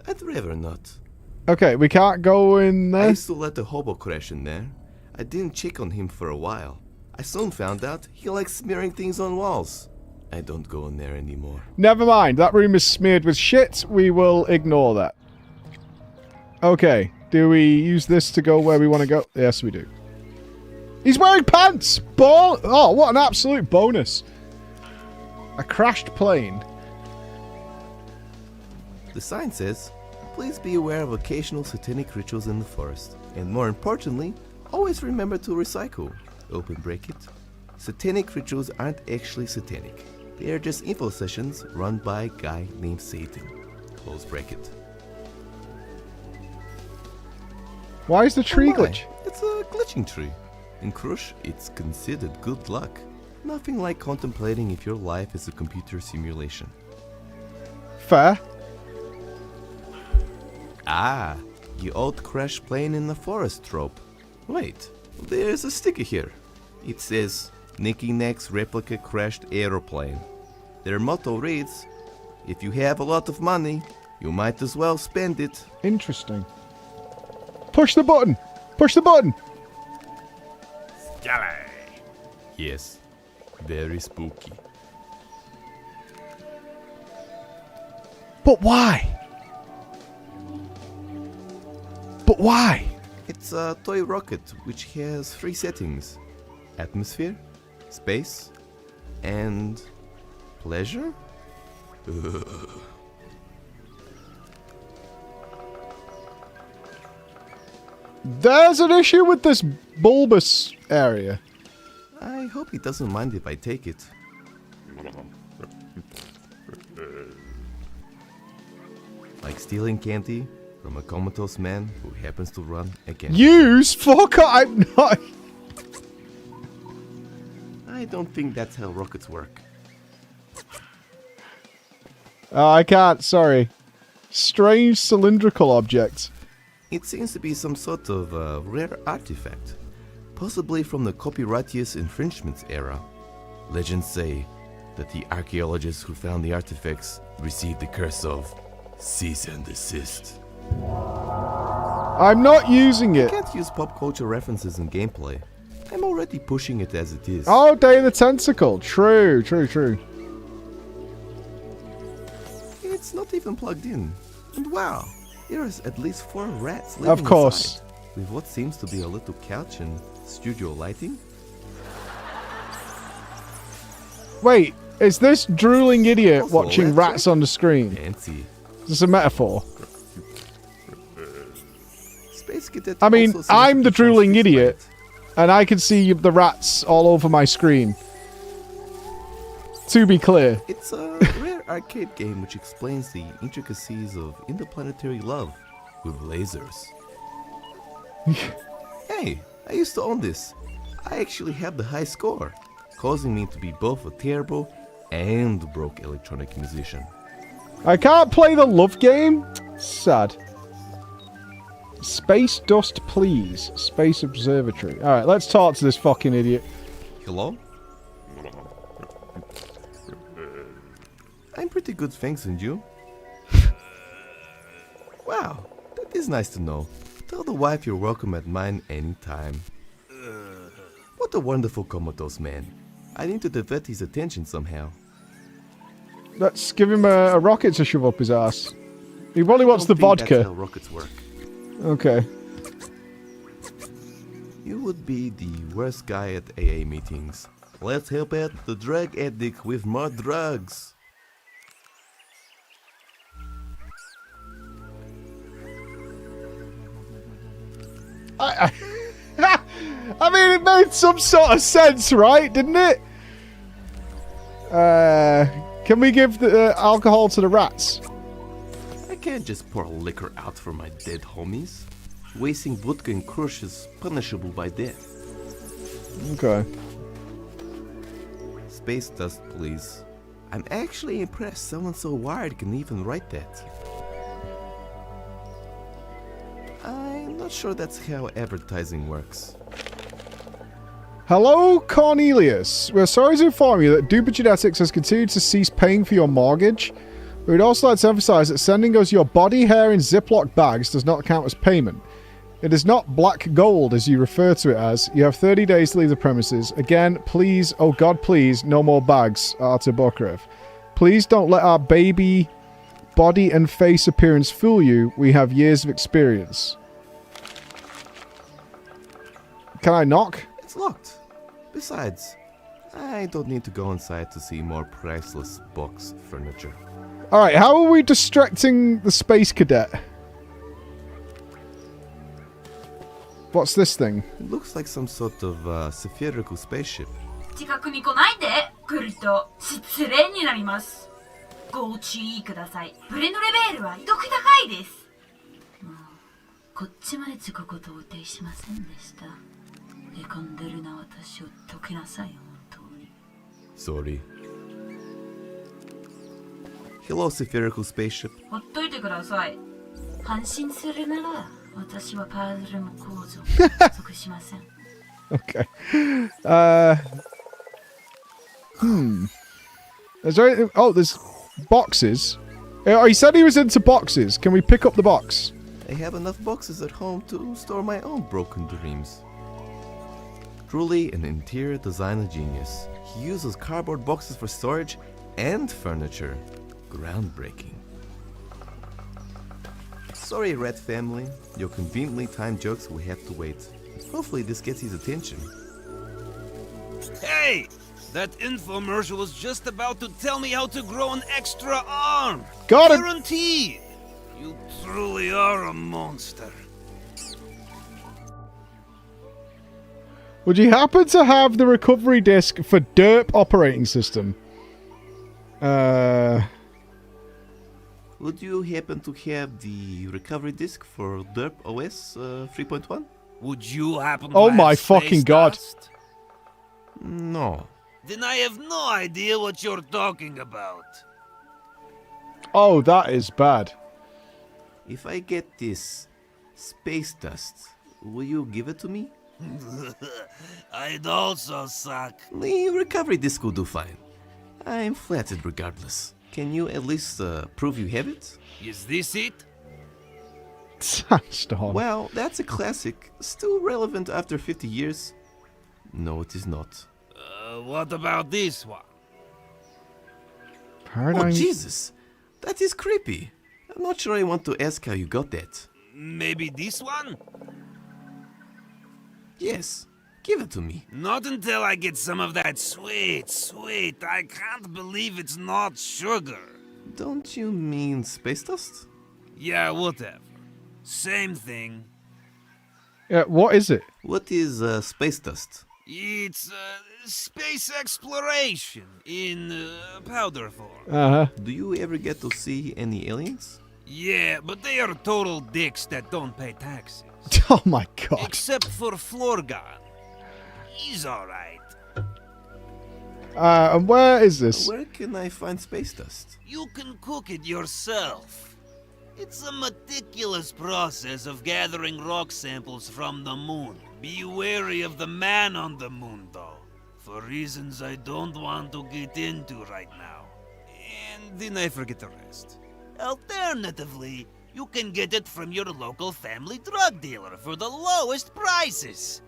I'd rather not. Okay, we can't go in I there. used to let the hobo crash in there. I didn't check on him for a while. I soon found out he likes smearing things on walls. I don't go in there anymore. Never mind. That room is smeared with shit. We will ignore that. Okay. Do we use this to go where we want to go? Yes, we do. He's wearing pants! Oh, what an absolute bonus. A crashed plane. The sign says, please be aware of occasional satanic rituals in the forest. And more importantly, always remember to recycle. Open bracket. Satanic rituals aren't actually satanic. They are just info sessions run by a guy named Satan. Close bracket. Why is the tree glitch? It's a glitching tree. In Crush, it's considered good luck. Nothing like contemplating if your life is a computer simulation. Fair. Ah, the old crash plane in the forest trope. Wait, there's a sticker here. It says, Nicky Nack's replica crashed aeroplane. Their motto reads, if you have a lot of money, you might as well spend it. Interesting. Push the button! Push the button! Yes, very spooky. But why? But why? It's a toy rocket which has 3 settings. Atmosphere, space, and pleasure? Ugh. There's an issue with this bulbous area. I hope he doesn't mind if I take it. Like stealing candy from a comatose man who happens to run again. Use? Fuck, I'm not... I don't think that's how rockets work. Oh, I can't, sorry. Strange cylindrical objects. It seems to be some sort of rare artifact, possibly from the copyrightious infringements era. Legends say that the archaeologists who found the artifacts received the curse of cease and desist. I'm not using I it. can't use pop culture references in gameplay. I'm already pushing it as it is. Oh, Day of the Tentacle. True, true, true. It's not even plugged in. And wow, there is at least 4 rats living Of course. inside, with what seems to be a little couch and studio lighting. Wait, is this drooling idiot Also, watching that's rats on the screen? Fancy. Is this a metaphor? Space Cadet I mean, also seems I'm to the be drooling transfixed by idiot, it. and I can see the rats all over my screen. To be clear. It's a rare arcade game which explains the intricacies of interplanetary love with lasers. Hey, I used to own this. I actually have the high score, causing me to be both a terrible and broke electronic musician. I can't play the love game? Sad. Space dust, please. Space observatory. Alright, let's talk to this fucking idiot. Hello? I'm pretty good, thanks, and you? Wow, that is nice to know. Tell the wife you're welcome at mine anytime. What a wonderful comatose man. I need to divert his attention somehow. Let's give him a rocket to shove up his ass. He probably wants the vodka. That's how rockets work. Okay. You would be the worst guy at AA meetings. Let's help out the drug addict with more drugs. I mean, it made some sort of sense, right? Didn't it? Can we give the alcohol to the rats? I can't just pour liquor out for my dead homies. Wasting vodka and crush is punishable by death. Okay. Space dust, please. I'm actually impressed someone so wired can even write that. I'm not sure that's how advertising works. Hello, Cornelius. We're sorry to inform you that Duper Genetics has continued to cease paying for your mortgage. We would also like to emphasize that sending us your body hair in Ziploc bags does not count as payment. It is not black gold, as you refer to it as. You have 30 days to leave the premises. Again, please, oh God, please, no more bags, Artur Bokarev. Please don't let our baby body and face appearance fool you. We have years of experience. Can I knock? It's locked. Besides, I don't need to go inside to see more priceless box furniture. Alright, how are we distracting the space cadet? What's this thing? It looks like some sort of spherical spaceship. 近くに来ないで。来ると失礼になります。ご注意ください。ブレンドレベルはひどく高いです。もうこっちまでつくことを予定しませんでした。へこんでるな私を解きなさい、本当に。Sorry. Hello, spherical spaceship. ほっといてください。安心するなら私はパズルの構造を予測しません。Okay. Is there anything? Oh, there's boxes. He said he was into boxes. Can we pick up the box? I have enough boxes at home to store my own broken dreams. Truly an interior designer genius. He uses cardboard boxes for storage and furniture. Groundbreaking. Sorry, Red family. Your conveniently timed jokes will have to wait. Hopefully this gets his attention. Hey! That infomercial was just about to tell me how to grow an extra arm! Got it! Guaranteed! You truly are a monster. Would you happen to have the recovery disk for Derp operating system? Would you happen to have the recovery disk for Derp OS 3.1? Would you happen to Oh have my space fucking god. dust? No. Then I have no idea what you're talking about. Oh, that is bad. If I get this space dust, will you give it to me? I'd also suck. The recovery disk will do fine. I'm flattered regardless. Can you at least prove you have it? Is this it? Storm. Well, that's a classic. Still relevant after 50 years. No, it is not. What about this one? Paradigm... Oh, Jesus! That is creepy. I'm not sure I want to ask how you got that. Maybe this one? Yes, give it to me. Not until I get some of that sweet. I can't believe it's not sugar. Don't you mean space dust? Yeah, whatever. Same thing. Yeah, what is it? What is space dust? It's space exploration in powder form. Uh-huh. Do you ever get to see any aliens? Yeah, but they are total dicks that don't pay taxes. Oh my god. Except for Florgan. He's alright. And where is this? Where can I find space dust? You can cook it yourself. It's a meticulous process of gathering rock samples from the moon. Be wary of the man on the moon, though, for reasons I don't want to get into right now. And then I forget the rest. Alternatively, you can get it from your local family drug dealer for the lowest prices.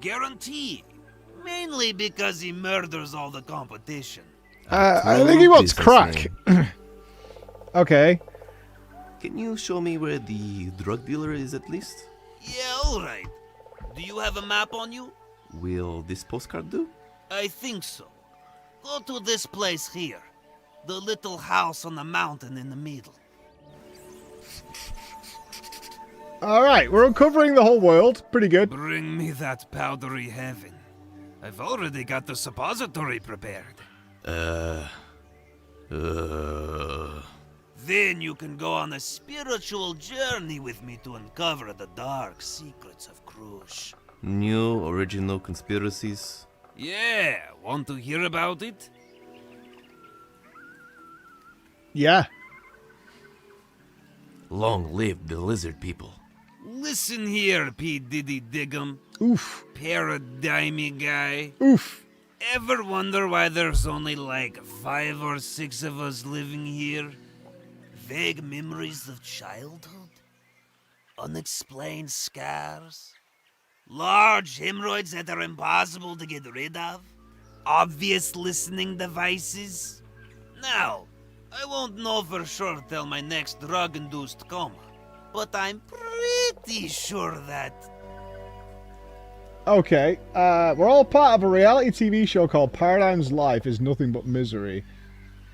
Guaranteed. Mainly because he murders all the competition. I think he wants crack. Okay. Can you show me where the drug dealer is at least? Yeah, alright. Do you have a map on you? Will this postcard do? I think so. Go to this place here. The little house on the mountain in the middle. Alright, we're uncovering the whole world. Pretty good. Bring me that powdery heaven. I've already got the suppository prepared. Then you can go on a spiritual journey with me to uncover the dark secrets of Krush. New original conspiracies? Yeah, want to hear about it? Yeah. Long live the lizard people. Listen here, P. Diddy Diggum. Oof. Paradigmy guy. Oof. Ever wonder why there's only like 5 or 6 of us living here? Vague memories of childhood? Unexplained scars? Large hemorrhoids that are impossible to get rid of? Obvious listening devices? Now, I won't know for sure till my next drug-induced coma, but I'm pretty sure that... Okay, we're all part of a reality TV show called Paradigm's Life is Nothing But Misery.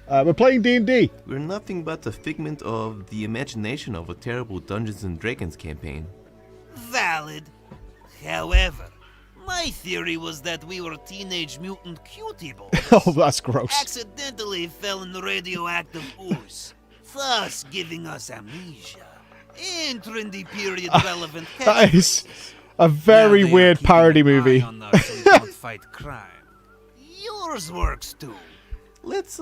We're playing D&D. We're nothing but a figment of the imagination of a terrible Dungeons & Dragons campaign. Valid. However, my theory was that we were teenage mutant cutie boys. Oh, that's gross. Accidentally fell in the radioactive ooze, thus giving us amnesia. Entering the period relevant. That is a very weird parody movie. On us so we don't fight crime. Yours works too. Let's,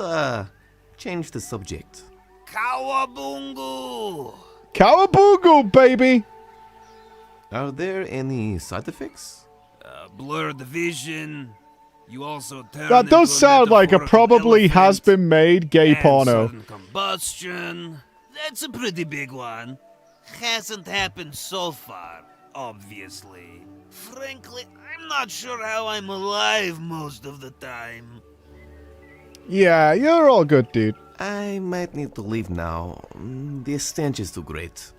change the subject. Kawabungu! Cowabunga, baby! Are there any side effects? Blurred vision. You also turn That does into sound like a metaphorical probably elephant, has been made gay and porno. sudden combustion. That's a pretty big one. Hasn't happened so far, obviously. Frankly, I'm not sure how I'm alive most of the time. Yeah, you're all good, dude. I might need to leave now. The stench is too great.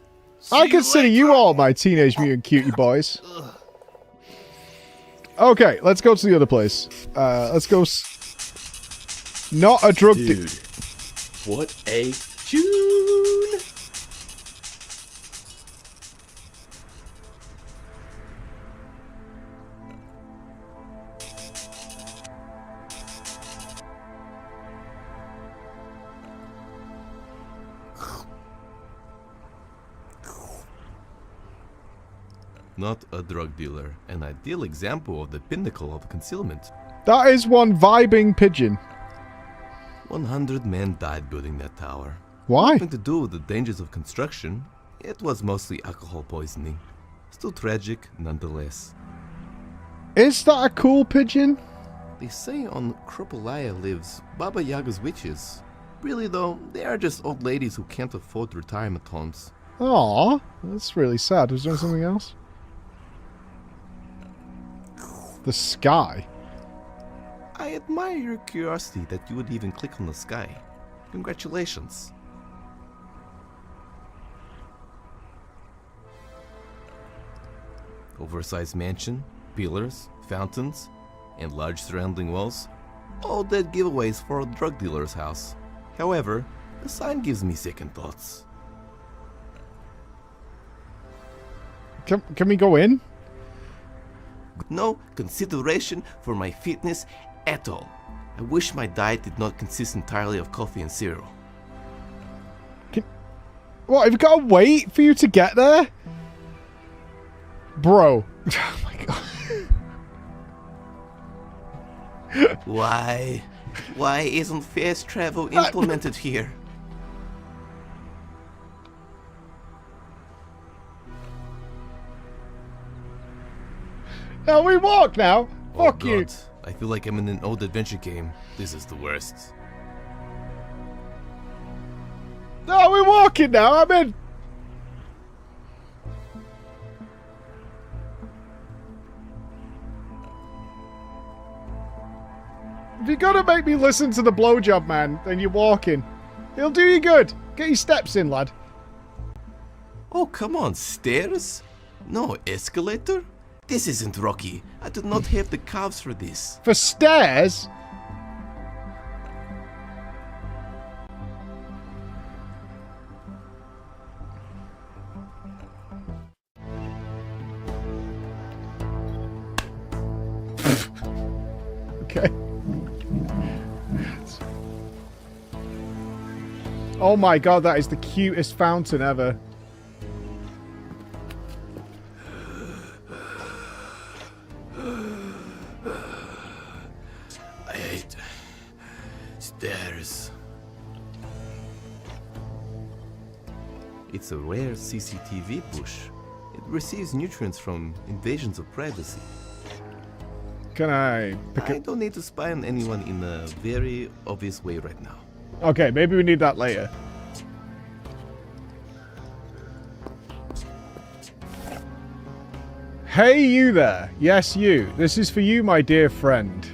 I consider you all my Teenage Mutant Cutie boys. Okay, let's go to the other place. Let's go... Not a drug... Dude, what a tune! Not a drug dealer, an ideal example of the pinnacle of concealment. That is one vibing pigeon. 100 men died building that tower. Why? Nothing to do with the dangers of construction. It was mostly alcohol poisoning. Still tragic, nonetheless. Is that a cool pigeon? They say on Kropalaya lives Baba Yaga's witches. Really though, they are just old ladies who can't afford retirement homes. Aw, that's really sad. Was there something else? The sky. I admire your curiosity that you would even click on the sky. Congratulations. Oversized mansion, pillars, fountains, and large surrounding walls. All dead giveaways for a drug dealer's house. However, the sign gives me second thoughts. Can we go in? No consideration for my fitness at all. I wish my diet did not consist entirely of coffee and cereal. What, have you got to wait for you to get there? Bro. Oh my god. Why? Why isn't fast travel implemented here? Now we walk now. Oh Fuck you. God. I feel like I'm in an old adventure game. This is the worst. No, we're walking now. I'm in. If you're gonna make me listen to the blowjob man, then you're walking. It'll do you good. Get your steps in, lad. Oh, come on, stairs? No escalator? This isn't Rocky. I do not have the calves for this. For stairs? Okay. Oh my god, that is the cutest fountain ever. I hate stairs. It's a rare CCTV push. It receives nutrients from invasions of privacy. Can I I don't need to spy on anyone in a very obvious way right now. Okay, maybe we need that later. Hey, you there. Yes, you. This is for you, my dear friend.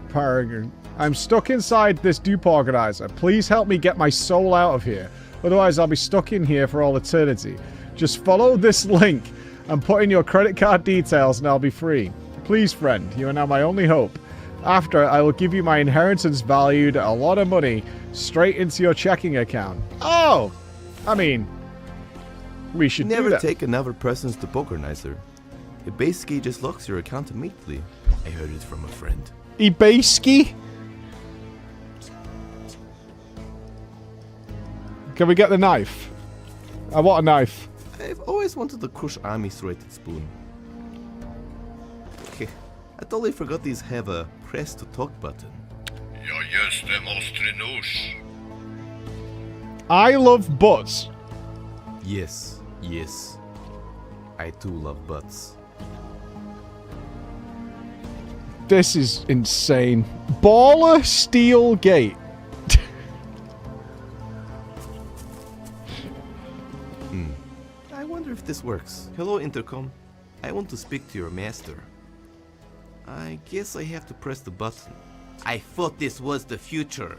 Paragon. I'm stuck inside this dupe organizer. Please help me get my soul out of here. Otherwise, I'll be stuck in here for all eternity. Just follow this link and put in your credit card details and I'll be free. Please, friend, you are now my only hope. After, I will give you my inheritance valued a lot of money straight into your checking account. Oh! I mean, we should never do that. take another person's topogranizer. It basically just locks your account immediately. I heard it from a friend. Ibaiski? Can we get the knife? I want a knife. I've always wanted to crush armies through-rated spoon. Okay, I totally forgot these have a press to talk button. Ja jestem ostry nóż. I love butts. Yes, yes. I too love butts. This is insane. Baller Steel Gate. I wonder if this works. Hello, intercom. I want to speak to your master. I guess I have to press the button. I thought this was the future.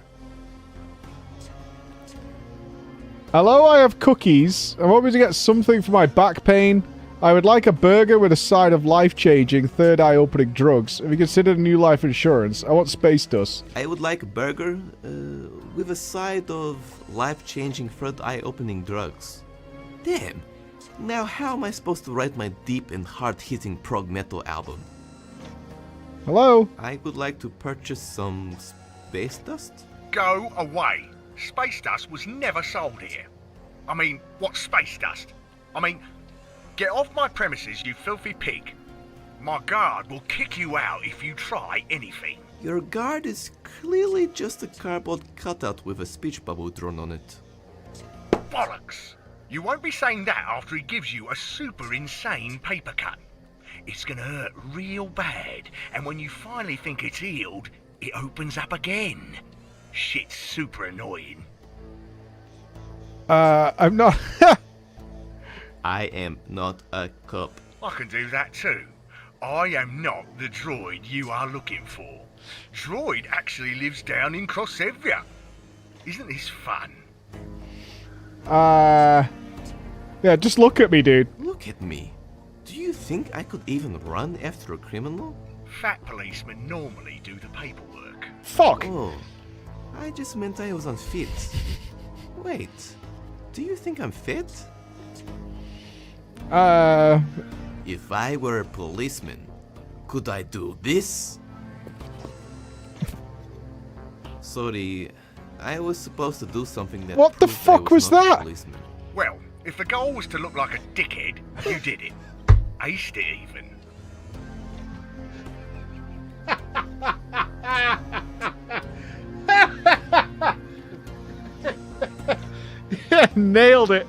Hello, I have cookies. I want me to get something for my back pain. I would like a burger with a side of life-changing, third-eye-opening drugs. Have you considered new life insurance? I want space dust. I would like a burger with a side of life-changing, third-eye-opening drugs. Damn. Now how am I supposed to write my deep and hard-hitting prog metal album? Hello? I would like to purchase some space dust. Go away. Space dust was never sold here. I mean, what's space dust? I mean, get off my premises, you filthy pig. My guard will kick you out if you try anything. Your guard is clearly just a cardboard cutout with a speech bubble drawn on it. Bollocks! You won't be saying that after he gives you a super insane paper cut. It's gonna hurt real bad, and when you finally think it's healed, it opens up again. Shit's super annoying. I'm not... I am not a cop. I can do that too. I am not the droid you are looking for. Droid actually lives down in Crossevia. Isn't this fun? Yeah, just look at me, dude. Look at me. Do you think I could even run after a criminal? Fat policemen normally do the paperwork. Fuck! Oh, I just meant I was unfit. Wait, do you think I'm fit? If I were a policeman, could I do this? Sorry, I was supposed to do something that. What the fuck was that? Well, if the goal was to look like a dickhead, you did it. Aced it even. Nailed it.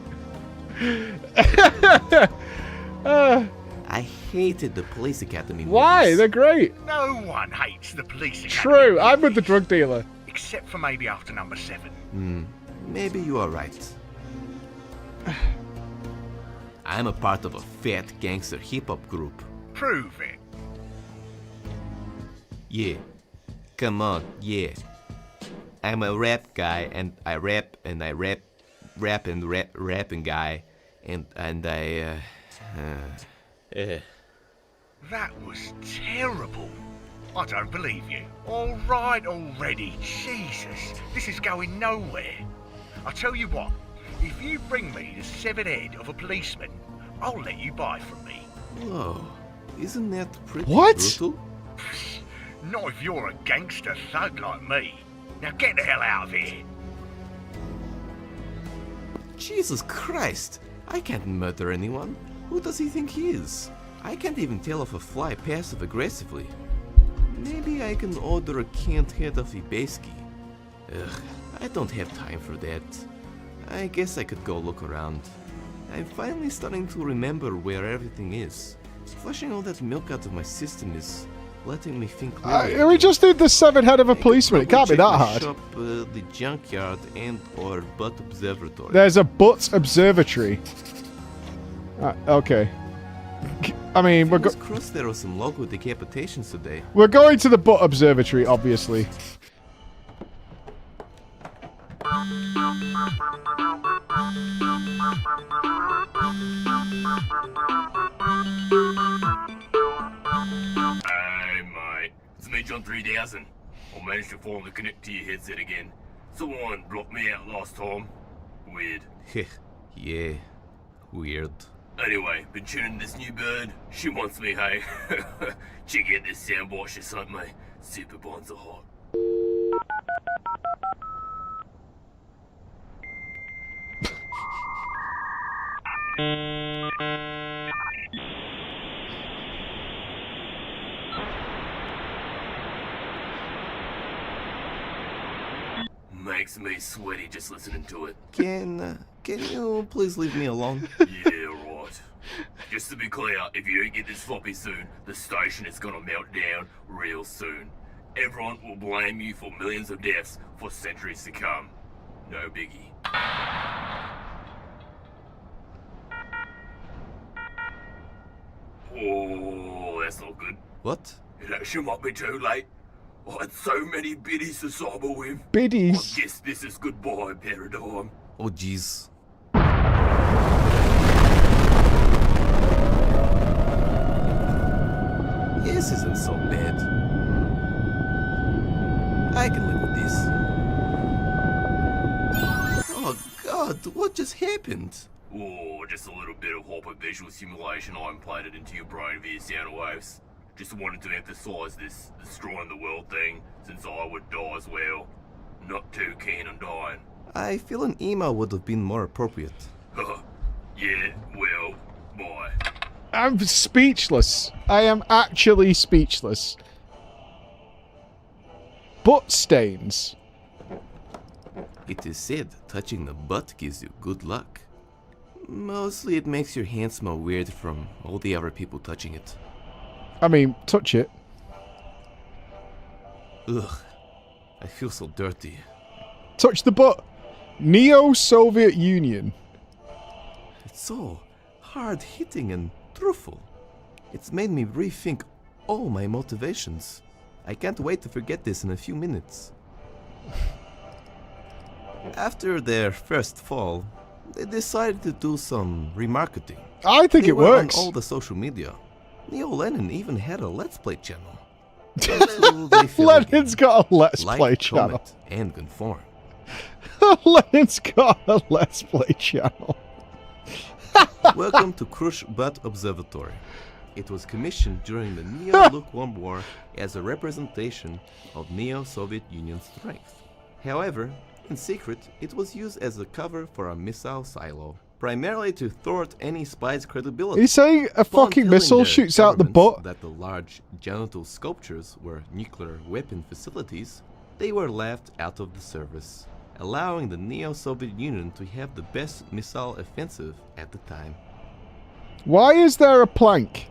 I hated the police academy. Why? movies. They're great. No one hates the police academy. True, I'm with the drug dealer. Except for maybe after number 7. Maybe you are right. I'm a part of a fat gangster hip-hop group. Prove it. Yeah. Come on, yeah. I'm a rap guy and I rap and I rapping guy and I That was terrible. I don't believe you. All right already. Jesus, this is going nowhere. I tell you what, if you bring me the severed head of a policeman, I'll let you buy from me. Whoa, isn't that pretty brutal? Not if you're a gangster thug like me. Now get the hell out of here. Jesus Christ, I can't murder anyone. Who does he think he is? I can't even tell if a fly passive-aggressively. Maybe I can order a canned head of Ibaiski. Ugh, I don't have time for that. I guess I could go look around. I'm finally starting to remember where everything is. Flushing all that milk out of my system is letting me think clearly. We just did the 7 head of a policeman. It can't be that hard. Shop, the junkyard and or butt observatory. There's a butt observatory. Okay. I mean, we're crossed there were some local decapitations today. We're going to the butt observatory, obviously. Hey mate, it's me John 3000. I managed to finally connect to your headset again. Someone blocked me out last time. Weird. Yeah, weird. Anyway, been tuning this new bird. She wants me, hey. Check out this soundboard she sent me. Super bonds are hot. Makes me sweaty just listening to it. Can you please leave me alone? Yeah, right. Just to be clear, if you don't get this floppy soon, the station is gonna melt down real soon. Everyone will blame you for millions of deaths for centuries to come. No biggie. Oh, that's not good. What? It actually might be too late. I had so many biddies to cyber with. Biddies? I guess this is goodbye paradigm. Oh jeez. This isn't so bad. I can live with this. Oh god, what just happened? Oh, just a little bit of hypervisual simulation I implanted into your brain via sound waves. Just wanted to emphasize this destroying the world thing, since I would die as well. Not too keen on dying. I feel an email would have been more appropriate. Yeah, well, bye. I'm speechless. I am actually speechless. Butt stains. It is said touching the butt gives you good luck. Mostly it makes your hand smell weird from all the other people touching it. I mean, touch it. Ugh, I feel so dirty. Touch the butt. Neo-Soviet Union. It's so hard-hitting and truthful. It's made me rethink all my motivations. I can't wait to forget this in a few minutes. After their first fall, they decided to do some remarketing. I think they it were works. On all the social media. Neo Lennon even had a Let's Play channel. Lennon's got a Let's Play channel. Comment, and conform. Lennon's got a Let's Play channel. Welcome to Krush Butt Observatory. It was commissioned during the Neo-Lukewarm War as a representation of Neo-Soviet Union strength. However, in secret, it was used as a cover for a missile silo, primarily to thwart any spy's credibility. He's saying a fucking missile shoots out the butt? That the large genital sculptures were nuclear weapon facilities, they were left out of the service, allowing the Neo-Soviet Union to have the best missile offensive at the time. Why is there a plank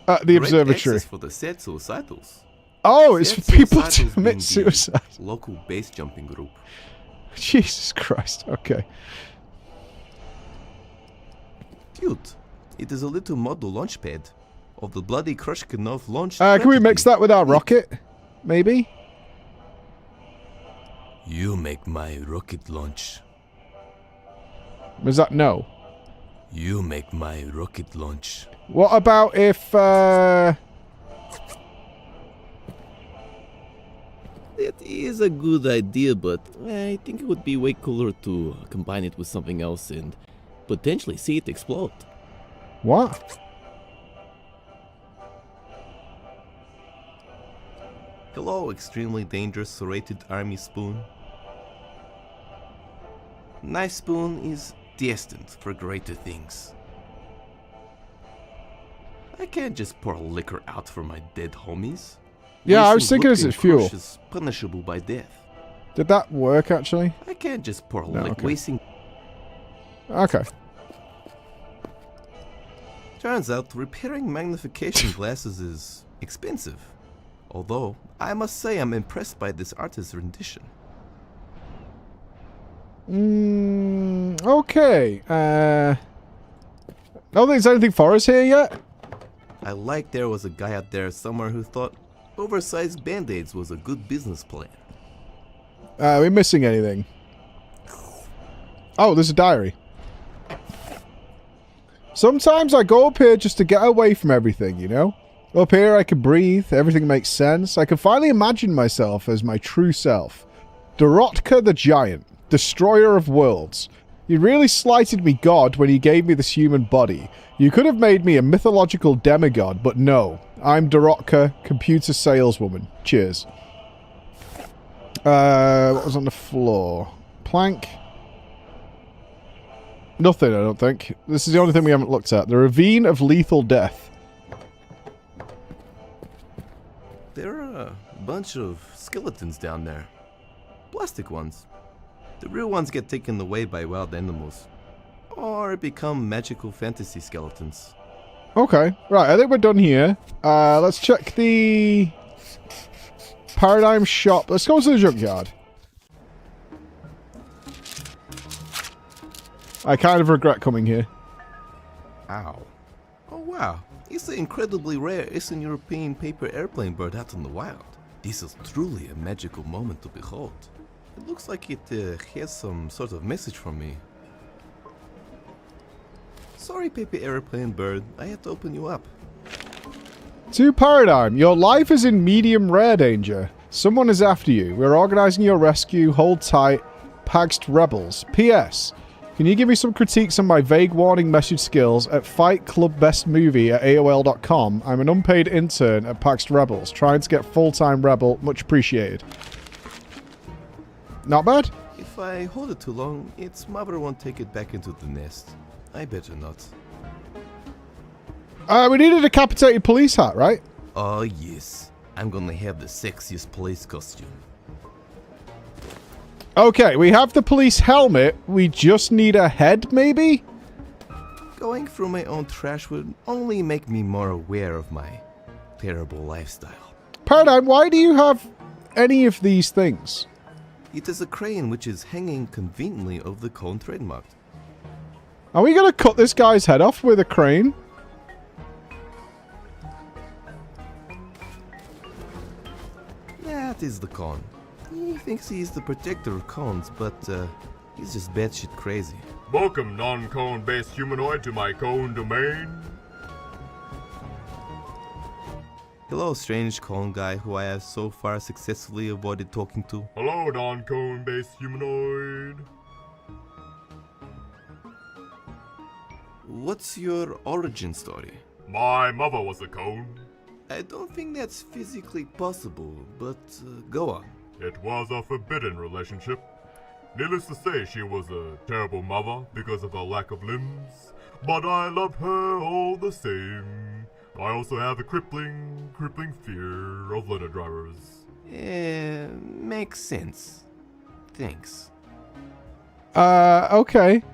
at the observatory? For the said suicidals. Oh, it's for people to commit suicide. Local base jumping group. Jesus Christ, okay. Cute. It is a little model launch pad of the bloody Krushkinov launch. Can we mix that with our rocket? Maybe? You make my rocket launch. Was that no? You make my rocket launch. What about if, It is a good idea, but I think it would be way cooler to combine it with something else and potentially see it explode. What? Hello, extremely dangerous serrated army spoon. Knife spoon is destined for greater things. I can't just pour liquor out for my dead homies. Yeah, I was thinking it's fuel. Is punishable by death. Did that work actually? I can't just pour No, liquor. okay. Wasting. Okay. Turns out repairing magnification glasses is expensive. Although, I must say I'm impressed by this artist's rendition. Okay. I don't think there's anything for us here yet. I like there was a guy out there somewhere who thought oversized band-aids was a good business plan. Are we missing anything? Oh, there's a diary. Sometimes I go up here just to get away from everything, you know? Up here I can breathe, everything makes sense. I can finally imagine myself as my true self. Dorotka the Giant, destroyer of worlds. You really slighted me, God, when you gave me this human body. You could have made me a mythological demigod, but no. I'm Dorotka, computer saleswoman. Cheers. What was on the floor? Plank. Nothing, I don't think. This is the only thing we haven't looked at. The Ravine of Lethal Death. There are a bunch of skeletons down there. Plastic ones. The real ones get taken away by wild animals. Or become magical fantasy skeletons. Okay. Right, I think we're done here. Let's check the Paradigm Shop. Let's go to the junkyard. I kind of regret coming here. Ow. Oh wow. It's an incredibly rare Eastern European paper airplane bird out in the wild. This is truly a magical moment to behold. It looks like it has some sort of message for me. Sorry, paper airplane bird, I had to open you up. To Paradigm, your life is in medium rare danger. Someone is after you. We're organizing your rescue. Hold tight. Paxed Rebels. P.S. Can you give me some critiques on my vague warning message skills at fightclubbestmovie@aol.com? I'm an unpaid intern at Paxed Rebels, trying to get full-time rebel. Much appreciated. Not bad. If I hold it too long, its mother won't take it back into the nest. I better not. We need a decapitated police hat, right? Oh yes. I'm gonna have the sexiest police costume. Okay, we have the police helmet. We just need a head, maybe? Going through my own trash would only make me more aware of my terrible lifestyle. Paradigm, why do you have any of these things? It is a crane which is hanging conveniently over the cone trademarked. Are we going to cut this guy's head off with a crane? That is the cone. He thinks he's the protector of cones, but he's just batshit crazy. Welcome, non-cone based humanoid, to my cone domain. Hello, strange cone guy who I have so far successfully avoided talking to. Hello, non-cone based humanoid. What's your origin story? My mother was a cone. I don't think that's physically possible, but go on. It was a forbidden relationship. Needless to say, she was a terrible mother because of her lack of limbs, but I love her all the same. I also have a crippling fear of litter drivers. Makes sense. Thanks. Okay.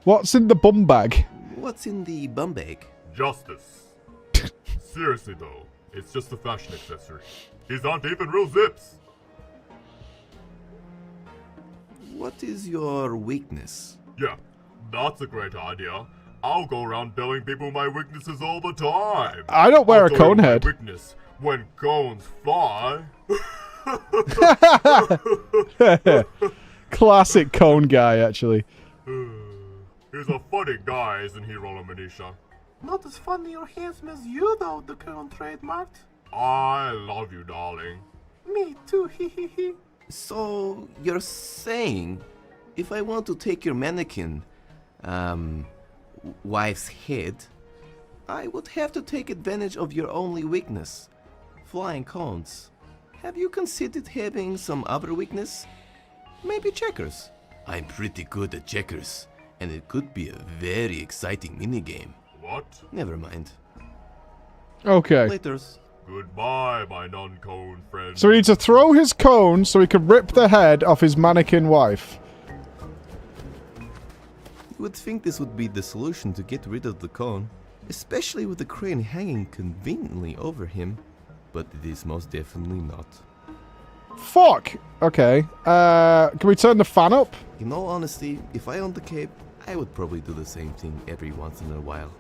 What's in the bum bag? What's in the bum bag? Justice. Seriously though, it's just a fashion accessory. These aren't even real zips. What is your weakness? Yeah, that's a great idea. I'll go around telling people my weaknesses all the time. I don't wear a cone head. Weakness when cones fly. Classic cone guy, actually. He's a funny guy, isn't he, Roller Manisha? Not as funny or handsome as you, though, the cone trademarked. I love you, darling. Me too, hehehe. So, you're saying, if I want to take your mannequin, wife's head, I would have to take advantage of your only weakness, flying cones. Have you considered having some other weakness? Maybe checkers? I'm pretty good at checkers, and it could be a very exciting minigame. What? Never mind. Okay. Laters. Goodbye, my non-cone friend. So we need to throw his cone so he can rip the head off his mannequin wife. You would think this would be the solution to get rid of the cone, especially with the crane hanging conveniently over him, but it is most definitely not. Fuck! Okay. Can we turn the fan up? In all honesty, if I owned the cape, I would probably do the same thing every once in a while.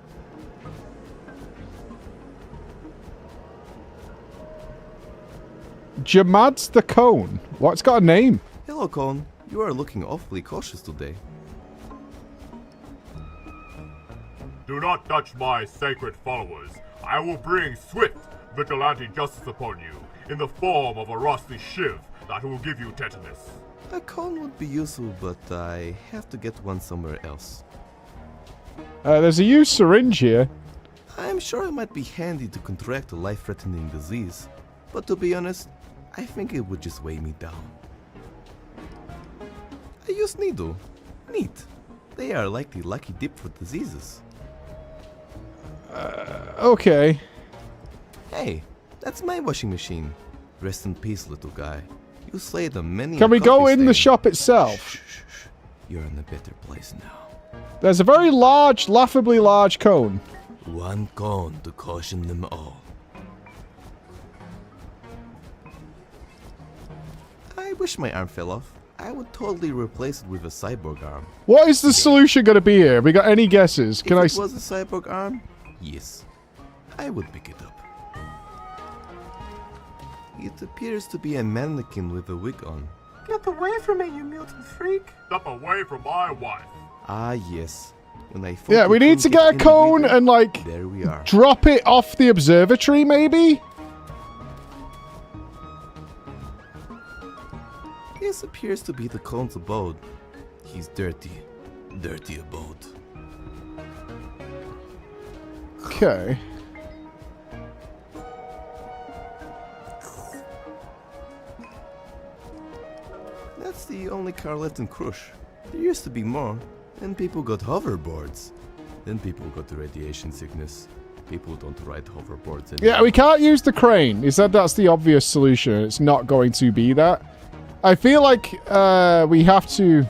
Jamad's the cone. What? It's got a name. Hello, Cone. You are looking awfully cautious today. Do not touch my sacred followers. I will bring swift vigilante justice upon you in the form of a rusty shiv that will give you tetanus. A cone would be useful, but I have to get one somewhere else. There's a used syringe here. I'm sure it might be handy to contract a life-threatening disease, but to be honest, I think it would just weigh me down. I use needle. Neat. They are like the lucky dip for diseases. Okay. Hey, that's my washing machine. Rest in peace, little guy. You slayed a many. Can we go in the shop itself? Shh. You're in a better place now. There's a very large, laughably large cone. One cone to caution them all. I wish my arm fell off. I would totally replace it with a cyborg arm. What is the solution going to be here? We got any guesses? If it was a cyborg arm, yes, I would pick it up. It appears to be a mannequin with a wig on. Get away from me, you mutant freak! Step away from my wife. Ah, yes. When I Yeah, we need to get a cone and, like, there we are. Drop it off the observatory, maybe? This appears to be the cone's abode. He's dirty. Dirty abode. Okay. That's the only car left in Krush. There used to be more. Then people got hoverboards. Then people got the radiation sickness. People don't ride hoverboards anymore. Yeah, we can't use the crane. He said that's the obvious solution. It's not going to be that. I feel like we have to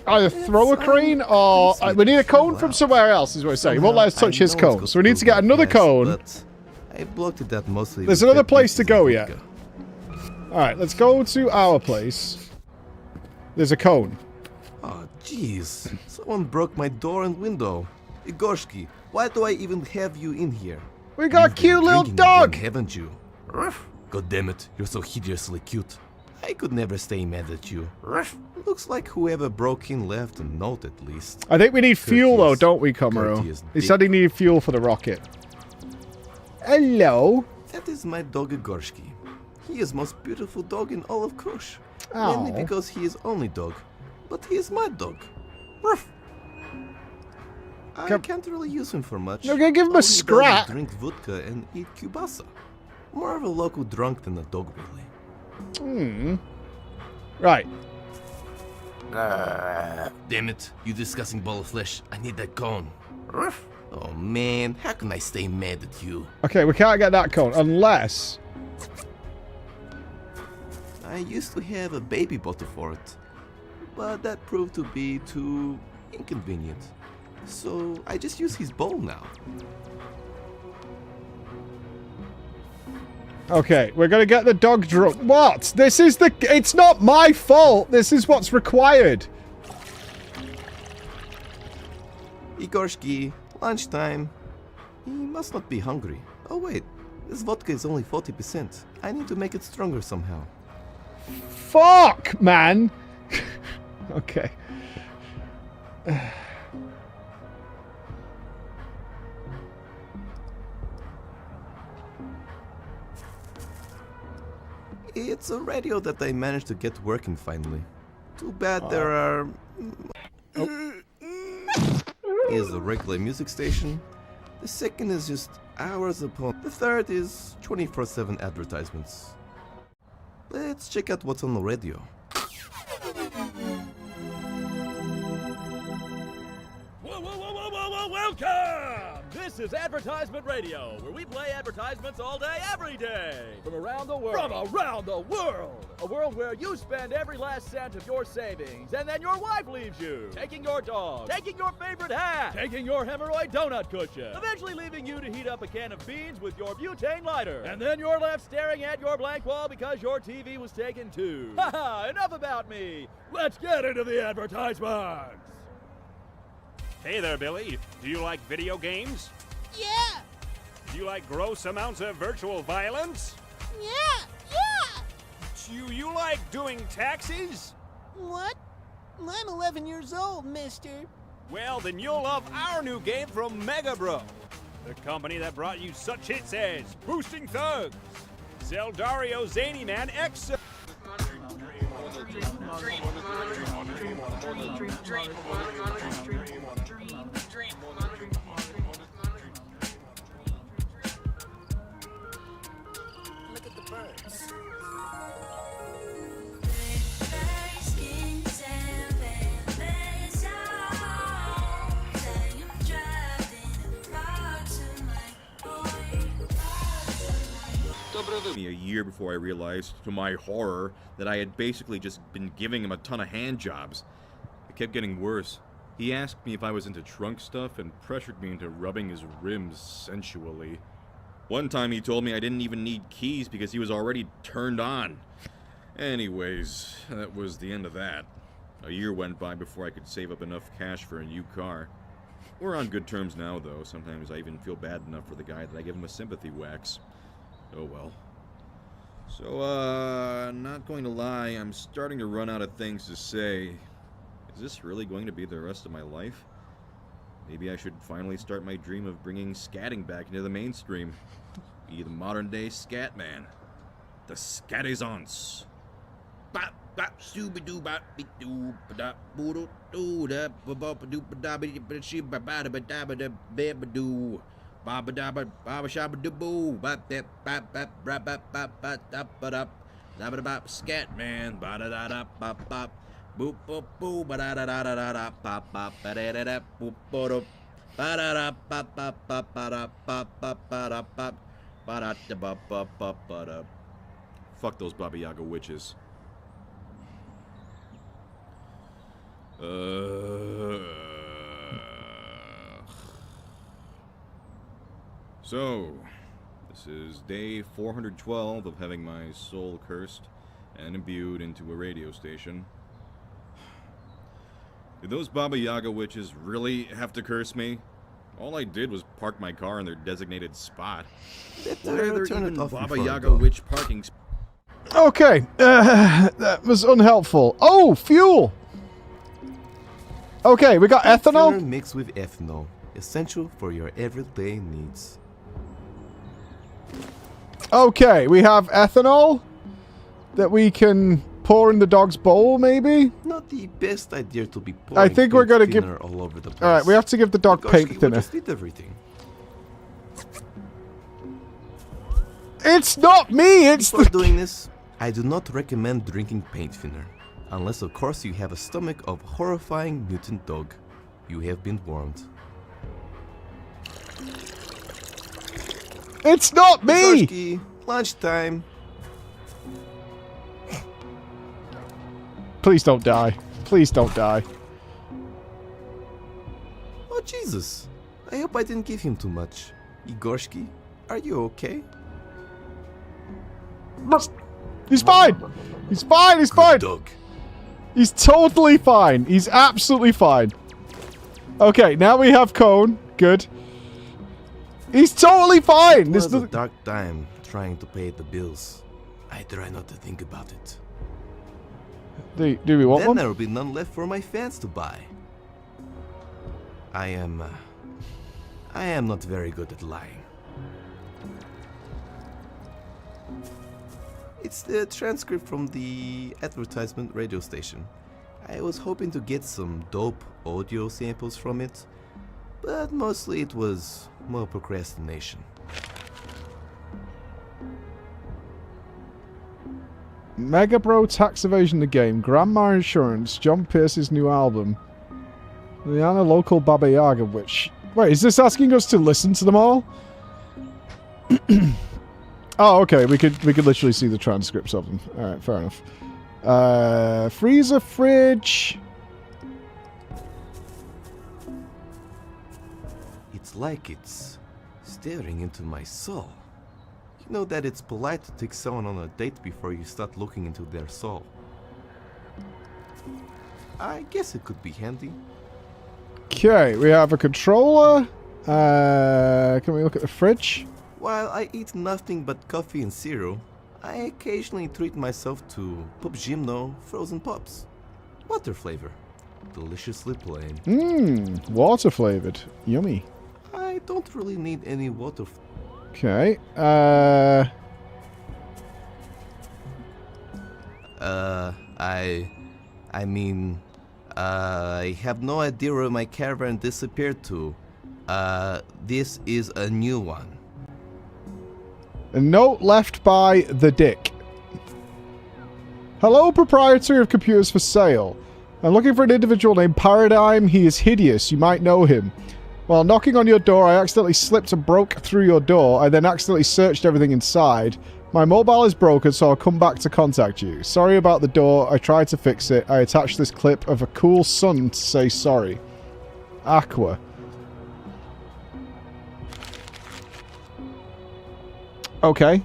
either throw a crane or we need a cone from somewhere else, is what I'm saying. He won't let us touch his cone. So we need to get another cone. I blocked it that mostly. There's another place to go yet. Alright, let's go to our place. There's a cone. Oh, jeez. Someone broke my door and window. Igorski, why do I even have you in here? We got a cute little dog! Again, haven't you? God damn it, you're so hideously cute. I could never stay mad at you. Looks like whoever broke in left a note at least. I think we need fuel though, don't we, Komaro? He said he needed fuel for the rocket. Hello? That is my dog Igorski. He is most beautiful dog in all of Krush. Oh. Mainly because he is only dog. But he is my dog. I can't really use him for much. You're gonna give him a All he does is scrap. drink vodka and eat kielbasa. More of a local drunk than a dog, really. Right. Damn it, you disgusting ball of flesh. I need that cone. Oh man, how can I stay mad at you? Okay, we can't get that cone unless... I used to have a baby bottle for it, but that proved to be too inconvenient. So I just use his bowl now. Okay, we're gonna get the dog drunk. What? This is the... It's not my fault! This is what's required! Igorski, lunchtime. He must not be hungry. Oh wait, this vodka is only 40%. I need to make it stronger somehow. Fuck, man! Okay. It's a radio that I managed to get working finally. Too bad there are... Is a regular music station. The second is just hours upon. The third is 24/7 advertisements. Let's check out what's on the radio. Welcome! This This is Advertisement Radio, where we play advertisements all day, every day. From around the world. From around the world. A world where you spend every last cent of your savings, and then your wife leaves you. Taking your dog. Taking your favorite hat. Taking your hemorrhoid donut cushion. Eventually leaving you to heat up a can of beans with your butane lighter. And then you're left staring at your blank wall because your TV was taken too. Haha, enough about me. Let's get into the advertisements. Hey there, Billy. Do you like video games? Yeah! Do you like gross amounts of virtual violence? Yeah! Yeah! Do you like doing taxes? What? I'm 11 years old, mister. Well, then you'll love our new game from Mega Bro, the company that brought you such hits as Boosting Thugs, Zeldario Zany Man Exile. Look at the birds. Me a year before I realized, to my horror, that I had basically just been giving him a ton of hand jobs. It kept getting worse. He asked me if I was into trunk stuff and pressured me into rubbing his rims sensually. One time he told me I didn't even need keys because he was already turned on. Anyways, that was the end of that. A year went by before I could save up enough cash for a new car. We're on good terms now, though. Sometimes I even feel bad enough for the guy that I give him a sympathy wax. Oh well. So, not going to lie, I'm starting to run out of things to say. Is this really going to be the rest of my life? Maybe I should finally start my dream of bringing scatting back into the mainstream. Be the modern-day scat man. The Scatizance. Bop, bop, doo bop, beep doo, ba da, boo doo, doo da, ba ba doo, ba da, ba ba she ba ba da, ba da, ba da, ba ba doo. Ba ba da ba ba sha ba doo boo, ba da ba ba ba ba ba ba da ba da, da ba da ba scat man, ba da da da ba ba. Boop boop boo ba da da da da da da ba ba ba da da da boop boop ba da da ba ba ba ba da ba ba ba da ba ba da da ba ba ba ba da. Fuck those Baba Yaga witches. So, this is day 412 of having my soul cursed and imbued into a radio station. Did those Baba Yaga witches really have to curse me? All I did was park my car in their designated spot. Why are there even Baba Yaga witch parking spots? Okay, that was unhelpful. Oh, fuel! Okay, we got ethanol. Mixed with ethanol, essential for your everyday needs. Okay, we have ethanol that we can pour in the dog's bowl, maybe? Not the best idea to be pouring I think we're gonna give all over the place. Alright, we have to give the dog paint thinner. Just eat everything. It's not me, it's Before doing this, I do not recommend drinking paint thinner. Unless of course you have a stomach of horrifying mutant dog. You have been warned. It's not me! Gorski, lunchtime. Please don't die. Please don't die. Oh Jesus. I hope I didn't give him too much. Igorski, are you okay? He's fine! He's fine, he's fine! Dog. He's totally fine. He's absolutely fine. Okay, now we have Cone. Good. He's totally fine! It was a dark time trying to pay the bills. I try not to think about it. Do we want then one? there will be none left for my fans to buy. I am not very good at lying. It's the transcript from the advertisement radio station. I was hoping to get some dope audio samples from it, but mostly it was more procrastination. Mega Bro tax evasion the game. Grandma Insurance. John Pierce's new album. Rihanna local Baba Yaga witch. Wait, is this asking us to listen to them all? Oh, okay. We could literally see the transcripts of them. All right, fair enough. Freezer, fridge. It's like it's staring into my soul. You know that it's polite to take someone on a date before you start looking into their soul. I guess it could be handy. Okay, we have a controller. Can we look at the fridge? While I eat nothing but coffee and cereal, I occasionally treat myself to Pop Gymno frozen pops. Water flavor. Deliciously plain. Mmm, water flavored. Yummy. I don't really need any water. Okay. I have no idea where my caravan disappeared to. This is a new one. A note left by the Dick. Hello, proprietor of computers for sale. I'm looking for an individual named Paradigm. He is hideous. You might know him. While knocking on your door, I accidentally slipped and broke through your door. I then accidentally searched everything inside. My mobile is broken, so I'll come back to contact you. Sorry about the door. I tried to fix it. I attached this clip of a cool sun to say sorry. Aqua. Okay.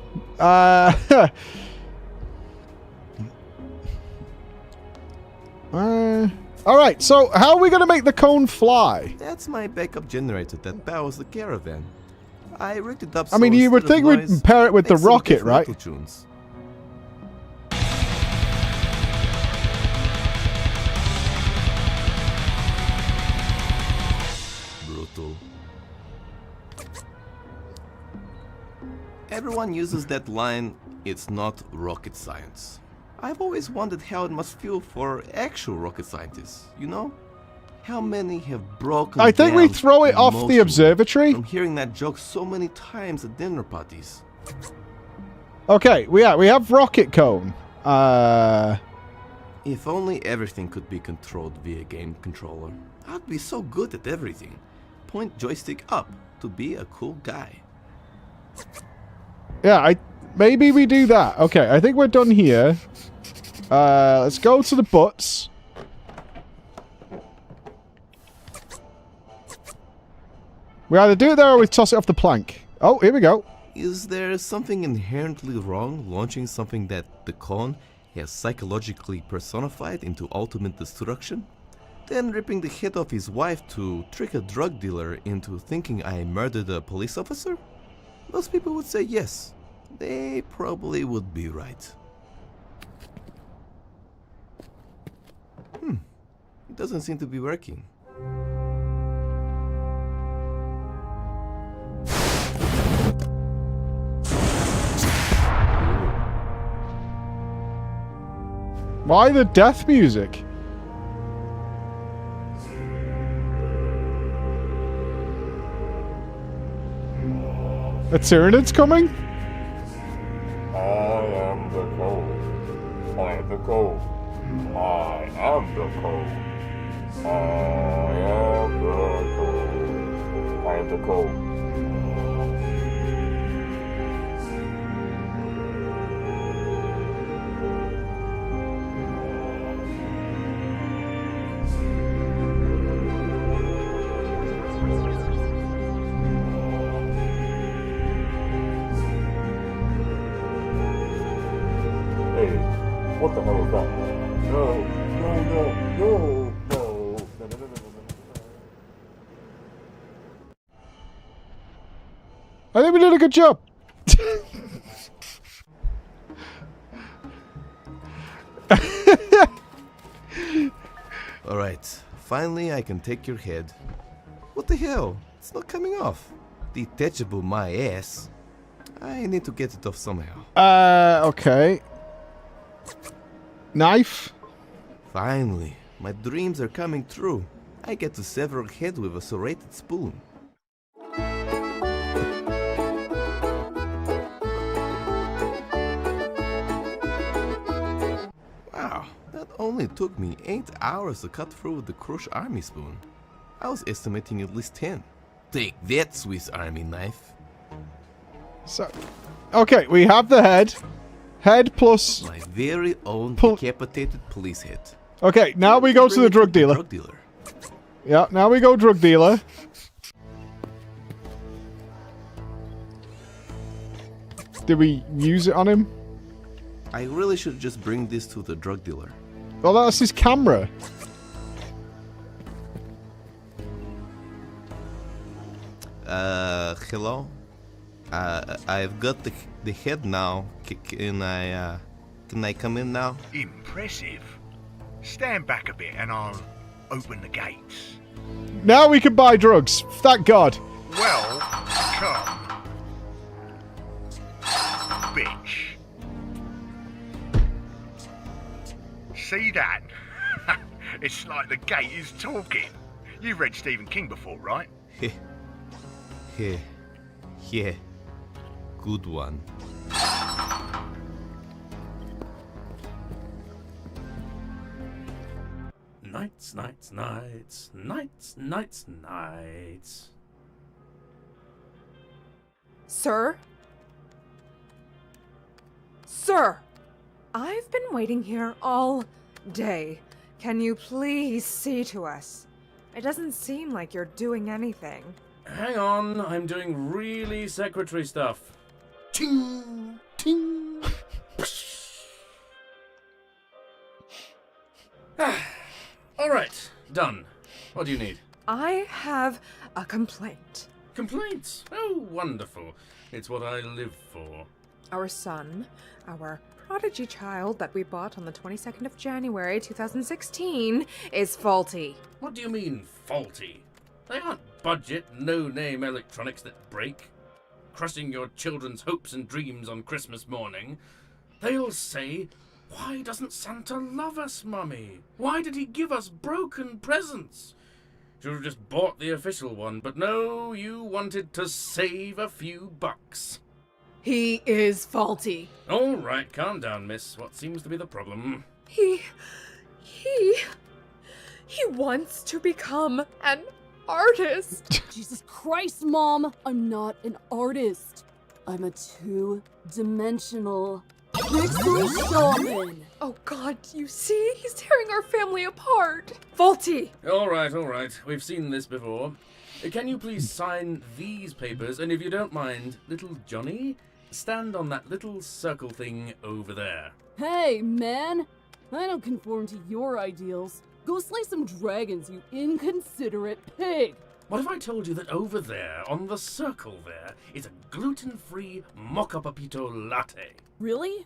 Alright, so how are we going to make the cone fly? That's my backup generator that powers the caravan. I rigged it up so I mean, you would instead think of we'd noise, pair it with the make some rocket, different right? little tunes. Brutal. Everyone uses that line, it's not rocket science. I've always wondered how it must feel for actual rocket scientists, you know? How many have broken I think we down throw it off the emotionally observatory. from hearing that joke so many times at dinner parties. Okay, we have rocket cone. If only everything could be controlled via game controller. I'd be so good at everything. Point joystick up to be a cool guy. Yeah, maybe we do that. Okay, I think we're done here. Let's go to the butts. We either do it there or we toss it off the plank. Oh, here we go. Is there something inherently wrong launching something that the cone has psychologically personified into ultimate destruction? Then ripping the head off his wife to trick a drug dealer into thinking I murdered a police officer? Most people would say yes. They probably would be right. It doesn't seem to be working. Why the death music? A Tyranid's coming? I am the code. I am the code. I am the code. I am the code. I am the code. What the hell is that? No, no, no, no, no, no, no, no, no. I think we did a good job. Alright, finally I can take your head. What the hell? It's not coming off. Detachable my ass. I need to get it off somehow. Okay. Knife? Finally, my dreams are coming true. I get to sever a head with a serrated spoon. Wow, that only took me 8 hours to cut through with the Crush Army spoon. I was estimating at least 10. Take that, Swiss Army knife. So, okay, we have the head. Head plus... My very own decapitated police head. Okay, now we go to the drug dealer. Drug dealer. Yeah, now we go drug dealer. Did we use it on him? I really should just bring this to the drug dealer. Well, that's his camera. Hello? I've got the head now. Can I come in now? Impressive. Stand back a bit and I'll open the gates. Now we can buy drugs. Thank God. Well, come. Bitch. See that? It's like the gate is talking. You've read Stephen King before, right? Yeah. Good one. Nights, nights, nights, nights, nights, nights. Sir? Sir! I've been waiting here all day. Can you please see to us? It doesn't seem like you're doing anything. Hang on, I'm doing really secretary stuff. Ting, ting. Alright, done. What do you need? I have a complaint. Complaints? Oh, wonderful. It's what I live for. Our son, our prodigy child that we bought on the 22nd of January 2016, is faulty. What do you mean, faulty? They aren't budget, no-name electronics that break, crushing your children's hopes and dreams on Christmas morning. They'll say, "Why doesn't Santa love us, Mummy? Why did he give us broken presents? Should have just bought the official one, but no, you wanted to save a few bucks." He is faulty. All right, calm down, miss. What seems to be the problem? He wants to become an artist. Jesus Christ, Mom! I'm not an artist. I'm a two-dimensional pixel shaman. Oh God, you see? He's tearing our family apart. Faulty. All right. We've seen this before. Can you please sign these papers? And if you don't mind, little Johnny, stand on that little circle thing over there. Hey, man! I don't conform to your ideals. Go slay some dragons, you inconsiderate pig! What if I told you that over there, on the circle there, is a gluten-free mocha papito latte? Really?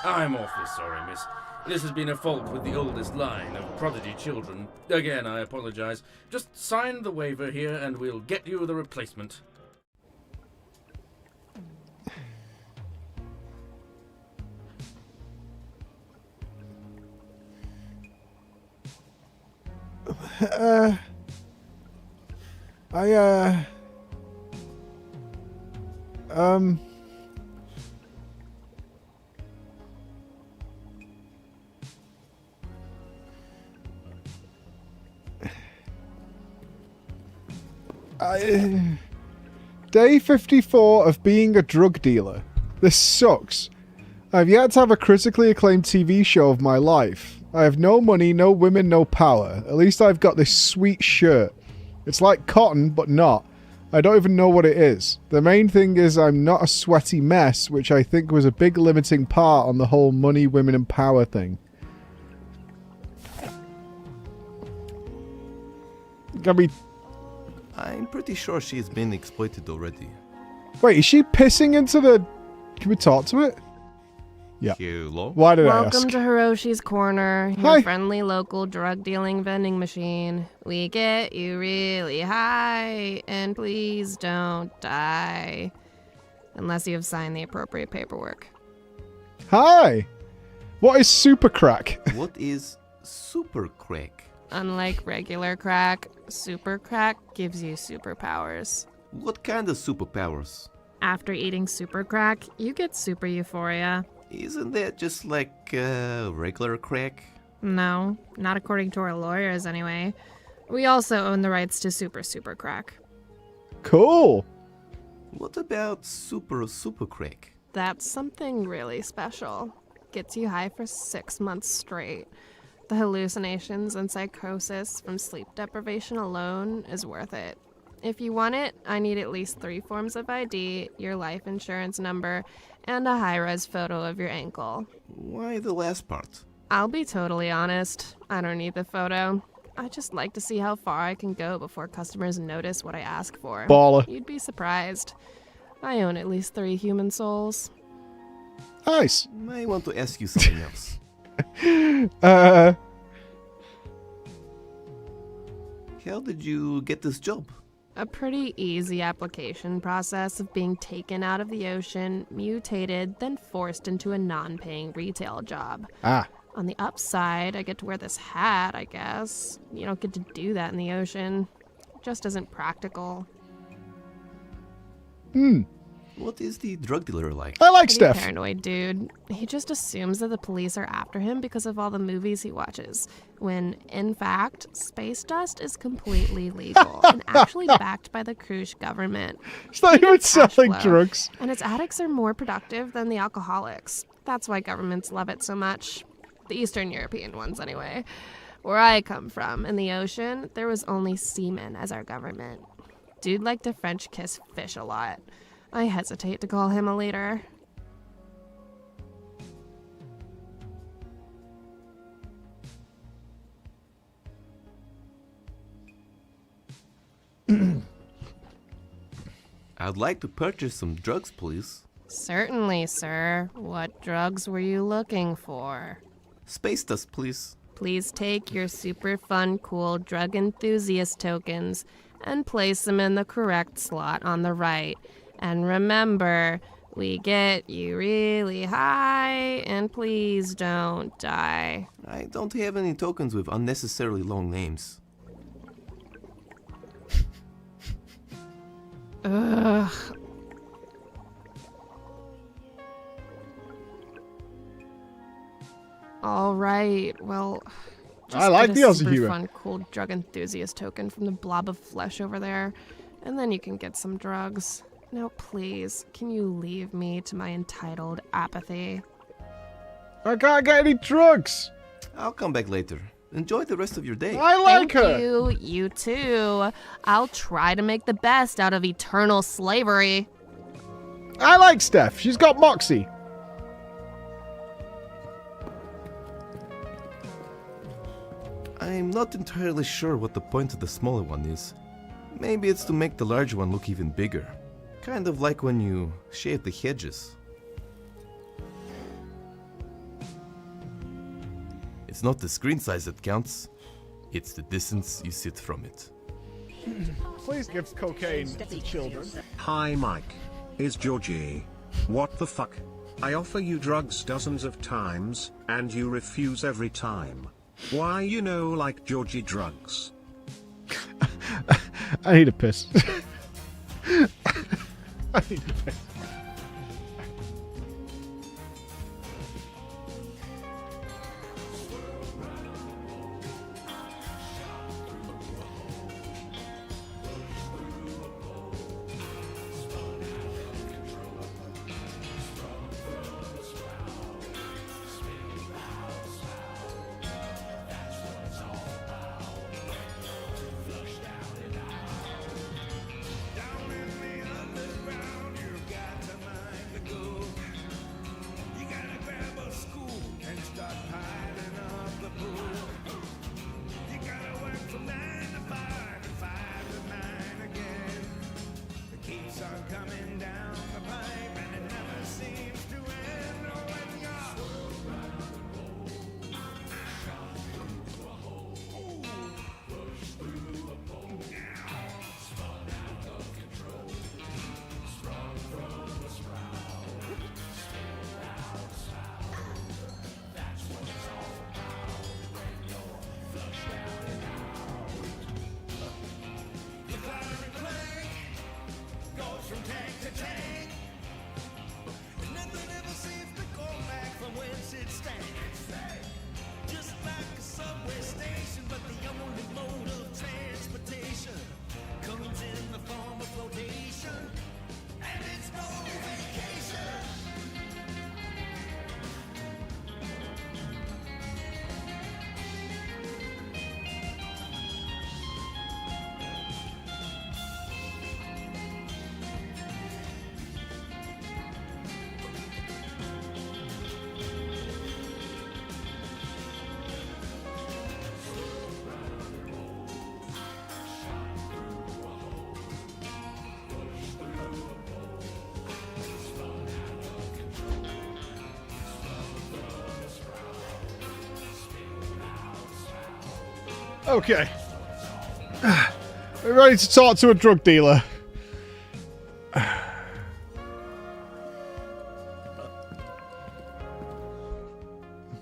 I'm awfully sorry, miss. This has been a fault with the oldest line of prodigy children. Again, I apologize. Just sign the waiver here and we'll get you the replacement. Day 54 of being a drug dealer. This sucks. I've yet to have a critically acclaimed TV show of my life. I have no money, no women, no power. At least I've got this sweet shirt. It's like cotton, but not. I don't even know what it is. The main thing is I'm not a sweaty mess, which I think was a big limiting part on the whole money, women, and power thing. I'm pretty sure she's been exploited already. Wait, is she pissing into the... Can we talk to it? Yeah. Hello? Why did I ask? Welcome to Hiroshi's Corner, your Hi. friendly local drug dealing vending machine. We get you really high, and please don't die. Unless you have signed the appropriate paperwork. Hi! What is super crack? What is super crack? Unlike regular crack, super crack gives you superpowers. What kind of superpowers? After eating super crack, you get super euphoria. Isn't that just like regular crack? No, not according to our lawyers anyway. We also own the rights to Super Crack. Cool. What about Super Crack? That's something really special. Gets you high for 6 months straight. The hallucinations and psychosis from sleep deprivation alone is worth it. If you want it, I need at least 3 forms of ID, your life insurance number, and a high-res photo of your ankle. Why the last part? I'll be totally honest. I don't need the photo. I just like to see how far I can go before customers notice what I ask for. Baller. You'd be surprised. I own at least 3 human souls. Nice. I want to ask you something else. How did you get this job? A pretty easy application process of being taken out of the ocean, mutated, then forced into a non-paying retail job. Ah. On the upside, I get to wear this hat, I guess. You don't get to do that in the ocean. It just isn't practical. What is the drug dealer like? I like Pretty Steph. Paranoid dude. He just assumes that the police are after him because of all the movies he watches, when, in fact, space dust is completely legal and actually backed by the Krush government. It's not even selling Flow. drugs. And its addicts are more productive than the alcoholics. That's why governments love it so much. The Eastern European ones, anyway. Where I come from, in the ocean, there was only seamen as our government. Dude liked to French kiss fish a lot. I hesitate to call him a leader. I'd like to purchase some drugs, please. Certainly, sir. What drugs were you looking for? Space dust, please. Please take your super fun, cool drug enthusiast tokens and place them in the correct slot on the right. And remember, we get you really high, and please don't die. I don't have any tokens with unnecessarily long names. Ugh. All right, well, just I like get the a Aussie super humor. fun, cool drug enthusiast token from the blob of flesh over there, and then you can get some drugs. Now, please, can you leave me to my entitled apathy? I can't get any drugs. I'll come back later. Enjoy the rest of your day. I like her. Thank you. You too. I'll try to make the best out of eternal slavery. I like Steph. She's got moxie. I'm not entirely sure what the point of the smaller one is. Maybe it's to make the large one look even bigger. Kind of like when you shave the hedges. It's not the screen size that counts, it's the distance you sit from it. Please give cocaine to children. Hi Mike. Is Georgie. What the fuck? I offer you drugs dozens of times, and you refuse every time. Why like Georgie drugs? I need a piss. I need a piss. Okay. We're ready to talk to a drug dealer.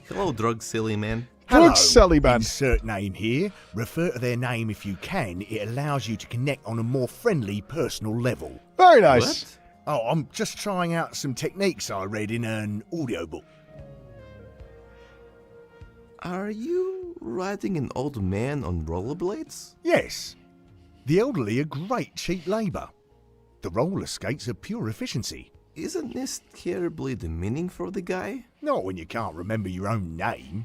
Hello, drug silly man. Drug silly man. Insert name here. Refer to their name if you can. It allows you to connect on a more friendly, personal level. Very nice. What? Oh, I'm just trying out some techniques I read in an audiobook. Are you riding an old man on rollerblades? Yes. The elderly are great cheap labour. The roller skates are pure efficiency. Isn't this terribly demeaning for the guy? Not when you can't remember your own name.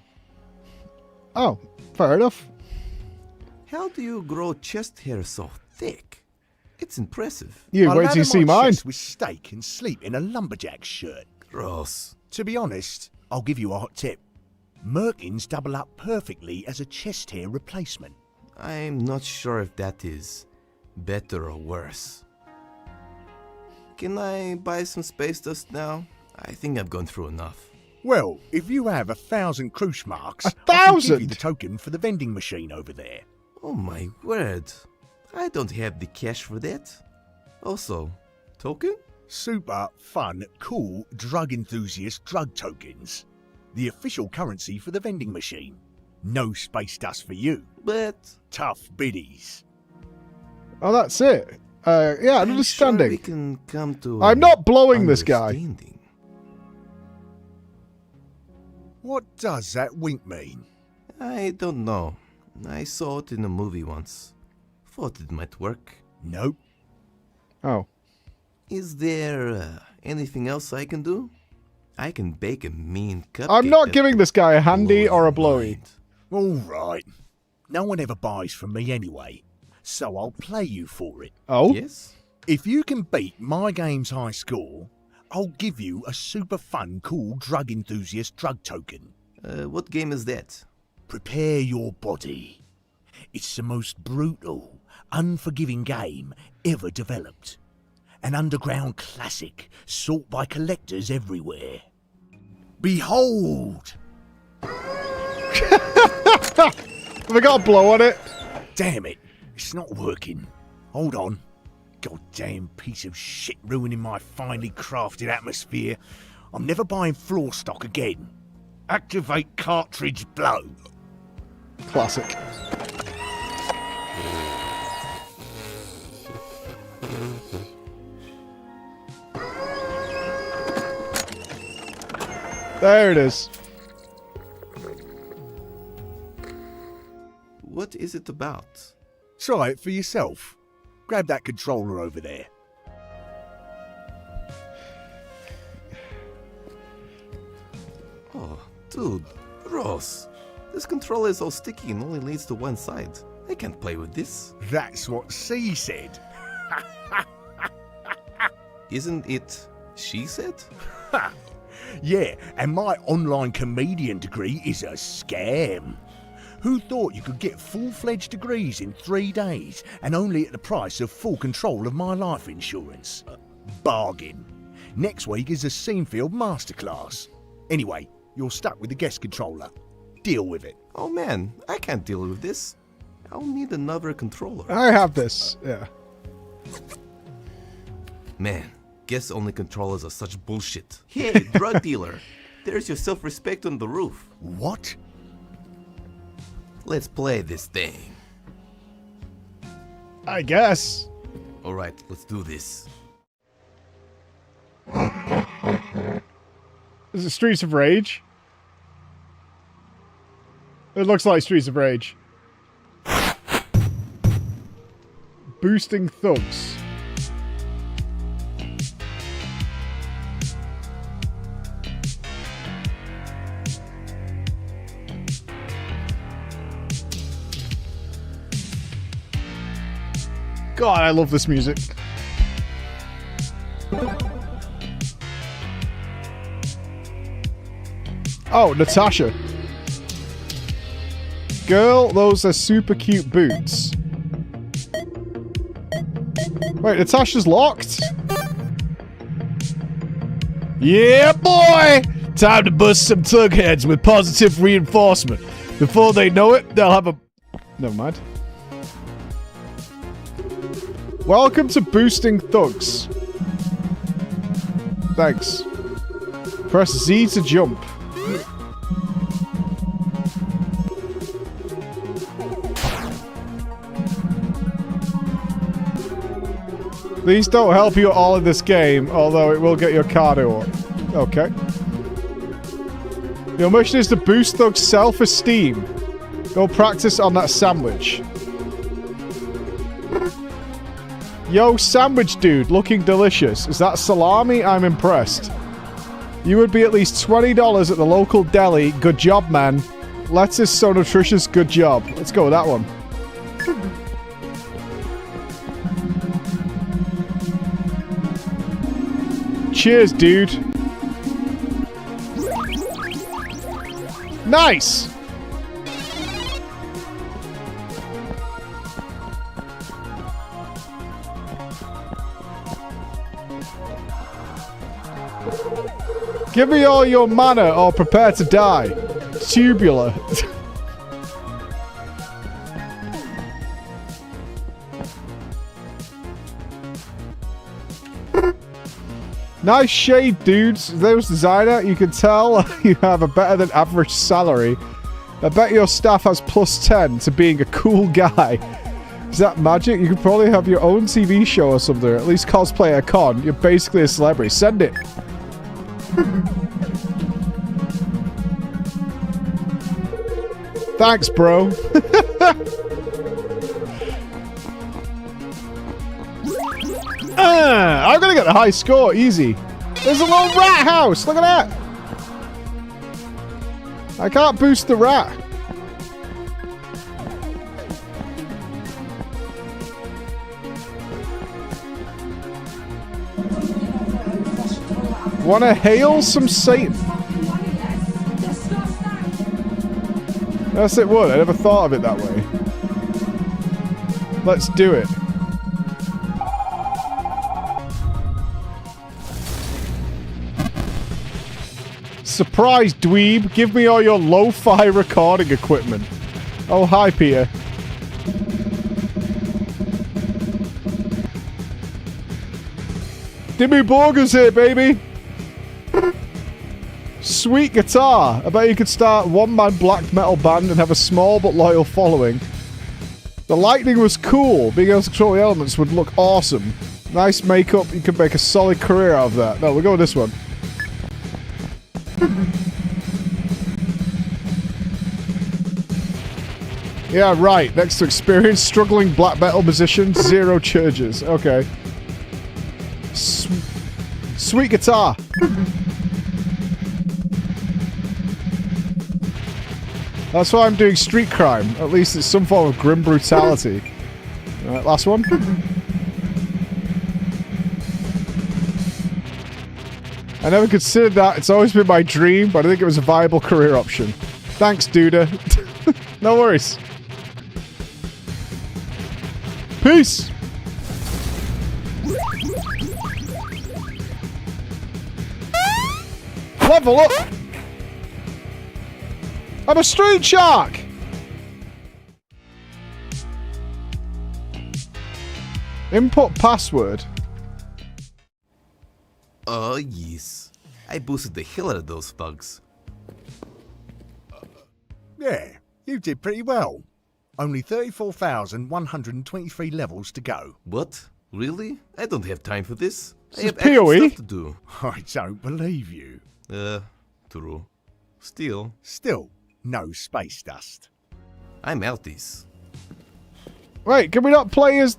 Oh, fair enough. How do you grow chest hair so thick? It's impressive. You wait till you see mine. With steak and sleep in a lumberjack shirt. Gross. To be honest, I'll give you a hot tip. Merkins double up perfectly as a chest hair replacement. I'm not sure if that is better or worse. Can I buy some space dust now? I think I've gone through enough. Well, if you have 1,000 cruise marks, 1,000? I can give you the token for the vending machine over there. Oh my word. I don't have the cash for that. Also, token? Super, fun, cool, drug enthusiast drug tokens. The official currency for the vending machine. No space dust for you. But tough biddies. Oh, that's it. Yeah, I'm understanding. sure we can come to I'm not blowing this guy. What does that wink mean? I don't know. I saw it in a movie once. Thought it might work. Nope. Oh. Is there anything else I can do? I can bake a mean cupcake. I'm not giving this guy a handy or a blowy. All right. No one ever buys from me anyway, so I'll play you for it. Oh? Yes? If you can beat my game's high score, I'll give you a super fun, cool drug enthusiast drug token. What game is that? Prepare your body. It's the most brutal, unforgiving game ever developed. An underground classic sought by collectors everywhere. Behold! Have I got a blow on it? Damn it, it's not working. Hold on. Goddamn piece of shit ruining my finely crafted atmosphere. I'm never buying floor stock again. Activate cartridge blow. Classic. There it is. What is it about? Try it for yourself. Grab that controller over there. Oh, dude, gross. This controller is all sticky and only leads to one side. I can't play with this. That's what C said. Isn't it she said? Yeah, and my online comedian degree is a scam. Who thought you could get full-fledged degrees in 3 days and only at the price of full control of my life insurance? Bargain. Next week is a Scenefield masterclass. Anyway, you're stuck with the guest controller. Deal with it. Oh man, I can't deal with this. I'll need another controller. I have this, yeah. Man, guest-only controllers are such bullshit. Hey, drug dealer, there's your self-respect on the roof. What? Let's play this thing. I guess. Alright, let's do this. Is it Streets of Rage? It looks like Streets of Rage. Boosting thugs. God, I love this music. Oh, Natasha. Girl, those are super cute boots. Wait, Natasha's locked? Yeah, boy! Time to bust some thug heads with positive reinforcement. Before they know it, they'll have a Never mind. Welcome to Boosting Thugs. Thanks. Press Z to jump. These don't help you at all in this game, although it will get your cardio up. Okay. Your mission is to boost Thug's self-esteem. Go practice on that sandwich. Yo, sandwich dude, looking delicious. Is that salami? I'm impressed. You would be at least $20 at the local deli. Good job, man. Lettuce so nutritious. Good job. Let's go with that one. Cheers, dude. Nice! Give me all your mana or prepare to die. Tubular. Nice shade, dudes. Those designer, you can tell you have a better than average salary. I bet your staff has +10 to being a cool guy. Is that magic? You could probably have your own TV show or something. At least cosplay at a con. You're basically a celebrity. Send it. Thanks, bro. I'm gonna get a high score. Easy. There's a little rat house. Look at that. I can't boost the rat. Wanna hail some Satan? Yes, it would. I never thought of it that way. Let's do it. Surprise, dweeb. Give me all your lo-fi recording equipment. Oh, hi, Peter. Dimmy Borger's here, baby. Sweet guitar. I bet you could start one-man black metal band and have a small but loyal following. The lightning was cool. Being able to control the elements would look awesome. Nice makeup. You could make a solid career out of that. No, we'll go with this one. Yeah, right. Next to experienced struggling black metal musician, 0 charges. Okay. Sweet guitar. That's why I'm doing street crime. At least it's some form of grim brutality. Alright, last one. I never considered that. It's always been my dream, but I think it was a viable career option. Thanks, Duda. No worries. Peace! Level up! I'm a street shark! Input password. Oh, yes. I boosted the hell out of those thugs. Yeah, you did pretty well. Only 34,123 levels to go. What? Really? I don't have time for this. I have PoE? actual stuff to do. I don't believe you. True. Still, no space dust. I'm Altis. Wait, can we not play as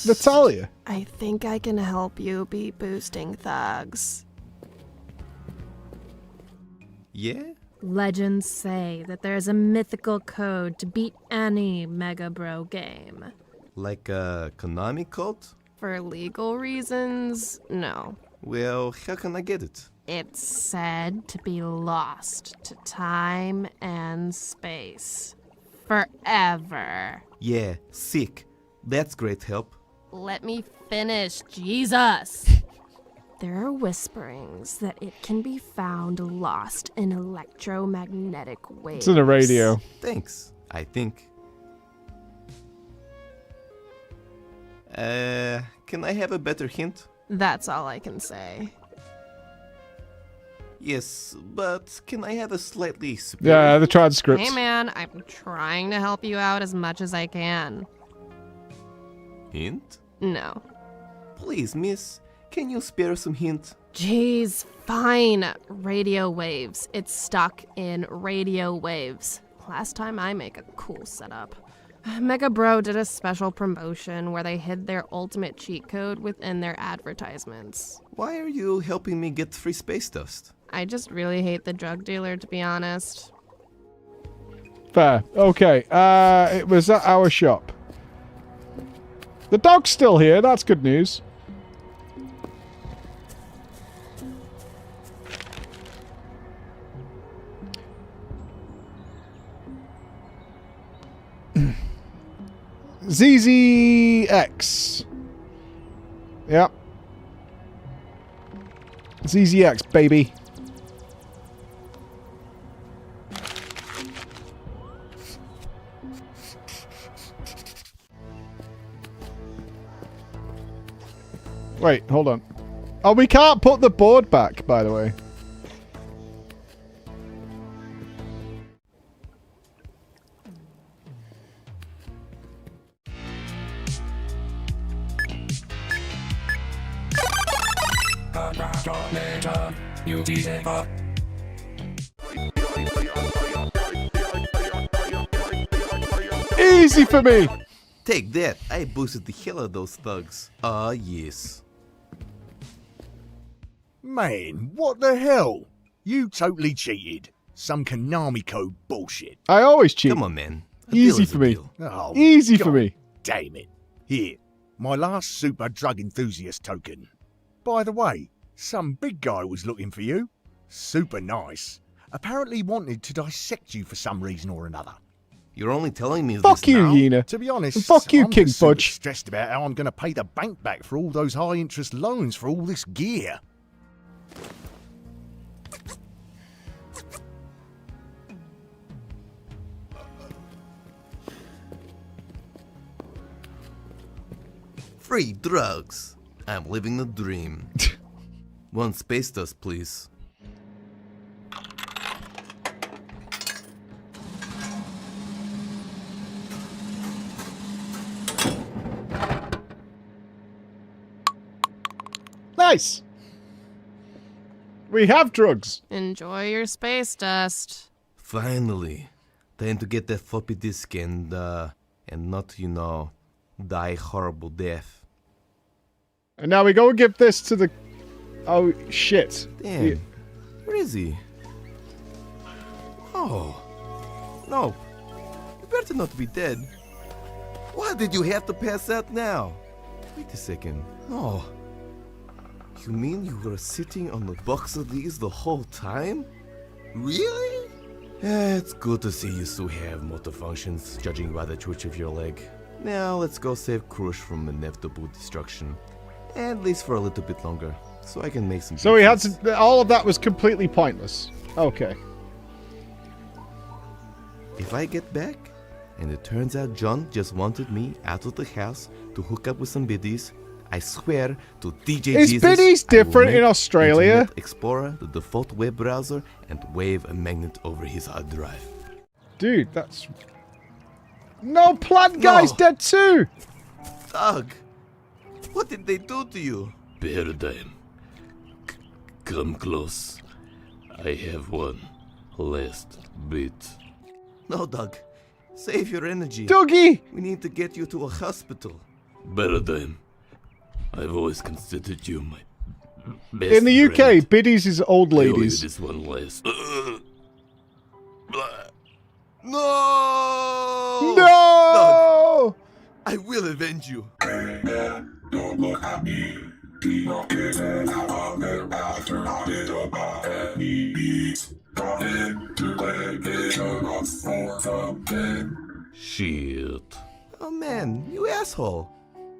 Natalia? I think I can help you be boosting thugs. Yeah? Legends say that there's a mythical code to beat any Mega Bro game. Like a Konami cult? For legal reasons, no. Well, how can I get it? It's said to be lost to time and space. Forever. Yeah, sick. That's great help. Let me finish, Jesus! There are whisperings that it can be found lost in electromagnetic waves. It's in the radio. Thanks, I think. Can I have a better hint? That's all I can say. Yes, but can I have a slightly superior? Yeah, the transcripts. Hey man, I'm trying to help you out as much as I can. Hint? No. Please, miss, can you spare some hint? Jeez, fine. Radio waves. It's stuck in radio waves. Last time I make a cool setup. Mega Bro did a special promotion where they hid their ultimate cheat code within their advertisements. Why are you helping me get free space dust? I just really hate the drug dealer, to be honest. Fair. Okay. It was at our shop. The dog's still here. That's good news. ZZX. Yep. ZZX, baby. Wait, hold on. Oh, we can't put the board back, by the way. Easy for me! Take that, I boosted the hell out of those thugs. Yes. Man, what the hell? You totally cheated. Some Konami code bullshit. I always cheat. Come on, man. Easy for me. Oh, Easy for God me. Damn it. Here, my last super drug enthusiast token. By the way, some big guy was looking for you. Super nice. Apparently wanted to dissect you for some reason or another. You're only telling me Fuck this you, now? Yena. To be honest, And fuck you, I'm King just super Fudge. stressed about how I'm going to pay the bank back for all those high-interest loans for all this gear. Free drugs. I'm living the dream. One space dust, please. Nice! We have drugs. Enjoy your space dust. Finally. Time to get that floppy disk and not, you know, die horrible death. And now we go and give this to the... Oh, shit. Damn. Yeah. Where is he? Oh. No. You better not be dead. Why did you have to pass out now? Wait a second. Oh. You mean you were sitting on the box of these the whole time? Really? It's good to see you still have motor functions, judging by the twitch of your leg. Now let's go save Krush from inevitable destruction. At least for a little bit longer, so I can make some... So we had to... All of that was completely pointless. Okay. If I get back, and it turns out John just wanted me out of the house to hook up with some biddies, I swear to DJ Is Jesus, biddies I will different in make Australia? Internet Explorer the default web browser and wave a magnet over his hard drive. Dude, that's... No, Plant Guy's No. dead too! Doug, what did they do to you? Paradigm. Come close. I have one last bit. No, Doug. Save your energy. Dougie! We need to get you to a hospital. Paradigm. I've always considered you my best In the UK, friend. biddies is old I owe you ladies. this one last. No! No! Doug, I will avenge you. Don't look at me. Be not given out of their bathroom. Did about any beats. Got into the vision of for something. Shit. Oh man, you asshole.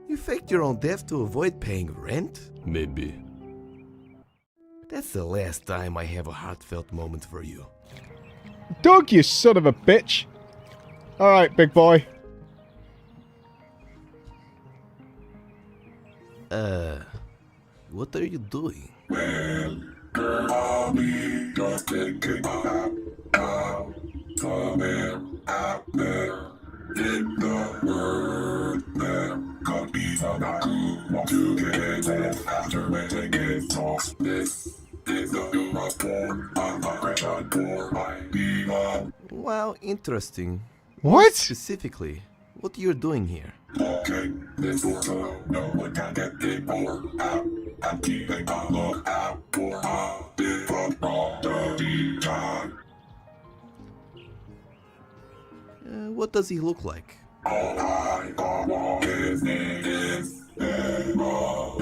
You faked your own death to avoid paying rent? Maybe. That's the last time I have a heartfelt moment for you. Doug, you son of a bitch. Alright, big boy. What are you doing? Well, girl, I'll be just thinking out somewhere out there in the world there could be someone who wants to get it after waiting it talks. This is the new born on my Christian for my beloved. Wow, interesting. What? More specifically, what you're doing here? Walking this door so no one can get in or out. I'm keeping a lookout for a different quality time. What does he look like? All I want his name is Emerald.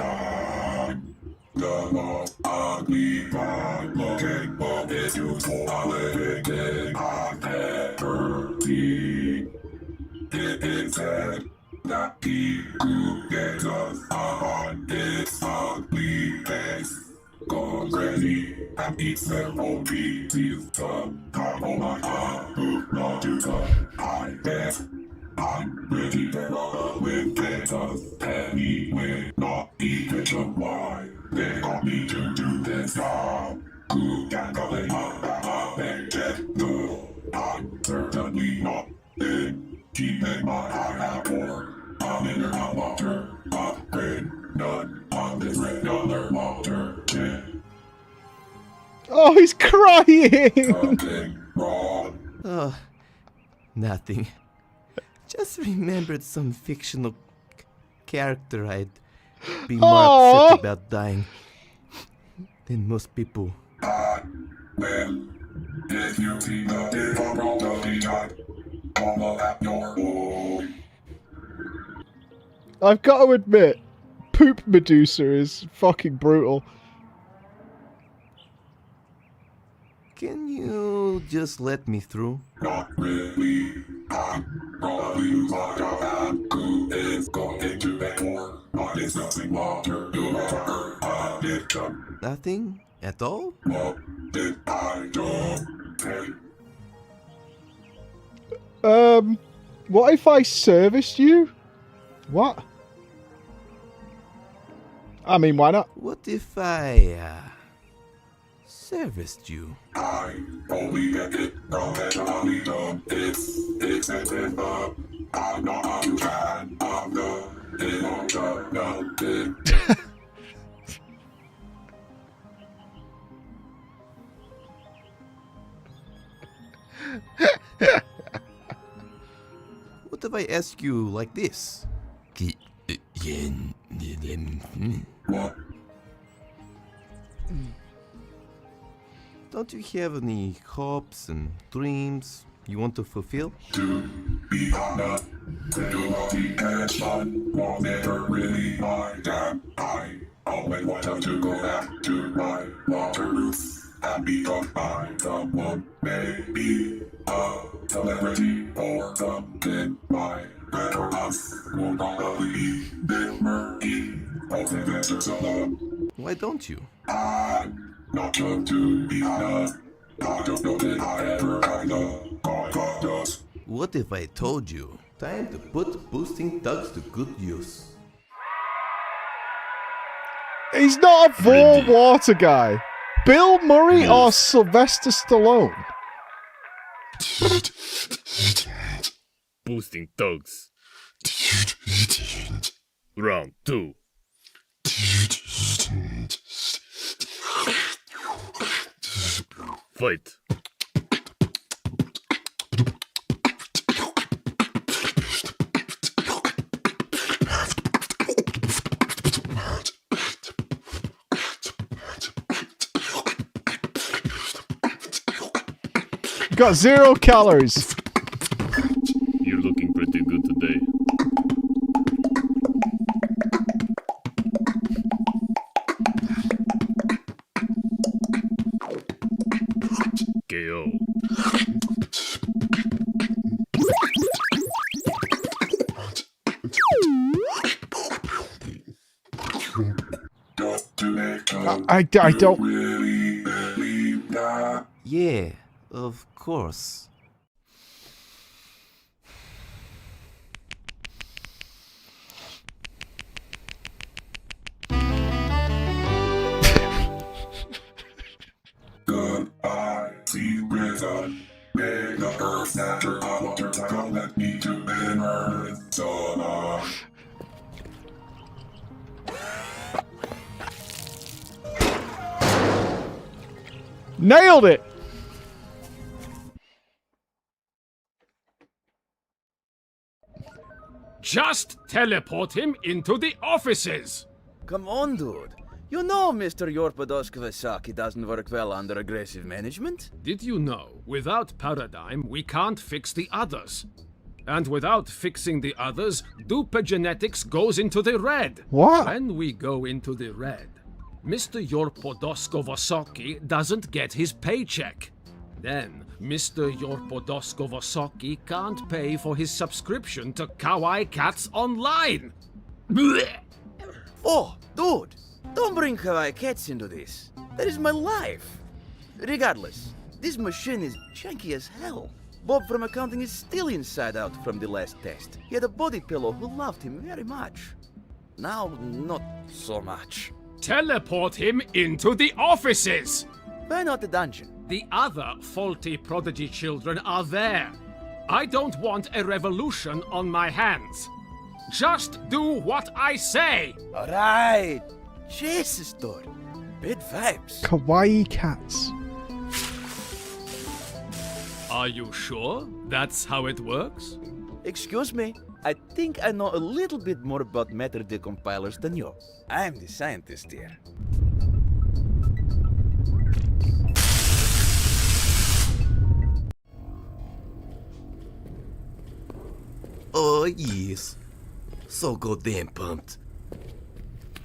The most ugly, fine looking but is useful a living thing I've ever seen. It is said that he who gets us on its ugly face goes crazy and eats their own pieces. Sometimes oh my god, who not to the I guess I'm pretty better with data's anyway, not even sure why they got me to do this job. Who can go in they get no, I'm certainly not in keeping my eye out for a mineral water upgrade. None of this regular water. Oh, he's crying! Something wrong. Oh, nothing. Just remembered some fictional character I'd be more upset about dying than most people. Well, if you see the difficulty type, follow at your own. I've got to admit, Poop Medusa is fucking brutal. Can you just let me through? Not really. I'm probably use like a man who is going to bed for not discussing water to her addiction. Nothing at all? What did I do? What if I serviced you? What? I mean, why not? What if I, serviced you? I only get it from the done. It's in the I'm not a fan of the emotional thing. What if I ask you like this? What? Don't you have any hopes and dreams you want to fulfill? To be honest, difficulty and fun was never really my jam. I always wanted to go back to my water roots and become by someone, maybe a celebrity or something. My better us will probably be Bill Murray, both inventors alone. Why don't you? I'm not sure, to be honest. I don't know that I ever kinda got us. What if I told you? Time to put boosting thugs to good use. He's not a Vor Water guy. Bill Murray or Sylvester Stallone? Boosting thugs. Round 2. Fight. Got 0 calories. You're looking pretty good today. KO. I don't. Really believe that? Yeah, of course. Nailed it! Just teleport him into the offices! Come on, dude. You know Mr. Yorpodoskovasaki doesn't work well under aggressive management. Did you know, without Paradigm, we can't fix the others? And without fixing the others, Duper Genetics goes into the red. What? When we go into the red, Mr. Yorpodoskovasaki doesn't get his paycheck. Then, Mr. Yorpodoskovasaki can't pay for his subscription to Kawaii Cats Online. Blech. Oh, dude, don't bring Kawaii Cats into this. That is my life. Regardless, this machine is janky as hell. Bob from accounting is still inside out from the last test. He had a body pillow who loved him very much. Now, not so much. Teleport him into the offices! Why not the dungeon? The other faulty prodigy children are there. I don't want a revolution on my hands. Just do what I say! Alright! Jesus, dude. Bad vibes. Kawaii cats. Are you sure that's how it works? Excuse me, I think I know a little bit more about matter decompilers than you. I'm the scientist here. Oh yes. So goddamn pumped.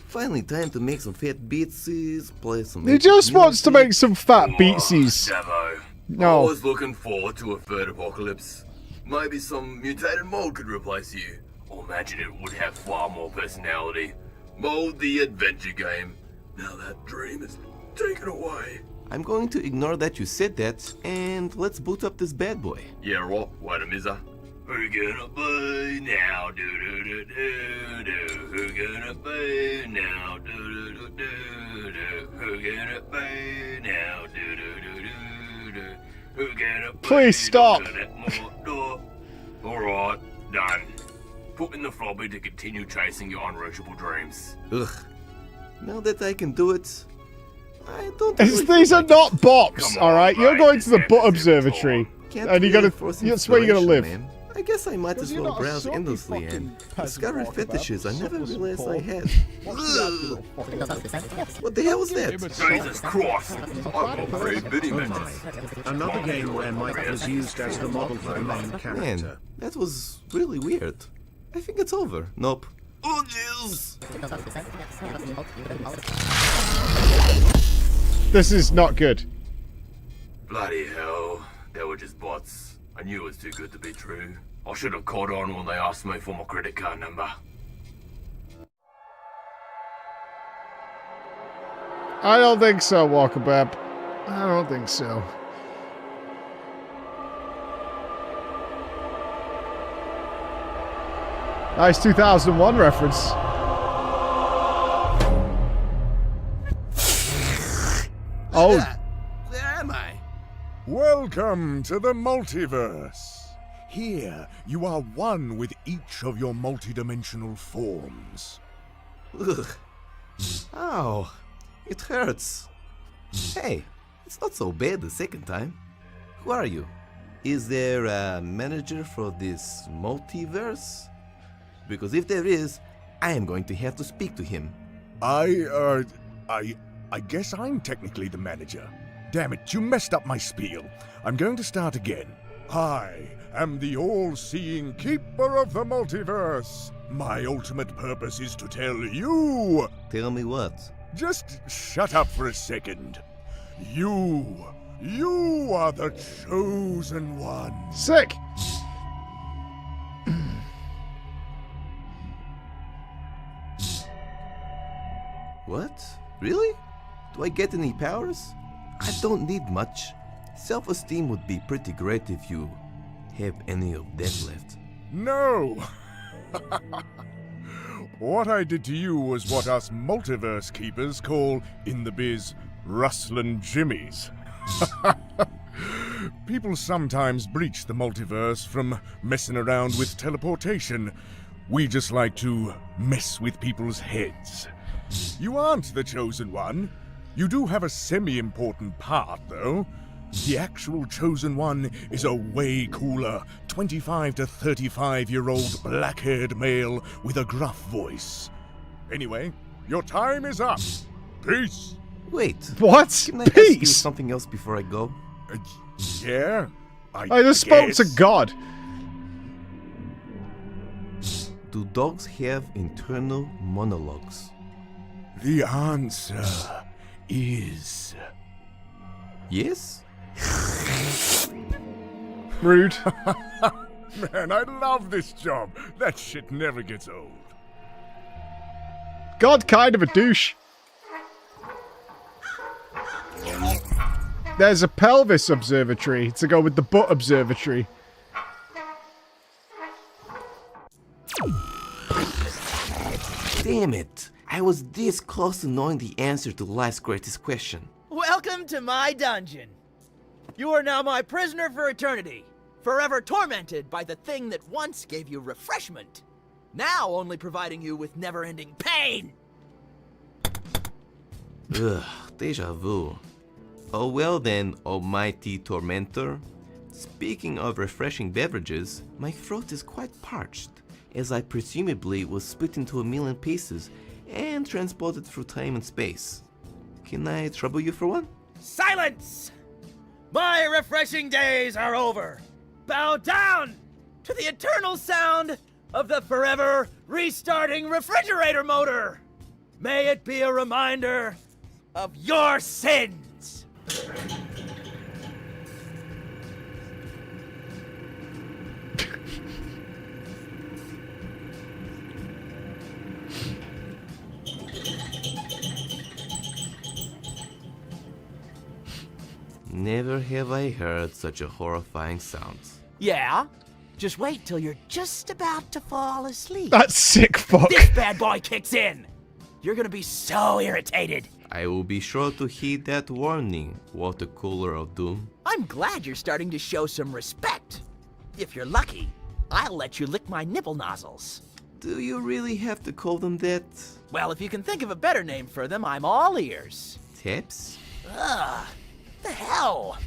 Finally time to make some fat beatsies, play some... He just wants to make some fat beatsies. Demo. No. I was looking forward to a third apocalypse. Maybe some mutated mold could replace you. Or imagine it would have far more personality. Mold the adventure game. Now that dream is taken away. I'm going to ignore that you said that, and let's boot up this bad boy. Yeah, right. Wait a minute. Who gonna be now? Do do do do do. Who gonna be now? Do do do do do. Who gonna be now? Do do do do do. Who gonna be? Please stop. Alright, done. Put in the floppy to continue chasing your unreachable dreams. Ugh. Now that I can do it, I don't. These are not bots, alright? You're going to the butt observatory. And you gotta. That's where you're gonna live. Man. I guess I might as well browse endlessly and discover fetishes I never realized I had. What the hell was that? Jesus Christ! I'm very bitty minutes. Another game where Mike was used as the model for the main character. Man, that was really weird. I think it's over. Nope. Oh jeez! This is not good. Bloody hell. They were just bots. I knew it was too good to be true. I should have caught on when they asked me for my credit card number. I don't think so, Walkabout. I don't think so. Nice 2001 reference. Oh. Where am I? Welcome to the multiverse. Here, you are one with each of your multidimensional forms. Ugh. Ow. It hurts. Hey, it's not so bad the second time. Who are you? Is there a manager for this multiverse? Because if there is, I am going to have to speak to him. I guess I'm technically the manager. Damn it, you messed up my spiel. I'm going to start again. I am the all-seeing keeper of the multiverse. My ultimate purpose is to tell you... Tell me what? Just shut up for a second. You are the chosen one. Sick. What? Really? Do I get any powers? I don't need much. Self-esteem would be pretty great if you have any of that left. No! What I did to you was what us multiverse keepers call, in the biz, rustlin' jimmies. People sometimes breach the multiverse from messing around with teleportation. We just like to mess with people's heads. You aren't the chosen one. You do have a semi-important part, though. The actual chosen one is a way cooler 25 to 35-year-old black-haired male with a gruff voice. Anyway, your time is up. Peace. Wait. What? Can I ask you something else before I go? Yeah? I just spoke to God. Do dogs have internal monologues? The answer is... Yes? Rude. Man, I love this job. That shit never gets old. God, kind of a douche. There's a pelvis observatory to go with the butt observatory. Damn it! I was this close to knowing the answer to life's greatest question. Welcome to my dungeon. You are now my prisoner for eternity, forever tormented by the thing that once gave you refreshment, now only providing you with never-ending pain. Ugh, deja vu. Oh well then, almighty tormentor. Speaking of refreshing beverages, my throat is quite parched, as I presumably was split into a million pieces and transported through time and space. Can I trouble you for one? Silence! My refreshing days are over. Bow down to the eternal sound of the forever restarting refrigerator motor. May it be a reminder of your sins. Never have I heard such a horrifying sound. Yeah? Just wait till you're just about to fall asleep. That sick fuck. This bad boy kicks in. You're gonna be so irritated. I will be sure to heed that warning, water cooler of doom. I'm glad you're starting to show some respect. If you're lucky, I'll let you lick my nipple nozzles. Do you really have to call them that? Well, if you can think of a better name for them, I'm all ears. Tips? Ugh. The hell?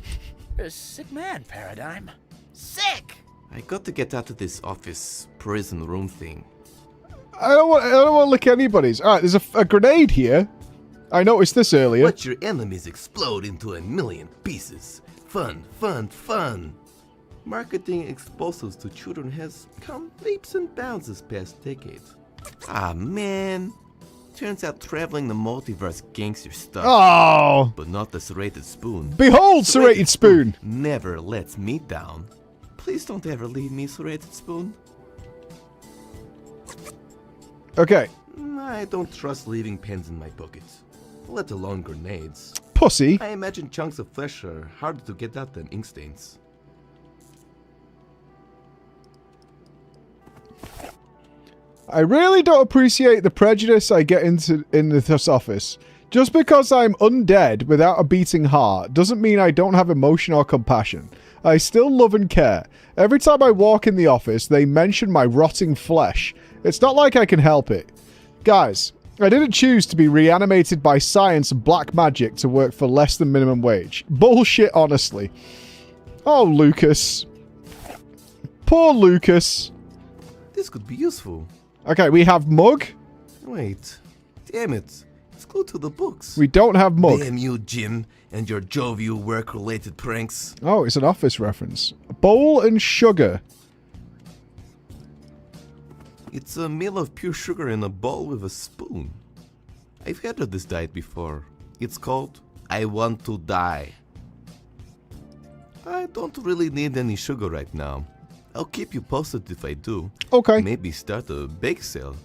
You're a sick man, Paradigm. Sick! I got to get out of this office prison room thing. I don't want to lick anybody's. Alright, there's a grenade here. I noticed this earlier. Watch your enemies explode into a million pieces. Fun, fun, fun. Marketing explosives to children has come leaps and bounds this past decade. Ah man. Turns out traveling the multiverse gangster stuff. Oh! But not the serrated spoon. Behold, serrated spoon! Never lets me down. Please don't ever leave me, serrated spoon. Okay. I don't trust leaving pens in my pockets, let alone grenades. Pussy. I imagine chunks of flesh are harder to get out than ink stains. I really don't appreciate the prejudice I get in this office. Just because I'm undead without a beating heart doesn't mean I don't have emotion or compassion. I still love and care. Every time I walk in the office, they mention my rotting flesh. It's not like I can help it. Guys, I didn't choose to be reanimated by science and black magic to work for less than minimum wage. Bullshit, honestly. Oh, Lucas. Poor Lucas. This could be useful. Okay, we have mug. Wait. Damn it. It's glued to the books. We don't have mug. Damn you, Jim, and your jovial work-related pranks. Oh, it's an office reference. Bowl and sugar. It's a meal of pure sugar in a bowl with a spoon. I've heard of this diet before. It's called I Want to Die. I don't really need any sugar right now. I'll keep you posted if I do. Okay. Maybe start a bake sale.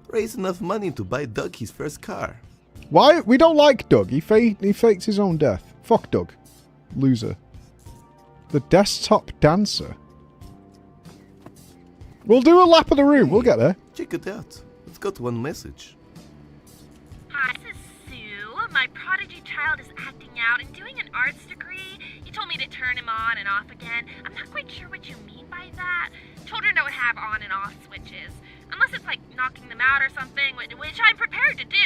Raise enough money to buy Doug his first car. Why? We don't like Doug. He faked his own death. Fuck Doug. Loser. The desktop dancer. We'll do a lap of the room. We'll get there. Check it out. It's got one message. Hi, this is Sue. My prodigy child is acting out and doing an arts degree. He told told me to turn him on and off again. I'm not quite sure what you mean by that. Children don't have on and off switches. Unless it's like knocking them out or something, which I'm prepared to do.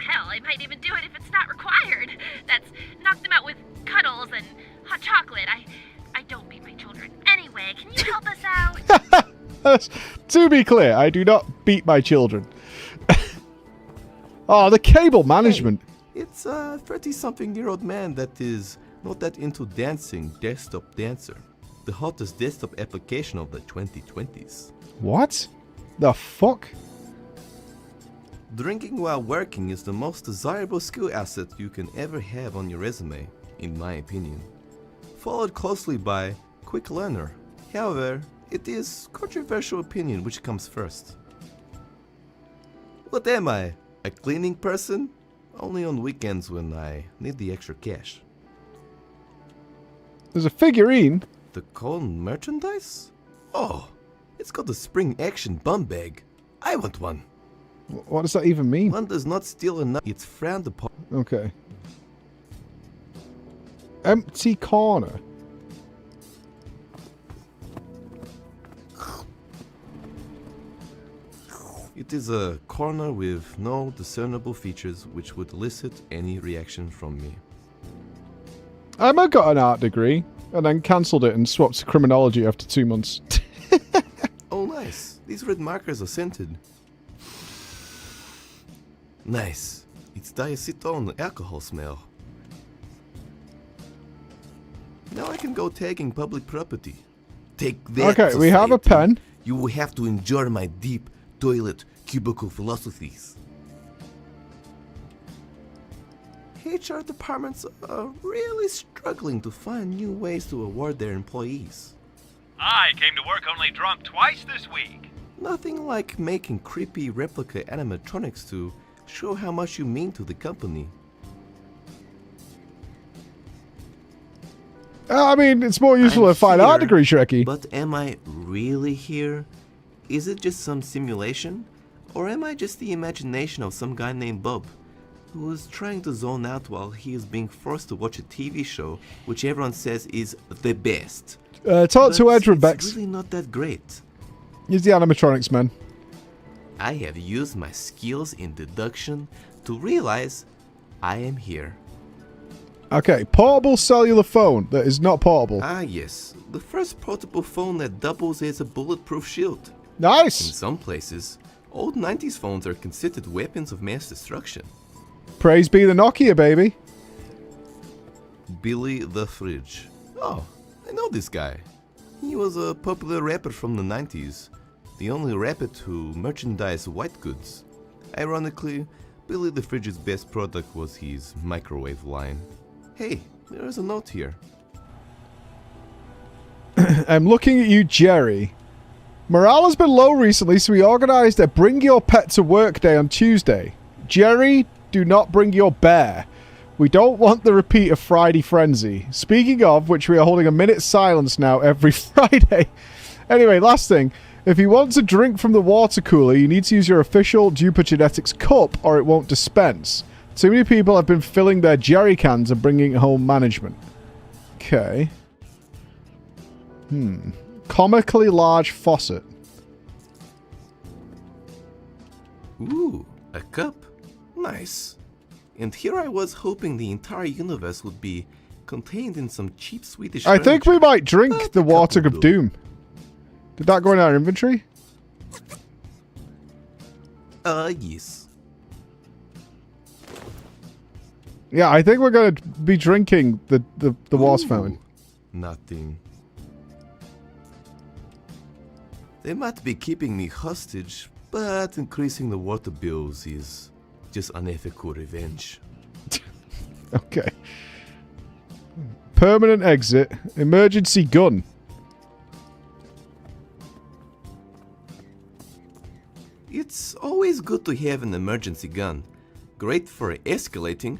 Hell, I might even do it if it's not required. That's knock them out with cuddles and hot chocolate. I don't beat my children. Anyway, can you help us out? To be clear, I do not beat my children. Oh, the cable management. Hey, it's a 30-something-year-old man that is not that into dancing, desktop dancer. The hottest desktop application of the 2020s. What? The fuck? Drinking while working is the most desirable skill asset you can ever have on your resume, in my opinion. Followed closely by quick learner. However, it is controversial opinion which comes first. What am I? A cleaning person? Only on weekends when I need the extra cash. There's a figurine. The Colin merchandise? Oh, it's got a spring action bum bag. I want one. What does that even mean? One does not steal enough. It's frowned upon. Okay. Empty corner. It is a corner with no discernible features which would elicit any reaction from me. Emma got an art degree and then cancelled it and swapped to criminology after 2 months. Oh, nice. These red markers are scented. Nice. It's diacetone alcohol smell. Now I can go tagging public property. Take that. Okay, we have a pen. You will have to endure my deep toilet cubicle philosophies. HR departments are really struggling to find new ways to award their employees. I came to work only drunk twice this week. Nothing like making creepy replica animatronics to show how much you mean to the company. I mean, it's more useful to find art degree, Shrekky. But am I really here? Is it just some simulation? Or am I just the imagination of some guy named Bob, who is trying to zone out while he is being forced to watch a TV show which everyone says is the best? Talk to Edward Bex. It's really not that great. He's the animatronics man. I have used my skills in deduction to realize I am here. Okay, portable cellular phone that is not portable. Ah, yes. The first portable phone that doubles as a bulletproof shield. Nice! In some places, old 90s phones are considered weapons of mass destruction. Praise be the Nokia, baby. Billy the Fridge. Oh, I know this guy. He was a popular rapper from the 90s. The only rapper to merchandise white goods. Ironically, Billy the Fridge's best product was his microwave line. Hey, there is a note here. I'm looking at you, Jerry. Morale has been low recently, so we organised a Bring Your Pet to Work Day on Tuesday. Jerry, do not bring your bear. We don't want the repeat of Friday Frenzy. Speaking of, which we are holding a minute's silence now every Friday. Anyway, last thing. If you want to drink from the water cooler, you need to use your official Duper Genetics cup or it won't dispense. Too many people have been filling their jerry cans and bringing home management. Okay. Comically large faucet. Ooh, a cup. Nice. And here I was hoping the entire universe would be contained in some cheap Swedish I think we furniture. might drink the water of doom. Did that go in our inventory? Yes. Yeah, I think we're going to be drinking the water fountain. Nothing. They might be keeping me hostage, but increasing the water bills is just unethical revenge. Okay. Permanent exit. Emergency gun. It's always good to have an emergency gun. Great for escalating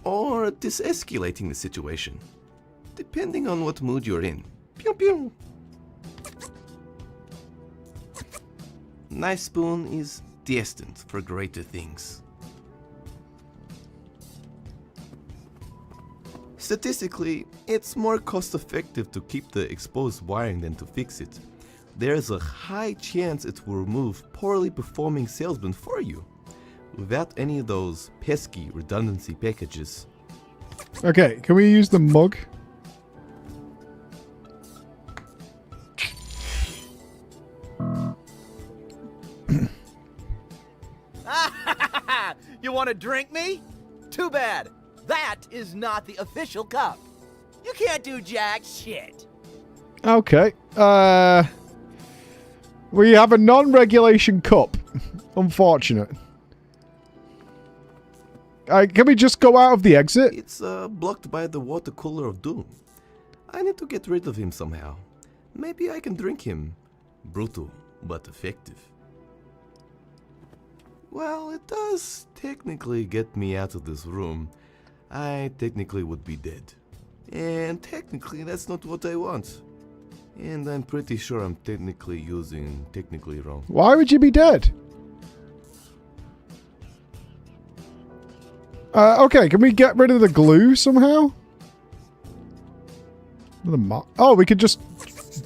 or disescalating the situation, depending on what mood you're in. Pew pew. Knife spoon is destined for greater things. Statistically, it's more cost-effective to keep the exposed wiring than to fix it. There's a high chance it will remove poorly performing salesmen for you, without any of those pesky redundancy packages. Okay, can we use the mug? You want to drink me? Too bad. That is not the official cup. You can't do jack shit. Okay. We have a non-regulation cup. Unfortunate. Can we just go out of the exit? It's blocked by the water cooler of doom. I need to get rid of him somehow. Maybe I can drink him. Brutal, but effective. Well, it does technically get me out of this room. I technically would be dead. And technically that's not what I want. And I'm pretty sure I'm technically using technically wrong. Why would you be dead? Okay, can we get rid of the glue somehow? Oh, we could just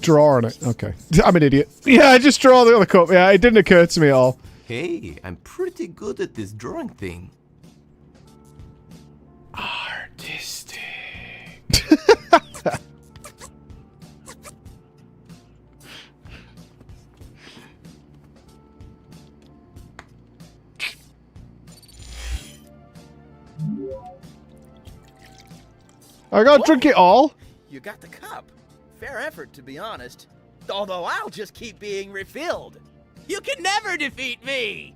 draw on it. Okay. I'm an idiot. Yeah, I just draw the other cup. Yeah, it didn't occur to me at all. Hey, I'm pretty good at this drawing thing. Artistic. I gotta drink it all. You got the cup. Fair effort, to be honest. Although I'll just keep being refilled. You can never defeat me!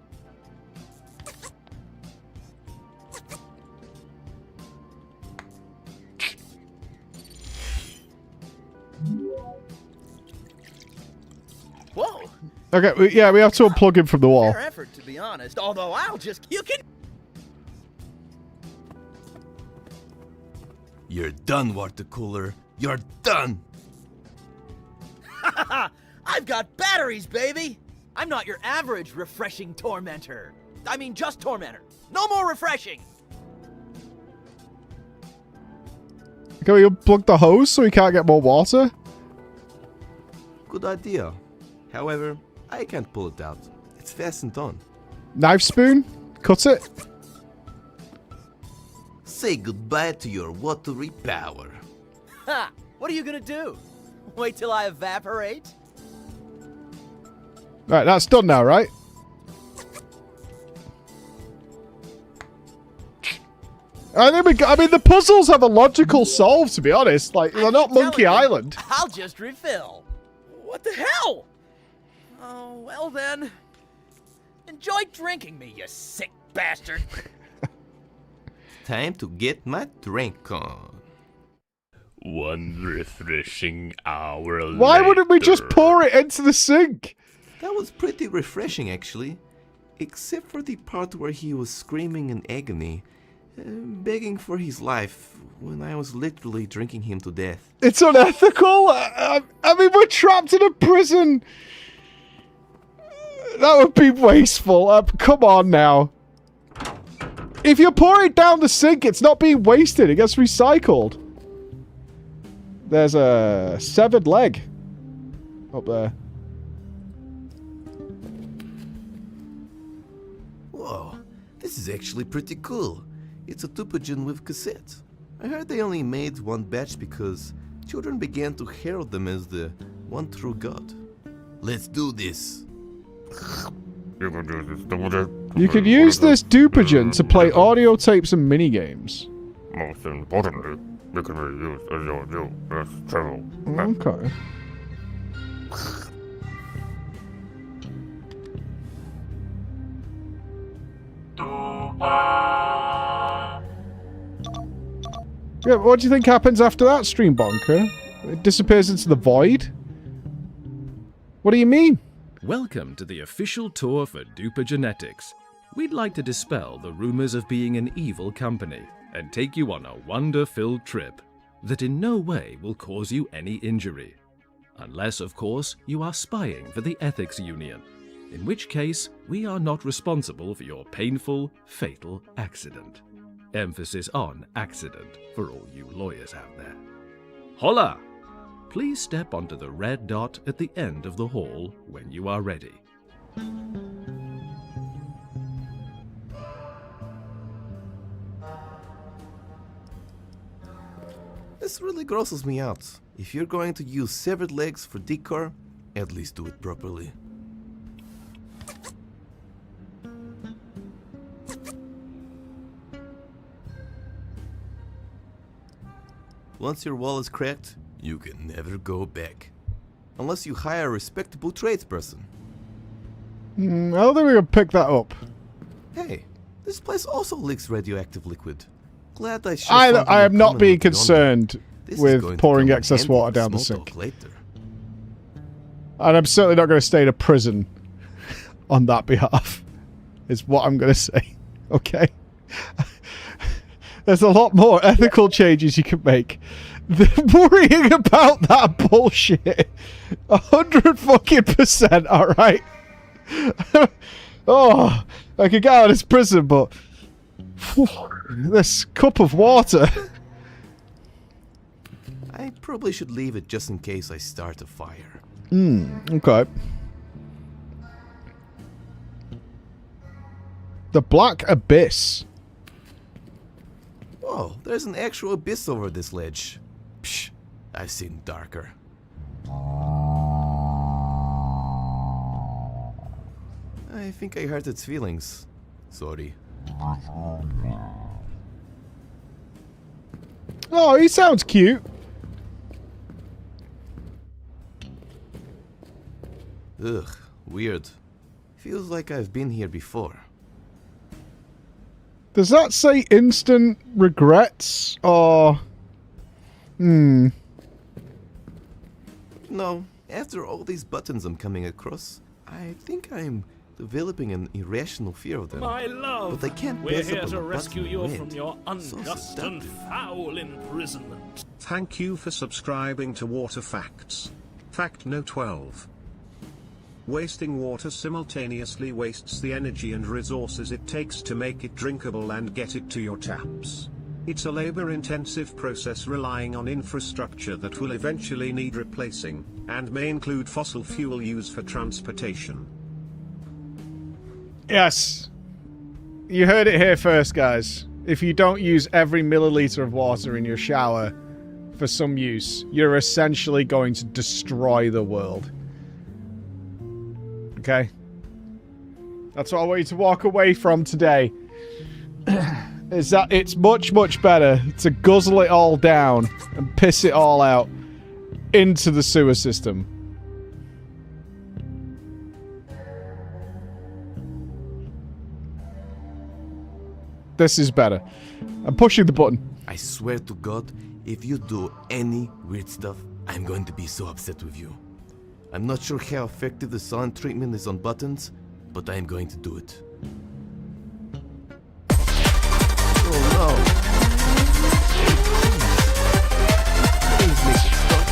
Whoa! Okay, yeah, we have to unplug him from the wall. Fair effort, to be honest. Although I'll just... You can... You're done, water cooler. You're done! I've got batteries, baby! I'm not your average refreshing tormentor. I mean, just tormentor. No more refreshing! Can we unplug the hose so we can't get more water? Good idea. However, I can't pull it out. It's fastened on. Knife spoon? Cut it? Say goodbye to your watery power. Ha! What are you gonna do? Wait till I evaporate? Right, that's done now, right? I mean, the puzzles have a logical solve, to be honest. Like, they're not Monkey Island. I'll just refill. What the hell? Oh, well then. Enjoy drinking me, you sick bastard. Time to get my drink on. One refreshing hour Why wouldn't we just pour it into the sink? That was pretty refreshing, actually. Except for the part where he was screaming in agony, begging for his life, when I was literally drinking him to death. It's unethical? I mean, we're trapped in a prison. That would be wasteful. Come on now. If you pour it down the sink, it's not being wasted. It gets recycled. There's a severed leg up there. Whoa, this is actually pretty cool. It's a Tupagen with cassette. I heard they only made one batch because children began to herald them as the one true god. Let's do this. You could use this Tupagen to play audio tapes and minigames. Most importantly, it can be used as your new best travel. Okay. Yeah, what do you think happens after that, Stream Bonker? It disappears into the void? What do you mean? Welcome to the official tour for Duper Genetics. We'd like to dispel the rumors of being an evil company and take you on a wonder-filled trip that in no way will cause you any injury. Unless, of course, you are spying for the Ethics Union, in which case we are not responsible for your painful, fatal accident. Emphasis on accident for all you lawyers out there. Holla! Please step onto the red dot at the end of the hall when you are ready. This really grosses me out. If you're going to use severed legs for decor, at least do it properly. Once your wall is cracked, you can never go back. Unless you hire a respectable tradesperson. I don't think we can pick that up. Hey, this place also leaks radioactive liquid. Glad I I am not being concerned with pouring excess water down the sink. And I'm certainly not going to stay in a prison on that behalf, is what I'm going to say. Okay? There's a lot more ethical changes you can make than worrying about that bullshit. 100%, alright? Oh, I could get out of this prison, but this cup of water. I probably should leave it just in case I start a fire. Okay. The Black Abyss. Oh, there's an actual abyss over this ledge. Psh, I've seen darker. I think I hurt its feelings. Sorry. Oh, he sounds cute. Ugh, weird. Feels like I've been here before. Does that say instant regrets or... No, after all these buttons I'm coming across, I think I'm developing an irrational fear of them. My love, but I can't we're pass here up on to a rescue button you red. from your So unjust and seductive. foul imprisonment. Thank you for subscribing to Water Facts. Fact No 12. Wasting water simultaneously wastes the energy and resources it takes to make it drinkable and get it to your taps. It's a labor-intensive process relying on infrastructure that will eventually need replacing, and may include fossil fuel use for transportation. Yes. You heard it here first, guys. If you don't use every milliliter of water in your shower for some use, you're essentially going to destroy the world. Okay? That's what I want you to walk away from today. Is that it's much, much better to guzzle it all down and piss it all out into the sewer system. This is better. I'm pushing the button. I swear to God, if you do any weird stuff, I'm going to be so upset with you. I'm not sure how effective the silent treatment is on buttons, but I'm going to do it. Oh no! Please make it stop.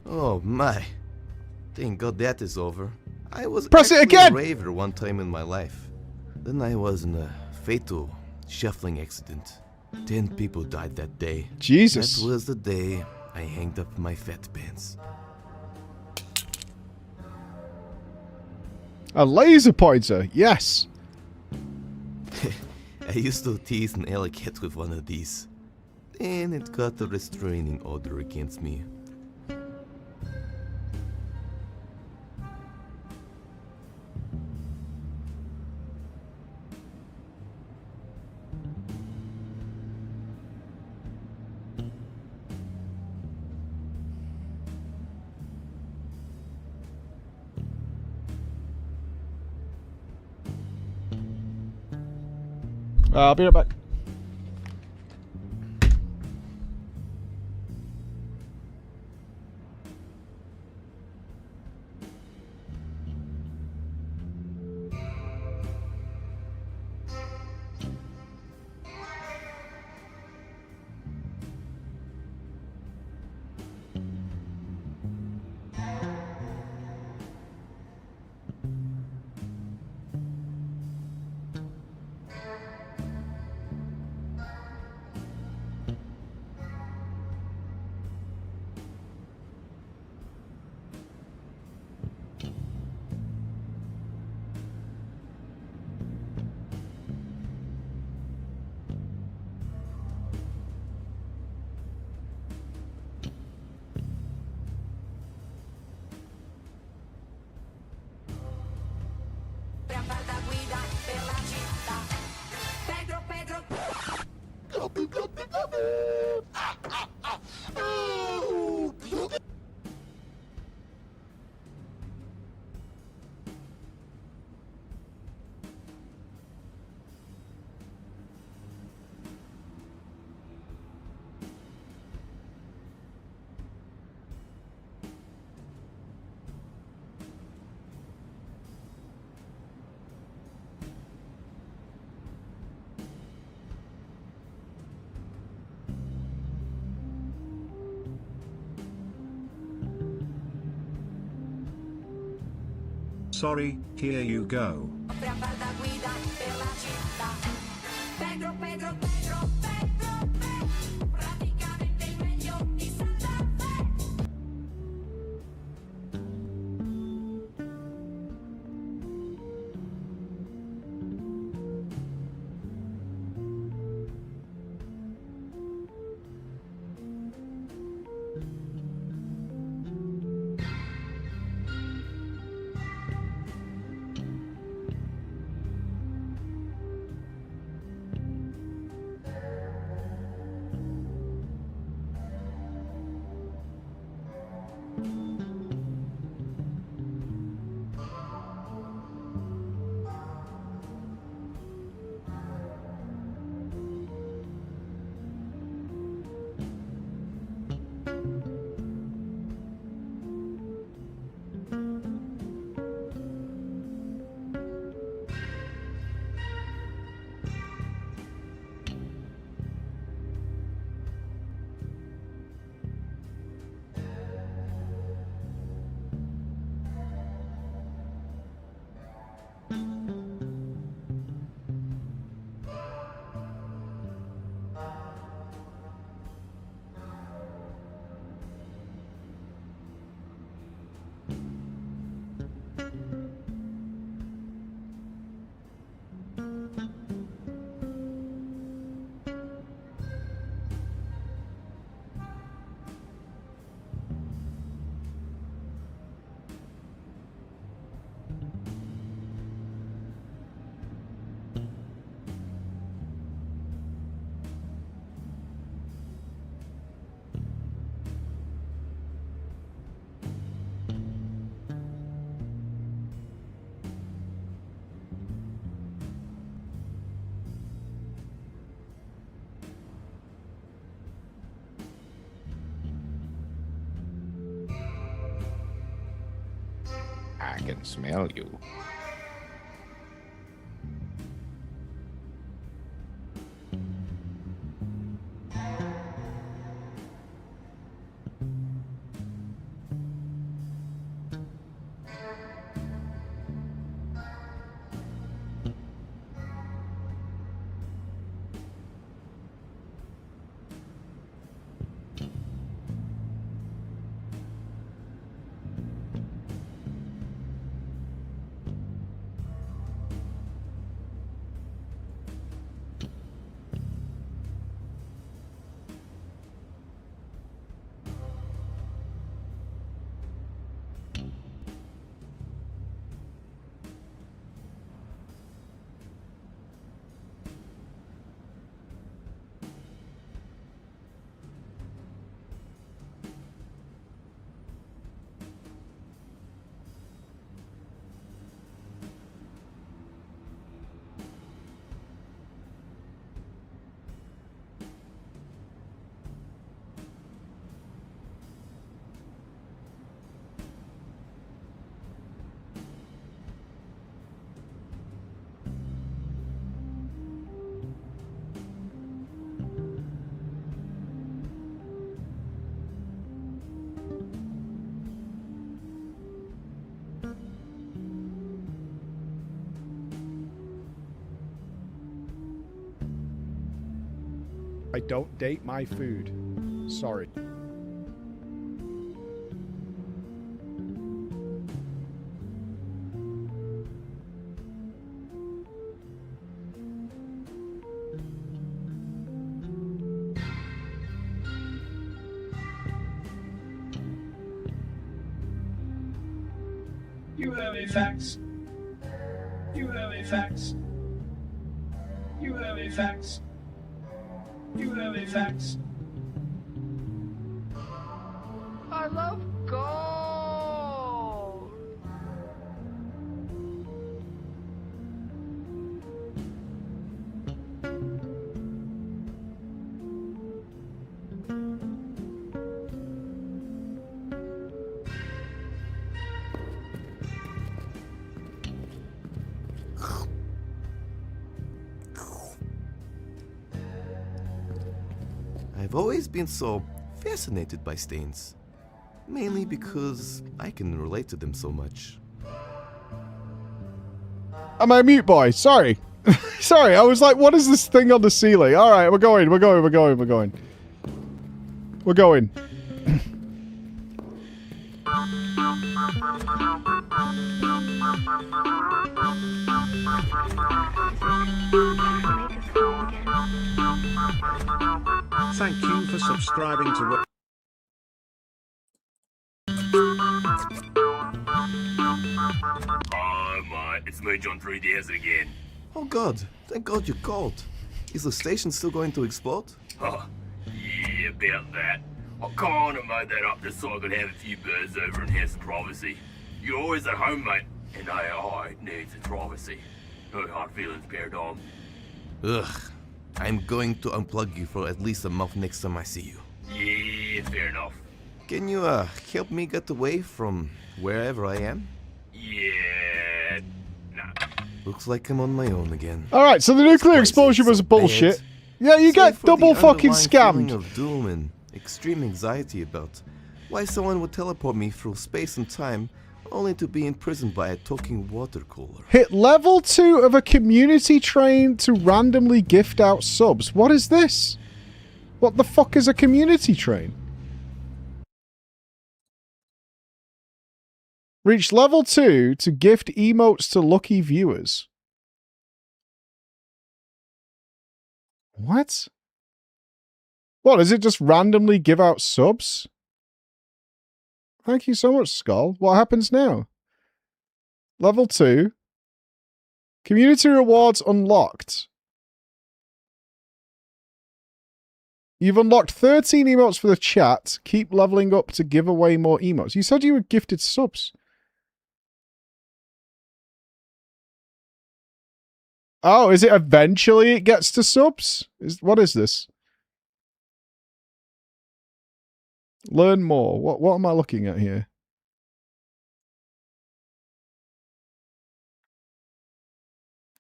Oh my! Thank God that is over. I was Press it actually again! a raver one time in my life. Then I was in a fatal shuffling accident. 10 people died that day. Jesus. That was the day I hanged up my fat pants. A laser pointer, yes. I used to tease an alley cat with one of these. And it got a restraining order against me. I'll be right back. Sorry, here you go. I can smell you. I don't date my food. Sorry. You have a fax. You have a fax. You have a fax. Do you have any facts? I love gold. I've always been so fascinated by stains. Mainly because I can relate to them so much. Am I a mute boy? Sorry. Sorry, I was like, what is this thing on the ceiling? Alright, we're going. We're going. Thank you for subscribing to Oh, mate, it's me, John 3DS again. Oh god, thank god you called. Is the station still going to explode? Oh, yeah, about that. I kinda made that up just so I could have a few birds over and have some privacy. You're always at home, mate, and AI needs its privacy. No hard feelings, Paradigm. Ugh, I'm going to unplug you for at least a month next time I see you. Yeah, fair enough. Can you, help me get away from wherever I am? Yeah, nah. Looks like I'm on my own again. Alright, so the nuclear explosion was bullshit. Yeah, you get double fucking scammed. Of doom and extreme anxiety about why someone would teleport me through space and time only to be imprisoned by a talking water cooler. Hit level 2 of a community train to randomly gift out subs. What is this? What the fuck is a community train? Reach level 2 to gift emotes to lucky viewers. What? What, does it just randomly give out subs? Thank you so much, Skull. What happens now? Level 2. Community rewards unlocked. You've unlocked 13 emotes for the chat. Keep leveling up to give away more emotes. You said you were gifted subs. Oh, is it eventually it gets to subs? What is this? Learn more. What am I looking at here?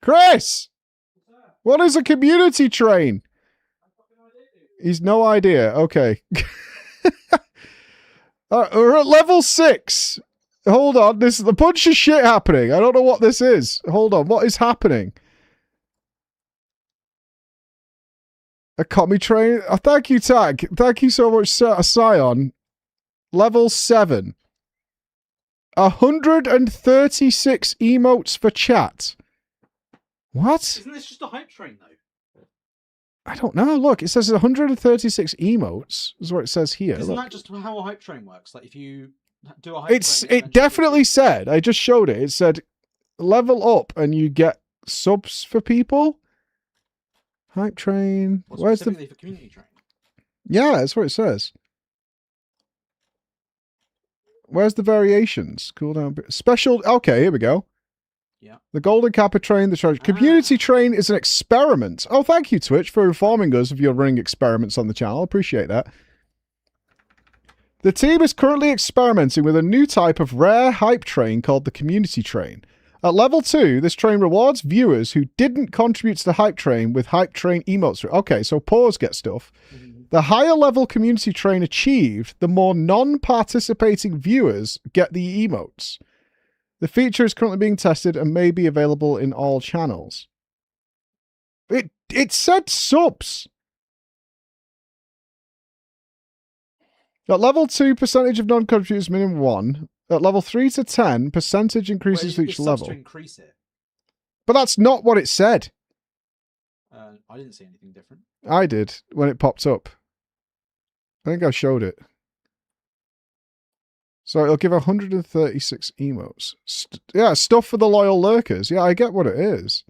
Chris! What is a community train? He's no idea. Okay. We're at level 6. Hold on. This is a bunch of shit happening. I don't know what this is. Hold on. What is happening? A commie train? Oh, thank you, Tag. Thank you so much, Scion. Level 7. 136 emotes for chat. What? Isn't this just a hype train, though? I don't know. Look, it says 136 emotes. Is what it says here. Isn't Look. that just how a hype train works? Like, if you do a hype train... It definitely said. I just showed it. It said, level up and you get subs for people. Hype train. Well, Where's specifically the... for community train. Yeah, that's what it says. Where's the variations? Cooldown. Special. Okay, here we go. Yeah. The Golden Kappa train, the charge. Community train is an experiment. Oh, thank you, Twitch, for informing us of your running experiments on the channel. Appreciate that. The team is currently experimenting with a new type of rare hype train called the Community Train. At level 2, this train rewards viewers who didn't contribute to the hype train with hype train emotes. Okay, so pause get stuff. The higher level Community Train achieved, the more non-participating viewers get the emotes. The feature is currently being tested and may be available in all channels. It said subs. At level 2, percentage of non-contributors minimum 1. At level 3 to 10, percentage increases for each level. To increase it. But that's not what it said. I didn't see anything different. I did when it popped up. I think I showed it. So it'll give 136 emotes. Yeah, stuff for the loyal lurkers. Yeah, I get what it is.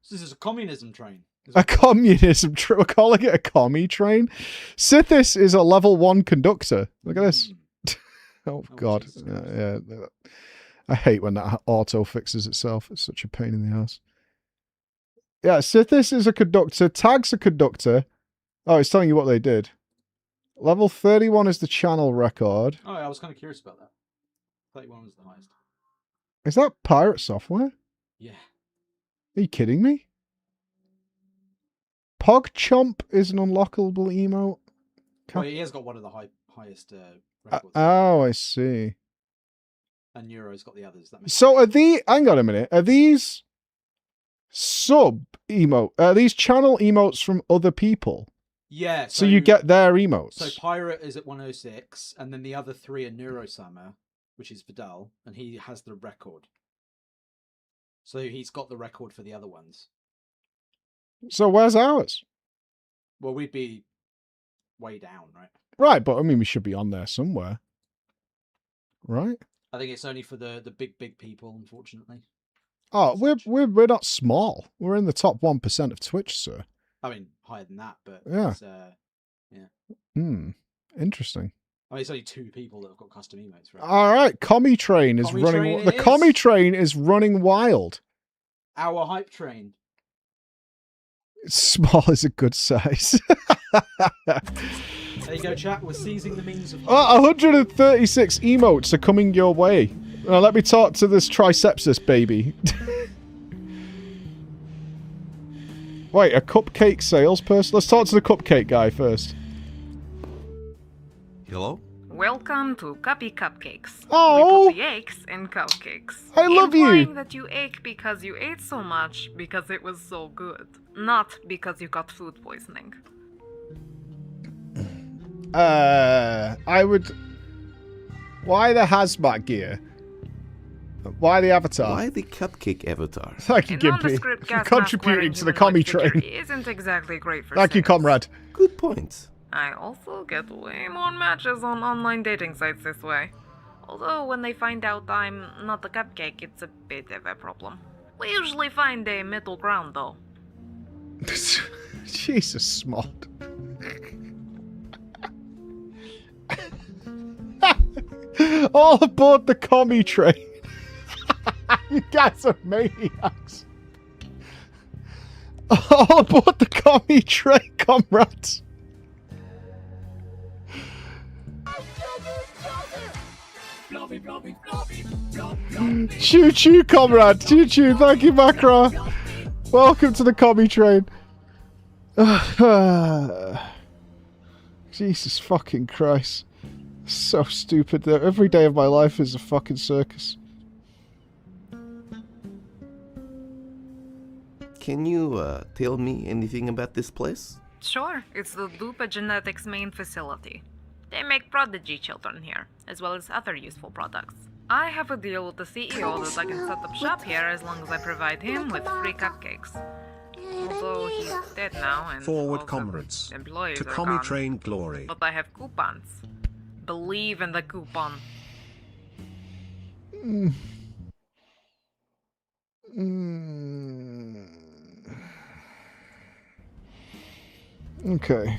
This is a communism train. A communism train. We're calling it a commie train. Sithis is a level 1 conductor. Look at this. Oh, God. Yeah. I hate when that auto fixes itself. It's such a pain in the ass. Yeah, Sithis is a conductor. Tag's a conductor. Oh, it's telling you what they did. Level 31 is the channel record. Oh, yeah, I was kind of curious about that. 31 was the highest. Is that pirate software? Yeah. Are you kidding me? Pogchomp is an unlockable emote. Well, he has got one of the highest records. Oh, I see. And Neuro's got the others. That makes So hang on a minute. Are these are these channel emotes from other people? Yeah. So you get their emotes. So Pirate is at 106, and then the other 3 are Neurosama, which is Vidal, and he has the record. So he's got the record for the other ones. So where's ours? Well, we'd be way down, right? Right, but I mean, we should be on there somewhere. Right? I think it's only for the big people, unfortunately. Oh, we're not small. We're in the top 1% of Twitch, sir. I mean, higher than that, but Yeah. It's, yeah. Interesting. I mean, it's only 2 people that have got custom emotes, right? All right, Commie Train is Commie running. Train The it is. Commie Train is running wild. Our hype train. Small is a good size. There you go, chat. We're seizing the means of. 136 emotes are coming your way. Let me talk to this tricepsis baby. Wait, a cupcake salesperson? Let's talk to the cupcake guy first. Hello? Welcome to Cuppy Cupcakes. Oh! We put the aches in cupcakes. I love you. Implying that you ache because you ate so much because it was so good, not because you got food poisoning. I would... Why the hazmat gear? Why the avatar? Why the cupcake avatar? Thank you, Gimpy, nondescript for gas contributing mask-wearing to the humanoid commie figure train. Isn't exactly great for Thank you, sales. comrade. Good point. I also get way more matches on online dating sites this way. Although when they find out I'm not a cupcake, it's a bit of a problem. We usually find a middle ground though. Jesus, Smart. All aboard the commie train. You guys are maniacs. All aboard the commie train, comrades. Choo choo, comrade. Choo choo. Thank you, Macra. Welcome to the commie train. Jesus fucking Christ. So stupid. Every day of my life is a fucking circus. Can you tell me anything about this place? Sure, it's the Lupa Genetics main facility. They make prodigy children here, as well as other useful products. I have a deal with the CEO that I can set up shop here as long as I provide him with free cupcakes. Although he's dead now and Forward, all the comrades. employees To are commie gone. train glory. But I have coupons. Believe in the coupon. Okay.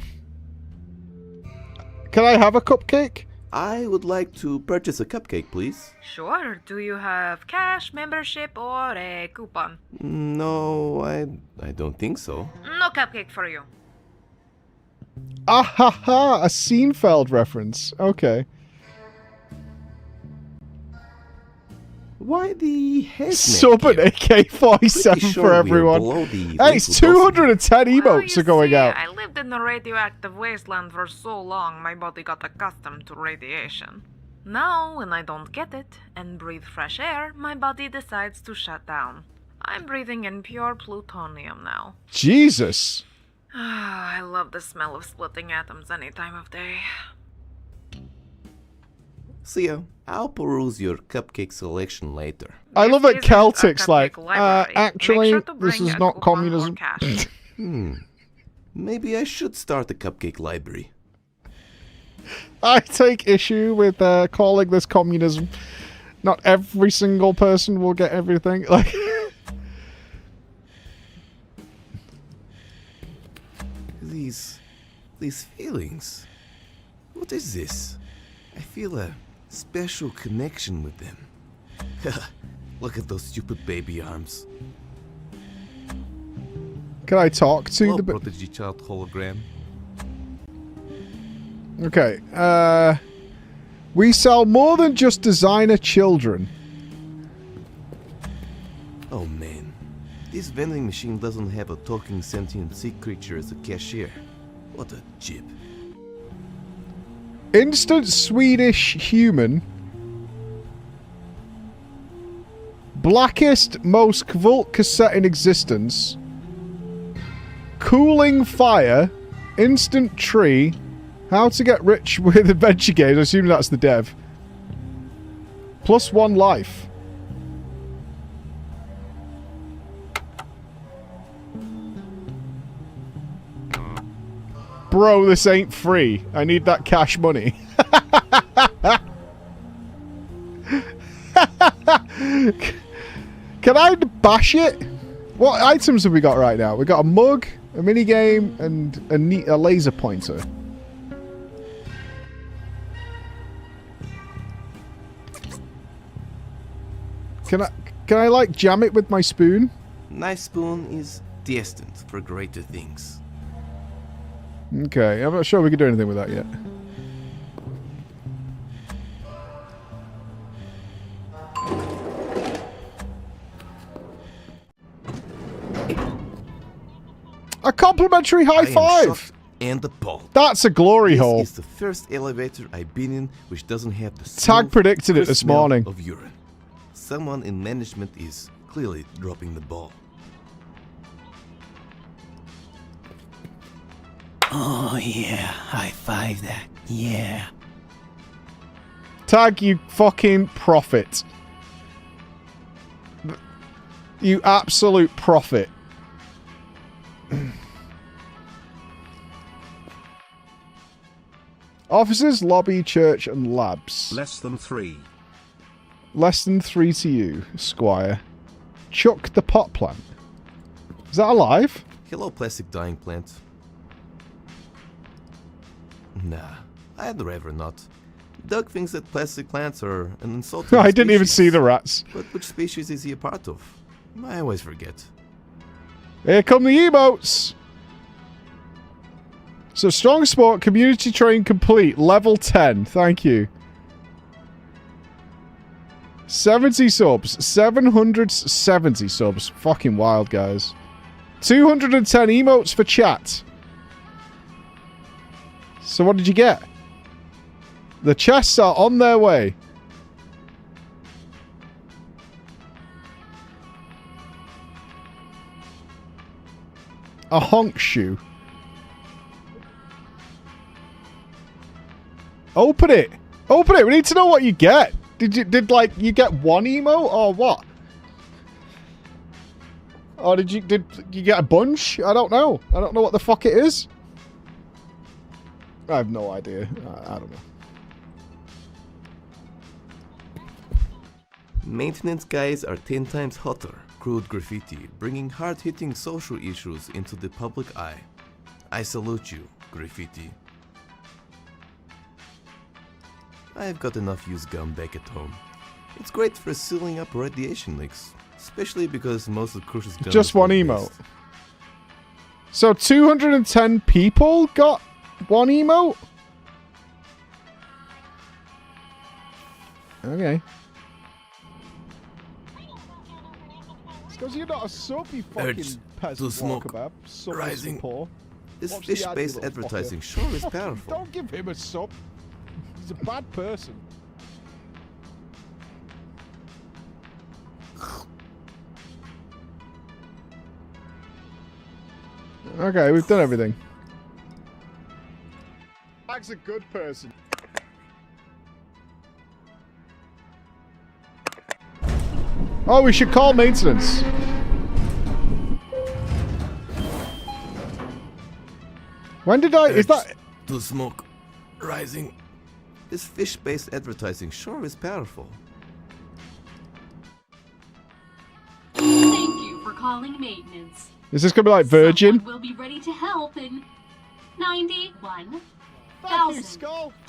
Can I have a cupcake? I would like to purchase a cupcake, please. Sure, do you have cash, membership, or a coupon? No, I don't think so. No cupcake for you. Ah ha ha! A Seinfeld reference. Okay. Why the heck? Sub an AK-47 Pretty sure for we're everyone. below the Hey, it's legal 210 emotes are going out. I lived in a radioactive wasteland for so long, my body got accustomed to radiation. Now, when I don't get it and breathe fresh air, my body decides to shut down. I'm breathing in pure plutonium now. Jesus. I love the smell of splitting atoms any time of day. See ya. I'll peruse your cupcake selection later. I love that isn't a Celtic's like, cupcake library. actually, Make sure to this bring is a not coupon or communism. cash. Maybe I should start a cupcake library. I take issue with calling this communism. Not every single person will get everything. Like, these feelings. What is this? I feel a special connection with them. Look at those stupid baby arms. Can I talk to Hello, the prodigy child hologram? Okay. We sell more than just designer children. Oh man, this vending machine doesn't have a talking sentient sea creature as a cashier. What a jib. Instant Swedish human. Blackest, most Kvult cassette in existence. Cooling fire. Instant tree. How to get rich with adventure games. I assume that's the dev. +1 life. Bro, this ain't free. I need that cash money. Can I bash it? What items have we got right now? We got a mug, a minigame, and a laser pointer. Can I like jam it with my spoon? Knife spoon is destined for greater things. Okay, I'm not sure we can do anything with that yet. A complimentary high five! And appalled. That's a glory hole. This is the first elevator I've been in which doesn't have the Tag predicted it this morning. Of urine. Someone in management is clearly dropping the ball. Oh yeah, high five that. Yeah. Tag, you fucking prophet. You absolute prophet. Offices, lobby, church, and labs. Less than 3. Less than 3 to you, Squire. Chuck the pot plant. Is that alive? Hello, plastic dying plant. Nah, I'd rather not. Doug thinks that plastic plants are an insulting I didn't even see the rats. But which species is he a part of? I always forget. Here come the emotes! So, strong sport, community train complete, level 10. Thank you. 70 subs. 770 subs. Fucking wild, guys. 210 emotes for chat. So what did you get? The chests are on their way. A honk shoe. Open it. Open it. We need to know what you get. Did you get one emote or what? Or did you get a bunch? I don't know. I don't know what the fuck it is. I have no idea. I don't know. Maintenance guys are 10 times hotter. Crude graffiti, bringing hard-hitting social issues into the public eye. I salute you, graffiti. I've got enough used gum back at home. It's great for sealing up radiation leaks, especially because most of Crush's gum just one emote. So 210 people got one emote? Okay. It's because you're not a sub, you fucking peasant walkabout. Rising. Poor. This Watch the ad, you fish-based little advertising fucker. sure is powerful. Don't give him a sub. He's a bad person. Okay, we've done everything. Mag's a good person. Oh, we should call maintenance. When did I... Is that... To smoke. Rising. This fish-based advertising sure is powerful. Thank you for calling maintenance. Is this gonna be like Virgin? Someone will be ready to help in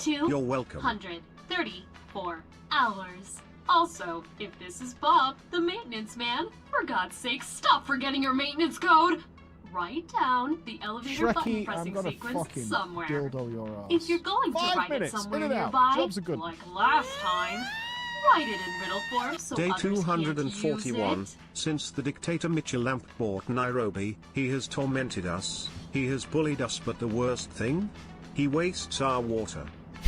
You're welcome. 234 hours. Also, if this is Bob, the maintenance man, for God's sake, stop forgetting your maintenance code. Write down the elevator button Shrekky, I'm pressing gonna sequence fucking somewhere. dildo your ass. If you're going to 5 write minutes, it somewhere in and out. nearby, Jobs are good. like last time, write it in riddle form so Day others can't use 241. it. Since the dictator Michelamp bought Nairobi, he has tormented us. He has bullied us, but the worst thing? He wastes our water.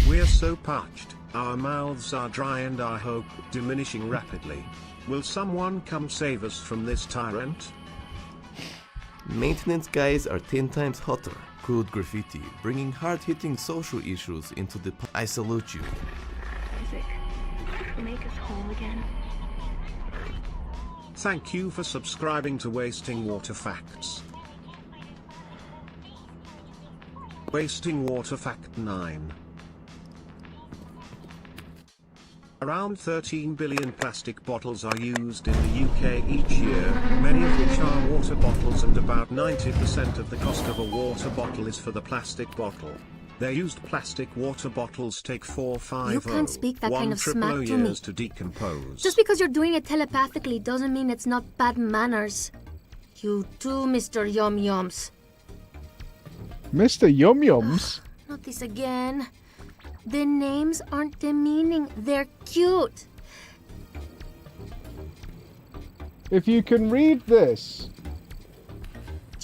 We're so parched, our mouths are dry and our hope diminishing rapidly. Will someone come save us from this tyrant? Maintenance guys are 10 times hotter. Crude graffiti, bringing hard-hitting social issues into the... I salute you. Isaac, make us whole again. Thank you for subscribing to Wasting Water Facts. Wasting Water Fact 9. Around 13 billion plastic bottles are used in the UK each year, many of which are water bottles, and about 90% of the cost of a water bottle is for the plastic bottle. Their used plastic water bottles take 450 You can't speak that kind of smack to me. years to decompose. Just because you're doing it telepathically doesn't mean it's not bad manners. You too, Mr. Yum Yums. Mr. Yum Yums? Not this again. The names aren't demeaning, they're cute. If you can read this,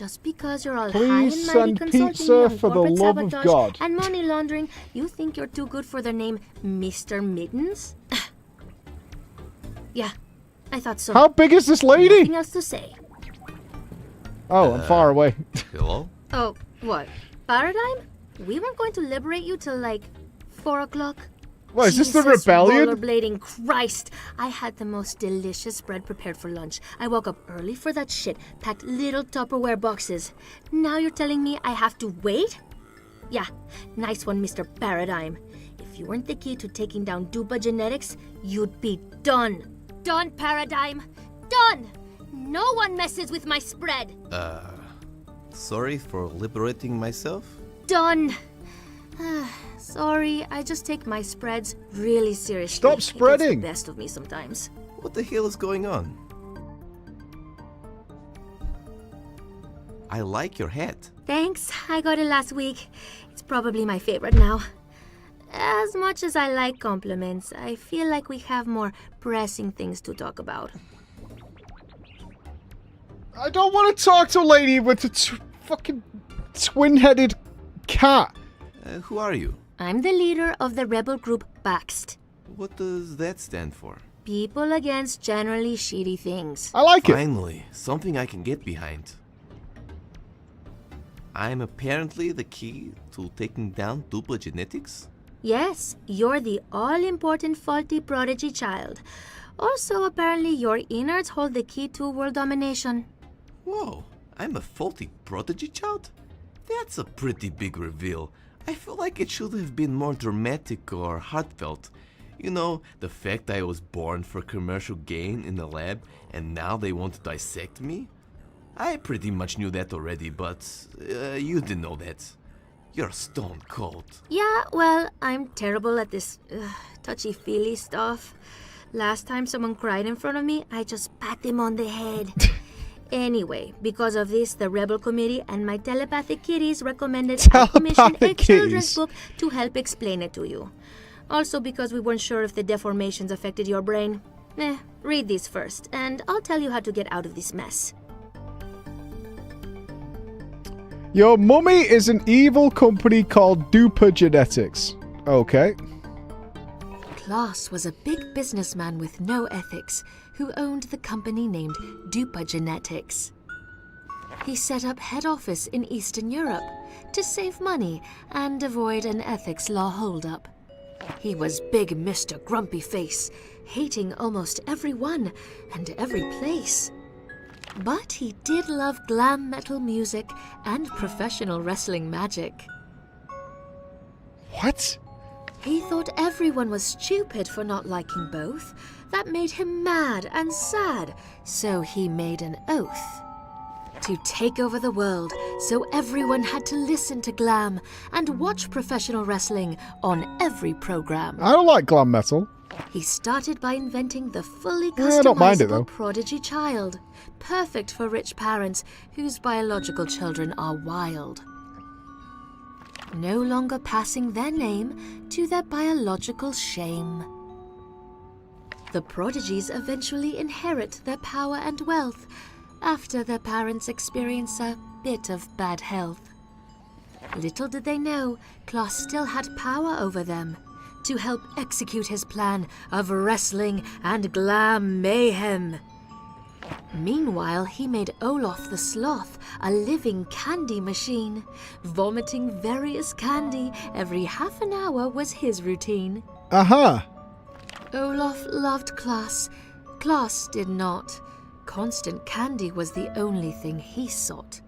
Just because you're all please high and mighty send consulting pizza me on for the corporate love of sabotage God. and money laundering, you think you're too good for the name Mr. Mittens? Yeah, I thought so. How big is this lady? Nothing else to say. Oh, I'm far away. Hello? Oh, what? Paradigm? We weren't going to liberate you till like 4 o'clock. What, is this the Jesus, rebellion? Rollerblading, Christ! I had the most delicious bread prepared for lunch. I woke up early for that shit, packed little Tupperware boxes. Now you're telling me I have to wait? Yeah, nice one, Mr. Paradigm. If you weren't the key to taking down Dupa Genetics, you'd be done. Done, Paradigm. Done! No one messes with my spread. Sorry for liberating myself? Done. Sorry, I just take my spreads really seriously. Stop spreading! It gets the best of me sometimes. What the hell is going on? I like your hat. Thanks, I got it last week. It's probably my favorite now. As much as I like compliments, I feel like we have more pressing things to talk about. I don't want to talk to a lady with a fucking twin-headed cat. Who are you? I'm the leader of the rebel group Baxt. What does that stand for? People against generally shitty things. I like it. Finally, something I can get behind. I'm apparently the key to taking down Dupa Genetics? Yes, you're the all-important faulty prodigy child. Also, apparently your innards hold the key to world domination. Whoa, I'm a faulty prodigy child? That's a pretty big reveal. I feel like it should have been more dramatic or heartfelt. You know, the fact I was born for commercial gain in the lab and now they want to dissect me? I pretty much knew that already, but you didn't know that. You're stone cold. Yeah, well, I'm terrible at this touchy-feely stuff. Last time someone cried in front of me, I just pat them on the head. Anyway, because of this, the Rebel Committee and my telepathic kitties recommended I commission a children's book to help explain it to you. Also because we weren't sure if the deformations affected your brain. Read these first, and I'll tell you how to get out of this mess. Your mummy is an evil company called Dupa Genetics. Okay. Klaus was a big businessman with no ethics who owned the company named Dupa Genetics. He set up head office in Eastern Europe to save money and avoid an ethics law holdup. He was big Mr. Grumpy Face, hating almost everyone and every place. But he did love glam metal music and professional wrestling magic. What? He thought everyone was stupid for not liking both. That made him mad and sad, so he made an oath. to take over the world, so everyone had to listen to glam and watch professional wrestling on every program. I don't like glam metal. He started by inventing the fully I don't mind it, though. customizable prodigy child, perfect for rich parents whose biological children are wild. No longer passing their name to their biological shame. The prodigies eventually inherit their power and wealth after their parents experience a bit of bad health. Little did they know, Klaus still had power over them to help execute his plan of wrestling and glam mayhem. Meanwhile, he made Olaf the Sloth a living candy machine. Vomiting various candy every half an hour was his routine. Aha! Olaf loved Klaus. Klaus did not. Constant candy was the only thing he sought.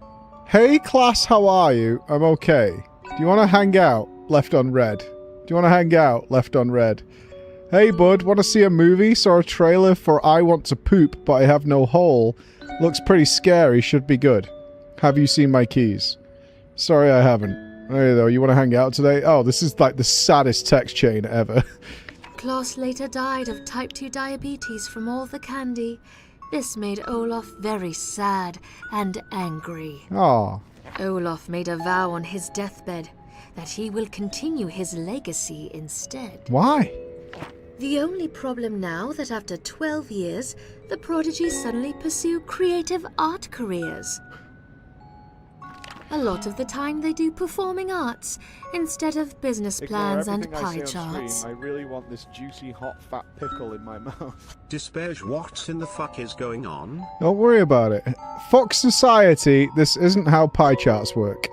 Hey class, how are you? I'm okay. Do you want to hang out? Left on red. Do you want to hang out? Left on red. Hey bud, want to see a movie? Saw a trailer for I Want to Poop But I Have No Hole. Looks pretty scary, should be good. Have you seen my keys? Sorry I haven't. Hey though, you want to hang out today? Oh, this is like the saddest text chain ever. Klaus later died of type 2 diabetes from all the candy. This made Olaf very sad and angry. Aw. Olaf made a vow on his deathbed that he will continue his legacy instead. Why? The only problem now that after 12 years, the prodigies suddenly pursue creative art careers. A lot of the time they do performing arts instead of business plans and pie charts. I really want this juicy hot fat pickle in my mouth. Disparage, what in the fuck is going on? Don't worry about it. Fuck society, this isn't how pie charts work.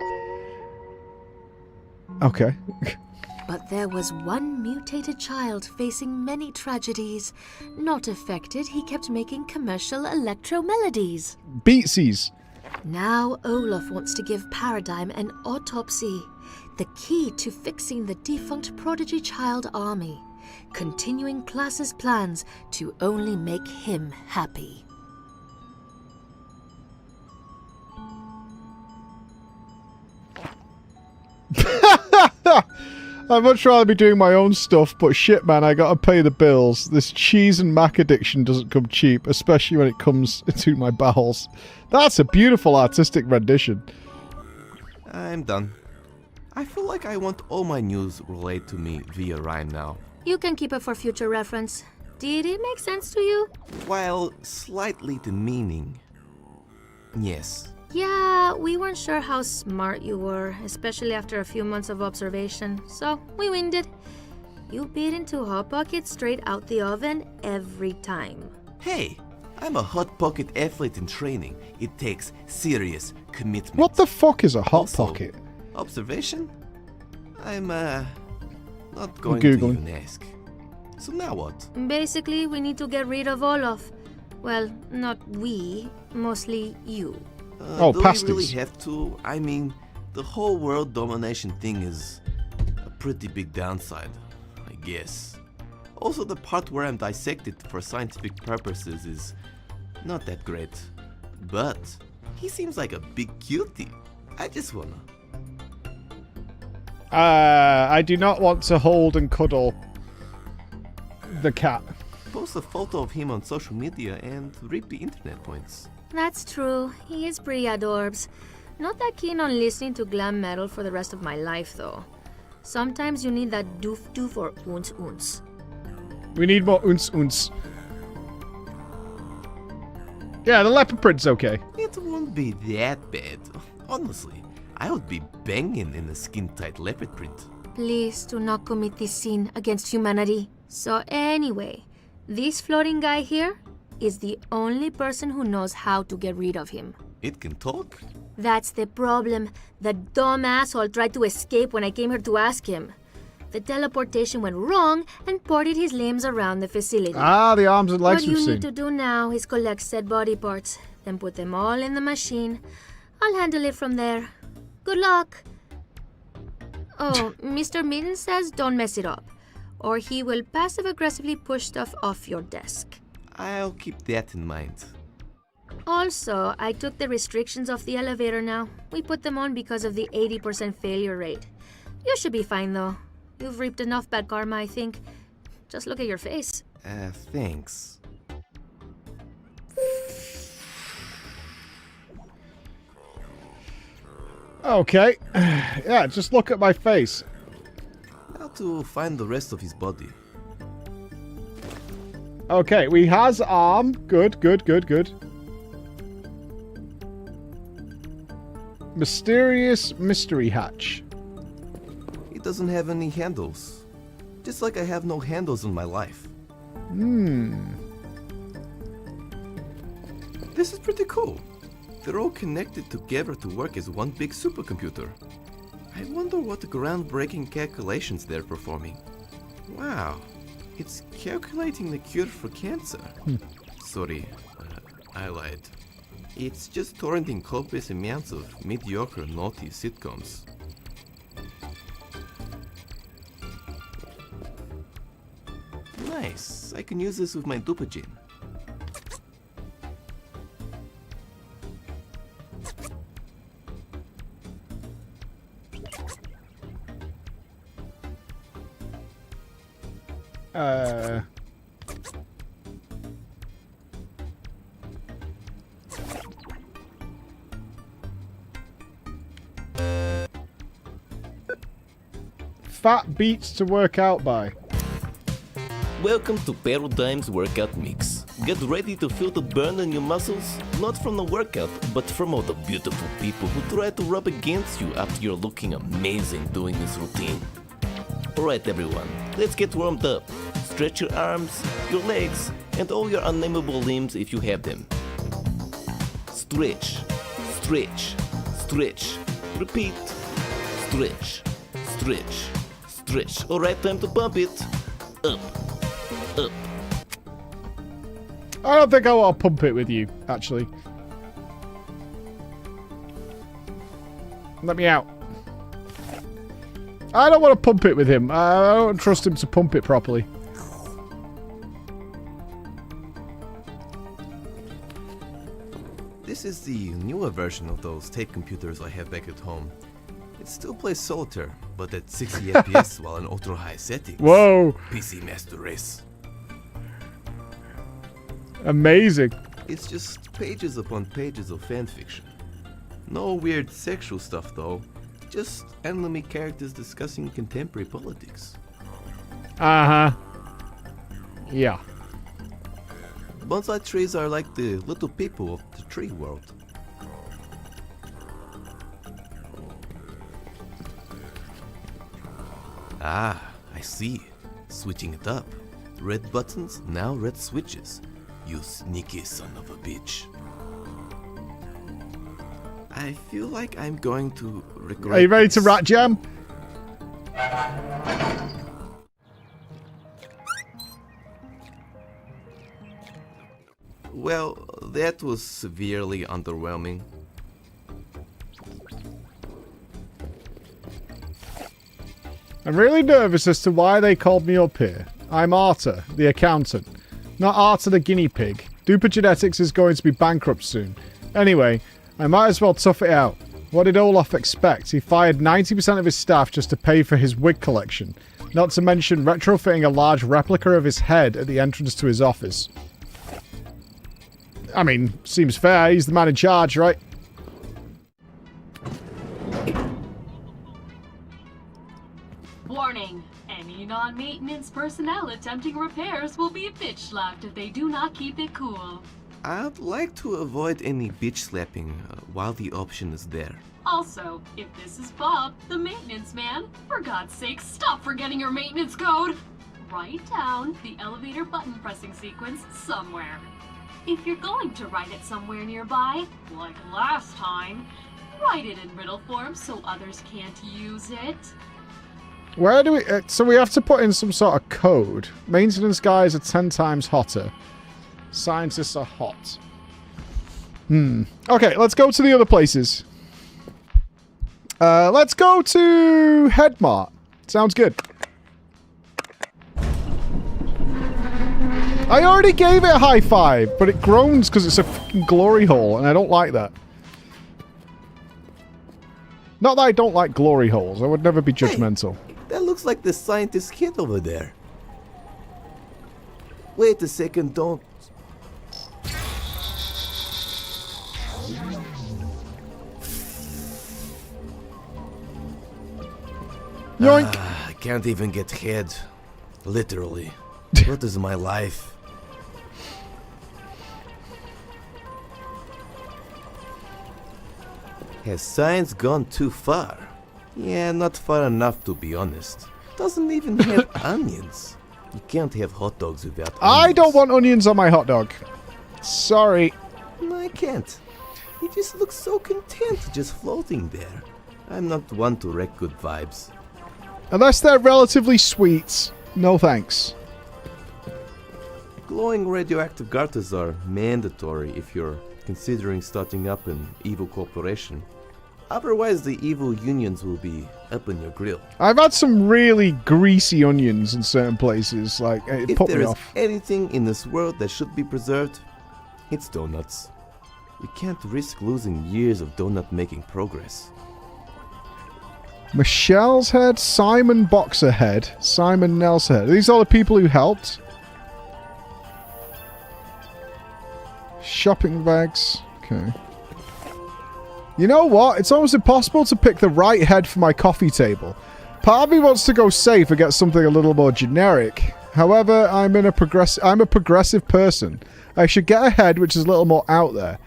Okay. But there was one mutated child facing many tragedies. Not affected, he kept making commercial electro melodies. Beatsies. Now Olaf wants to give Paradigm an autopsy, the key to fixing the defunct prodigy child army, continuing Klaus's plans to only make him happy. I'd much rather be doing my own stuff, but shit man, I gotta pay the bills. This cheese and mac addiction doesn't come cheap, especially when it comes to my bowels. That's a beautiful artistic rendition. I'm done. I feel like I want all my news relayed to me via rhyme now. You can keep it for future reference. Did it make sense to you? While slightly demeaning, yes. Yeah, we weren't sure how smart you were, especially after a few months of observation, so we winged it. You bit into Hot Pocket straight out the oven every time. Hey, I'm a Hot Pocket athlete in training. It takes serious commitment. What the fuck is a Hot Also, Pocket? Observation? I'm, not going Googling. to even ask. So now what? Basically, we need to get rid of Olaf. Well, not we, mostly you. Oh, do pasties. we really have to? I mean, the whole world domination thing is a pretty big downside, I guess. Also, the part where I'm dissected for scientific purposes is not that great. But he seems like a big cutie. I just wanna... I do not want to hold and cuddle the cat. Post a photo of him on social media and reap the internet points. That's true. He is pretty adorbs. Not that keen on listening to glam metal for the rest of my life, though. Sometimes you need that doof or oons. We need more oons. Yeah, the leopard print's okay. It won't be that bad. Honestly, I would be banging in a skin-tight leopard print. Please do not commit this sin against humanity. So anyway, this floating guy here is the only person who knows how to get rid of him. It can talk? That's the problem. The dumb asshole tried to escape when I came here to ask him. The teleportation went wrong and ported his limbs around the facility. Ah, the arms and legs What we've you seen. need to do now is collect said body parts, then put them all in the machine. I'll handle it from there. Good luck. Oh, Mr. Mitten says don't mess it up, or he will passive-aggressively push stuff off your desk. I'll keep that in mind. Also, I took the restrictions off the elevator now. We put them on because of the 80% failure rate. You should be fine, though. You've reaped enough bad karma, I think. Just look at your face. Thanks. Okay. Yeah, just look at my face. How to find the rest of his body? Okay, we has arm. Good, good, good, good. Mysterious mystery hatch. It doesn't have any handles. Just like I have no handles in my life. This is pretty cool. They're all connected together to work as one big supercomputer. I wonder what groundbreaking calculations they're performing. Wow, it's calculating the cure for cancer. Sorry, I lied. It's just torrenting copious amounts of mediocre, naughty sitcoms. Nice, I can use this with my Dupagin. Fat beats to work out by. Welcome to Paradigm's Workout Mix. Get ready to feel the burn in your muscles, not from the workout, but from all the beautiful people who try to rub against you after you're looking amazing doing this routine. Alright everyone, let's get warmed up. Stretch your arms, your legs, and all your unnameable limbs if you have them. Stretch, stretch, stretch. Repeat. Stretch, stretch, stretch. Alright, time to pump it. Up, up. I don't think I want to pump it with you, actually. Let me out. I don't want to pump it with him. I don't trust him to pump it properly. This is the newer version of those tape computers I have back at home. It still plays solitaire, but at 60 FPS while in ultra high settings. Whoa! PC Master Race. Amazing. It's just pages upon pages of fanfiction. No weird sexual stuff though, just anime characters discussing contemporary politics. Uh-huh. Yeah. Bonsai trees are like the little people of the tree world. Ah, I see. Switching it up. Red buttons, now red switches. You sneaky son of a bitch. I feel like I'm going to regret. Are you ready to rat jam? Well, that was severely underwhelming. I'm really nervous as to why they called me up here. I'm Arta, the accountant. Not Arta the guinea pig. Duper Genetics is going to be bankrupt soon. Anyway, I might as well tough it out. What did Olaf expect? He fired 90% of his staff just to pay for his wig collection. Not to mention retrofitting a large replica of his head at the entrance to his office. I mean, seems fair. He's the man in charge, right? Warning. Any non-maintenance personnel attempting repairs will be bitch slapped if they do not keep it cool. I'd like to avoid any bitch slapping while the option is there. Also, if this is Bob, the maintenance man, for God's sake, stop forgetting your maintenance code! Write down the elevator button pressing sequence somewhere. If you're going to write it somewhere nearby, like last time, write it in riddle form so others can't use it. Where do we... so we have to put in some sort of code. Maintenance guys are 10 times hotter. Scientists are hot. Okay, let's go to the other places. Let's go to Headmart. Sounds good. I already gave it a high five, but it groans because it's a fucking glory hole, and I don't like that. Not that I don't like glory holes. I would never be judgmental. Hey, that looks like the scientist kid over there. Wait a second, don't... Yoink! I can't even get head. Literally. What is my life? Has science gone too far? Yeah, not far enough to be honest. Doesn't even have onions. You can't have hot dogs without onions. I don't want onions on my hot dog. Sorry. No, I can't. He just looks so content just floating there. I'm not one to wreck good vibes. Unless they're relatively sweet. No thanks. Glowing radioactive garters are mandatory if you're considering starting up an evil corporation. Otherwise, the evil unions will be up in your grill. I've had some really greasy onions in certain places. Like, it If put me there is off. anything in this world that should be preserved, it's donuts. We can't risk losing years of donut making progress. Michelle's head, Simon Boxer head, Simon Nelson head. Are these all the people who helped? Shopping bags. Okay. You know what? It's almost impossible to pick the right head for my coffee table. Part of me wants to go safe and get something a little more generic. However, I'm a progressive person. I should get a head which is a little more out there.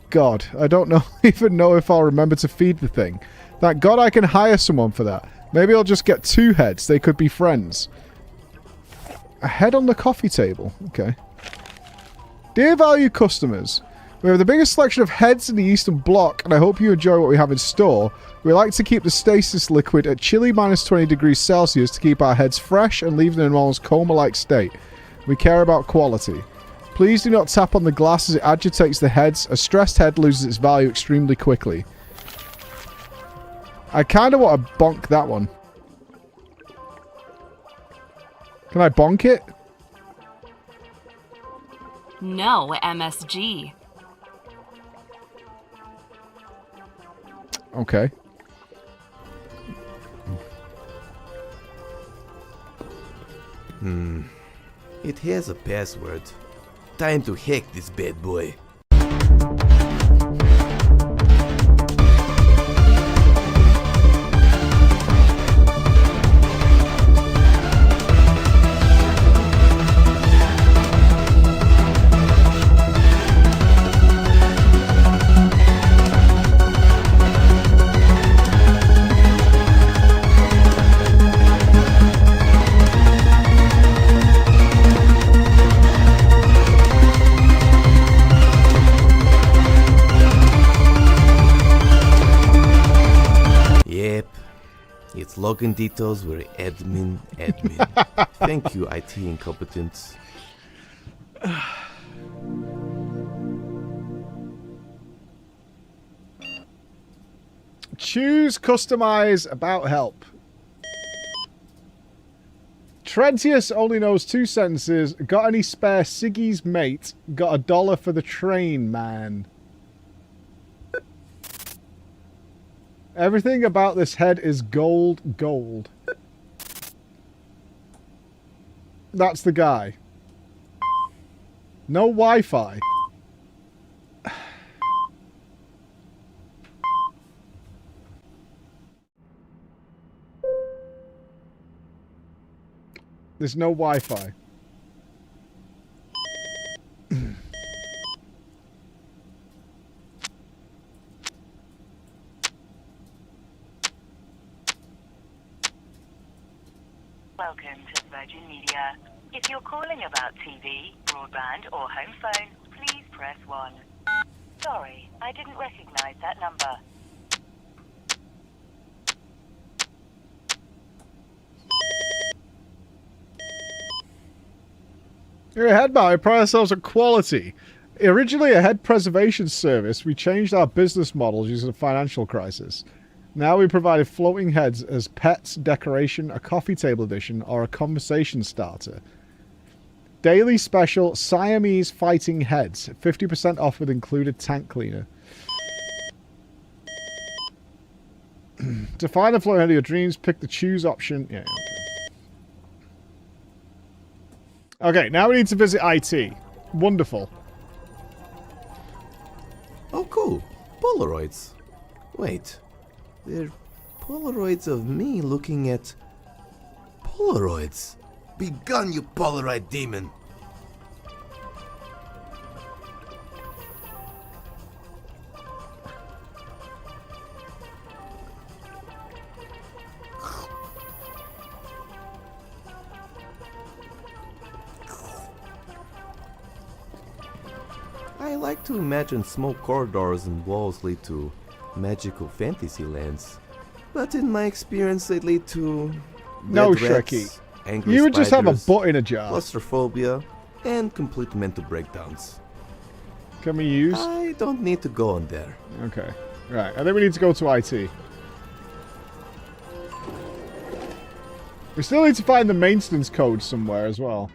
God, I don't even know if I'll remember to feed the thing. Thank God I can hire someone for that. Maybe I'll just get 2 heads. They could be friends. A head on the coffee table. Okay. Dear valued customers, we have the biggest selection of heads in the Eastern Bloc, and I hope you enjoy what we have in store. We like to keep the stasis liquid at chilly -20 degrees Celsius to keep our heads fresh and leave them in almost coma-like state. We care about quality. Please do not tap on the glass as it agitates the heads. A stressed head loses its value extremely quickly. I kind of want to bonk that one. Can I bonk it? No MSG. Okay. It has a password. Time to hack this bad boy. Its login details were admin. Thank you, IT incompetence. Choose, customize, about help. Trentius only knows 2 sentences. Got any spare Siggy's mate? Got $1 for the train, man. Everything about this head is gold. That's the guy. No Wi-Fi. There's no Wi-Fi. Welcome to Virgin Media. If you're calling about TV, broadband, or home phone, please press 1. Sorry, I didn't recognize that number. You're a head bow. We pride ourselves on quality. Originally a head preservation service, we changed our business models using a financial crisis. Now we provided floating heads as pets, decoration, a coffee table edition, or a conversation starter. Daily special Siamese fighting heads. 50% off with included tank cleaner. To find the flow ahead of your dreams, pick the choose option. Yeah, okay. Okay, now we need to visit IT. Wonderful. Oh, cool. Polaroids. Wait. They're Polaroids of me looking at... Polaroids. Begone, you Polaroid demon. I like to imagine small corridors and walls lead to magical fantasy lands. But in my experience, they lead to... No, dead rats, Shreki. angry You would just have a spiders, butt in a jar. claustrophobia, and complete mental breakdowns. Can we use? I don't need to go on there. Okay. Right, I think we need to go to IT. We still need to find the maintenance code somewhere as well.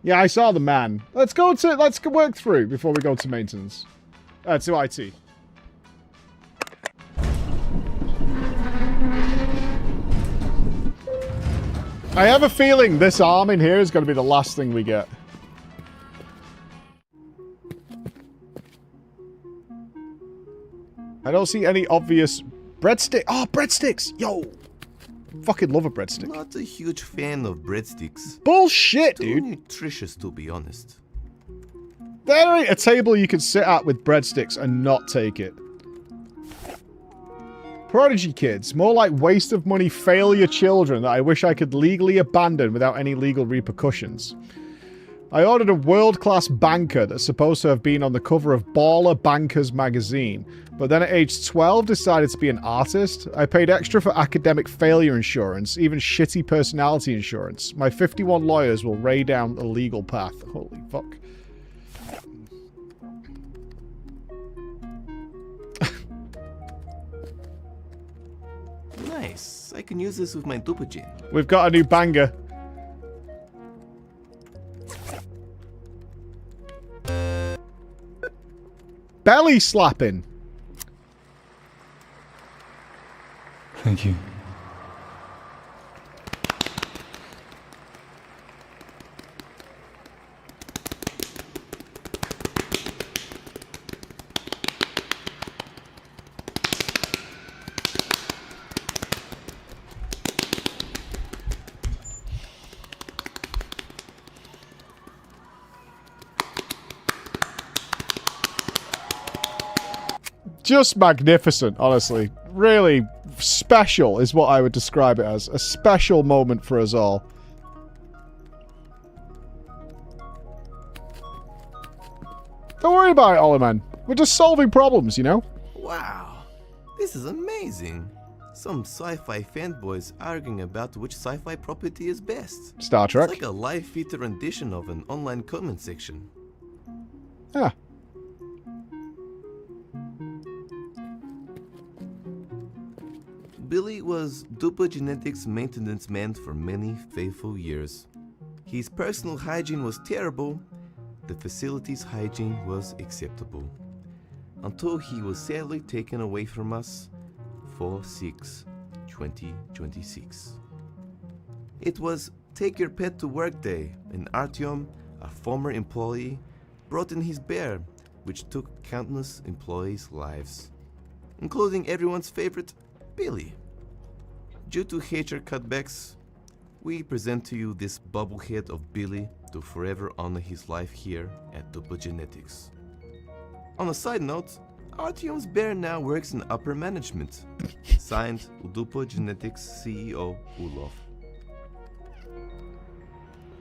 Yeah, I saw the man. Let's work through before we go to maintenance. To IT. I have a feeling this arm in here is going to be the last thing we get. I don't see any obvious breadstick. Oh, breadsticks! Yo! Fucking love a breadstick. Not a huge fan of breadsticks. Bullshit, Too dude. nutritious, to be honest. There ain't a table you can sit at with breadsticks and not take it. Prodigy kids. More like waste of money failure children that I wish I could legally abandon without any legal repercussions. I ordered a world-class banker that's supposed to have been on the cover of Baller Bankers magazine, but then at age 12 decided to be an artist. I paid extra for academic failure insurance, even shitty personality insurance. My 51 lawyers will lay down the legal path. Holy fuck. Nice. I can use this with my Dupajin. We've got a new banger. Belly slapping. Thank you. Just magnificent, honestly. Really special is what I would describe it as. A special moment for us all. Don't worry about it, Ollie, we're just solving problems, you know? Wow. This is amazing. Some sci-fi fanboys arguing about which sci-fi property is best. Star Trek. It's like a live feature rendition of an online comment section. Ah. Billy was Dupa Genetics maintenance man for many faithful years. His personal hygiene was terrible, the facility's hygiene was acceptable. Until he was sadly taken away from us 4/6/2026. It was Take Your Pet to Work Day, and Artyom, a former employee, brought in his bear, which took countless employees' lives, including everyone's favorite, Billy. Due to HR cutbacks, we present to you this bobblehead of Billy to forever honor his life here at Dupa Genetics. On a side note, Artyom's bear now works in upper management. Signed, Dupa Genetics CEO Ulov.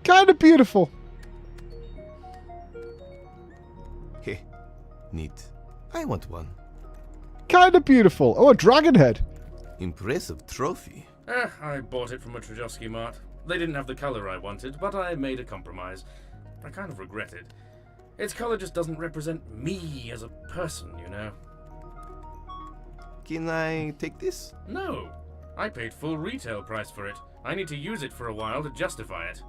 Kinda beautiful. Heh, neat. I want one. Kinda beautiful. Oh, a dragon head. Impressive trophy. I bought it from a Trajovsky Mart. They didn't have the color I wanted, but I made a compromise. I kind of regret it. Its color just doesn't represent me as a person, you know. Can I take this? No. I paid full retail price for it. I need to use it for a while to justify it.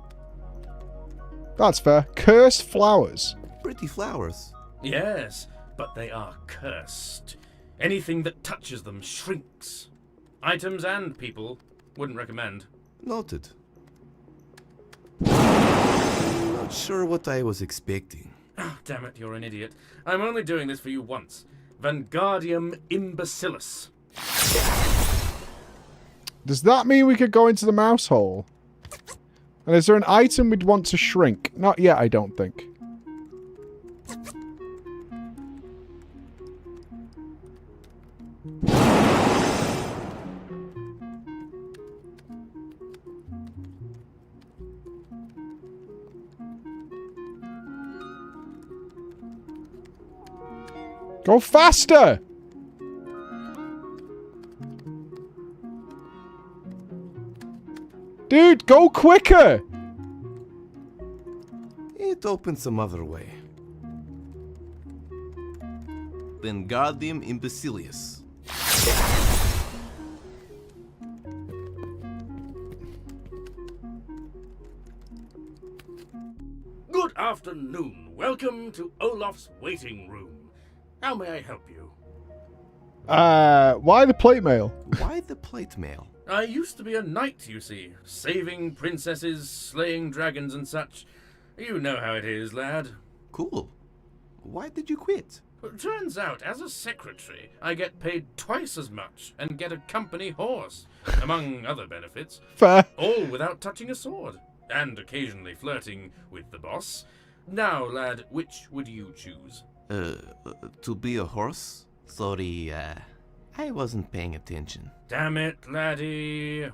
That's fair. Cursed flowers. Pretty flowers. Yes, but they are cursed. Anything that touches them shrinks. Items and people. Wouldn't recommend. Noted. Not sure what I was expecting. Oh, damn it, you're an idiot. I'm only doing this for you once. Vanguardium imbecillus. Does that mean we could go into the mouse hole? And is there an item we'd want to shrink? Not yet, I don't think. Go faster! Dude, go quicker! It opens some other way. Wingardium Imbecilius. Good afternoon. Welcome to Olaf's waiting room. How may I help you? Why the plate mail? Why the plate mail? I used to be a knight, you see, saving princesses, slaying dragons and such. You know how it is, lad. Cool. Why did you quit? Turns out, as a secretary, I get paid twice as much and get a company horse, among other benefits. Fair. All without touching a sword, and occasionally flirting with the boss. Now, lad, which would you choose? To be a horse? Sorry, I wasn't paying attention. Damn it, laddie.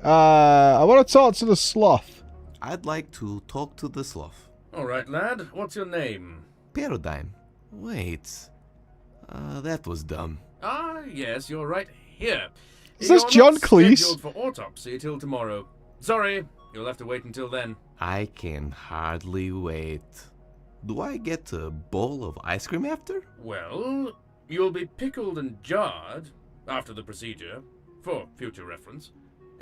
I want to talk to the sloth. I'd like to talk to the sloth. Alright, lad, what's your name? Paradigm. Wait. That was dumb. Ah, yes, you're right here. Is this John Cleese? Scheduled for autopsy till tomorrow. Sorry, you'll have to wait until then. I can hardly wait. Do I get a bowl of ice cream after? Well, you'll be pickled and jarred after the procedure, for future reference.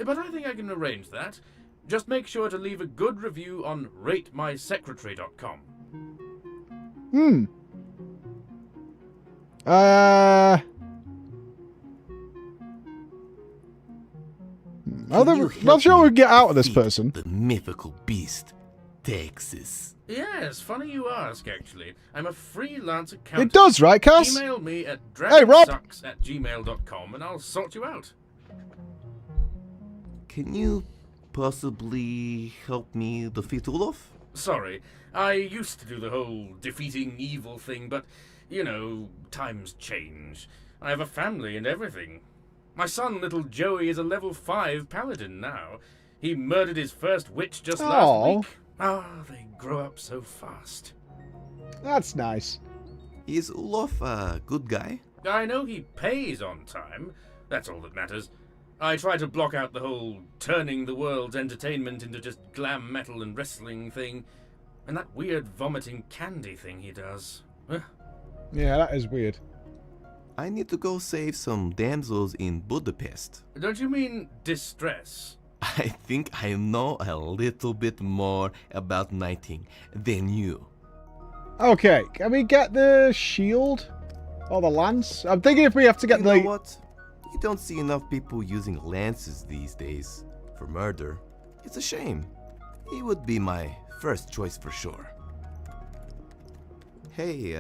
But I think I can arrange that. Just make sure to leave a good review on ratemysecretary.com. Not sure we can get out of this person. The mythical beast, Texas. Yes, funny you ask, actually. I'm a freelance accountant. It does, right, Cass? Email me at Hey, Rob! dragonsucks@gmail.com and I'll sort you out. Can you possibly help me defeat Olaf? Sorry, I used to do the whole defeating evil thing, but, you know, times change. I have a family and everything. My son, little Joey, is a level 5 paladin now. He murdered his first witch just last week. Ah, they grow up so fast. That's nice. Is Olaf a good guy? I know he pays on time. That's all that matters. I try to block out the whole turning the world's entertainment into just glam metal and wrestling thing. And that weird vomiting candy thing he does. Yeah, that is weird. I need to go save some damsels in Budapest. Don't you mean distress? I think I know a little bit more about knighting than you. Okay, can we get the shield? Or the lance? I'm thinking if we have to get You know what? You don't see enough people using lances these days for murder. It's a shame. He would be my first choice for sure. Hey,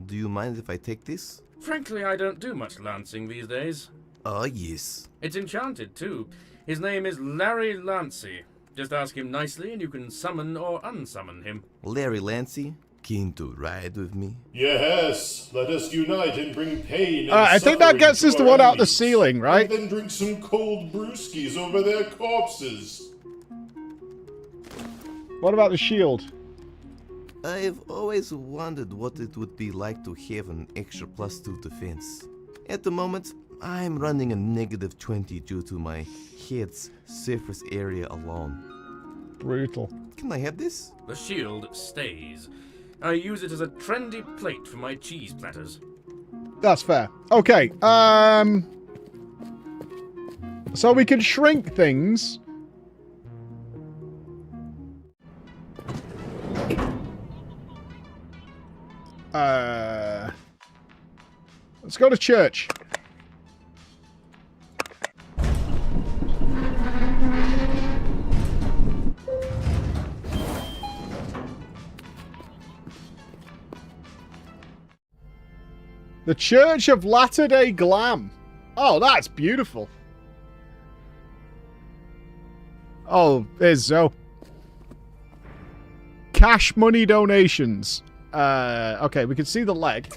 do you mind if I take this? Frankly, I don't do much lancing these days. Oh, yes. It's enchanted, too. His name is Larry Lancey. Just ask him nicely and you can summon or unsummon him. Larry Lancey, keen to ride with me? Yes, let us unite and bring pain and I think that gets us the one out the ceiling, right? And then drink some cold brewskis over their corpses. What about the shield? I've always wondered what it would be like to have an extra +2 defense. At the moment, I'm running a -20 due to my head's surface area alone. Brutal. Can I have this? The shield stays. I use it as a trendy plate for my cheese platters. That's fair. Okay, so we can shrink things. Let's go to church. The Church of Latter-day Glam. Oh, that's beautiful. Oh, there's Zoe. Cash money donations. Okay, we can see the leg.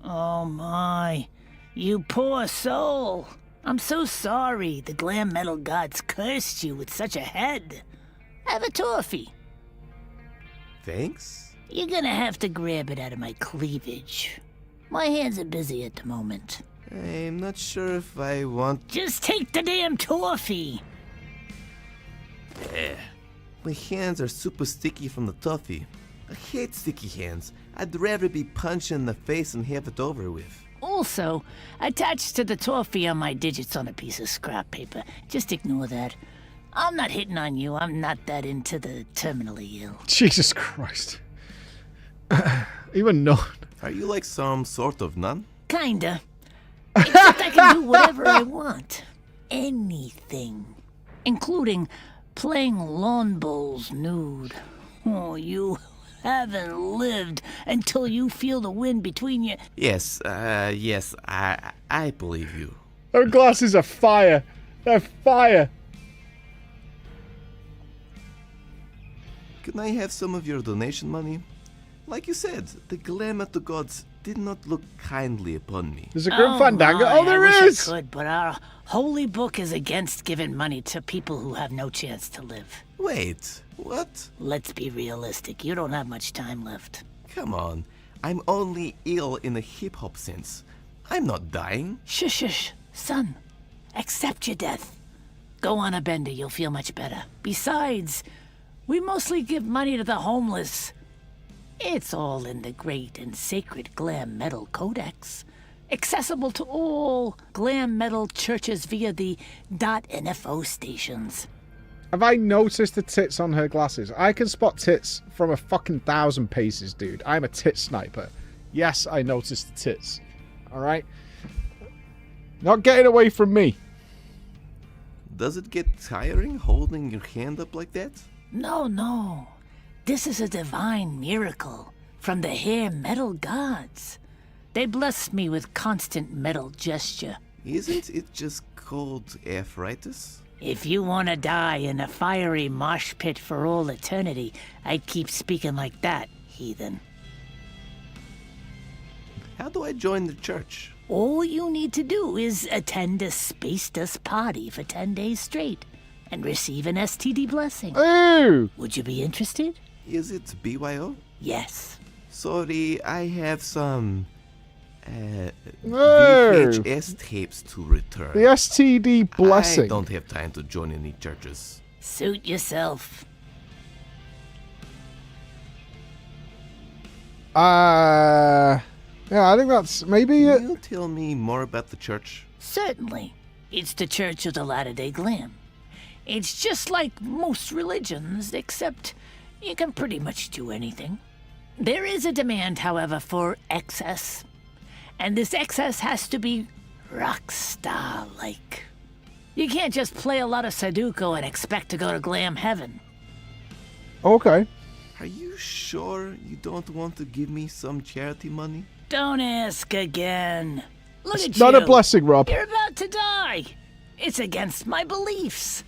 Oh my, you poor soul. I'm so sorry the glam metal gods cursed you with such a head. Have a toffee. Thanks? You're gonna have to grab it out of my cleavage. My hands are busy at the moment. I'm not sure if I want... Just take the damn toffee! My hands are super sticky from the toffee. I hate sticky hands. I'd rather be punched in the face and have it over with. Also, attached to the toffee are my digits on a piece of scrap paper. Just ignore that. I'm not hitting on you. I'm not that into the terminally ill. Jesus Christ. Even no. Are you like some sort of nun? Kinda. Except I can do whatever I want. Anything. Including playing lawn bowls nude. Oh, you haven't lived until you feel the wind between you. Yes, I believe you. Her glasses are fire. They're fire. Can I have some of your donation money? Like you said, the glam at the gods did not look kindly upon me. There's a Grim Fandango. Oh, there I is! wish I could, but our holy book is against giving money to people who have no chance to live. Wait, what? Let's be realistic. You don't have much time left. Come on. I'm only ill in a hip-hop sense. I'm not dying. Shush, shush. Son, accept your death. Go on a bender. You'll feel much better. Besides, we mostly give money to the homeless. It's all in the great and sacred Glam Metal Codex, accessible to all Glam Metal churches via the .NFO stations. Have I noticed the tits on her glasses? I can spot tits from a fucking 1,000 paces, dude. I'm a tit sniper. Yes, I noticed the tits. Alright? Not getting away from me. Does it get tiring holding your hand up like that? No. This is a divine miracle from the hair metal gods. They bless me with constant metal gesture. Isn't it just called arthritis? If you want to die in a fiery mosh pit for all eternity, I'd keep speaking like that, heathen. How do I join the church? All you need to do is attend a space-dust party for 10 days straight and receive an STD blessing. Ooh! Would you be interested? Is it BYO? Yes. Sorry, I have some VHS tapes to return. The STD blessing. I don't have time to join any churches. Suit yourself. Yeah, I think that's maybe it. Can you tell me more about the church? Certainly. It's the Church of the Latter-day Glam. It's just like most religions, except you can pretty much do anything. There is a demand, however, for excess. And this excess has to be rock star-like. You can't just play a lot of Sudoku and expect to go to glam heaven. Okay. Are you sure you don't want to give me some charity money? Don't ask again. Look It's at not you. a blessing, Rob. You're about to die. It's against my beliefs.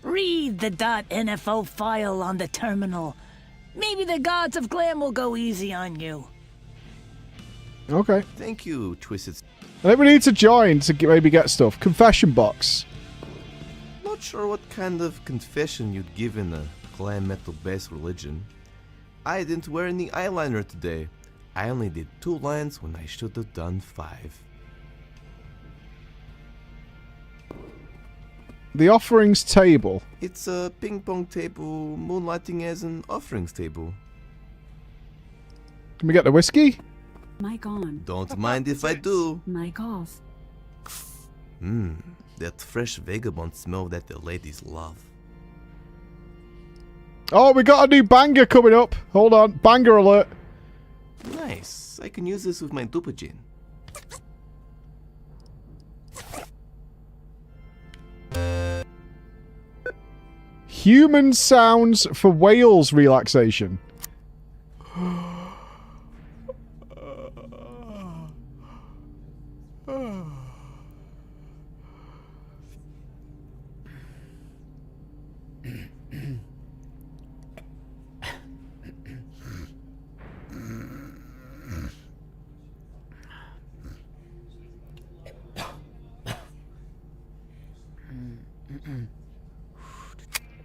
Read the .NFO file on the terminal. Maybe the gods of glam will go easy on you. Okay. Thank you, Twisted. I think we need to join to maybe get stuff. Confession box. Not sure what kind of confession you'd give in a glam metal-based religion. I didn't wear any eyeliner today. I only did 2 lines when I should have done 5. The offerings table. It's a ping pong table moonlighting as an offerings table. Can we get the whiskey? Mic on. Don't mind if I do. Mic off. That fresh vagabond smell that the ladies love. Oh, we got a new banger coming up. Hold on. Banger alert. Nice. I can use this with my Dupagin. Human sounds for whales relaxation.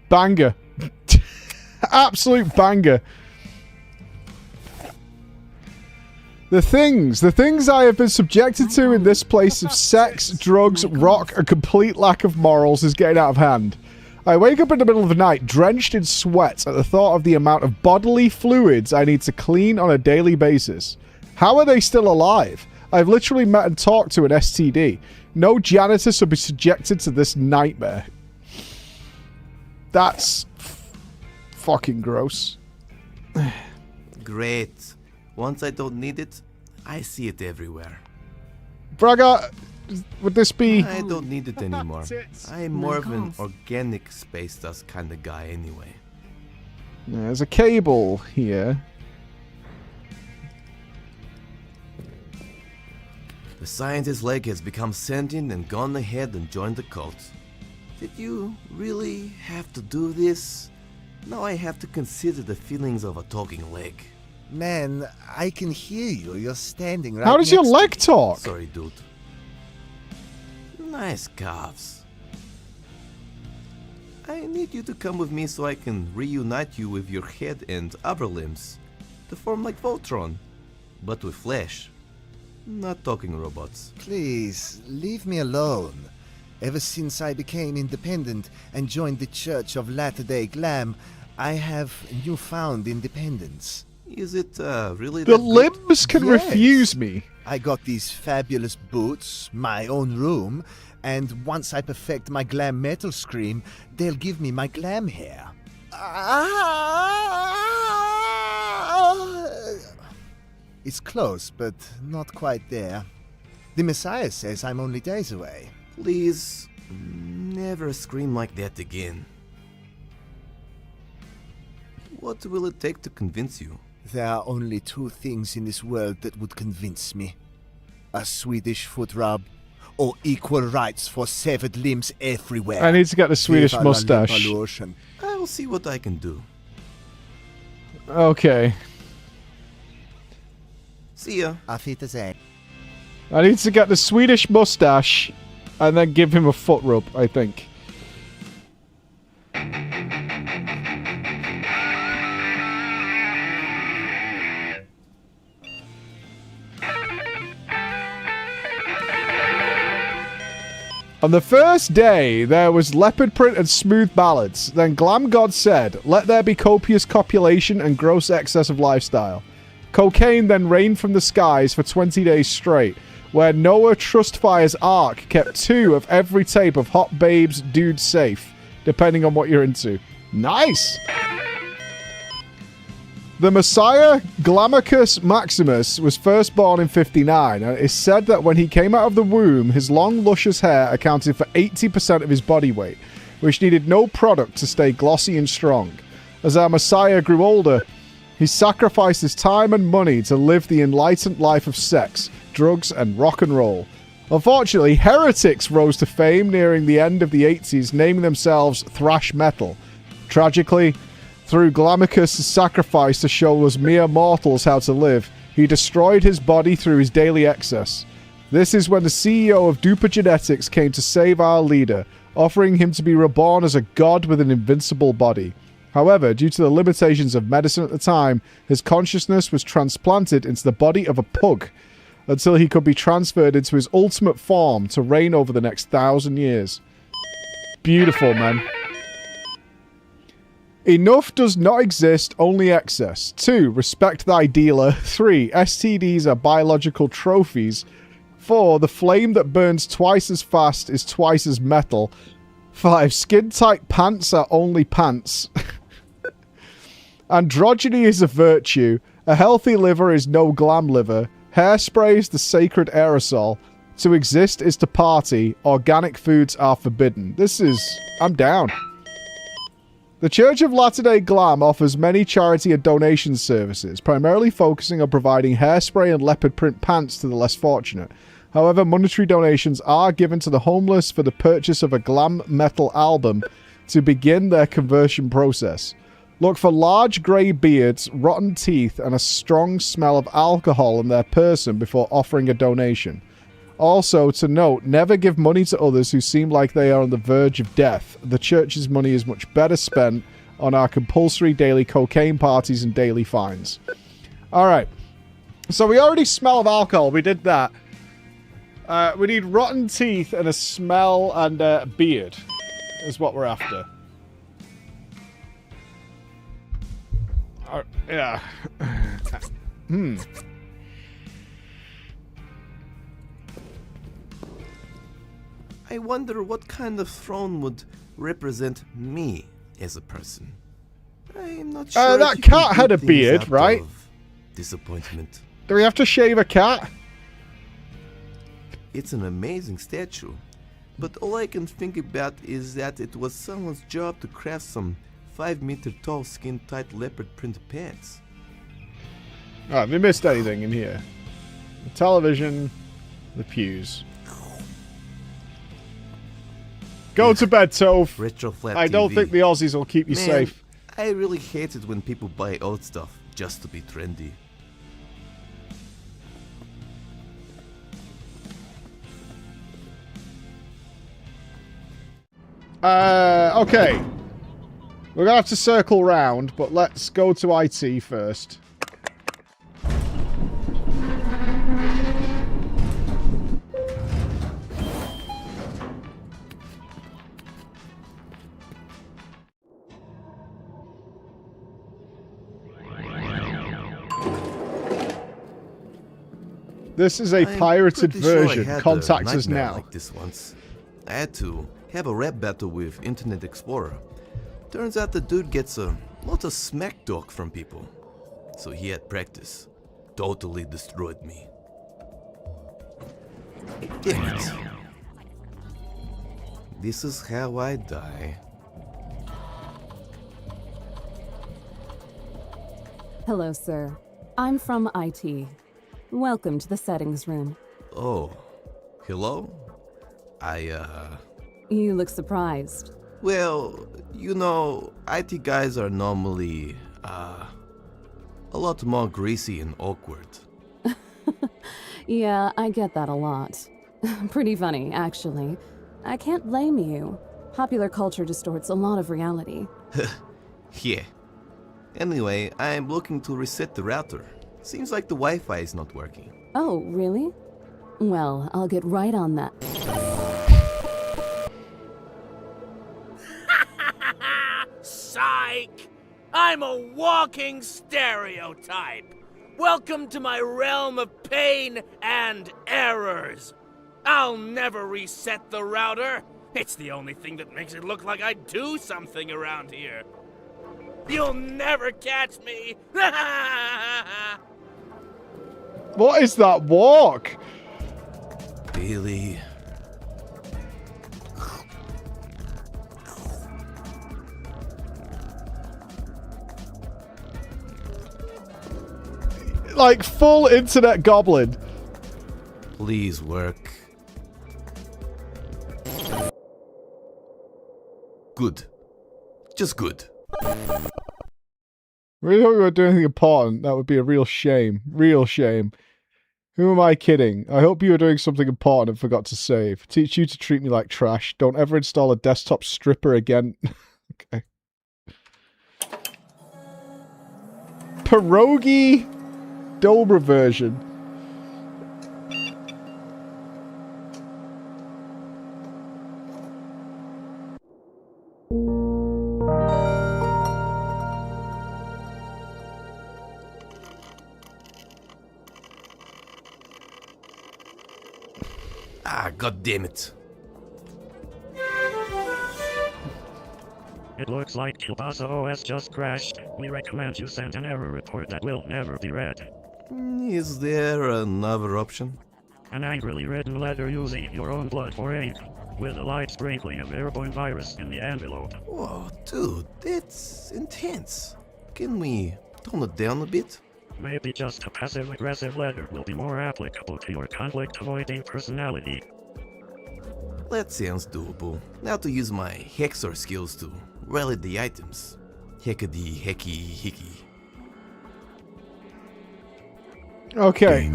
Banger. Absolute banger. The things I have been subjected to in this place of sex, drugs, rock, a complete lack of morals is getting out of hand. I wake up in the middle of the night, drenched in sweat at the thought of the amount of bodily fluids I need to clean on a daily basis. How are they still alive? I've literally met and talked to an STD. No janitor should be subjected to this nightmare. That's fucking gross. Great. Once I don't need it, I see it everywhere. Braga, would this be... I don't need it anymore. I'm more of an organic space dust kind of guy anyway. There's a cable here. The scientist's leg has become sentient and gone ahead and joined the cult. Did you really have to do this? Now I have to consider the feelings of a talking leg. Man, I can hear you. You're standing right How does your next leg to me. talk? Sorry, dude. Nice calves. I need you to come with me so I can reunite you with your head and upper limbs to form like Voltron, but with flesh. Not talking robots. Please, leave me alone. Ever since I became independent and joined the Church of Latter-day Glam, I have newfound independence. Is it really The that limbs can Yes. refuse me. I got these fabulous boots, my own room, and once I perfect my glam metal scream, they'll give me my glam hair. It's close, but not quite there. The Messiah says I'm only days away. Please, never scream like that again. What will it take to convince you? There are only two things in this world that would convince me. A Swedish foot rub, or equal rights for severed limbs everywhere. I need to get the Swedish Viva la mustache. revolution. I'll see what I can do. Okay. See ya. Auf Wiedersehen. I need to get the Swedish mustache and then give him a foot rub, I think. On the first day, there was leopard print and smooth ballads. Then Glam God said, "Let there be copious copulation and gross excess of lifestyle." Cocaine then rained from the skies for 20 days straight, where Noah Trustfire's Ark kept 2 of every tape of Hot Babes Dude Safe, depending on what you're into. Nice! The Messiah, Glamicus Maximus, was first born in 59, and it is said that when he came out of the womb, his long, luscious hair accounted for 80% of his body weight, which needed no product to stay glossy and strong. As our Messiah grew older, he sacrificed his time and money to live the enlightened life of sex, drugs, and rock and roll. Unfortunately, heretics rose to fame nearing the end of the 80s, naming themselves thrash metal. Tragically, through Glamicus' sacrifice to show us mere mortals how to live, he destroyed his body through his daily excess. This is when the CEO of Duper Genetics came to save our leader, offering him to be reborn as a god with an invincible body. However, due to the limitations of medicine at the time, his consciousness was transplanted into the body of a pug, until he could be transferred into his ultimate form to reign over the next 1,000 years. Beautiful, man. Enough does not exist, only excess. 2. Respect thy dealer. 3. STDs are biological trophies. 4. The flame that burns twice as fast is twice as metal. 5. Skin-tight pants are only pants. Androgyny is a virtue. A healthy liver is no glam liver. Hairspray is the sacred aerosol. To exist is to party. Organic foods are forbidden. This is... I'm down. The Church of Latter-day Glam offers many charity and donation services, primarily focusing on providing hairspray and leopard print pants to the less fortunate. However, monetary donations are given to the homeless for the purchase of a glam metal album to begin their conversion process. Look for large grey beards, rotten teeth, and a strong smell of alcohol in their person before offering a donation. Also, to note, never give money to others who seem like they are on the verge of death. The church's money is much better spent on our compulsory daily cocaine parties and daily fines. Alright. So we already smell of alcohol. We did that. We need rotten teeth and a smell and a beard is what we're after. Yeah. I wonder what kind of throne would represent me as a person. I'm not sure. That cat had a beard, right? Disappointment. Do we have to shave a cat? It's an amazing statue, but all I can think about is that it was someone's job to craft some 5-meter tall skin-tight leopard print pants. Alright, have we missed anything in here? The television, the pews. Go to bed, Toph. Retro flat I don't TV. think the Aussies will keep you Man, safe. I really hate it when people buy old stuff just to be trendy. Okay. We're gonna have to circle round, but let's go to IT first. This is a pirated pretty sure I version. had a Contact us nightmare now. like this once. I had to have a rap battle with Internet Explorer. Turns out the dude gets a lot of smack talk from people. So he had practice. Totally destroyed me. Damn it. This is how I die. Hello, sir. I'm from IT. Welcome to the settings room. Oh, hello? You look surprised. Well, you know, IT guys are normally, a lot more greasy and awkward. Yeah, I get that a lot. Pretty funny, actually. I can't blame you. Popular culture distorts a lot of reality. Yeah. Anyway, I'm looking to reset the router. Seems like the Wi-Fi is not working. Oh, really? Well, I'll get right on that. Psych! I'm a walking stereotype. Welcome to my realm of pain and errors. I'll never reset the router. It's the only thing that makes it look like I do something around here. You'll never catch me. What is that walk? Billy. Like full internet goblin. Please work. Good. Just good. Really hope we were doing anything important. That would be a real shame. Real shame. Who am I kidding? I hope you were doing something important and forgot to save. Teach you to treat me like trash. Don't ever install a desktop stripper again. Okay. Pierogi Dobra version. Ah, god damn it. It looks like Kilbasa OS just crashed. We recommend you send an error report that will never be read. Is there another option? An angrily written letter using your own blood for ink, with a light sprinkling of airborne virus in the envelope. Whoa, dude, that's intense. Can we tone it down a bit? Maybe just a passive-aggressive letter will be more applicable to your conflict-avoiding personality. That sounds doable. Now to use my Hexor skills to rally the items. Heckady hecky hickey. Okay.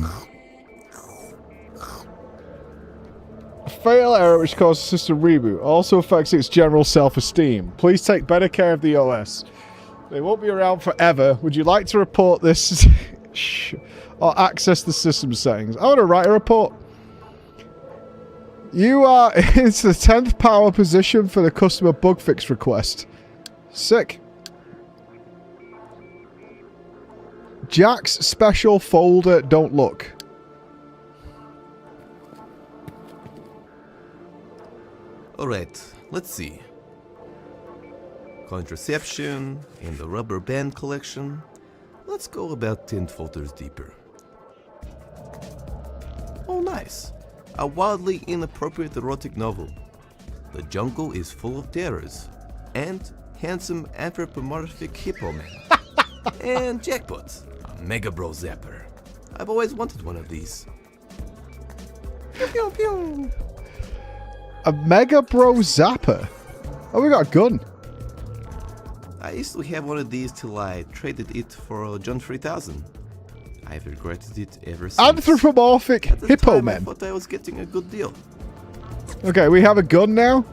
A fatal error which causes system reboot also affects its general self-esteem. Please take better care of the OS. They won't be around forever. Would you like to report this or access the system settings? I want to write a report. You are into the 10th power position for the customer bug fix request. Sick. Jack's special folder, don't look. Alright, let's see. Contraception and the rubber band collection. Let's go about 10 folders deeper. Oh nice. A wildly inappropriate erotic novel. The jungle is full of terrors. And handsome anthropomorphic hippo man. And jackpot. A Mega Bro Zapper. I've always wanted one of these. Pew pew pew. A Mega Bro Zapper? Oh, we got a gun. I used to have one of these till I traded it for a John 3000. I've regretted it ever since. Anthropomorphic hippo men. I thought I was getting a good deal. Okay, we have a gun now.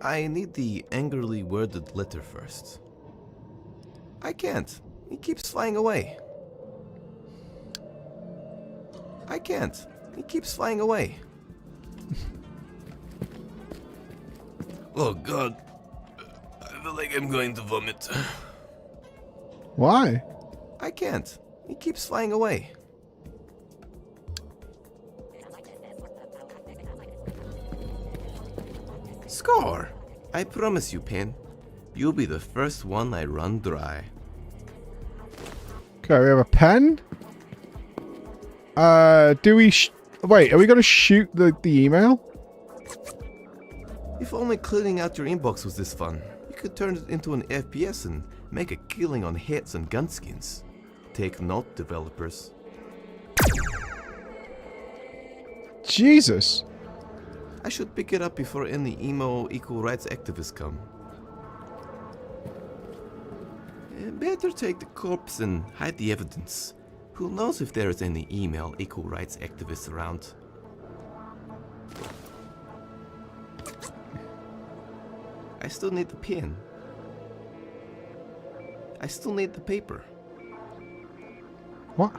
I need the angrily worded letter first. I can't. He keeps flying away. I can't. He keeps flying away. Oh god. I feel like I'm going to vomit. Why? I can't. He keeps flying away. Score! I promise you, Pen. You'll be the first one I run dry. Okay, we have a pen. Do we wait, are we gonna shoot the email? If only cleaning out your inbox was this fun. You could turn it into an FPS and make a killing on hits and gun skins. Take note, developers. Jesus. I should pick it up before any emo equal rights activists come. Better take the corpse and hide the evidence. Who knows if there is any email equal rights activists around. I still need the pen. I still need the paper. What?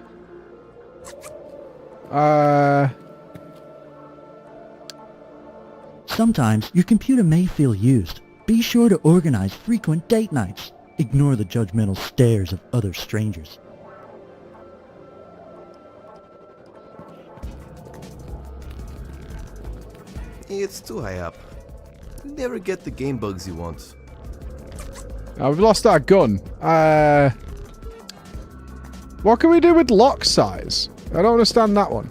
Sometimes your computer may feel used. Be sure to organize frequent date nights. Ignore the judgmental stares of other strangers. It's too high up. You never get the game bugs you want. We've lost our gun. What can we do with lock size? I don't understand that one.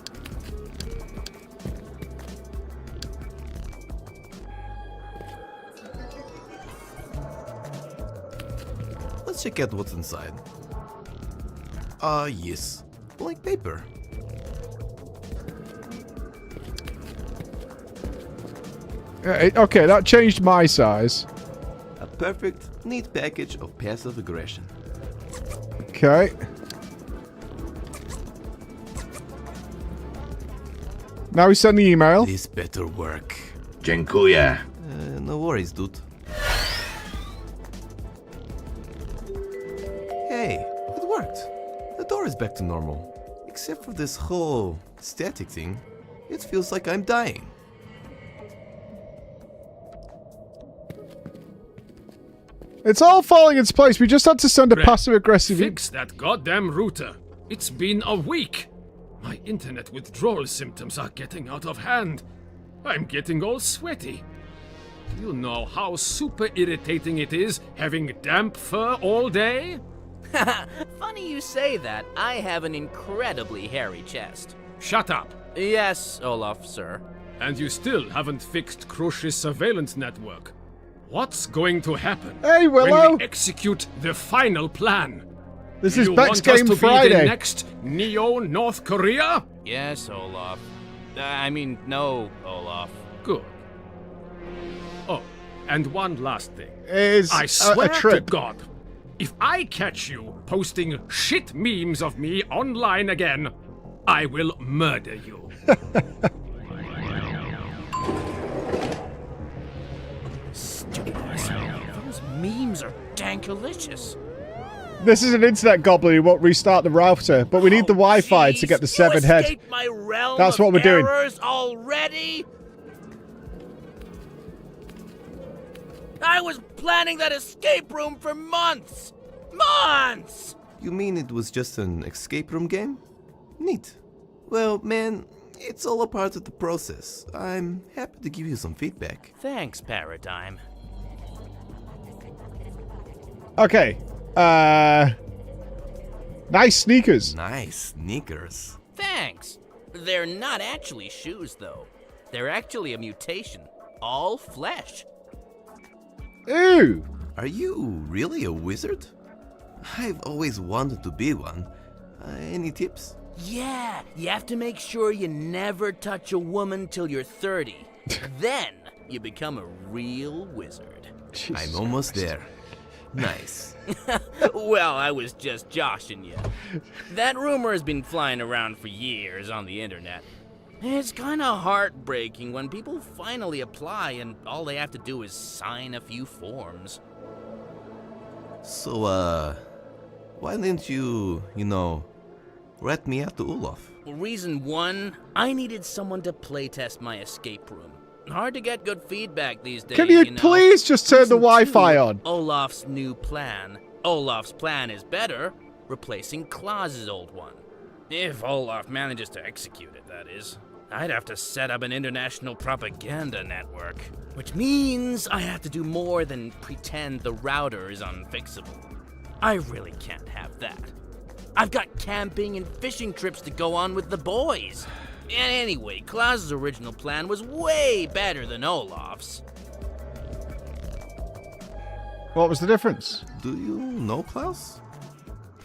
Let's check out what's inside. Yes. Blank paper. Okay, that changed my size. A perfect, neat package of passive aggression. Okay. Now we send the email. This better work. Dziękuję. No worries, dude. Hey, it worked. The door is back to normal. Except for this whole static thing. It feels like I'm dying. It's all falling into place. We just had to send a passive-aggressive... Fix that goddamn router. It's been a week. My internet withdrawal symptoms are getting out of hand. I'm getting all sweaty. Do you know how super irritating it is having damp fur all day? Funny you say that. I have an incredibly hairy chest. Shut up. Yes, Olaf, sir. And you still haven't fixed Krush's surveillance network. What's going to happen Willow. when we execute the final plan? This Do is you Beck's want us Game to Friday. Be the next Neo-North Korea? Yes, Olaf. No, Olaf. Good. Oh, and one last thing. Is I swear a trip. to God, if I catch you posting shit memes of me online again, I will murder you. Stupid asshole. Those memes are dankalicious. This is an internet goblin who won't restart the router, but we need the Wi-Fi to get the severed head. My realm That's what we're doing. Already? I was planning that escape room for months! Months! You mean it was just an escape room game? Neat. Well, man, it's all a part of the process. I'm happy to give you some feedback. Thanks, Paradigm. Okay. Nice sneakers. Nice sneakers. Thanks. They're not actually shoes, though. They're actually a mutation. All flesh. Ew. Are you really a wizard? I've always wanted to be one. Any tips? Yeah, you have to make sure you never touch a woman till you're 30. Then you become a real wizard. I'm almost there. Nice. Well, I was just joshing you. That rumor has been flying around for years on the internet. It's kinda heartbreaking when people finally apply and all they have to do is sign a few forms. So, why didn't you rat me out to Olaf? Reason one, I needed someone to playtest my escape room. Hard to get good feedback these days, Can you know? please just turn the Reason Wi-Fi two, on? Olaf's new plan. Olaf's plan is better, replacing Klaus's old one. If Olaf manages to execute it, that is. I'd have to set up an international propaganda network, which means I have to do more than pretend the router is unfixable. I really can't have that. I've got camping and fishing trips to go on with the boys. And anyway, Klaus's original plan was way better than Olaf's. What was the difference? Do you know Klaus?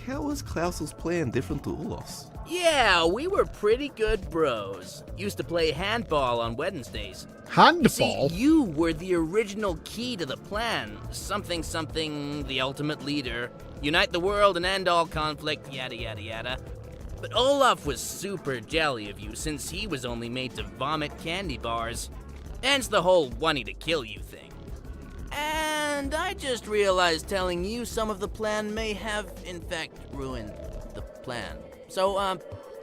How was Klaus's plan different to Olaf's? Yeah, we were pretty good bros. Used to play handball on Wednesdays. Handball? See, you were the original key to the plan. Something, the ultimate leader. Unite the world and end all conflict, yada yada yada. But Olaf was super jelly of you since he was only made to vomit candy bars. Hence the whole wanting to kill you thing. And I just realized telling you some of the plan may have, in fact, ruined the plan. So,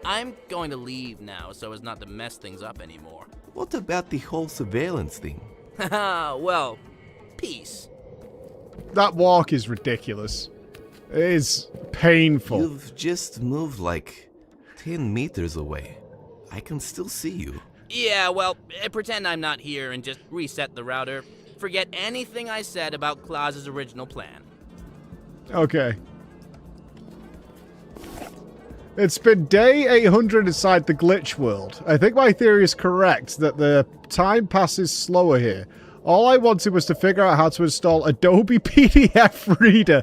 I'm going to leave now so as not to mess things up anymore. What about the whole surveillance thing? Haha, well, peace. That walk is ridiculous. It is painful. You've just moved like 10 meters away. I can still see you. Yeah, well, pretend I'm not here and just reset the router. Forget anything I said about Klaus's original plan. Okay. It's been day 800 inside the glitch world. I think my theory is correct that the time passes slower here. All I wanted was to figure out how to install Adobe PDF Reader.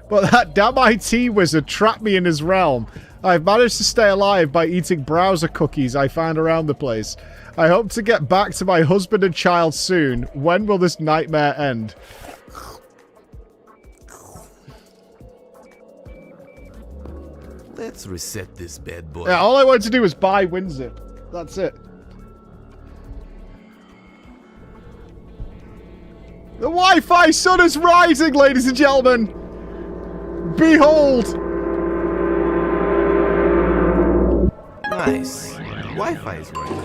But that damn IT wizard trapped me in his realm. I've managed to stay alive by eating browser cookies I found around the place. I hope to get back to my husband and child soon. When will this nightmare end? Let's reset this bad boy. Yeah, all I wanted to do was buy WinZip. That's it. The Wi-Fi sun is rising, ladies and gentlemen. Behold. Nice. Wi-Fi is working.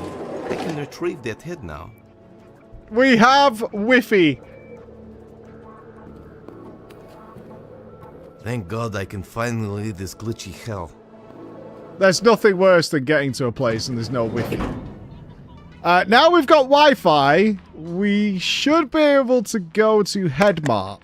I can retrieve that head now. We have Wi-Fi. Thank God I can finally leave this glitchy hell. There's nothing worse than getting to a place and there's no Wi-Fi. Now we've got Wi-Fi, we should be able to go to Headmart.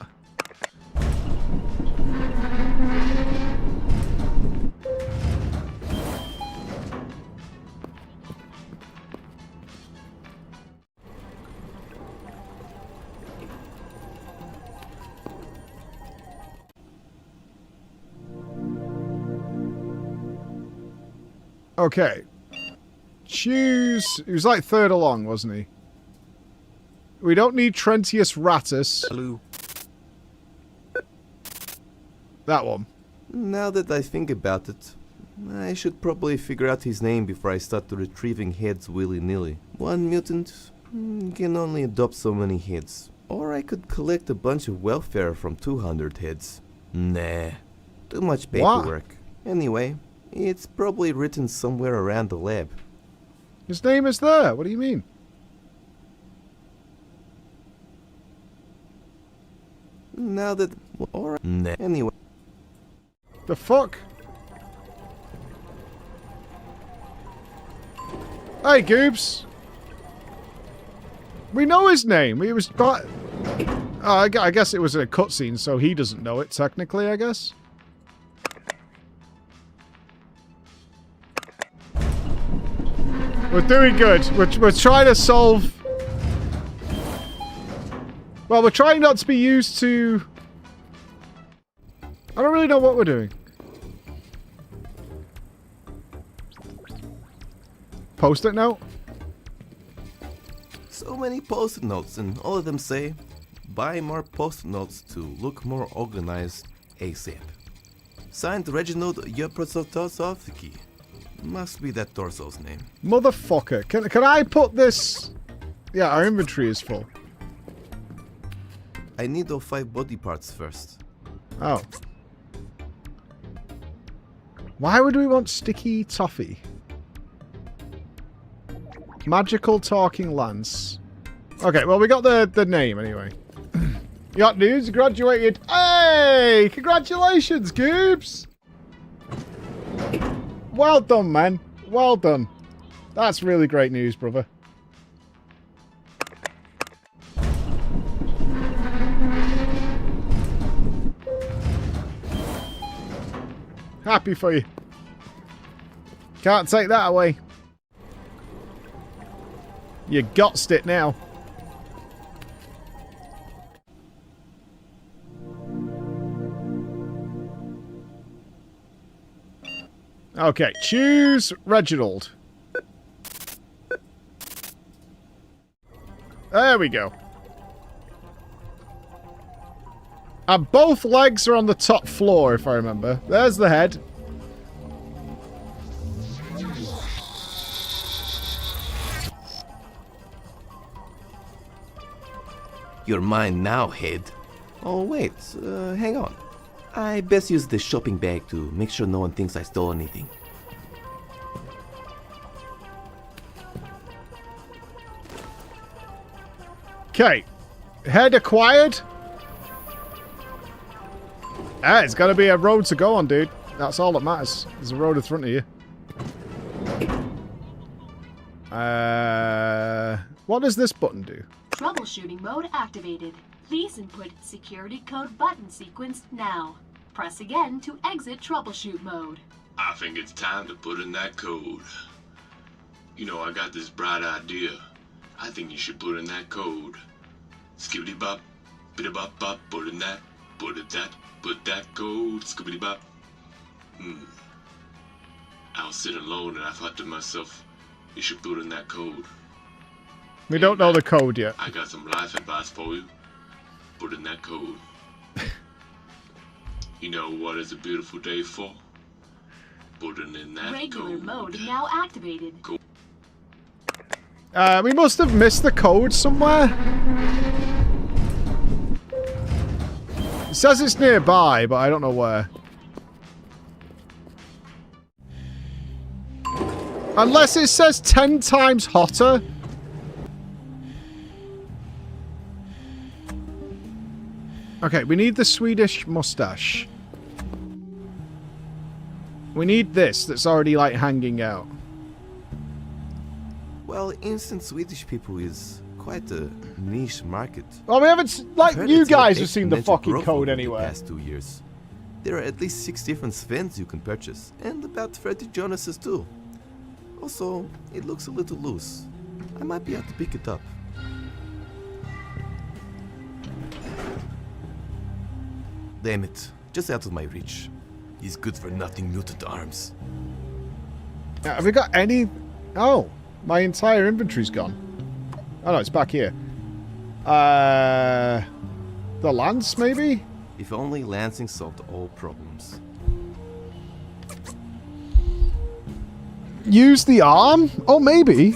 Okay. Choose... He was like third along, wasn't he? We don't need Trentius Rattus. Hello. That one. Now that I think about it, I should probably figure out his name before I start retrieving heads willy-nilly. One mutant can only adopt so many heads. Or I could collect a bunch of welfare from 200 heads. Nah. Too much paperwork. Anyway, it's probably written somewhere around the lab. His name is there. What do you mean? Now that... Or... Nah. Anyway. The fuck? Hey, Goobs. We know his name. He was... I guess it was a cutscene, so he doesn't know it, technically, I guess. We're doing good. We're trying to solve... Well, we're trying not to be used to... I don't really know what we're doing. Post-it note? So many post-it notes, and all of them say, buy more post-it notes to look more organized ASAP. Signed Reginald Yoprosotosovsky. Must be that torso's name. Motherfucker. Can I put this... Yeah, our inventory is full. I need those 5 body parts first. Oh. Why would we want sticky toffee? Magical talking lance. Okay, well, we got the name anyway. Yacht News graduated. Hey! Congratulations, Goobs! Well done, man. Well done. That's really great news, brother. Happy for you. Can't take that away. You gotsed it now. Okay, choose Reginald. There we go. And both legs are on the top floor, if I remember. There's the head. You're mine now, head. Oh wait, hang on. I best use the shopping bag to make sure no one thinks I stole anything. Okay. Head acquired. Ah, it's gotta be a road to go on, dude. That's all that matters. There's a road in front of you. What does this button do? Troubleshooting mode activated. Please input security code button sequence now. Press again to exit troubleshoot mode. I think it's time to put in that code. You know, I got this bright idea. I think you should put in that code. Skibbity bop, biddy bop bop, put in that, put it that, put that code, skibbity bop. I was sitting alone and I thought to myself, you should put in that code. We don't know the code yet. I got some life advice for you. Put in that code. You know what is a beautiful day for? Putting in that Regular code. mode now activated. We must have missed the code somewhere. It says it's nearby, but I don't know where. Unless it says 10 times hotter. Okay, we need the Swedish mustache. We need this that's already, like, hanging out. Well, instant Swedish people is quite a niche market. Well, we haven't, like, I've heard you it's guys an have seen the exponential fucking growth code over anywhere. The past 2 years. There are at least 6 different Svens you can purchase, and about 30 Jonases too. Also, it looks a little loose. I might be able to pick it up. Damn it, just out of my reach. These good-for-nothing mutant arms. Have we got any... Oh, my entire inventory's gone. Oh no, it's back here. The lance, maybe? If only Lansing solved all problems. Use the arm? Oh, maybe.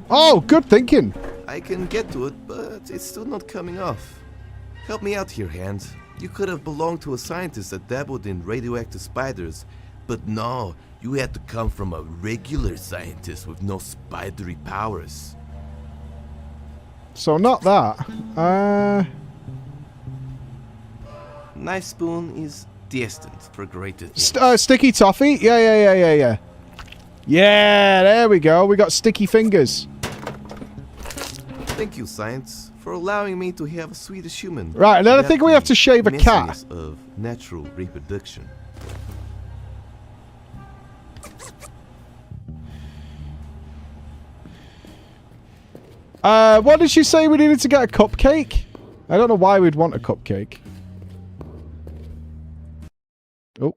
Oh, good thinking. I can get to it, but it's still not coming off. Help me out here, Hand. You could have belonged to a scientist that dabbled in radioactive spiders, but no, you had to come from a regular scientist with no spidery powers. So not that. Knife spoon is destined for greater things. Sticky toffee? Yeah. Yeah, there we go. We got sticky fingers. Thank you, science, for allowing me to have a Swedish human. Right, and then I think we have to shave a cat. Messiness of natural reproduction. What did she say we needed to get a cupcake? I don't know why we'd want a cupcake. Oh.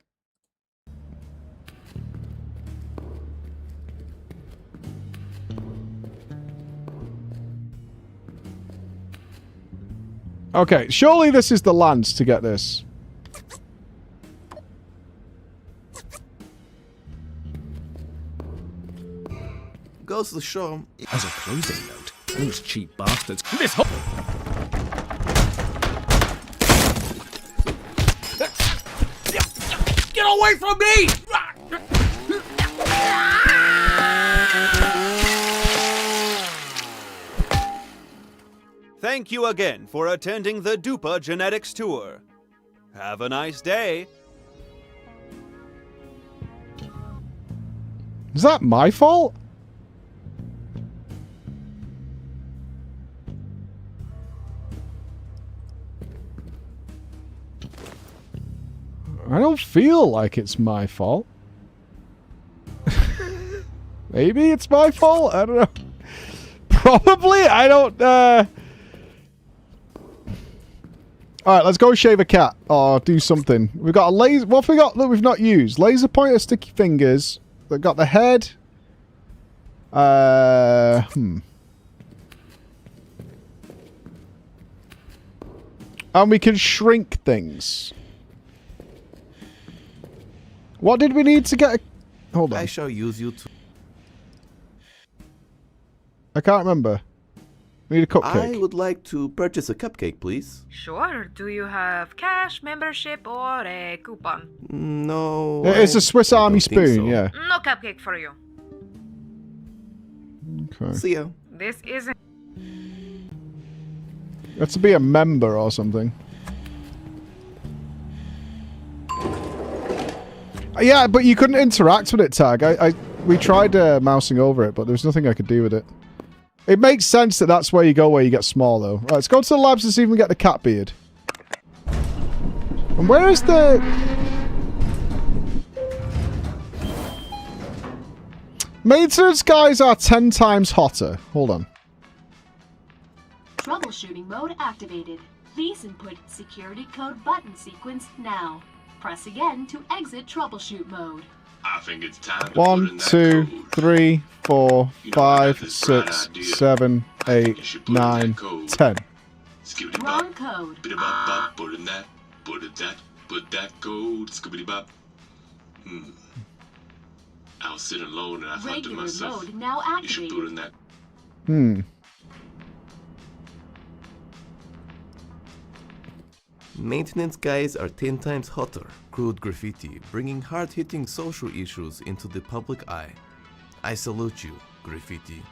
Okay, surely this is the lance to get this. Goes to show. As a closing note, those cheap bastards. This whole. Get away from me! Thank you again for attending the Dupa Genetics Tour. Have a nice day. Is that my fault? I don't feel like it's my fault. Maybe it's my fault? I don't know. Probably? I don't, Alright, let's go shave a cat. Or do something. We've got a laser... What have we got that we've not used? Laser pointer, sticky fingers. They've got the head. And we can shrink things. What did we need to get a... Hold on. I shall use you to... I can't remember. We need a cupcake. I would like to purchase a cupcake, please. Sure. Do you have cash, membership, or a coupon? No. It's a Swiss Army spoon, so. yeah. No cupcake for you. Okay. See ya. This isn't... You have to be a member or something. Yeah, but you couldn't interact with it, Tag. We tried mousing over it, but there was nothing I could do with it. It makes sense that that's where you go where you get small, though. Right, let's go to the labs and see if we can get the cat beard. And where is the... Maintenance guys are 10 times hotter. Hold on. Troubleshooting mode activated. Please input security code button sequence now. Press again to exit troubleshoot mode. I think it's time to 1, 2, 3, 4, 5, 6, 7, 8, 9, 10. Wrong code. Put in that. Put that code. Skibbity bop. I was sitting alone and I thought to Regular myself, mode now you should put in that. Maintenance guys are 10 times hotter. Crude graffiti, bringing hard-hitting social issues into the public eye. I salute you, graffiti.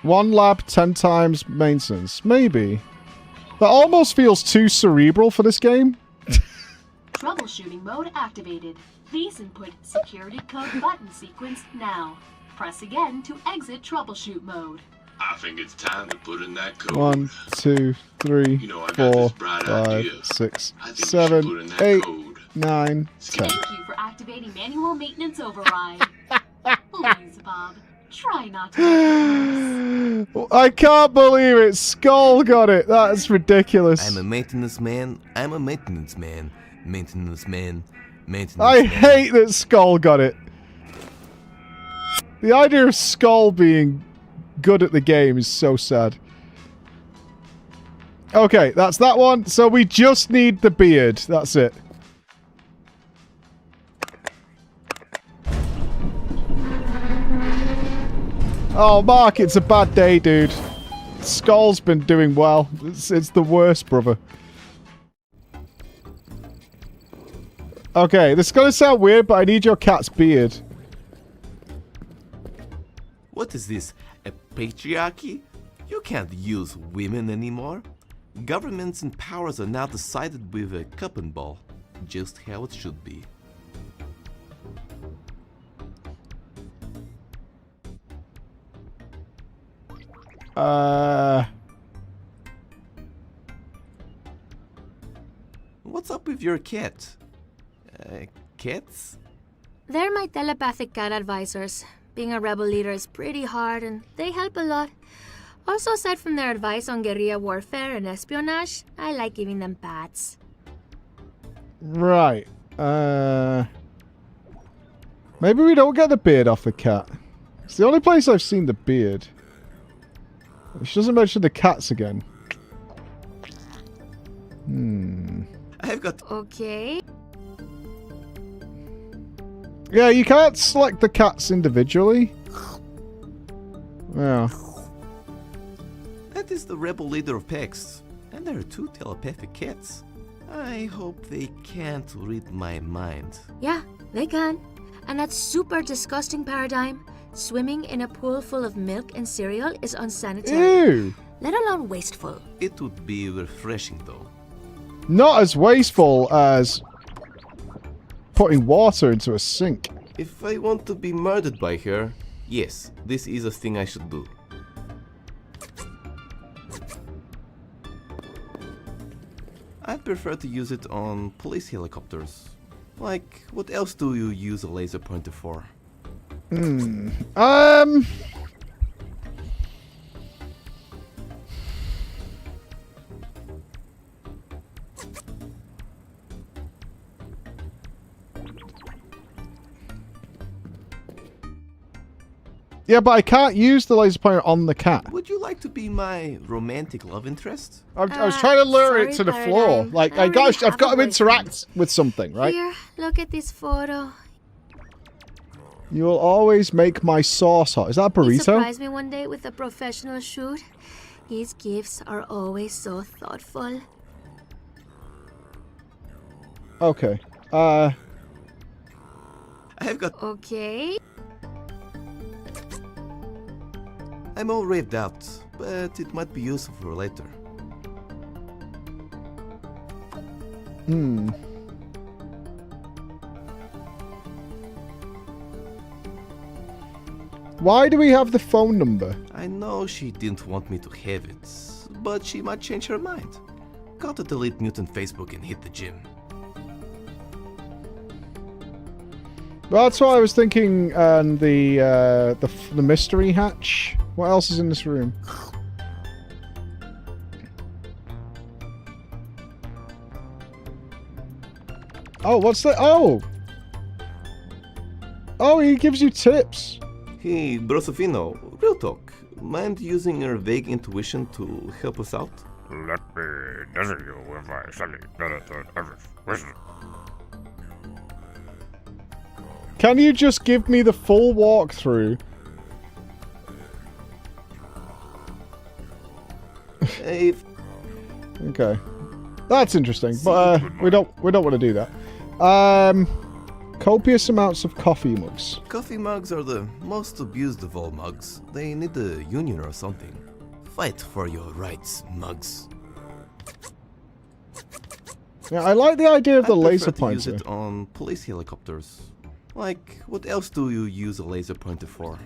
One lab, 10 times maintenance. Maybe. That almost feels too cerebral for this game. Troubleshooting mode activated. Please input security code button sequence now. Press again to exit troubleshoot mode. I think it's time to put in that code. 1, 2, 3, You know, I got 4, this bright 5, idea. 6, I think you should 7, put in that 8, code. 9, 10. Thank you for activating manual maintenance override. Please, Bob, try not to make it worse. I can't believe it. Skull got it. That's ridiculous. I'm a maintenance man. I'm a maintenance man. Maintenance man. Maintenance I man. hate that Skull got it. The idea of Skull being good at the game is so sad. Okay, that's that one. So we just need the beard. That's it. Oh, Mark, it's a bad day, dude. Skull's been doing well. It's the worst, brother. Okay, this is gonna sound weird, but I need your cat's beard. What is this? A patriarchy? You can't use women anymore. Governments and powers are now decided with a cup and ball. Just how it should be. What's up with your cat? Cats? They're my telepathic cat advisors. Being a rebel leader is pretty hard and they help a lot. Also, aside from their advice on guerrilla warfare and espionage, I like giving them pats. Right. Maybe we don't get the beard off the cat. It's the only place I've seen the beard. She doesn't mention the cats again. I've got... Okay. Yeah, you can't select the cats individually. Yeah. That is the rebel leader of Pex. And there are 2 telepathic cats. I hope they can't read my mind. Yeah, they can. And that super disgusting paradigm, swimming in a pool full of milk and cereal, is unsanitary. Ew. Let alone wasteful. It would be refreshing though. Not as wasteful as putting water into a sink. If I want to be murdered by her, yes, this is a thing I should do. I'd prefer to use it on police helicopters. Like, what else do you use a laser pointer for? Yeah, but I can't use the laser pointer on the cat. Would you like to be my romantic love interest? I was trying to lure it to the floor. Paradigm. Like, I I've already got have to a interact with something, right? Here, look at this photo. You will always make my sauce hot. Is that a He burrito? surprised me one day with a professional shoot. His gifts are always so thoughtful. Okay. I have got... Okay. I'm all raved out, but it might be useful for later. Why do we have the phone number? I know she didn't want me to have it, but she might change her mind. Gotta delete Mutant Facebook and hit the gym. Well, that's what I was thinking. And the mystery hatch. What else is in this room? Oh, what's that? Oh! Oh, he gives you tips. Hey, Brosofino, real talk. Mind using your vague intuition to help us out? Let me dazzle you with my slightly better than average wisdom. Can you just give me the full walkthrough? Okay, that's interesting, but we don't want to do that. Copious amounts of coffee mugs. Coffee mugs are the most abused of all mugs. They need a union or something. Fight for your rights, mugs. Yeah, I like the idea of the laser pointer. Use pointer. it on police helicopters. Like, what else do you use a laser pointer for?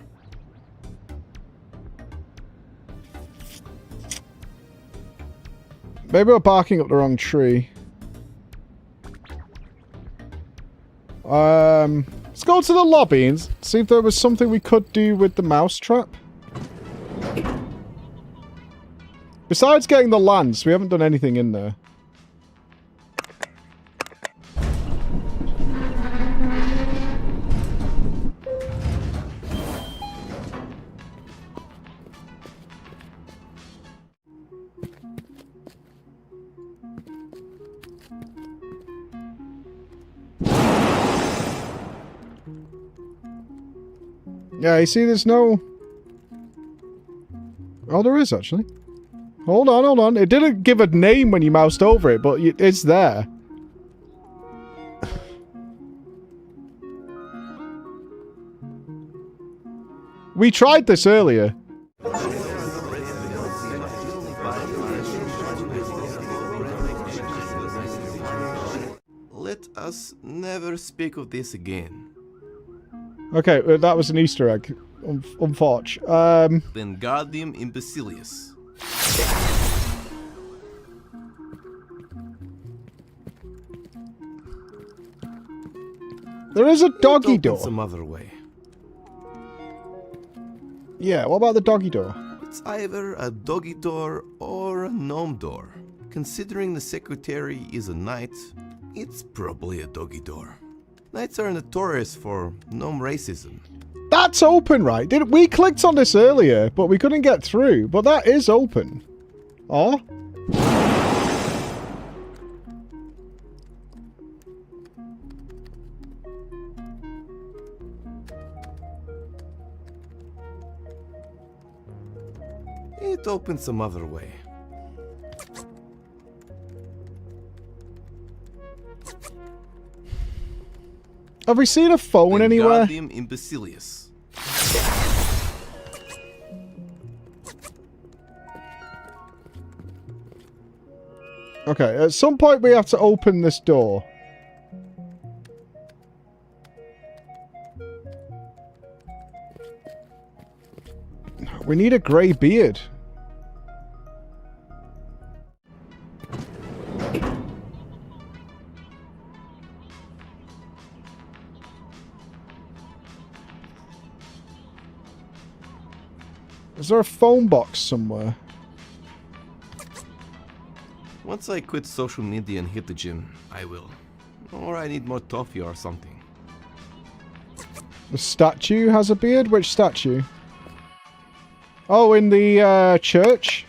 Maybe we're barking up the wrong tree. Let's go to the lobby and see if there was something we could do with the mousetrap. Besides getting the lance, we haven't done anything in there. Yeah, you see there's no... Oh, there is actually. Hold on, hold on. It didn't give a name when you moused over it, but it's there. We tried this earlier. Let us never speak of this again. Okay, that was an Easter egg. Unfortunate. Wingardium Imbecilius. There is a doggy door. Some other way. Yeah, what about the doggy door? It's either a doggy door or a gnome door. Considering the secretary is a knight, it's probably a doggy door. Knights are notorious for gnome racism. That's open, right? We clicked on this earlier, but we couldn't get through. But that is open. Oh? It opens some other way. Have we seen a phone anywhere? Wingardium Imbecilius. Okay, at some point we have to open this door. We need a grey beard. Is there a phone box somewhere? Once I quit social media and hit the gym, I will. Or I need more toffee or something. The statue has a beard? Which statue? Oh, in the church?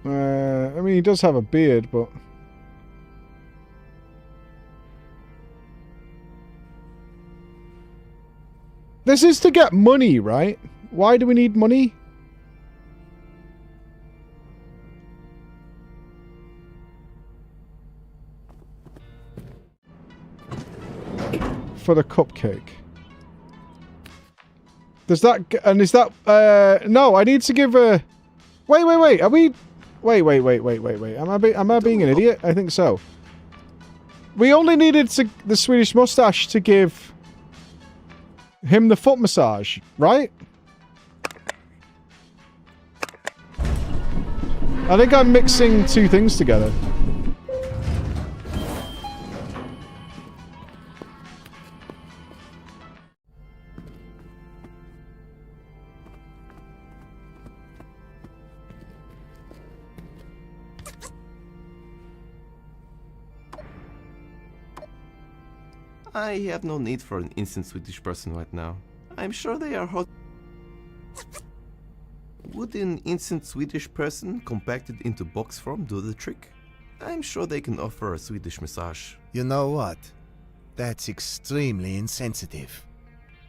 I mean, he does have a beard, but... This is to get money, right? Why do we need money? For the cupcake. Does that... And is that... no, I need to give a... Wait. Are we... Wait. Am I being an idiot? I think so. We only needed the Swedish mustache to give him the foot massage, right? I think I'm mixing two things together. I have no need for an instant Swedish person right now. I'm sure they are hot. Would an instant Swedish person compacted into box form do the trick? I'm sure they can offer a Swedish massage. You know what? That's extremely insensitive.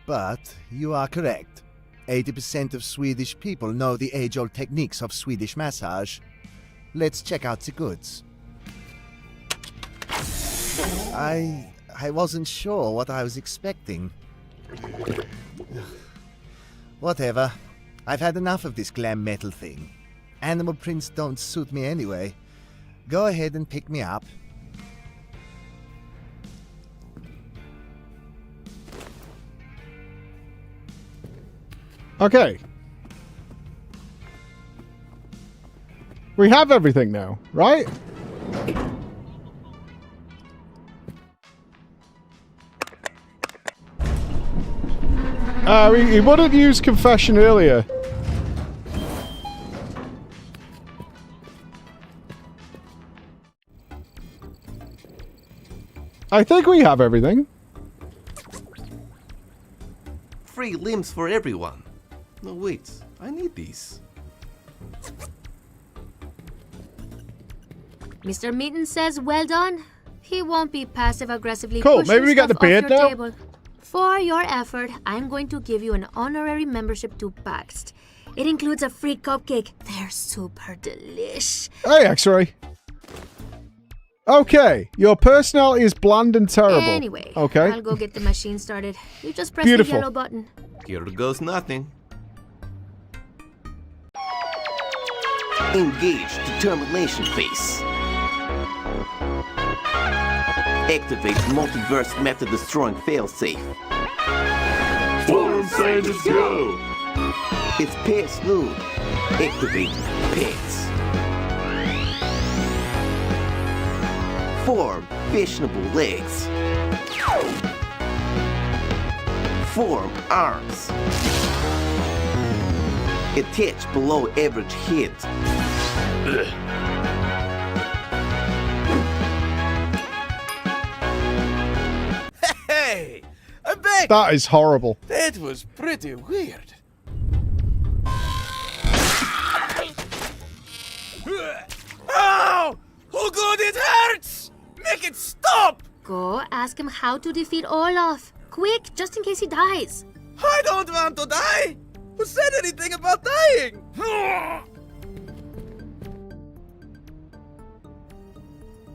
But you are correct. 80% of Swedish people know the age-old techniques of Swedish massage. Let's check out the goods. I wasn't sure what I was expecting. Whatever. I've had enough of this glam metal thing. Animal prints don't suit me anyway. Go ahead and pick me up. Okay. We have everything now, right? He wouldn't use confession earlier. I think we have everything. Free limbs for everyone. No, wait. I need these. Mr. Meaton says well done. He won't be passive-aggressively Cool, pushing maybe we got the stuff off beard your now? table. For your effort, I'm going to give you an honorary membership to Paxed. It includes a free cupcake. They're super delish. Hey, X-Ray. Okay, your personality is bland and terrible. Anyway, okay. I'll go get the machine started. You just press Beautiful. the yellow button. Here goes nothing. Engage determination phase. Activate multiverse method destroying failsafe. Form scientists go! It's past noon. Activate pets. Form fashionable legs. Form arms. Attach below average head. Hey! I'm back! That is horrible. That was pretty weird. Ow! Oh god, it hurts! Make it stop! Go ask him how to defeat Olaf. Quick, just in case he dies. I don't want to die! Who said anything about dying?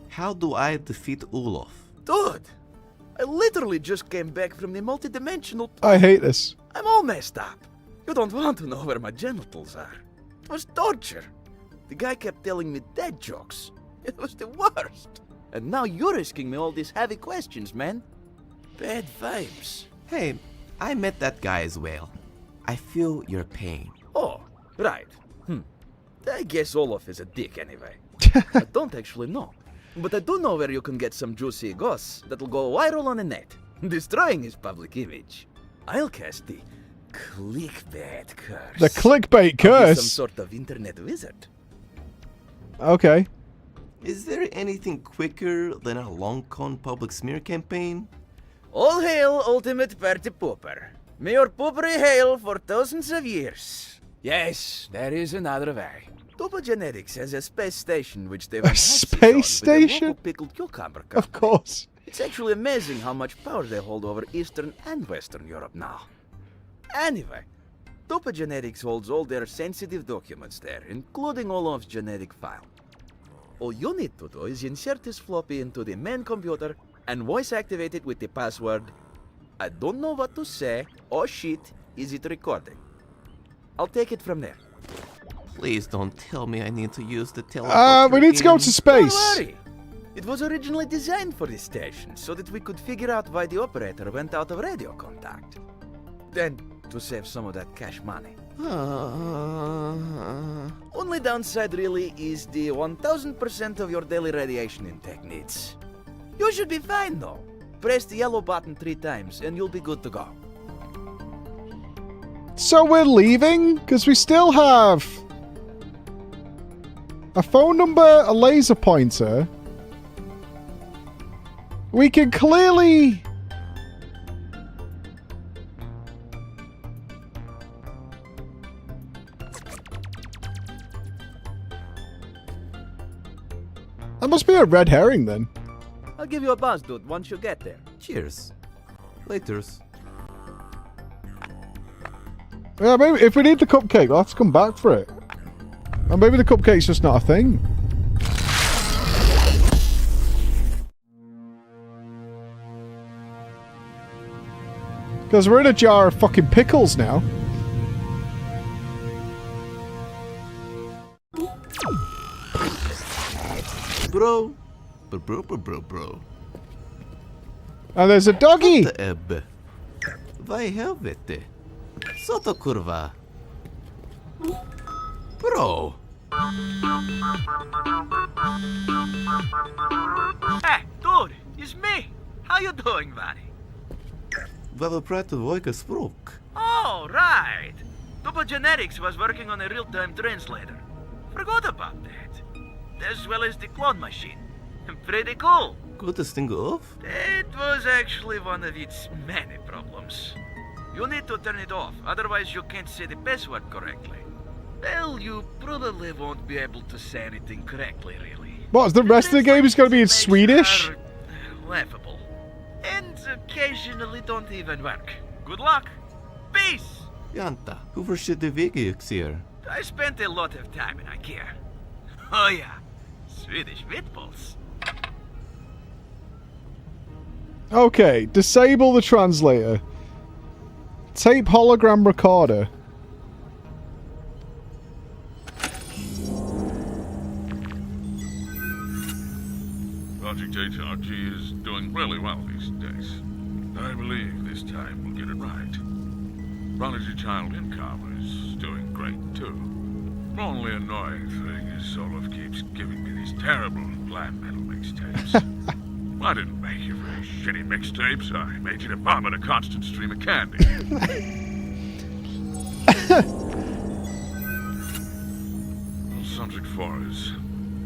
How do I defeat Olaf? Dude, I literally just came back from the multidimensional... I hate this. I'm all messed up. You don't want to know where my genitals are. It was torture. The guy kept telling me dad jokes. It was the worst. And now you're asking me all these heavy questions, man. Bad vibes. Hey, I met that guy as well. I feel your pain. Oh, right. I guess Olaf is a dick anyway. I don't actually know. But I do know where you can get some juicy goss that'll go viral on the net, destroying his public image. I'll cast the clickbait curse. The clickbait I'll be curse? some sort of internet wizard. Okay. Is there anything quicker than a long-con public smear campaign? All hail ultimate party pooper. May your poopery hail for thousands of years. Yes, there is another way. Tuba Genetics has a space station which they've A space station? pickled cucumber Of course. It's actually amazing how much power they hold over Eastern and Western Europe now. Anyway, Tuba Genetics holds all their sensitive documents there, including Olaf's genetic file. All you need to do is insert this floppy into the main computer and voice activate it with the password, I don't know what to say, oh shit, is it recording? I'll take it from there. Please don't tell me I need to use the teleporter. We need to go again. to space. Don't worry. It was originally designed for this station so that we could figure out why the operator went out of radio contact. Then, to save some of that cash money. Only downside really is the 1000% of your daily radiation intake needs. You should be fine though. Press the yellow button 3 times and you'll be good to go. So we're leaving? Because we still have a phone number, a laser pointer. We can clearly That must be a red herring then. I'll give you a buzz, dude, once you get there. Cheers. Laters. Yeah, maybe if we need the cupcake, we'll have to come back for it. Or maybe the cupcake's just not a thing. Because we're in a jar of fucking pickles now. Bro. Bro. And there's a doggy! Ebbe. Vai helvete. Sotto kurva. Bro. Hey, dude, it's me. How you doing, buddy? We will praten woike språk. Oh, right. Dupa Genetics was working on a real-time translator. Forgot about that. As well as the clone machine. Pretty cool. Got this thing off? It was actually one of its many problems. You need to turn it off, otherwise you can't say the password correctly. Well, you probably won't be able to say anything correctly, really. What, the rest of the game is going to be in Swedish? Laughable. And occasionally don't even work. Good luck. Peace! Janta, hoe verzit de wege hier? I spent a lot of time in IKEA. Oh yeah, Swedish meatballs. Okay, disable the translator. Tape hologram recorder. Project HRG is doing really well these days. I believe this time we'll get it right. Prodigy Child Income is doing great too. The only annoying thing is Olaf keeps giving me these terrible glam metal mixtapes. I didn't make you very shitty mixtapes. I made you to vomit a constant stream of candy. Well, Subject 4 has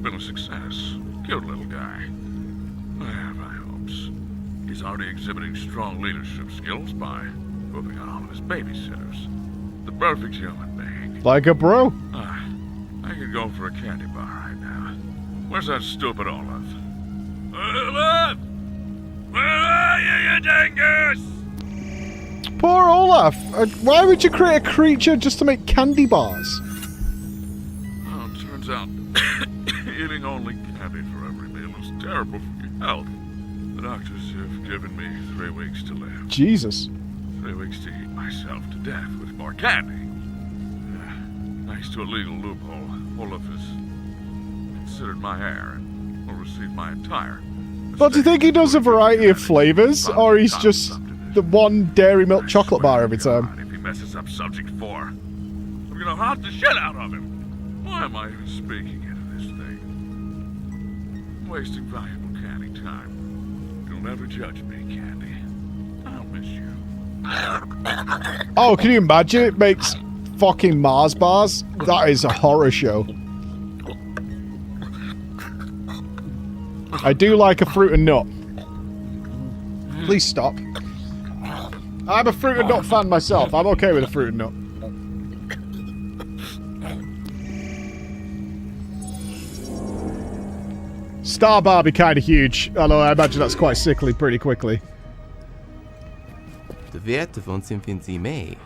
been a success. Cute little guy. I have high hopes. He's already exhibiting strong leadership skills by moving on with his babysitters. The perfect human being. Like a bro. I could go for a candy bar right now. Where's that stupid Olaf? Olaf! Where are you, you dingus? Poor Olaf. Why would you create a creature just to make candy bars? Well, it turns out eating only candy for every meal is terrible for your health. The doctors have given me 3 weeks to live. Jesus. 3 weeks to eat myself to death with more candy. Thanks to a legal loophole, Olaf has considered my heir and will receive my entire. But do you think he does a variety of flavors, or he's just the one dairy milk chocolate bar every time? If he messes up Subject 4, I'm gonna haunt the shit out of him. Why am I even speaking into this thing? I'm wasting valuable candy time. You'll never judge me, Candy. I'll miss you. Oh, can you imagine? It makes fucking Mars bars. That is a horror show. I do like a fruit and nut. Please stop. I'm a fruit and nut fan myself. I'm okay with a fruit and nut. Star bar be kind of huge, although I imagine that's quite sickly pretty quickly. De werte van sin finns i mig.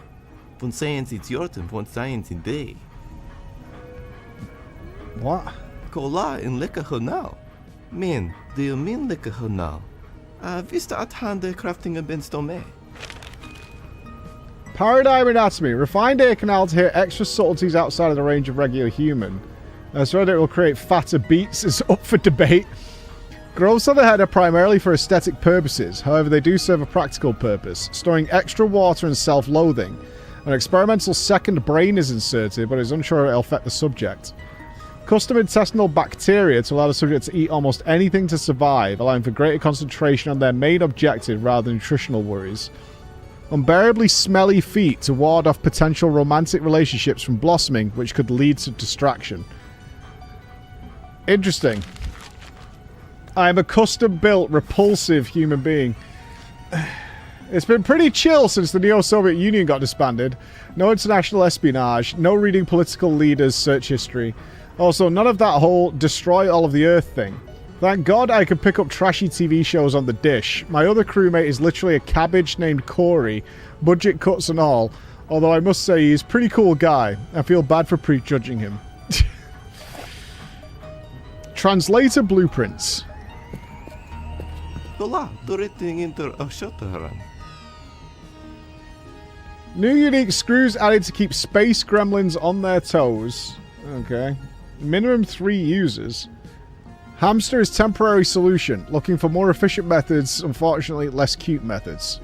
Von sägen sitt hjorten von sägen sin dig. What? Kolla en lekker journaal. Men, det är min lekker journaal. Visste att han de kraftingen bens då med. Paradigm anatomy. Refined ear canal to hear extra subtleties outside of the range of regular human. So whether it will create fatter beats is up for debate. Growths on the head are primarily for aesthetic purposes. However, they do serve a practical purpose, storing extra water and self-loathing. An experimental second brain is inserted, but it's unsure it will affect the subject. Custom intestinal bacteria to allow the subject to eat almost anything to survive, allowing for greater concentration on their main objective rather than nutritional worries. Unbearably smelly feet to ward off potential romantic relationships from blossoming, which could lead to distraction. Interesting. I am a custom-built, repulsive human being. It's been pretty chill since the Neo-Soviet Union got disbanded. No international espionage, no reading political leaders' search history. Also, none of that whole destroy all of the Earth thing. Thank God I can pick up trashy TV shows on the dish. My other crewmate is literally a cabbage named Corey, budget cuts and all. Although I must say he's a pretty cool guy. I feel bad for prejudging him. Translator blueprints. New unique screws added to keep space gremlins on their toes. Okay. Minimum 3 users. Hamster is temporary solution. Looking for more efficient methods. Unfortunately, less cute methods.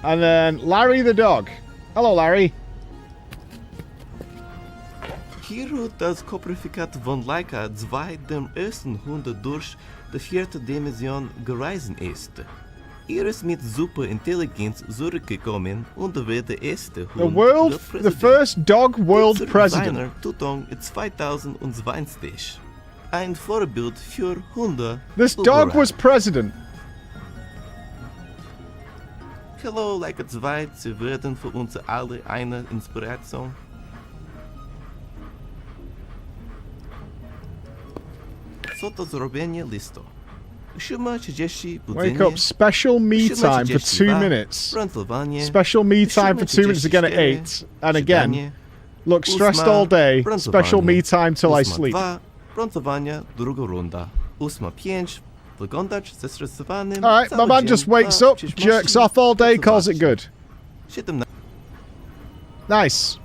And then Larry the dog. Hello, Larry. Hierdoor das Koperifikat von Leica 2 dem ersten Hunde durch die 4. Dimension gereisen ist. Ist mit Superintelligenz zurückgekommen und wird der erste Hund the first dog world president. Tutong 2020. Ein Vorbild für Hunde. This dog was president. Hello, Leica 2, sie werden für uns alle eine Inspiration. Soto zrobienie listo. Wake up, special me time for 2 minutes. Special me time for 2 minutes again at 8. And again, look, stressed all day. Special me time till I sleep. Alright, my man just wakes up, jerks off all day, calls it good. Nice.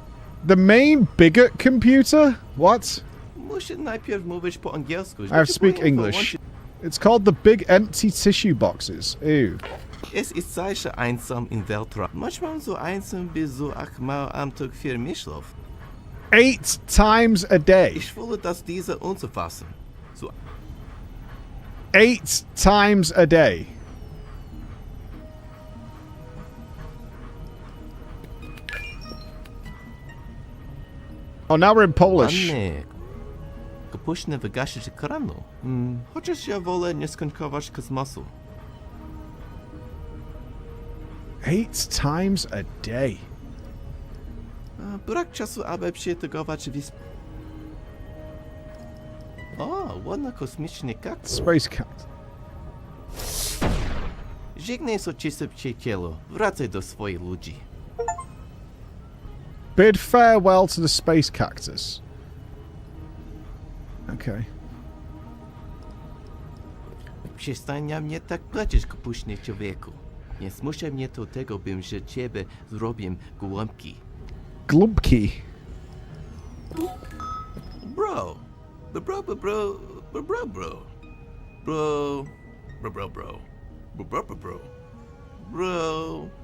The main bigot computer? What? I have to speak English. It's called the big empty tissue boxes. Ew. Es ist sicher einsam im Weltraum. Manchmal so einsam bis so 8 Mal am Tag für mich schlaf. 8 times a day. Ich fühle, dass diese unzufassen. So 8 times a day. Oh, now we're in Polish. Kapuśne wygasić ekranu. Chociaż ja wolę nie skończyć kosmosu. 8 times a day. Brak czasu, aby przygotować O, ładna kosmiczny kaktus. Space cat. Żegnaj z oczysty przyjacielu. Wracaj do swoich ludzi. Bid farewell to the space cactus. Okay. Przestań na mnie tak patrzeć, kapuśny człowieku. Nie zmuszaj mnie do tego, bym że ciebie zrobił głumpki. Glumpki? Bro. Bro. Bro. Bro. Bro. Bro. Bro. Bro. Bro. Bro. Bro. Bro.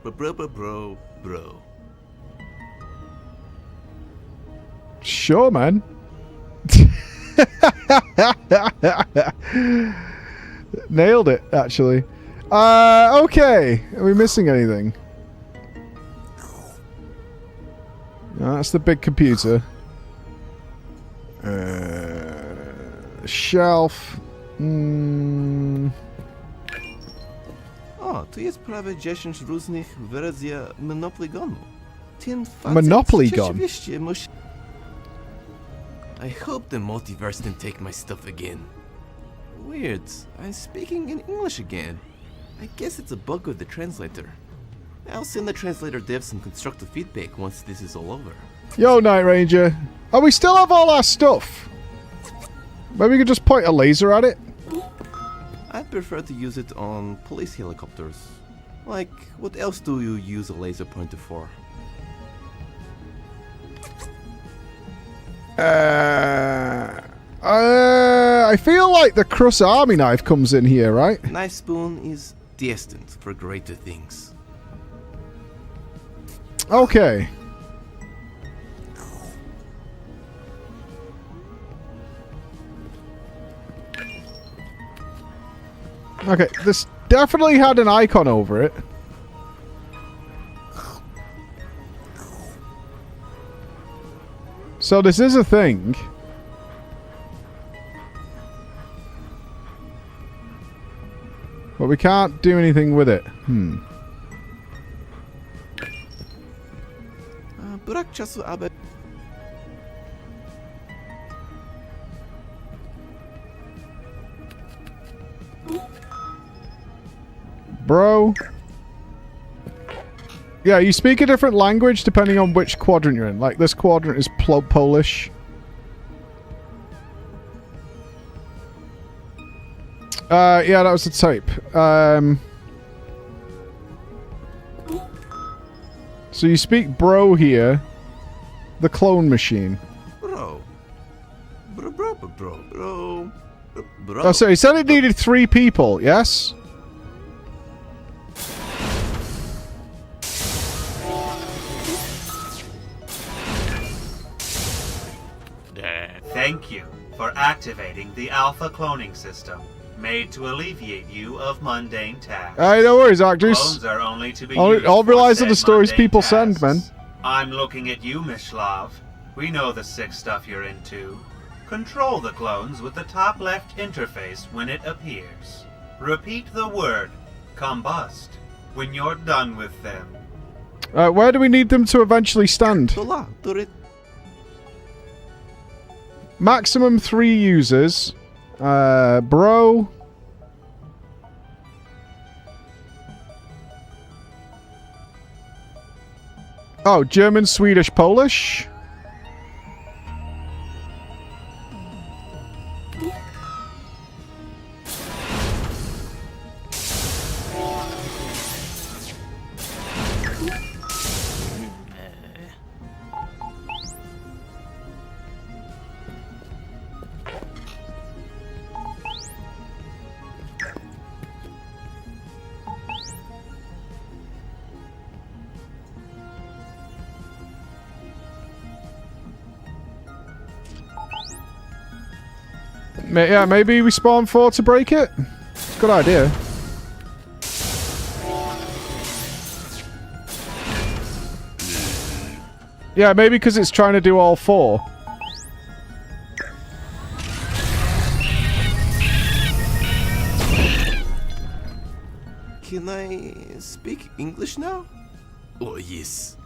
Bro. Bro. Bro. Bro. Sure, man. Nailed it, actually. Okay. Are we missing anything? That's the big computer. Shelf. O, tu jest prawie 10 różnych wersji Monopoly Gonu. Ten Monopoly Gun? Rzeczywiście musi... I hope the multiverse didn't take my stuff again. Weird, I'm speaking in English again. I guess it's a bug with the translator. I'll send the translator dev some constructive feedback once this is all over. Yo, Night Ranger. Oh, we still have all our stuff. Maybe we could just point a laser at it? I'd prefer to use it on police helicopters. Like, what else do you use a laser pointer for? I feel like the Cross Army knife comes in here, right? Knife spoon is destined for greater things. Okay. Okay, this definitely had an icon over it. So this is a thing. But we can't do anything with it. Brak czasu, aby... Bro. Yeah, you speak a different language depending on which quadrant you're in. Like, this quadrant is Polish. Yeah, that was the type. So you speak bro here. The clone machine. Bro. Bro. Oh, so he said it needed 3 people, yes? Thank you for activating the Alpha cloning system, made to alleviate you of mundane tasks. Hey, no worries, actors. Clones are only to be I'll realize of the stories people send, man. I'm looking at you, Mishlav. We know the sick stuff you're into. Control the clones with the top left interface when it appears. Repeat the word, combust, when you're done with them. Where do we need them to eventually stand? Maximum 3 users. Bro. Oh, German, Swedish, Polish. Yeah, maybe we spawn 4 to break it? It's a good idea. Yeah, maybe because it's trying to do all 4. Can I speak English now? Oh, yes.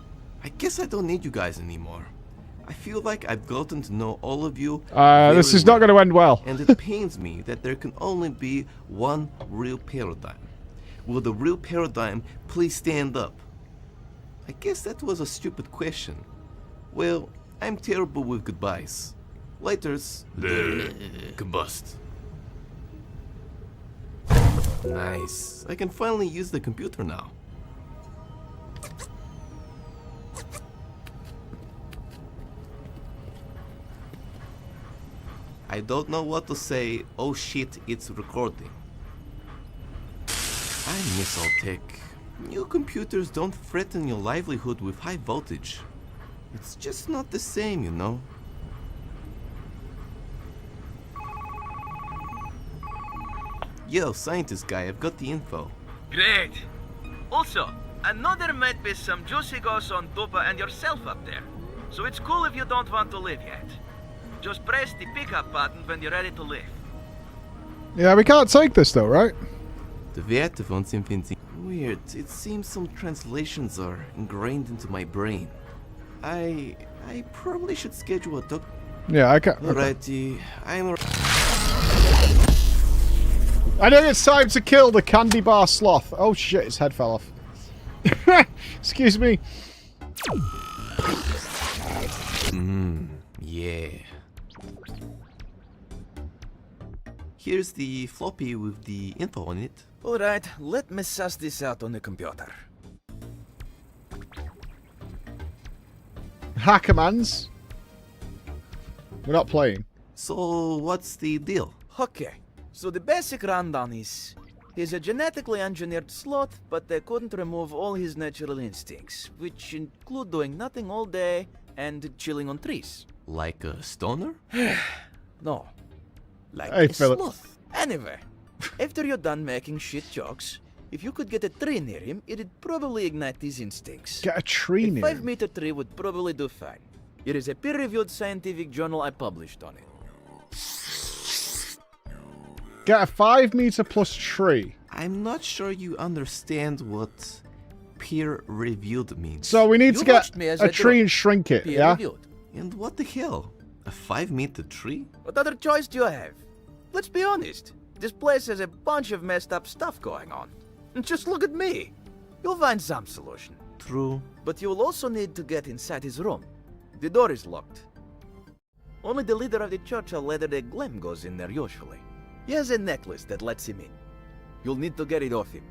I guess I don't need you guys anymore. I feel like I've gotten to know all of you. This is not going to end well. And it pains me that there can only be one real paradigm. Will the real paradigm please stand up? I guess that was a stupid question. Well, I'm terrible with goodbyes. Laters. Combust. Nice. I can finally use the computer now. I don't know what to say. Oh shit, it's recording. I miss all tech. New computers don't threaten your livelihood with high voltage. It's just not the same, you know. Yo, scientist guy, I've got the info. Great. Also, I know there might be some juicy goss on Dupa and yourself up there. So it's cool if you don't want to leave yet. Just press the pickup button when you're ready to leave. Yeah, we can't take this though, right? The Werte von Symphony. Weird. It seems some translations are ingrained into my brain. I probably should schedule a doc. Yeah, I can't. Alrighty, I'm. I think it's time to kill the candy bar sloth. Oh shit, his head fell off. Excuse me. Yeah. Here's the floppy with the info on it. Alright, let me suss this out on the computer. Ha commands. We're not playing. So, what's the deal? Okay, so the basic rundown is... He's a genetically engineered sloth, but they couldn't remove all his natural instincts, which include doing nothing all day and chilling on trees. Like a stoner? No. Like Hey, a Philip. sloth. Anyway, after you're done making shit jokes, if you could get a tree near him, it'd probably ignite his instincts. Get a tree near A him? 5-meter tree would probably do fine. Here is a peer-reviewed scientific journal I published on it. Get a 5-meter plus tree. I'm not sure you understand what peer-reviewed means. So we need You to get watched me as a I tree drew. and shrink it, yeah? Peer-reviewed. And what the hell? A 5-meter tree? What other choice do you have? Let's be honest. This place has a bunch of messed up stuff going on. Just look at me. You'll find some solution. True. But you'll also need to get inside his room. The door is locked. Only the leader of the church of Latter-day Glim goes in there usually. He has a necklace that lets him in. You'll need to get it off him.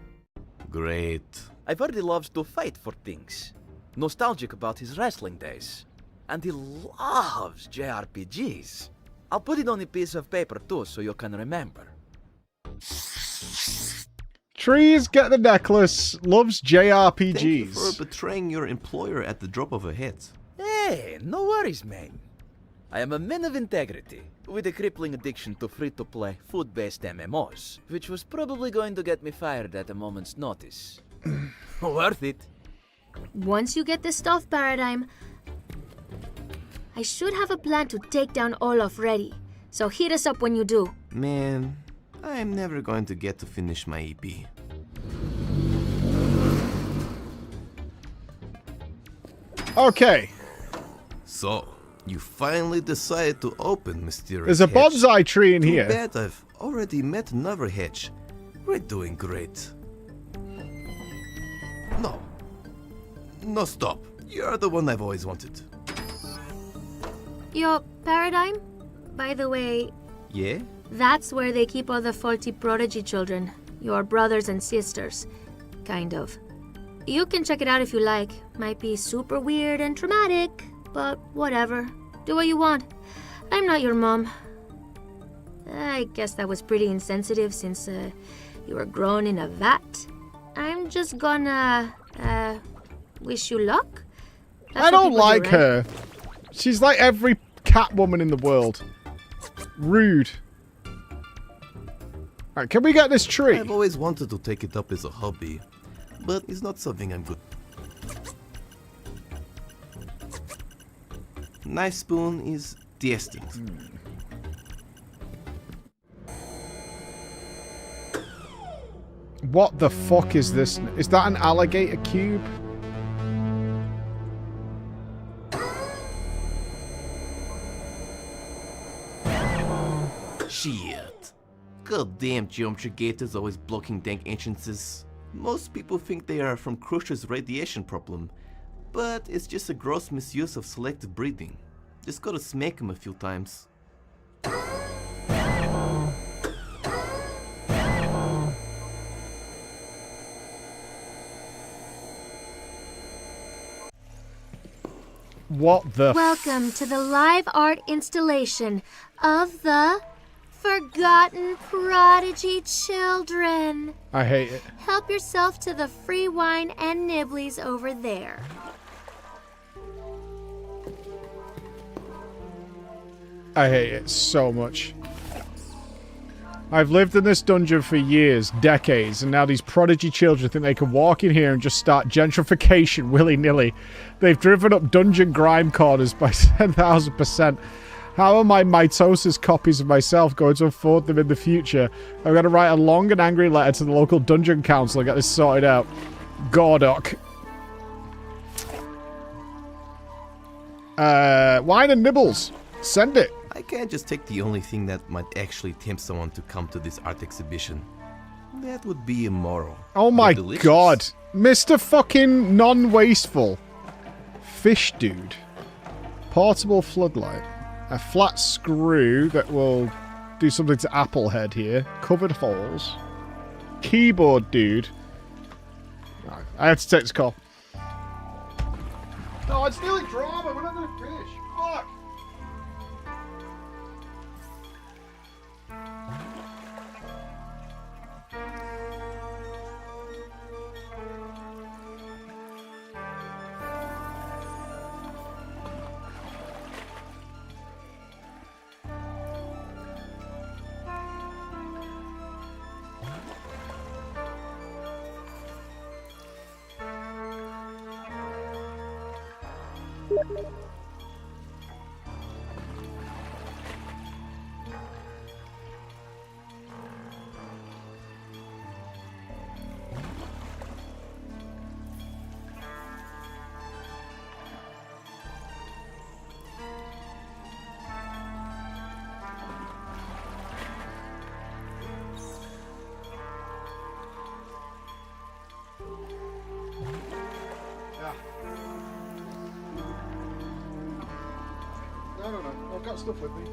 Great. I've heard he loves to fight for things. Nostalgic about his wrestling days. And he loves JRPGs. I'll put it on a piece of paper too so you can remember. Trees, get the necklace, loves JRPGs. Thank you for betraying your employer at the drop of a hat. Hey, no worries, man. I am a man of integrity, with a crippling addiction to free-to-play, food-based MMOs, which was probably going to get me fired at a moment's notice. Worth it. Once you get the stuff paradigm, I should have a plan to take down Olaf ready. So hit us up when you do. Man, I'm never going to get to finish my EP. Okay. So, you finally decided to open Mysterious There's a Hedge. bonsai tree in here. Too bad I've already met another hedge. We're doing great. No. No, stop. You're the one I've always wanted. Your paradigm? By the way, Yeah? that's where they keep all the faulty prodigy children. Your brothers and sisters. Kind of. You can check it out if you like. Might be super weird and traumatic, but whatever. Do what you want. I'm not your mom. I guess that was pretty insensitive since you were grown in a vat. I'm just gonna wish you luck. That's I what don't people do, like right? her. She's like every cat woman in the world. Rude. Alright, can we get this tree? I've always wanted to take it up as a hobby, but it's not something I'm good. Knife spoon is destined. What the fuck is this? Is that an alligator cube? Shit. Goddamn geometry gators always blocking dank entrances. Most people think they are from Crusher's radiation problem, but it's just a gross misuse of selective breeding. Just gotta smack him a few times. What the Welcome to the live art installation of the Forgotten Prodigy Children. I hate it. Help yourself to the free wine and nibblies over there. I hate it so much. I've lived in this dungeon for years, decades, and now these prodigy children think they can walk in here and just start gentrification willy-nilly. They've driven up dungeon grime corners by 10,000%. How are my mitosis copies of myself going to afford them in the future? I'm going to write a long and angry letter to the local dungeon council and get this sorted out. Gordok. Wine and nibbles. Send it. I can't just take the only thing that might actually tempt someone to come to this art exhibition. That would be immoral. Oh my but delicious. god. Mr. fucking non-wasteful. Fish dude. Portable floodlight. A flat screw that will do something to Applehead here. Covered holes. Keyboard dude. Right, I had to take this call. No, it's nearly drama. We're not going to finish. Fuck. got stuff with me.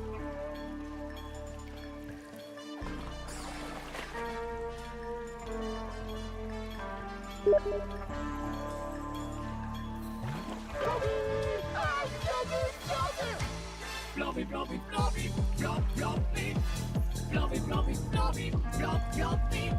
Floppy, floppy, floppy, flop, floppy. Floppy, floppy, floppy, flop, floppy.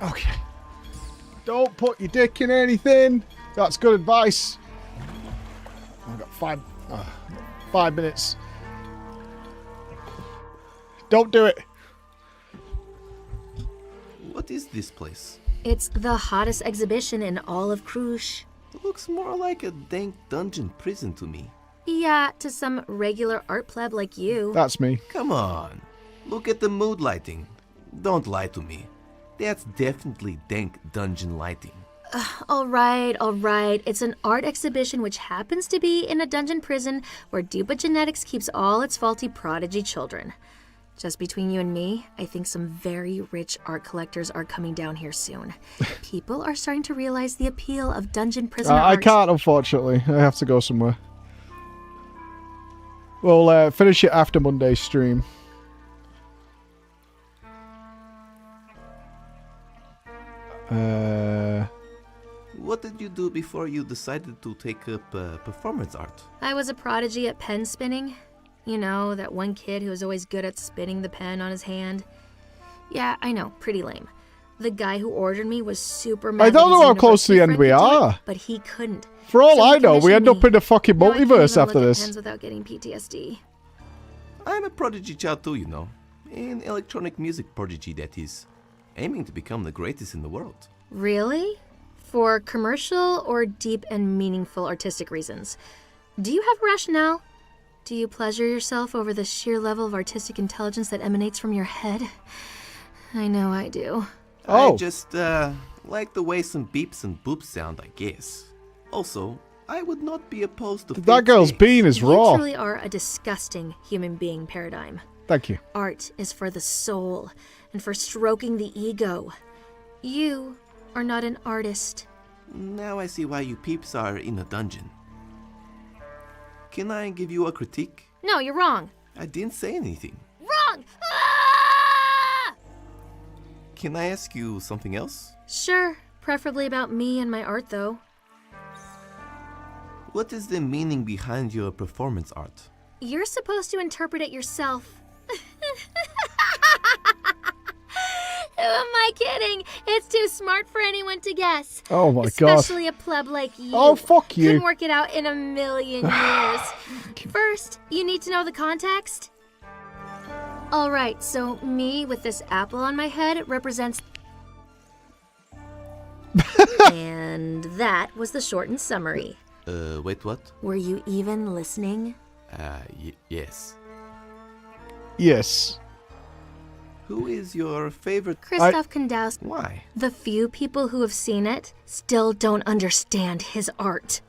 Okay. Don't put your dick in anything. That's good advice. I've got 5 minutes. Don't do it. What is this place? It's the hottest exhibition in all of Crush. Looks more like a dank dungeon prison to me. Yeah, to some regular art pleb like you. That's me. Come on. Look at the mood lighting. Don't lie to me. That's definitely dank dungeon lighting. All right. It's an art exhibition which happens to be in a dungeon prison where Dupa Genetics keeps all its faulty prodigy children. Just between you and me, I think some very rich art collectors are coming down here soon. People are starting to realize the appeal of dungeon prison art. I can't, unfortunately. I have to go somewhere. We'll finish it after Monday's stream. What did you do before you decided to take up performance art? I was a prodigy at pen spinning. You know, that one kid who was always good at spinning the pen on his hand. Yeah, I know, pretty lame. The guy who ordered me was super mad. I don't know how close to the end we are. But he couldn't. For all I know, we end up in the fucking multiverse after this. Pens without getting PTSD. I'm a prodigy child too, you know. An electronic music prodigy, that is. Aiming to become the greatest in the world. Really? For commercial or deep and meaningful artistic reasons? Do you have a rationale? Do you pleasure yourself over the sheer level of artistic intelligence that emanates from your head? I know I do. I just like the way some beeps and boops sound, I guess. Also, I would not be opposed to... That girl's bean is raw. You truly are a disgusting human being paradigm. Thank you. Art is for the soul and for stroking the ego. You are not an artist. Now I see why you peeps are in a dungeon. Can I give you a critique? No, you're wrong. I didn't say anything. Wrong! Ah! Can I ask you something else? Sure, preferably about me and my art, though. What is the meaning behind your performance art? You're supposed to interpret it yourself. Who am I kidding? It's too smart for anyone to guess. Oh my god. Especially a pleb like you. Oh, fuck you. Couldn't work it out in a million years. First, you need to know the context. Alright, so me with this apple on my head represents... And that was the shortened summary. Wait, what? Were you even listening? Yes. Yes. Who is your favorite? Christoph Kandowski. Why? The few people who have seen it still don't understand his art.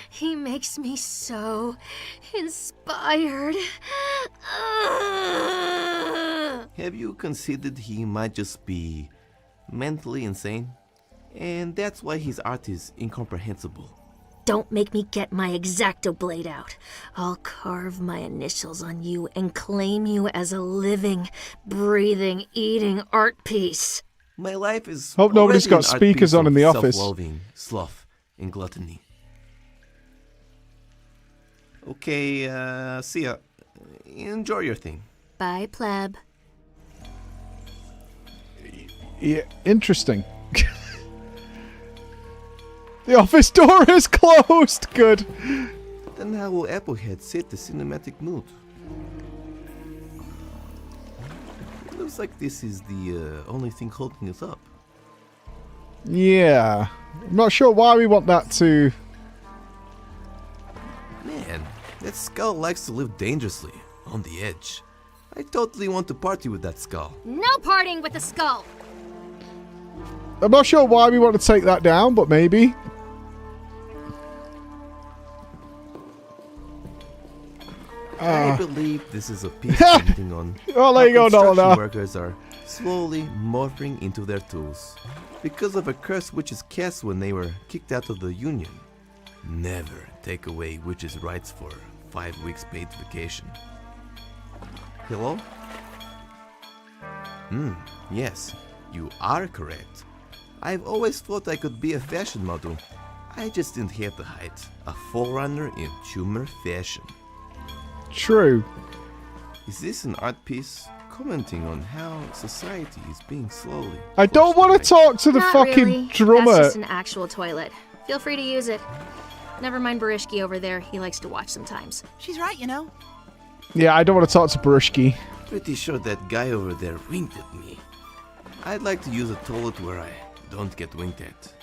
He makes me so inspired. Have you considered he might just be mentally insane? And that's why his art is incomprehensible. Don't make me get my X-Acto blade out. I'll carve my initials on you and claim you as a living, breathing, eating art piece. My life is Hope nobody's already got an art speakers piece on in of the office. Self-loathing, sloth, and gluttony. Okay, see ya. Enjoy your thing. Bye, pleb. Yeah, interesting. The office door is closed. Good. Then how will Applehead set the cinematic mood? It looks like this is the only thing holding us up. Yeah. I'm not sure why we want that to... Man, that skull likes to live dangerously, on the edge. I totally want to party with that skull. No partying with the skull! I'm not sure why we want to take that down, but maybe. I believe this is a piece painting on well, there you go, construction Nolan. workers are slowly morphing into their tools because of a curse witches cast when they were kicked out of the union. Never take away witches' rights for 5 weeks paid vacation. Hello? Yes, you are correct. I've always thought I could be a fashion model. I just didn't have the height. A forerunner in tumor fashion. True. Is this an art piece commenting on how society is being slowly... I don't want to talk to the Not fucking really. drummer. That's just an actual toilet. Feel free to use it. Never mind Barishki over there. He likes to watch sometimes. She's right, you know. Yeah, I don't want to talk to Barushki. Pretty sure that guy over there winked at me. I'd like to use a toilet where I don't get winked at.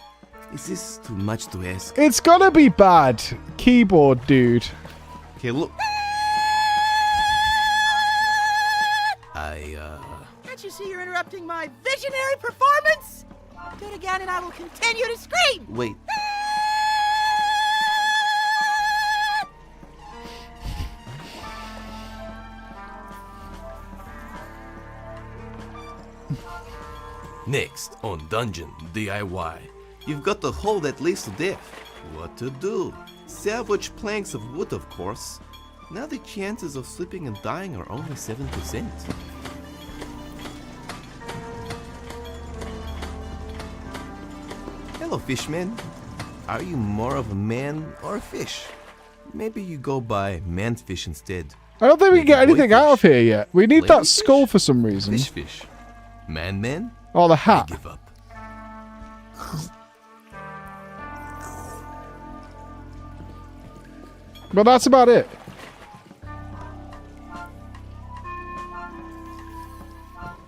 Is this too much to ask? It's gonna be bad. Keyboard dude. Okay, look. Can't you see you're interrupting my visionary performance? Do it again and I will continue to scream! Wait. Next on Dungeon DIY, you've got the hole that leads to death. What to do? Salvage planks of wood, of course. Now the chances of slipping and dying are only 7%. Hello, fishman. Are you more of a man or a fish? Maybe you go by manfish instead. I don't think we can get anything out of here yet. We need that Ladyfish? skull for some reason. Fish. Man? Oh, the hat. I give up. But that's about it.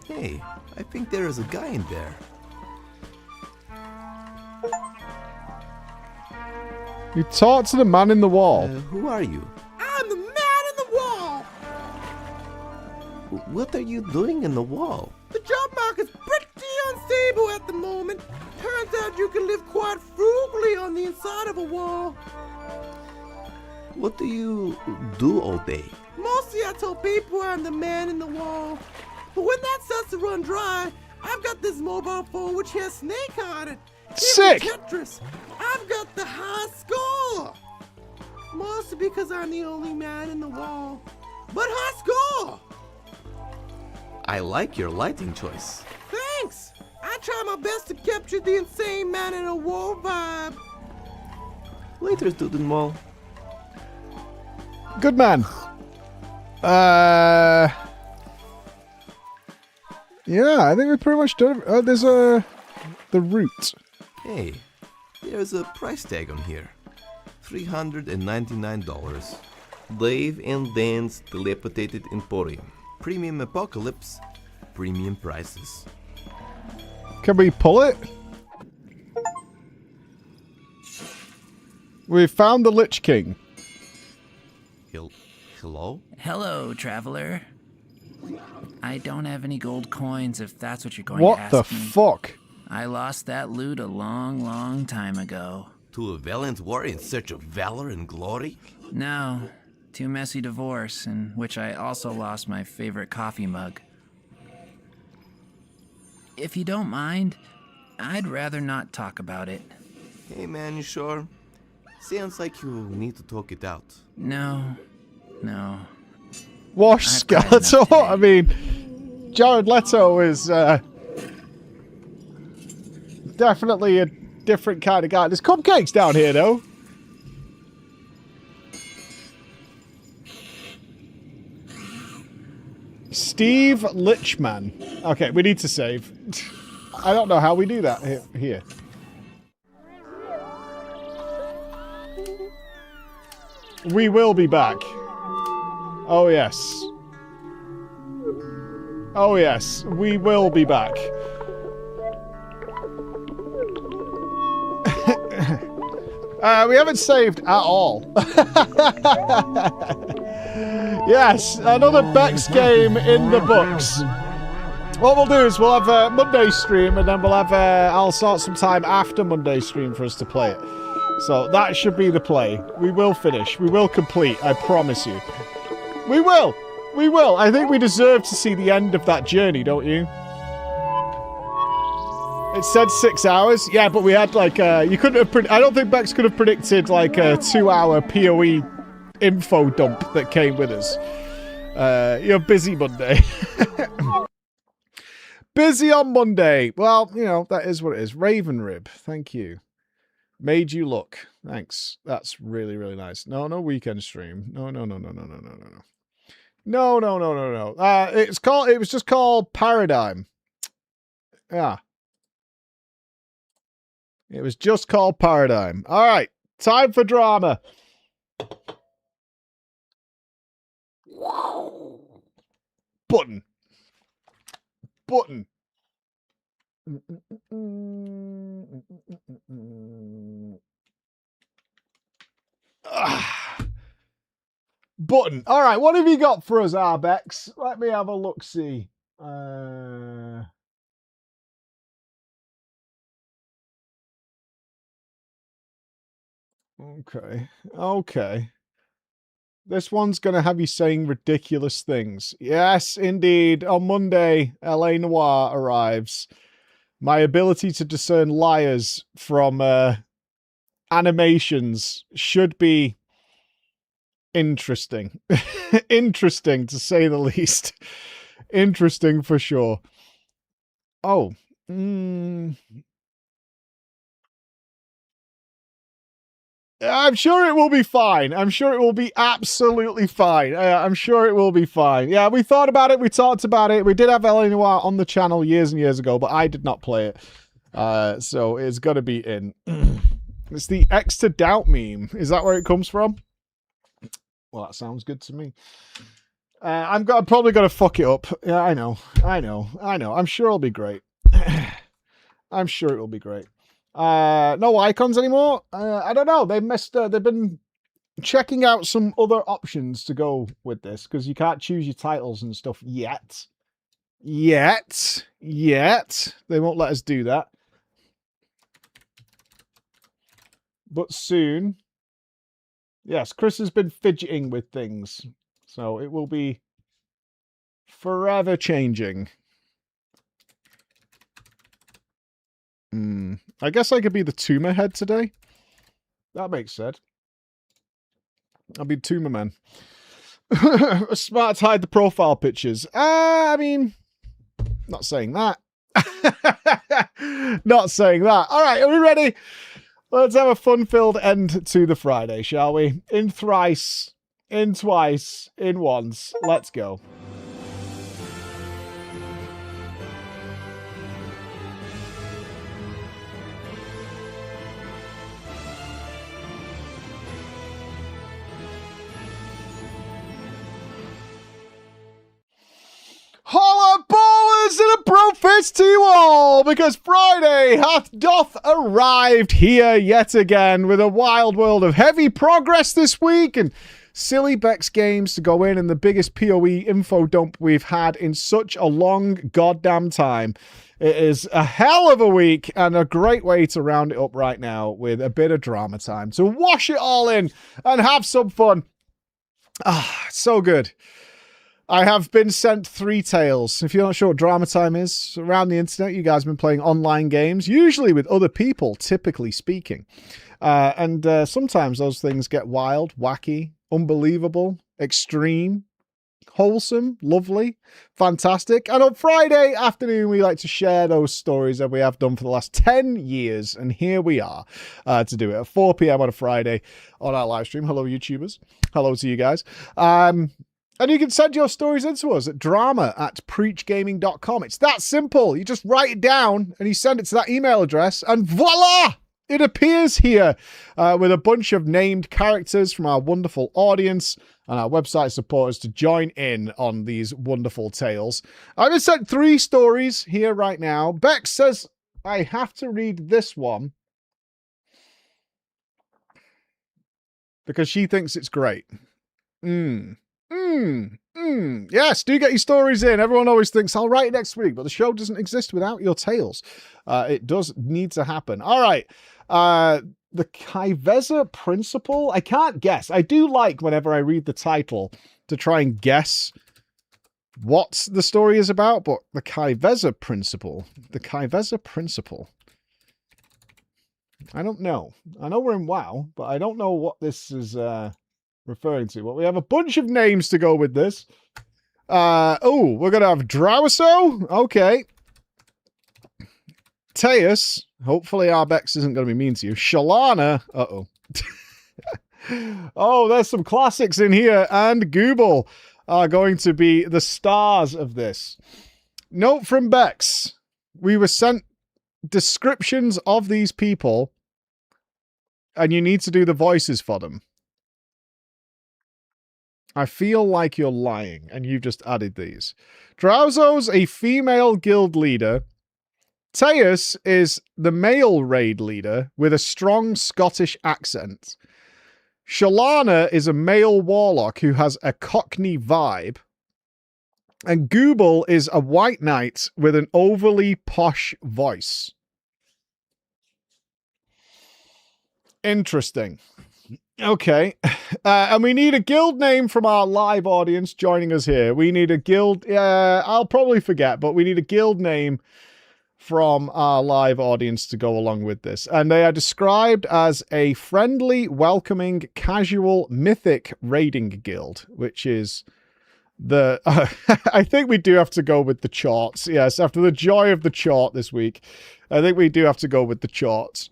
Hey, I think there is a guy in there. You talk to the man in the wall. Who are you? I'm the man in the wall! What are you doing in the wall? The job market's pretty unstable at the moment. Turns out you can live quite frugally on the inside of a wall. What do you do all day? Mostly I tell people I'm the man in the wall. But when that starts to run dry, I've got this mobile phone which has Snake on it. Sick! Tetris. I've got the high score. Mostly because I'm the only man in the wall. But high score! I like your lighting choice. Thanks! I try my best to capture the insane man in a wall vibe. Later, student mall. Good man. Yeah, I think we've pretty much done it. There's the route. Hey, there's a price tag on here. $399. Dave and Dan's Dilapidated Emporium. Premium Apocalypse. Premium prices. Can we pull it? We found the Lich King. Hello? Hello, traveler. I don't have any gold coins if that's what you're going What to ask the me. fuck? I lost that loot a long, long time ago. To a valiant war in search of valor and glory? No, to a messy divorce, in which I also lost my favorite coffee mug. If you don't mind, I'd rather not talk about it. Hey man, you sure? Sounds like you need to talk it out. No. Wash Skeletor? I mean, Jared Leto is definitely a different kind of guy. There's cupcakes down here, though. Steve Lichman. Okay, we need to save. I don't know how we do that here. We will be back. Oh, yes. Oh, yes. We will be back. We haven't saved at all. Yes, another Bex game in the books. What we'll do is we'll have a Monday stream, and then we'll have I'll sort some time after Monday stream for us to play it. So that should be the play. We will finish. We will complete. I promise you. We will. We will. I think we deserve to see the end of that journey, don't you? It said 6 hours. Yeah, but we had like you couldn't have. I don't think Bex could have predicted like a 2-hour PoE info dump that came with us. You're busy Monday. Busy on Monday. Well, you know, that is what it is. Raven Rib. Thank you. Made you look. Thanks. That's really, really nice. No weekend stream. No. It was just called Paradigm. Yeah. It was just called Paradigm. All right. Time for drama. Button. Button. All right, what have you got for us, Arbex? Let me have a look-see. Okay. This one's going to have you saying ridiculous things. Yes, indeed. On Monday, L.A. Noire arrives. My ability to discern liars from animations should be interesting. Interesting, to say the least. Interesting for sure. Oh. I'm sure it will be fine. I'm sure it will be absolutely fine. I'm sure it will be fine. Yeah, we thought about it. We talked about it. We did have L.A. Noire on the channel years and years ago, but I did not play it. So it's got to be in. It's the X to Doubt meme. Is that where it comes from? Well, that sounds good to me. I'm probably going to fuck it up. Yeah, I know. I'm sure it'll be great. I'm sure it will be great. No icons anymore. I don't know. They've been checking out some other options to go with this because you can't choose your titles and stuff yet. They won't let us do that. But soon. Yes, Chris has been fidgeting with things. So it will be forever changing. I guess I could be the tumor head today. That makes sense. I'll be tumor man. Smart to hide the profile pictures. I mean, not saying that. Not saying that. All right, are we ready? Let's have a fun-filled end to the Friday, shall we? In thrice, in twice, in once. Let's go. Holla ballers and a brofist to you all, because Friday doth arrived here yet again with a wild world of heavy progress this week and Silly Bex Games to go in and the biggest PoE info dump we've had in such a long goddamn time. It is a hell of a week and a great way to round it up right now with a bit of drama time. To wash it all in and have some fun. Ah, so good. I have been sent 3 tales. If you're not sure what drama time is, around the internet, you guys have been playing online games, usually with other people, typically speaking. And sometimes those things get wild, wacky, unbelievable, extreme, wholesome, lovely, fantastic. And on Friday afternoon, we like to share those stories that we have done for the last 10 years. And here we are to do it at 4 p.m. on a Friday on our live stream. Hello, YouTubers. Hello to you guys. And you can send your stories into us at drama@preachgaming.com. It's that simple. You just write it down and you send it to that email address and voila! It appears here with a bunch of named characters from our wonderful audience and our website supporters to join in on these wonderful tales. I've been sent 3 stories here right now. Bex says I have to read this one because she thinks it's great. Yes, do get your stories in. Everyone always thinks, I'll write it next week, but the show doesn't exist without your tales. It does need to happen. All right. The Kaiveza Principle? I can't guess. I do like, whenever I read the title, to try and guess what the story is about, but the Kaiveza Principle. The Kaiveza Principle. I don't know. I know we're in WoW, but I don't know what this is referring to. Well, we have a bunch of names to go with this. Oh, we're going to have Drowso. Okay. Teus. Hopefully Arbex isn't going to be mean to you. Shalana. Uh-oh. Oh, there's some classics in here. And Google are going to be the stars of this. Note from Bex. We were sent descriptions of these people, and you need to do the voices for them. I feel like you're lying, and you've just added these. Drowso's a female guild leader. Teus is the male raid leader with a strong Scottish accent. Shalana is a male warlock who has a Cockney vibe. And Google is a white knight with an overly posh voice. Interesting. Okay. And we need a guild name from our live audience joining us here. We need a guild... I'll probably forget, but we need a guild name from our live audience to go along with this. And they are described as a friendly, welcoming, casual, mythic raiding guild, which is the... I think we do have to go with the charts. Yes, after the joy of the chart this week, I think we do have to go with the charts.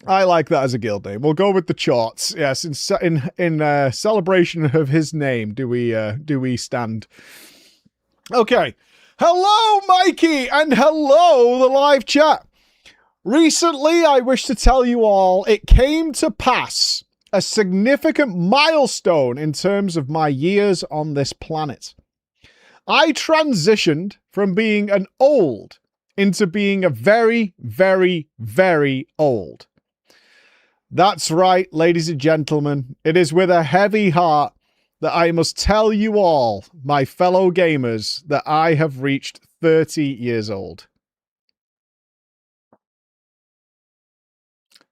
I like that as a guild name. We'll go with the charts. Yes, in celebration of his name, do we stand? Okay. Hello, Mikey, and hello, the live chat. Recently, I wish to tell you all, it came to pass, a significant milestone in terms of my years on this planet. I transitioned from being an old into being a very, very, very old. That's right, ladies and gentlemen. It is with a heavy heart that I must tell you all, my fellow gamers, that I have reached 30 years old.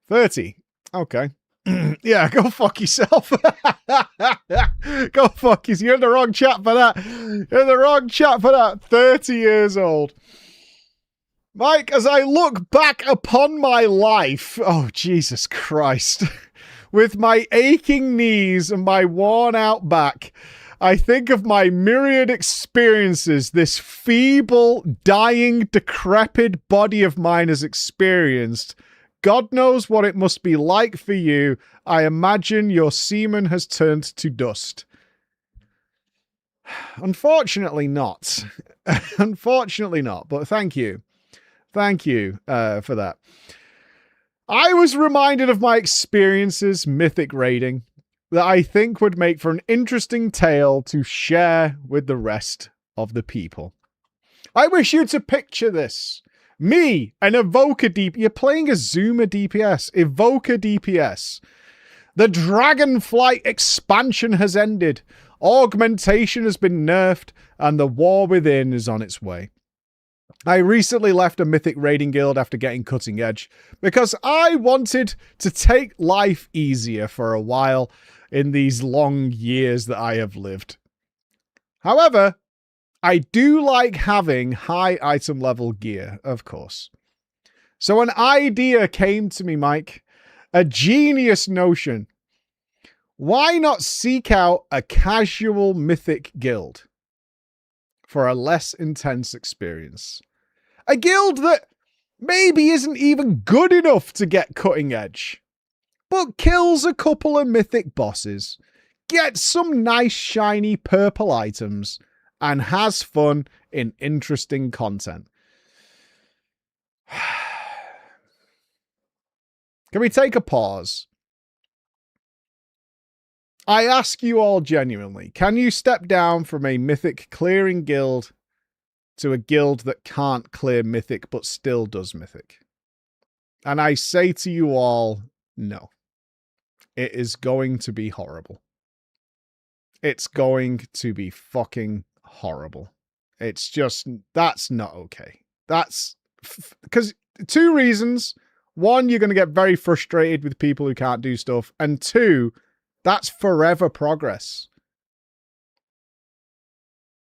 30. Okay. Yeah, go fuck yourself. Go fuck yourself. You're in the wrong chat for that. You're in the wrong chat for that. 30 years old. Mike, as I look back upon my life, oh, Jesus Christ, with my aching knees and my worn-out back, I think of my myriad experiences this feeble, dying, decrepit body of mine has experienced. God knows what it must be like for you. I imagine your semen has turned to dust. Unfortunately not. Unfortunately not, but thank you. Thank you for that. I was reminded of my experiences mythic raiding that I think would make for an interesting tale to share with the rest of the people. I wish you to picture this. Me, an Evoker DPS. You're playing a Zoomer DPS. Evoker DPS. The Dragonflight expansion has ended. Augmentation has been nerfed, and the war within is on its way. I recently left a Mythic Raiding Guild after getting Cutting Edge, because I wanted to take life easier for a while in these long years that I have lived. However, I do like having high item level gear, of course. So an idea came to me, Mike. A genius notion. Why not seek out a casual mythic guild for a less intense experience? A guild that maybe isn't even good enough to get Cutting Edge, but kills a couple of mythic bosses, gets some nice shiny purple items, and has fun in interesting content. Can we take a pause? I ask you all genuinely, can you step down from a mythic clearing guild to a guild that can't clear mythic but still does mythic? And I say to you all, no. It is going to be horrible. It's going to be fucking horrible. It's just, that's not okay. That's, because two reasons. One, you're going to get very frustrated with people who can't do stuff. And two, that's forever progress.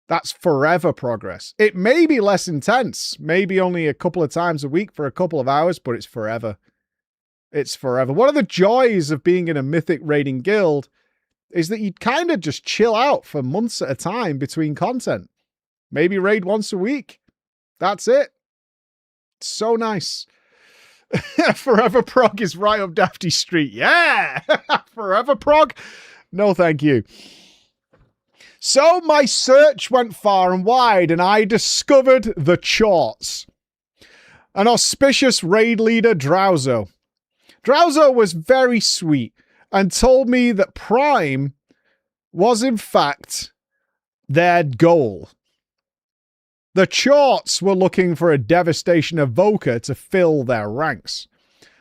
That's forever progress. It may be less intense, maybe only a couple of times a week for a couple of hours, but it's forever. It's forever. One of the joys of being in a Mythic Raiding Guild is that you kind of just chill out for months at a time between content. Maybe raid once a week. That's it. It's so nice. Forever Prog is right up Dafty Street. Yeah! Forever Prog? No, thank you. So my search went far and wide, and I discovered the Charts. An auspicious raid leader, Drowzo. Drowzo was very sweet and told me that Prime was, in fact, their goal. The Charts were looking for a Devastation Evoker to fill their ranks.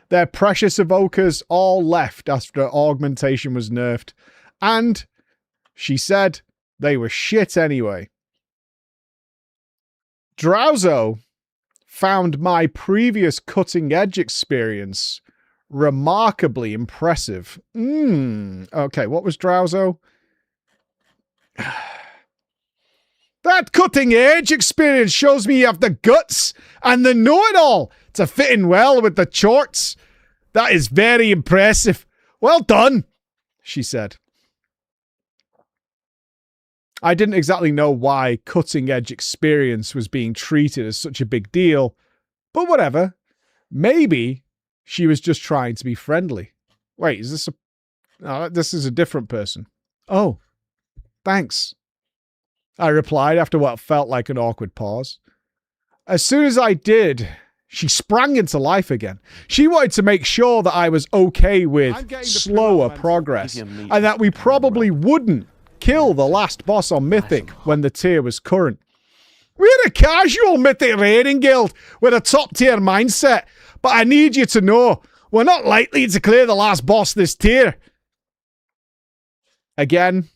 Their precious Evokers all left after Augmentation was nerfed, and, she said, they were shit anyway. Drowzo found my previous Cutting Edge experience remarkably impressive. Okay, what was Drowzo? That Cutting Edge experience shows me you have the guts and the know-it-all to fit in well with the Charts. That is very impressive. Well done, she said. I didn't exactly know why Cutting Edge experience was being treated as such a big deal, but whatever. Maybe she was just trying to be friendly. Wait, is this a... Oh, this is a different person. Oh, thanks, I replied after what felt like an awkward pause. As soon as I did, she sprang into life again. She wanted to make sure that I was okay with slower progress, and that we probably wouldn't kill the last boss on Mythic when the tier was current. We're a casual Mythic Raiding Guild with a top tier mindset, but I need you to know, we're not likely to clear the last boss this tier. Again.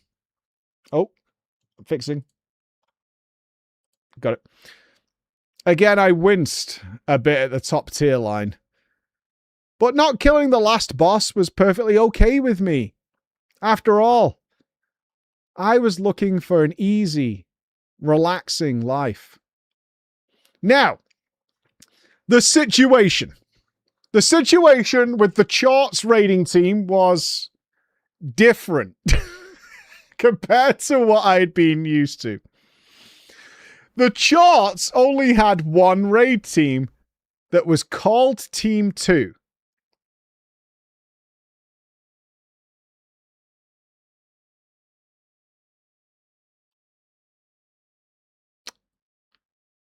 Oh, I'm fixing. Got it. Again, I winced a bit at the top tier line. But not killing the last boss was perfectly okay with me. After all, I was looking for an easy, relaxing life. Now, the situation. The situation with the Charts raiding team was different compared to what I'd been used to. The Charts only had one raid team that was called Team 2.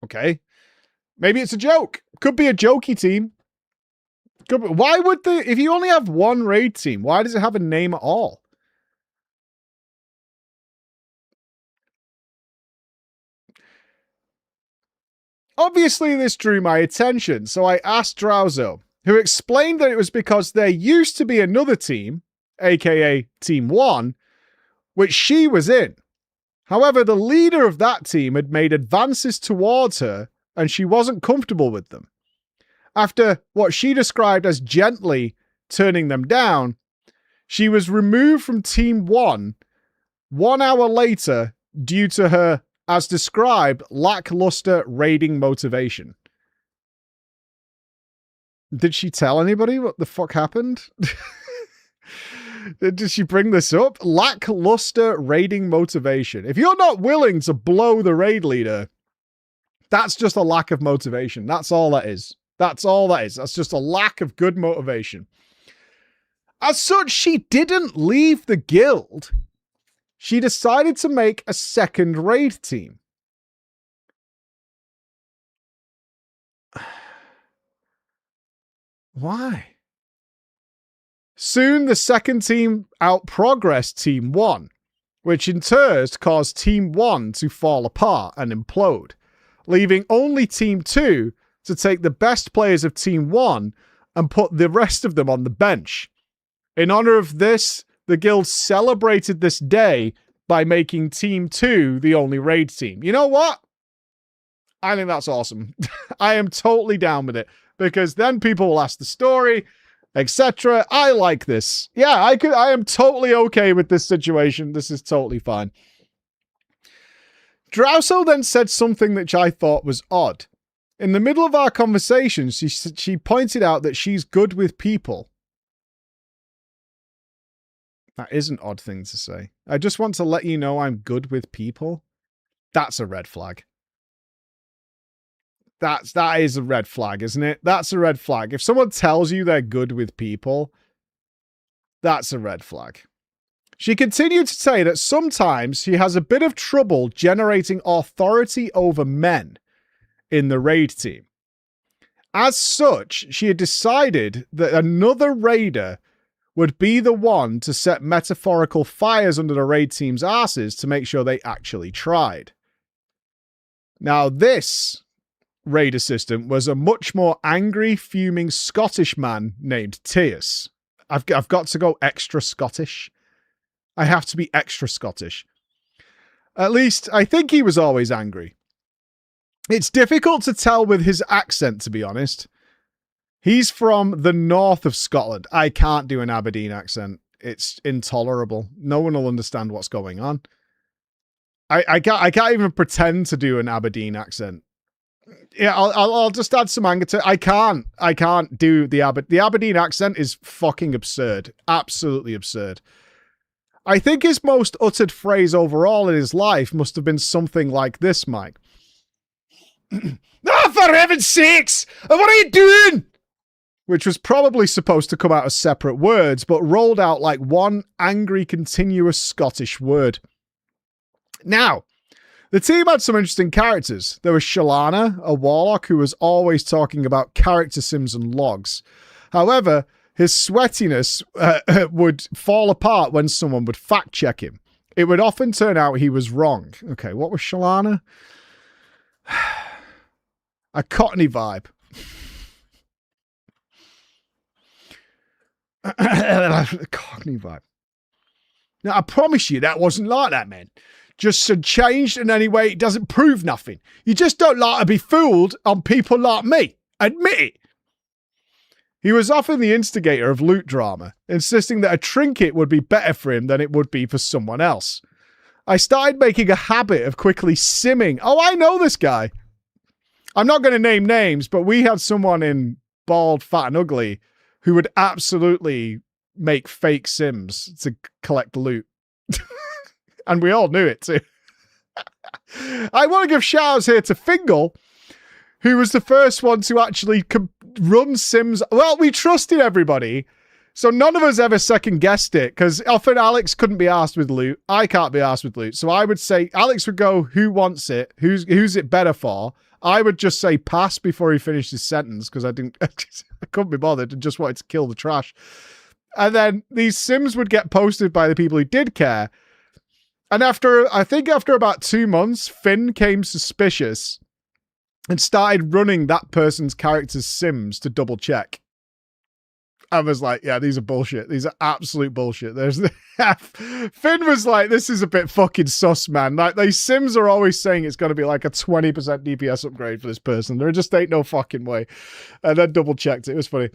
Okay. Maybe it's a joke. Could be a jokey team. Could be. Why would if you only have one raid team, why does it have a name at all? Obviously, this drew my attention, so I asked Drowzo, who explained that it was because there used to be another team, aka Team 1, which she was in. However, the leader of that team had made advances towards her, and she wasn't comfortable with them. After what she described as gently turning them down, she was removed from Team 1 1 hour later due to her, as described, lackluster raiding motivation. Did she tell anybody what the fuck happened? Did she bring this up? Lackluster raiding motivation. If you're not willing to blow the raid leader, that's just a lack of motivation. That's all that is. That's all that is. That's just a lack of good motivation. As such, she didn't leave the guild. She decided to make a second raid team. Why? Soon, the second team outprogressed Team 1, which in turn caused Team 1 to fall apart and implode, leaving only Team 2 to take the best players of Team 1 and put the rest of them on the bench. In honor of this, the guild celebrated this day by making Team 2 the only raid team. You know what? I think that's awesome. I am totally down with it, because then people will ask the story, etc. I like this. Yeah, I am totally okay with this situation. This is totally fine. Drauso then said something which I thought was odd. In the middle of our conversation, she pointed out that she's good with people. That is an odd thing to say. I just want to let you know I'm good with people. That's a red flag. That is a red flag, isn't it? That's a red flag. If someone tells you they're good with people, that's a red flag. She continued to say that sometimes she has a bit of trouble generating authority over men in the raid team. As such, she had decided that another raider would be the one to set metaphorical fires under the raid team's asses to make sure they actually tried. Now, this raid assistant was a much more angry, fuming Scottish man named Tias. I've got to go extra Scottish. I have to be extra Scottish. At least, I think he was always angry. It's difficult to tell with his accent, to be honest. He's from the north of Scotland. I can't do an Aberdeen accent. It's intolerable. No one will understand what's going on. I can't even pretend to do an Aberdeen accent. Yeah, I'll just add some anger to it. I can't do the Aberdeen accent is fucking absurd. Absolutely absurd. I think his most uttered phrase overall in his life must have been something like this, Mike. Oh, for heaven's sakes! What are you doing? Which was probably supposed to come out as separate words, but rolled out like one angry, continuous Scottish word. Now, the team had some interesting characters. There was Shalana, a warlock who was always talking about character sims and logs. However, his sweatiness would fall apart when someone would fact check him. It would often turn out he was wrong. Okay, what was Shalana? A Cockney vibe. Cockney vibe. Now, I promise you that wasn't like that, man. Just changed in any way, it doesn't prove nothing. You just don't like to be fooled on people like me. Admit it. He was often the instigator of loot drama, insisting that a trinket would be better for him than it would be for someone else. I started making a habit of quickly simming. Oh, I know this guy. I'm not going to name names, but we had someone in Bald, Fat and Ugly who would absolutely make fake sims to collect loot. And we all knew it too. I want to give shout-outs here to Fingal, who was the first one to actually run sims. Well, we trusted everybody, so none of us ever second-guessed it, because often Alex couldn't be asked with loot. I can't be asked with loot. So I would say, Alex would go, who wants it? Who's it better for? I would just say pass before he finished his sentence, because I couldn't be bothered and just wanted to kill the trash. And then these sims would get posted by the people who did care. And I think after about 2 months, Finn came suspicious and started running that person's character's sims to double check. I was like, yeah, these are bullshit. These are absolute bullshit. Finn was like, this is a bit fucking sus, man. Like, these Sims are always saying it's going to be like a 20% DPS upgrade for this person. There just ain't no fucking way. And then double checked it. It was funny.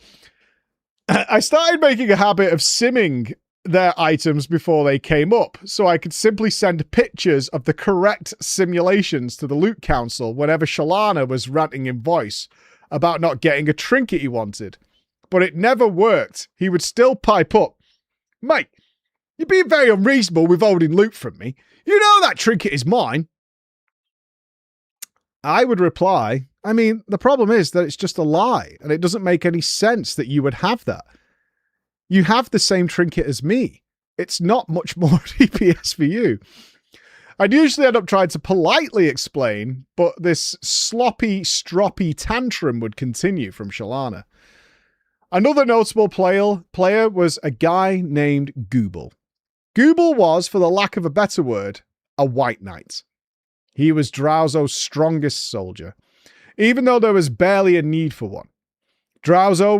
I started making a habit of simming their items before they came up, so I could simply send pictures of the correct simulations to the loot council whenever Shalana was ranting in voice about not getting a trinket he wanted. But it never worked. He would still pipe up, "Mate, you're being very unreasonable withholding loot from me. You know that trinket is mine." I would reply, I mean, the problem is that it's just a lie, and it doesn't make any sense that you would have that. You have the same trinket as me. It's not much more DPS for you. I'd usually end up trying to politely explain, but this sloppy, stroppy tantrum would continue from Shalana. Another notable player was a guy named Gooble. Gooble was, for the lack of a better word, a white knight. He was Drowzo's strongest soldier, even though there was barely a need for one. Drowzo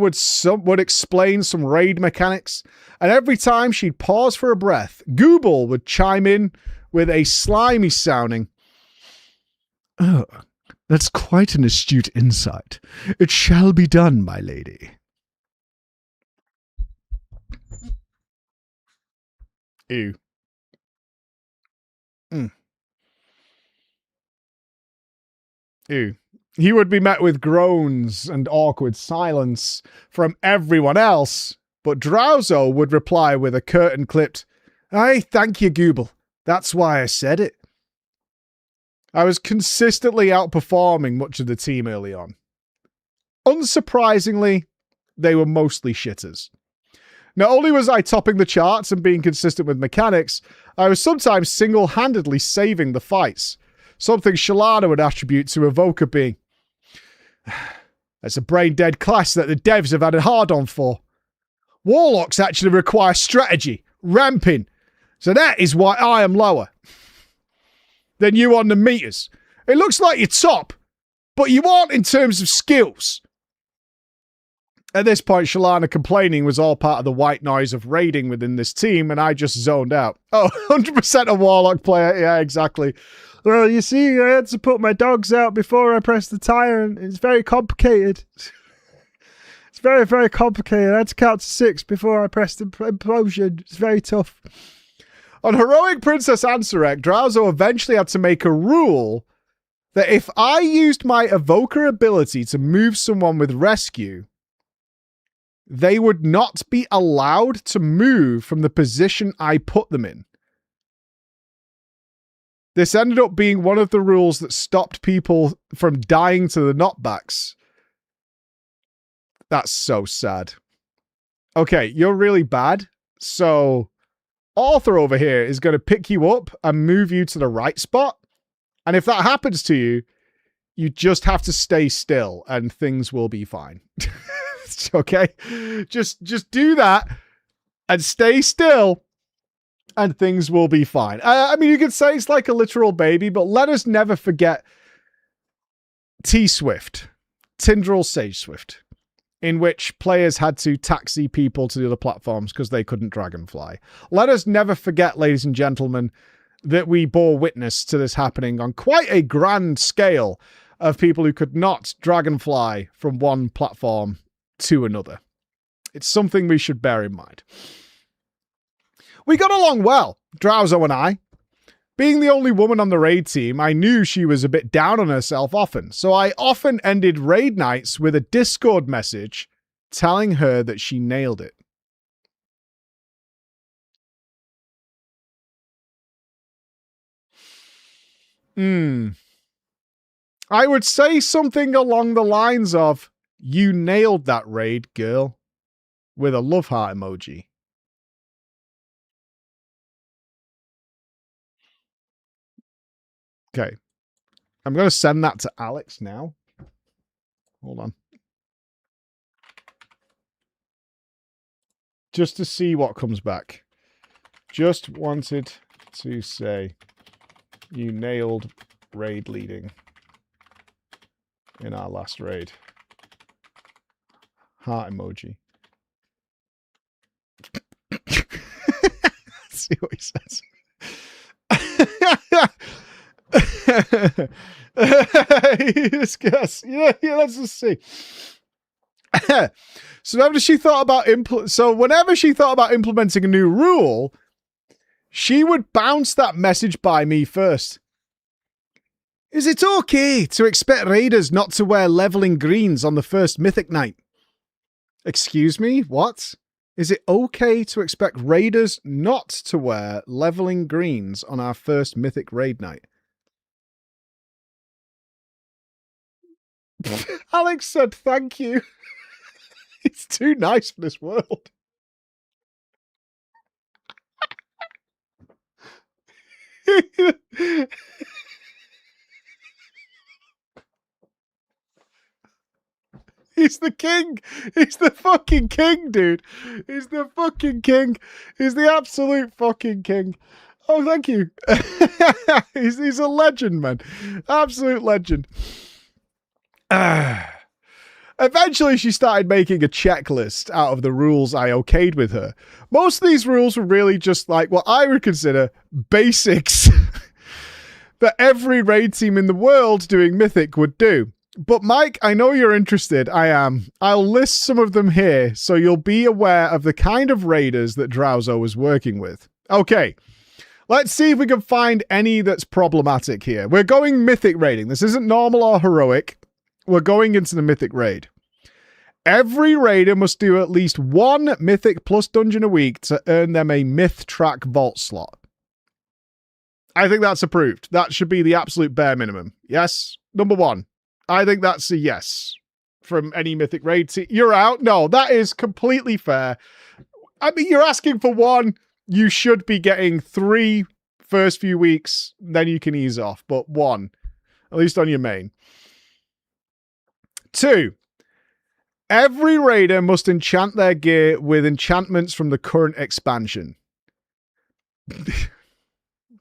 would explain some raid mechanics, and every time she'd pause for a breath, Gooble would chime in with a slimy sounding, "Oh, that's quite an astute insight. It shall be done, my lady." Ew. Ew. He would be met with groans and awkward silence from everyone else, but Drowzo would reply with a curtain-clipped, "Aye, thank you, Gooble. That's why I said it." I was consistently outperforming much of the team early on. Unsurprisingly, they were mostly shitters. Not only was I topping the charts and being consistent with mechanics, I was sometimes single-handedly saving the fights, something Shalana would attribute to Evoker being, "That's a brain-dead class that the devs have had a hard-on for. Warlocks actually require strategy, ramping, so that is why I am lower than you on the meters. It looks like you're top, but you aren't in terms of skills." At this point, Shalana complaining was all part of the white noise of raiding within this team, and I just zoned out. Oh, 100% a Warlock player. Yeah, exactly. "Well, you see, I had to put my dogs out before I pressed the tire, and it's very complicated. It's very, very complicated. I had to count to 6 before I pressed the implosion. It's very tough." On Heroic Princess Ansarek, Drowzo eventually had to make a rule that if I used my Evoker ability to move someone with rescue, they would not be allowed to move from the position I put them in. This ended up being one of the rules that stopped people from dying to the knockbacks. That's so sad. Okay, you're really bad. So Arthur over here is going to pick you up and move you to the right spot. And if that happens to you, you just have to stay still and things will be fine. Okay? Just do that and stay still and things will be fine. I mean, you could say it's like a literal baby, but let us never forget T-Swift, Tindril Sage Swift, in which players had to taxi people to the other platforms because they couldn't dragonfly. Let us never forget, ladies and gentlemen, that we bore witness to this happening on quite a grand scale of people who could not dragonfly from one platform to another. It's something we should bear in mind. We got along well, Drowzo and I. Being the only woman on the raid team, I knew she was a bit down on herself often, so I often ended raid nights with a Discord message telling her that she nailed it. I would say something along the lines of, "You nailed that raid, girl," with a love heart emoji. Okay. I'm going to send that to Alex now. Hold on. Just to see what comes back. Just wanted to say you nailed raid leading in our last raid. Heart emoji. see what he says. Yes. Yeah, let's just see. So whenever she thought about implementing a new rule, she would bounce that message by me first. Is it okay to expect raiders not to wear leveling greens on the first mythic night? Excuse me? What? Is it okay to expect raiders not to wear leveling greens on our first mythic raid night? Alex said thank you. It's too nice for this world. He's the king. He's the fucking king, dude. He's the fucking king. He's the absolute fucking king. Oh, thank you. He's a legend, man. Absolute legend. Eventually, she started making a checklist out of the rules I okayed with her. Most of these rules were really just like what I would consider basics that every raid team in the world doing Mythic would do. But Mike, I know you're interested. I am. I'll list some of them here so you'll be aware of the kind of raiders that Drowso was working with. Okay, let's see if we can find any that's problematic here. We're going Mythic raiding. This isn't normal or heroic. We're going into the Mythic raid. Every raider must do at least one Mythic plus dungeon a week to earn them a Myth Track Vault slot. I think that's approved. That should be the absolute bare minimum. Yes? Number one. I think that's a yes from any Mythic raid team. You're out? No, that is completely fair. I mean, you're asking for one. You should be getting 3 first few weeks. Then you can ease off. But 1, at least on your main. 2, every raider must enchant their gear with enchantments from the current expansion.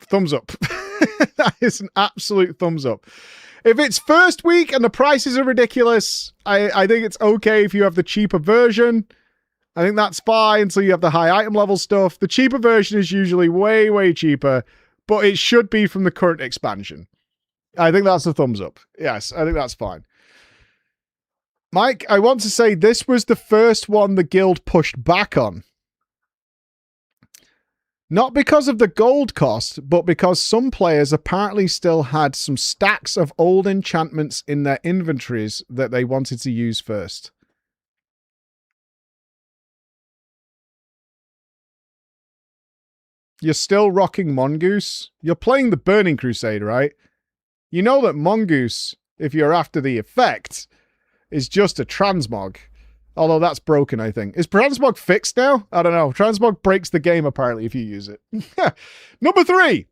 Thumbs up. That is an absolute thumbs up. If it's first week and the prices are ridiculous, I think it's okay if you have the cheaper version. I think that's fine until you have the high item level stuff. The cheaper version is usually way, way cheaper, but it should be from the current expansion. I think that's a thumbs up. Yes, I think that's fine. Mike, I want to say this was the first one the guild pushed back on. Not because of the gold cost, but because some players apparently still had some stacks of old enchantments in their inventories that they wanted to use first. You're still rocking Mongoose? You're playing the Burning Crusade, right? You know that Mongoose, if you're after the effect, is just a transmog. Although that's broken, I think. Is transmog fixed now? I don't know. Transmog breaks the game, apparently, if you use it. Number 3.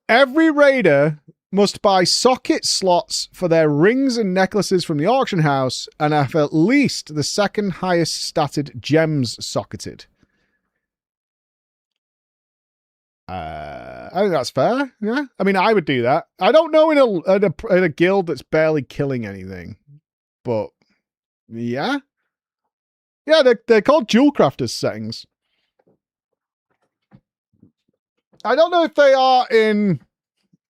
Every raider must buy socket slots for their rings and necklaces from the auction house and have at least the second highest statted gems socketed. I think that's fair. Yeah. I mean, I would do that. I don't know in a guild that's barely killing anything. But, yeah. Yeah, they're called Jewel Crafters settings. I don't know if they are in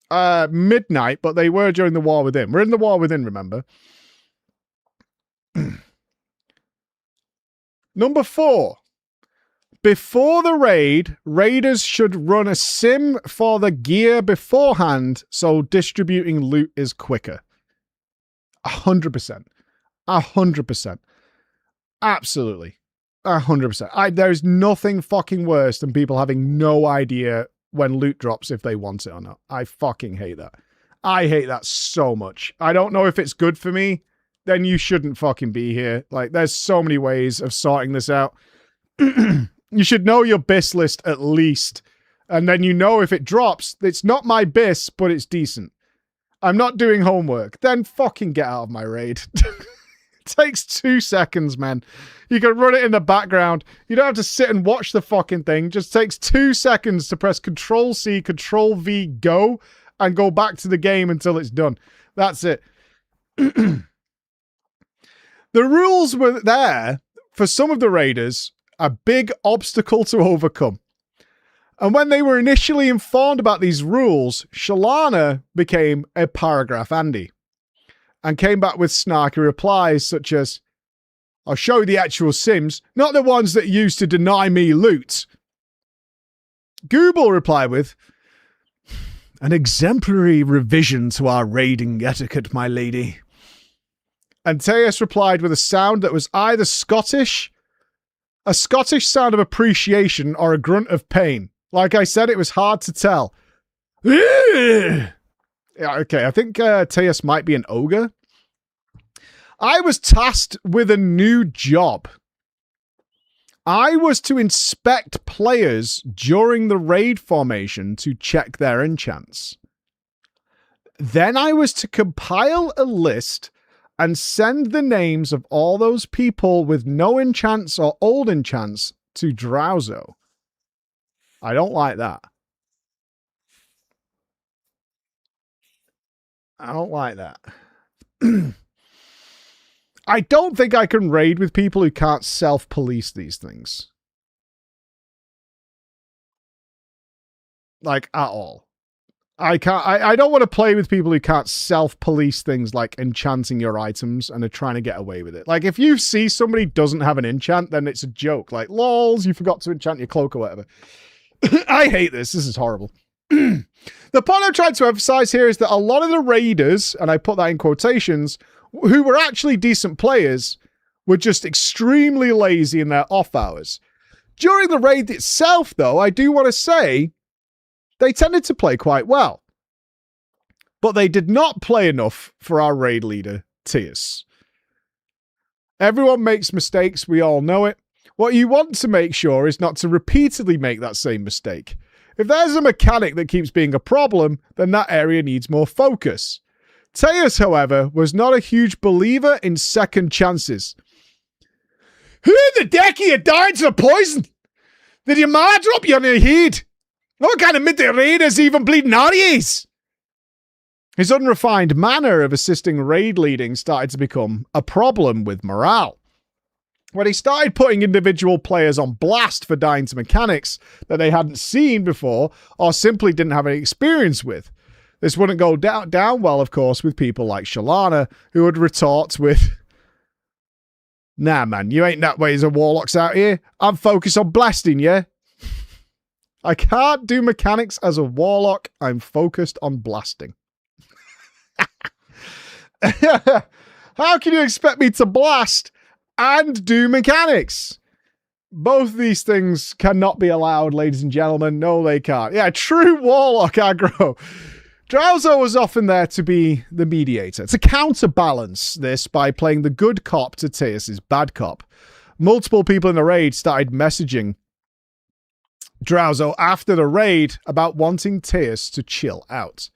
Midnight, but they were during the War Within. We're in the War Within, remember? Number 4. Before the raid, raiders should run a sim for the gear beforehand, so distributing loot is quicker. 100%. 100%. Absolutely. 100%. There's nothing fucking worse than people having no idea when loot drops if they want it or not. I fucking hate that. I hate that so much. I don't know if it's good for me. Then you shouldn't fucking be here. Like, there's so many ways of sorting this out. You should know your BIS list at least. And then you know if it drops, it's not my BIS, but it's decent. I'm not doing homework. Then fucking get out of my raid. It takes 2 seconds, man. You can run it in the background. You don't have to sit and watch the fucking thing. It just takes 2 seconds to press Control-C, Control-V, go, and go back to the game until it's done. That's it. The rules were there for some of the raiders, A big obstacle to overcome. And when they were initially informed about these rules, Shalana became a paragraph Andy and came back with snarky replies such as, I'll show you the actual Sims, not the ones that used to deny me loot. Google replied with, an exemplary revision to our raiding etiquette, my lady. And Teus replied with a sound that was either Scottish, a Scottish sound of appreciation, or a grunt of pain. Like I said, it was hard to tell. Yeah, okay, I think Teus might be an ogre. I was tasked with a new job. I was to inspect players during the raid formation to check their enchants. Then I was to compile a list and send the names of all those people with no enchants or old enchants to Drowso. I don't like that. I don't like that. I don't think I can raid with people who can't self-police these things. Like, at all. I don't want to play with people who can't self-police things like enchanting your items and are trying to get away with it. Like, if you see somebody doesn't have an enchant, then it's a joke. Like, lols, you forgot to enchant your cloak or whatever. I hate this. This is horrible. The point I'm trying to emphasize here is that a lot of the raiders, and I put that in quotations, who were actually decent players, were just extremely lazy in their off hours. During the raid itself, though, I do want to say they tended to play quite well. But they did not play enough for our raid leader, Teus. Everyone makes mistakes, we all know it. What you want to make sure is not to repeatedly make that same mistake. If there's a mechanic that keeps being a problem, then that area needs more focus. Teus, however, was not a huge believer in second chances. Who the deck are you dying to the poison? Did your ma drop you on your head? What kind of midday raiders even bleeding are yous? His unrefined manner of assisting raid leading started to become a problem with morale. When he started putting individual players on blast for dying to mechanics that they hadn't seen before or simply didn't have any experience with. This wouldn't go down well, of course, with people like Shalana, who would retort with, nah, man, you ain't that way as a warlocks out here. I'm focused on blasting, yeah? I can't do mechanics as a warlock. I'm focused on blasting. How can you expect me to blast and do mechanics? Both these things cannot be allowed, ladies and gentlemen. No, they can't. Yeah, true warlock aggro. Drowso was often there to be the mediator, to counterbalance this by playing the good cop to Teus's bad cop. Multiple people in the raid started messaging Drowso after the raid about wanting Teus to chill out.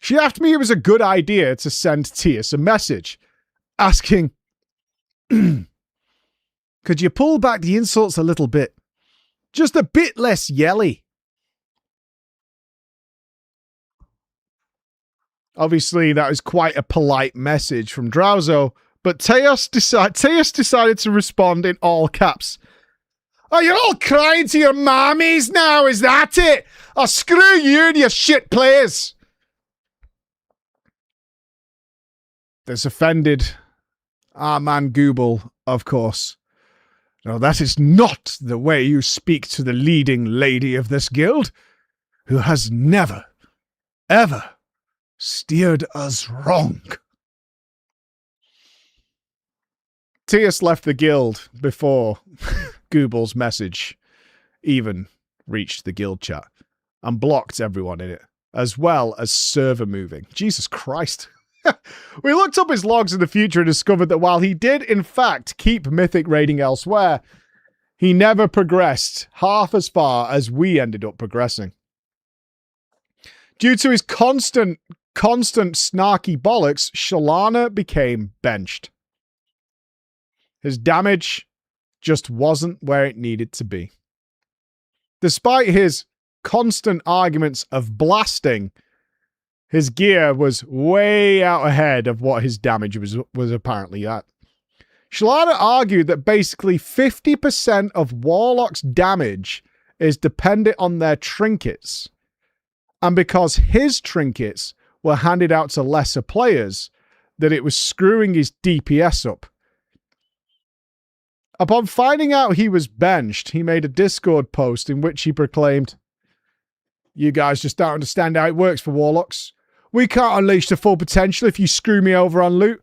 She asked me it was a good idea to send Teus a message, asking, could you pull back the insults a little bit? Just a bit less yelly. Obviously, that was quite a polite message from Drowso, but Teus decided to respond in all caps. Oh, you're all crying to your mommies now, is that it? Oh, screw you and your shit players. This offended our man Google, of course. No, that is not the way you speak to the leading lady of this guild, who has never, ever steered us wrong. Teus left the guild before Google's message even reached the guild chat and blocked everyone in it, as well as server moving. Jesus Christ. We looked up his logs in the future and discovered that while he did, in fact, keep mythic raiding elsewhere, he never progressed half as far as we ended up progressing. Due to his constant snarky bollocks, Shalana became benched. His damage just wasn't where it needed to be. Despite his constant arguments of blasting, his gear was way out ahead of what his damage was apparently at. Shalana argued that basically 50% of Warlock's damage is dependent on their trinkets. And because his trinkets were handed out to lesser players, that it was screwing his DPS up. Upon finding out he was benched, he made a Discord post in which he proclaimed, "You guys just don't understand how it works for Warlocks. We can't unleash the full potential if you screw me over on loot.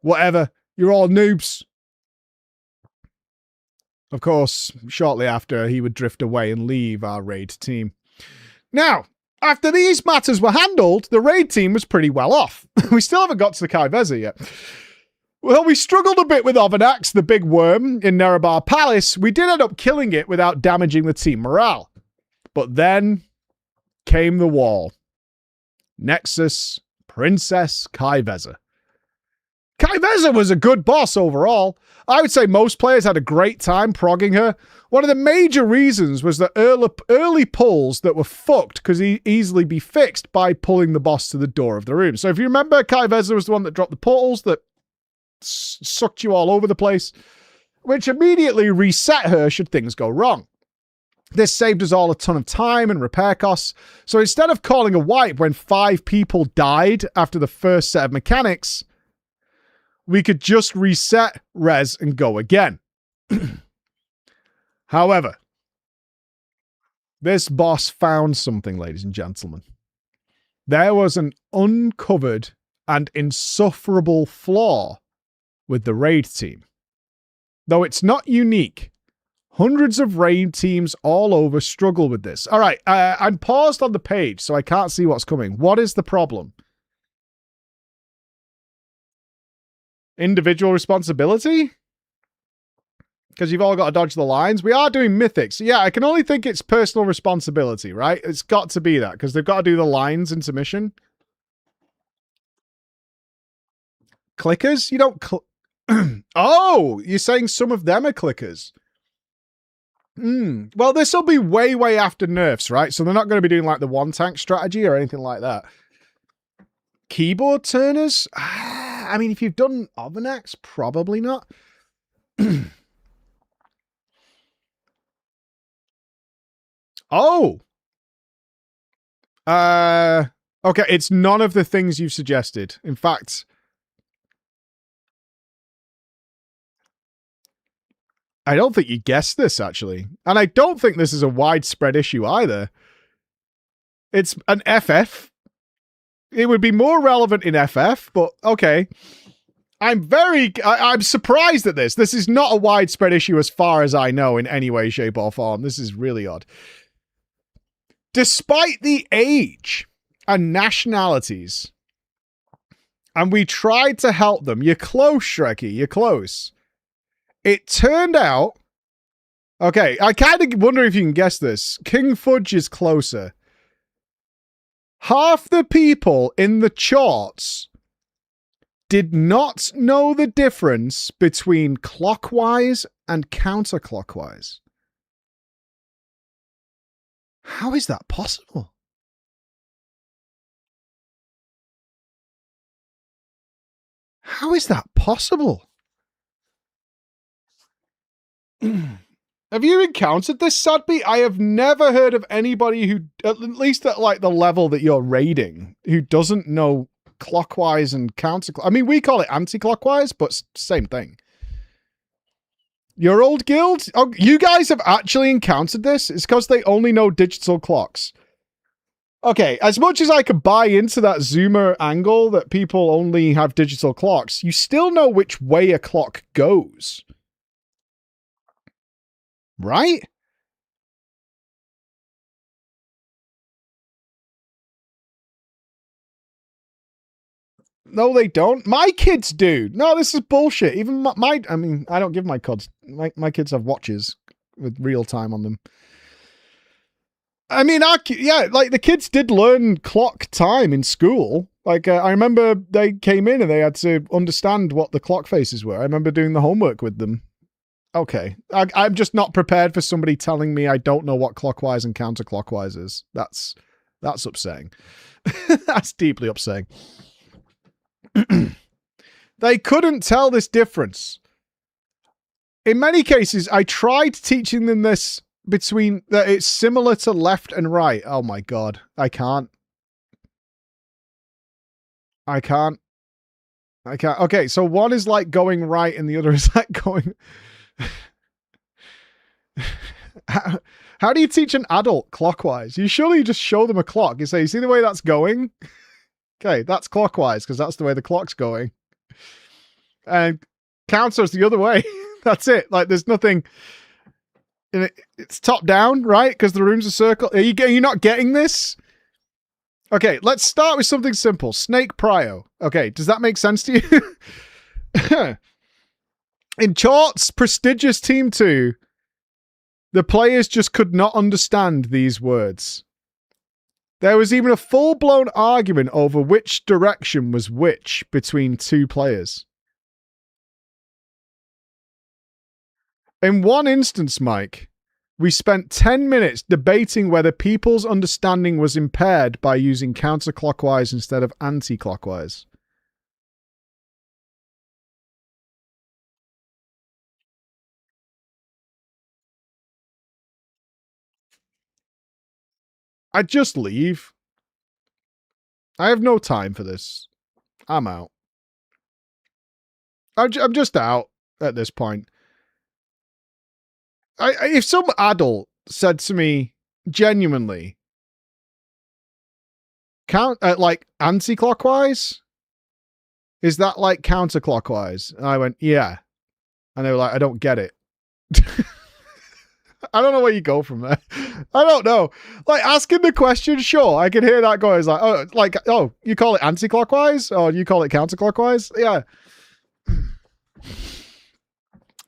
Whatever, you're all noobs." Of course, shortly after, he would drift away and leave our raid team. Now, after these matters were handled, the raid team was pretty well off. We still haven't got to the Kai'Veza yet. Well, we struggled a bit with Overnax, the big worm, in Nerebar Palace. We did end up killing it without damaging the team morale. But then came the wall. Nexus, Princess Kai'Veza. Kai'Veza was a good boss overall. I would say most players had a great time progging her. One of the major reasons was that early pulls that were fucked could easily be fixed by pulling the boss to the door of the room. So if you remember, Kai'Veza was the one that dropped the portals that sucked you all over the place, which immediately reset her should things go wrong. This saved us all a ton of time and repair costs. So instead of calling a wipe when 5 people died after the first set of mechanics, we could just reset, res, and go again. However, this boss found something, ladies and gentlemen. There was an uncovered and insufferable flaw with the raid team. Though it's not unique, hundreds of raid teams all over struggle with this. All right, I'm paused on the page, so I can't see what's coming. What is the problem? Individual responsibility? Because you've all got to dodge the lines. We are doing mythics. Yeah, I can only think it's personal responsibility, right? It's got to be that, because they've got to do the lines in submission. Clickers? You don't... Oh, you're saying some of them are clickers. Well, this will be way, way after nerfs, right? So they're not going to be doing like the one tank strategy or anything like that. Keyboard turners? I mean, if you've done Overnax, probably not. Oh! Okay, it's none of the things you've suggested. In fact, I don't think you guessed this, actually. And I don't think this is a widespread issue either. It's an FF. It would be more relevant in FF, but okay. I'm surprised at this. This is not a widespread issue as far as I know in any way, shape, or form. This is really odd. Despite the age and nationalities, and we tried to help them. You're close, Shrekky. You're close. It turned out... Okay, I kind of wonder if you can guess this. King Fudge is closer. Half the people in the charts did not know the difference between clockwise and counterclockwise. How is that possible? How is that possible? Have you encountered this, Sadby? I have never heard of anybody who, at least at like the level that you're raiding, who doesn't know clockwise and counterclockwise. I mean, we call it anti-clockwise, but same thing. Your old guild? Oh, you guys have actually encountered this? It's because they only know digital clocks. Okay, as much as I could buy into that Zoomer angle that people only have digital clocks, you still know which way a clock goes. Right? No, they don't. My kids do. No, this is bullshit. Even I mean, I don't give my kids. My kids have watches with real time on them. I mean, yeah, like the kids did learn clock time in school. Like, I remember they came in and they had to understand what the clock faces were. I remember doing the homework with them. Okay. I'm just not prepared for somebody telling me I don't know what clockwise and counterclockwise is. That's upsetting. That's deeply upsetting. They couldn't tell this difference. in many cases, I tried teaching them this between that it's similar to left and right. Oh my god, I can't. Okay, so one is like going right and the other is like going... How do you teach an adult clockwise? You surely just show them a clock. You say, you see the way that's going? Okay, that's clockwise because that's the way the clock's going. And counters the other way. That's it. Like, there's nothing... It's top down, right? Because the room's a circle. Are you not getting this? Okay, let's start with something simple. Snake Prio. Okay, does that make sense to you? In Chort's prestigious Team 2, the players just could not understand these words. There was even a full-blown argument over which direction was which between two players. In one instance, Mike, we spent 10 minutes debating whether people's understanding was impaired by using counterclockwise instead of anti-clockwise. I'd just leave. I have no time for this. I'm out. I'm just out at this point. If some adult said to me genuinely, like anti-clockwise, is that like counterclockwise? And I went, yeah. And they were like, I don't get it. I don't know where you go from there. I don't know. Like, asking the question, sure, I can hear that going. It's like, oh, you call it anti-clockwise? Or you call it counterclockwise? Yeah.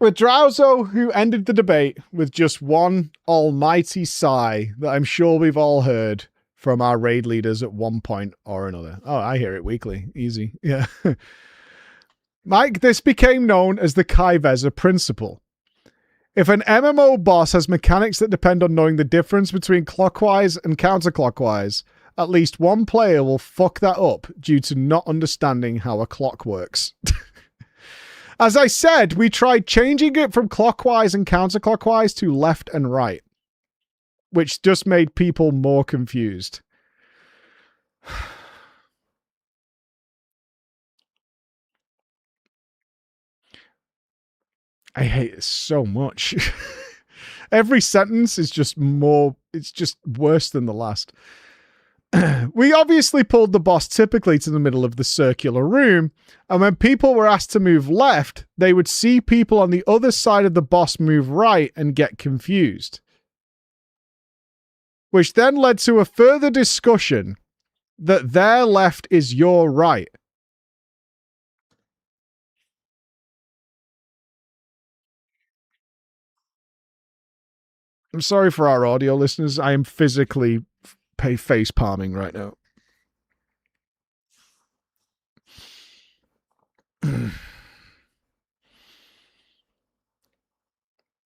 With Drowso, who ended the debate with just one almighty sigh that I'm sure we've all heard from our raid leaders at one point or another. Oh, I hear it weekly. Easy. Yeah. Mike, this became known as the Kaiveza principle. If an MMO boss has mechanics that depend on knowing the difference between clockwise and counterclockwise, at least one player will fuck that up due to not understanding how a clock works. As I said, we tried changing it from clockwise and counterclockwise to left and right, which just made people more confused. I hate it so much. Every sentence is just more, it's just worse than the last. We obviously pulled the boss typically to the middle of the circular room, and when people were asked to move left, they would see people on the other side of the boss move right and get confused. Which then led to a further discussion that their left is your right. I'm sorry for our audio listeners. I am physically face palming right now.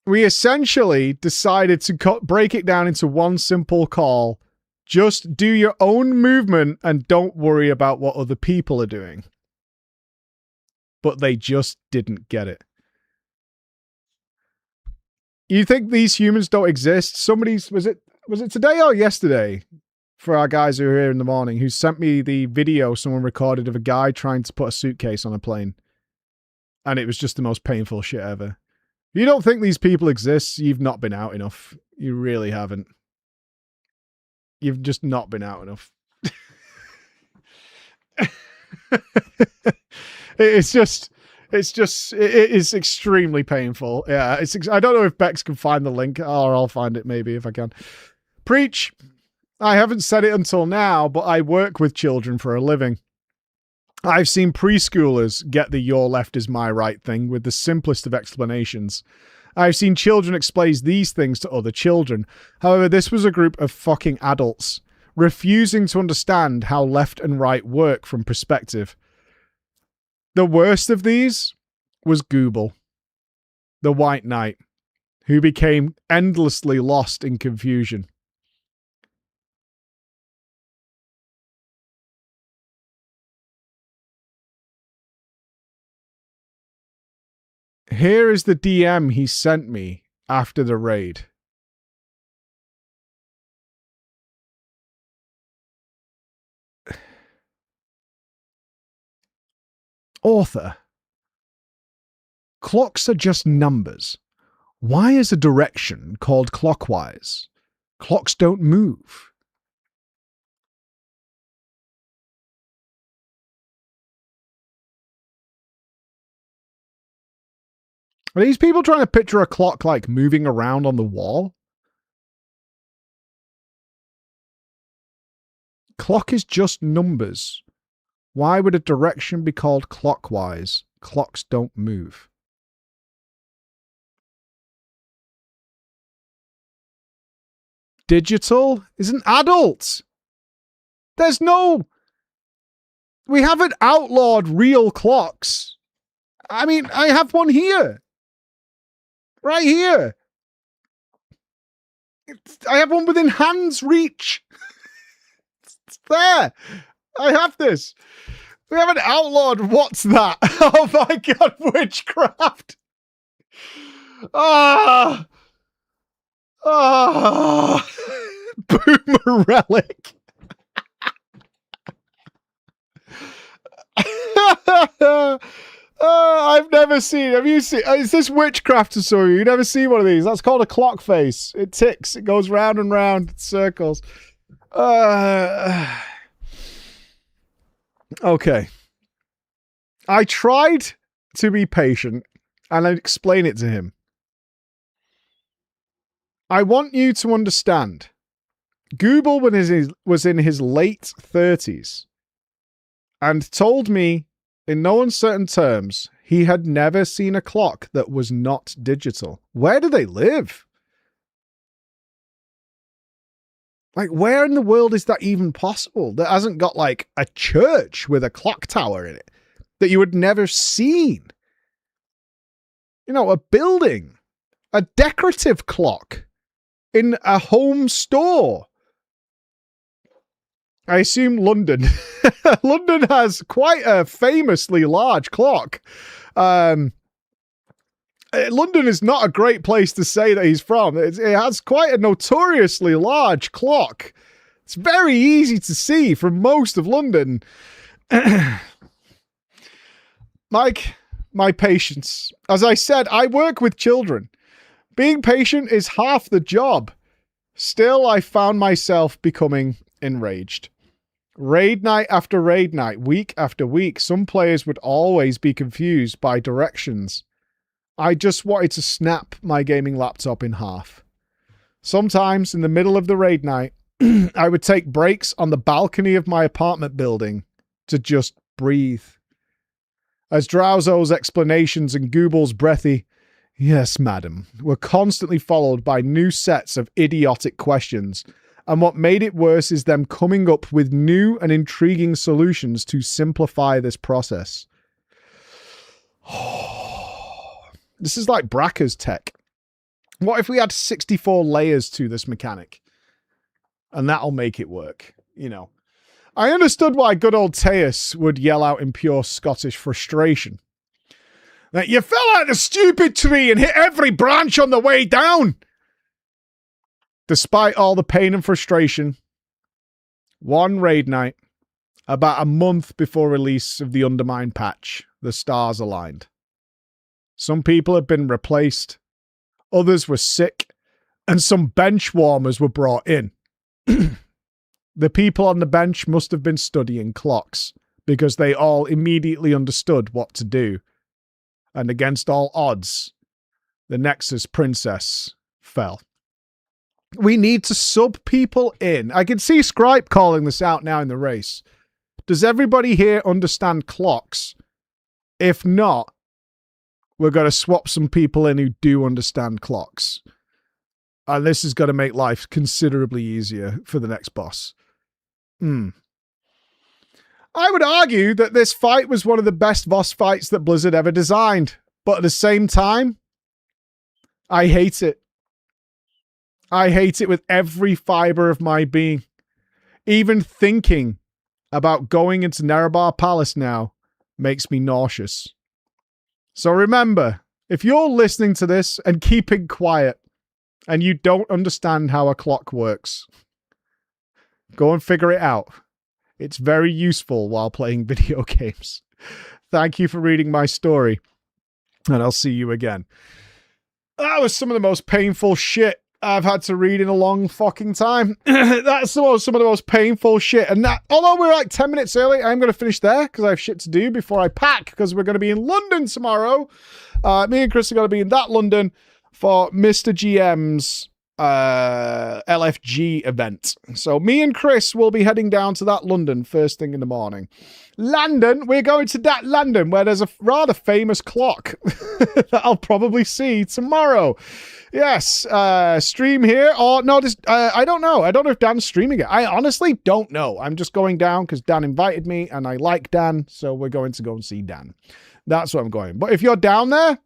We essentially decided to break it down into one simple call. Just do your own movement and don't worry about what other people are doing. But they just didn't get it. You think these humans don't exist? Somebody's, was it today or yesterday? For our guys who are here in the morning, who sent me the video someone recorded of a guy trying to put a suitcase on a plane. And it was just the most painful shit ever. If you don't think these people exist, you've not been out enough. You really haven't. You've just not been out enough. It is extremely painful. Yeah, I don't know if Bex can find the link, or I'll find it maybe if I can. Preach. I haven't said it until now, but I work with children for a living. I've seen preschoolers get the your left is my right thing with the simplest of explanations. I've seen children explain these things to other children. However, this was a group of fucking adults refusing to understand how left and right work from perspective. The worst of these was Google, the White Knight, who became endlessly lost in confusion. Here is the DM he sent me after the raid. Author. Clocks are just numbers. Why is a direction called clockwise? Clocks don't move. Are these people trying to picture a clock like moving around on the wall? Clock is just numbers. Why would a direction be called clockwise? Clocks don't move. Digital is an adult. There's no... We haven't outlawed real clocks. I mean, I have one here. Right here. I have one within hand's reach. It's there. I have this. We haven't outlawed. What's that? Oh my god, witchcraft. Ah. Ah. Boomer relic. I've never seen. Have you seen? Is this witchcraft or so? You never see one of these? That's called a clock face. It ticks. It goes round and round. It circles. Okay. I tried to be patient and I'd explain it to him. I want you to understand. Google was in his late 30s and told me in no uncertain terms he had never seen a clock that was not digital. Where do they live? Like, where in the world is that even possible? That hasn't got like a church with a clock tower in it that you had never seen. You know, a building, a decorative clock in a home store. I assume London. London has quite a famously large clock. London is not a great place to say that he's from. It has quite a notoriously large clock. It's very easy to see from most of London. Mike, my patience. As I said, I work with children. Being patient is half the job. Still, I found myself becoming enraged. Raid night after raid night, week after week, some players would always be confused by directions. I just wanted to snap my gaming laptop in half. Sometimes, in the middle of the raid night, I would take breaks on the balcony of my apartment building to just breathe. As Drowzo's explanations and Google's breathy, "Yes, madam," were constantly followed by new sets of idiotic questions. And what made it worse is them coming up with new and intriguing solutions to simplify this process. This is like Bracker's tech. What if we had 64 layers to this mechanic? And that'll make it work, you know. I understood why good old Teus would yell out in pure Scottish frustration. That you fell out of the stupid tree and hit every branch on the way down. Despite all the pain and frustration, one raid night, about a month before release of the Undermine patch, the stars aligned. Some people had been replaced, others were sick, and some bench warmers were brought in. The people on the bench must have been studying clocks, because they all immediately understood what to do. And against all odds, the Nexus Princess fell. We need to sub people in. I can see Scripe calling this out now in the race. Does everybody here understand clocks? If not, we're going to swap some people in who do understand clocks. And this is going to make life considerably easier for the next boss. I would argue that this fight was one of the best boss fights that Blizzard ever designed. But at the same time, I hate it. I hate it with every fiber of my being. Even thinking about going into Nerebar Palace now makes me nauseous. So remember, If you're listening to this and keeping quiet and you don't understand how a clock works, go and figure it out. It's very useful while playing video games. Thank you for reading my story, and I'll see you again. That was some of the most painful shit I've had to read in a long fucking time. That's some of the most painful shit. And that, although we're like 10 minutes early, I'm going to finish there because I have shit to do before I pack, because we're going to be in London tomorrow. Me and Chris are going to be in that London for Mr. GM's LFG event. So me and Chris will be heading down to that London first thing in the morning. London, we're going to that London where there's a rather famous clock that I'll probably see tomorrow. Yes, stream here or no, I don't know. I don't know if Dan's streaming it. I honestly don't know. I'm just going down because Dan invited me and I like Dan, so we're going to go and see Dan. That's where I'm going. But if you're down there,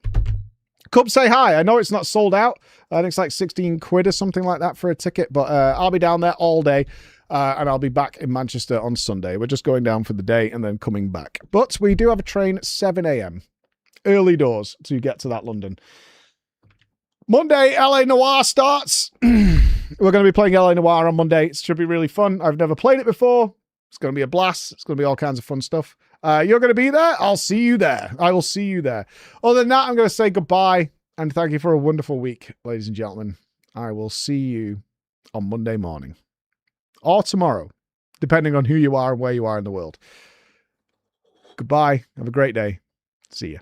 come say hi. I know it's not sold out. I think it's like 16 quid or something like that for a ticket, but I'll be down there all day. And I'll be back in Manchester on Sunday. We're just going down for the day and then coming back. But we do have a train at 7 a.m. Early doors to get to that London. Monday, LA Noire starts. We're going to be playing LA Noire on Monday. It should be really fun. I've never played it before. It's going to be a blast. It's going to be all kinds of fun stuff. You're going to be there? I'll see you there. I will see you there. Other than that, I'm going to say goodbye and thank you for a wonderful week, ladies and gentlemen. I will see you on Monday morning. Or tomorrow, depending on who you are and where you are in the world. Goodbye. Have a great day. See ya.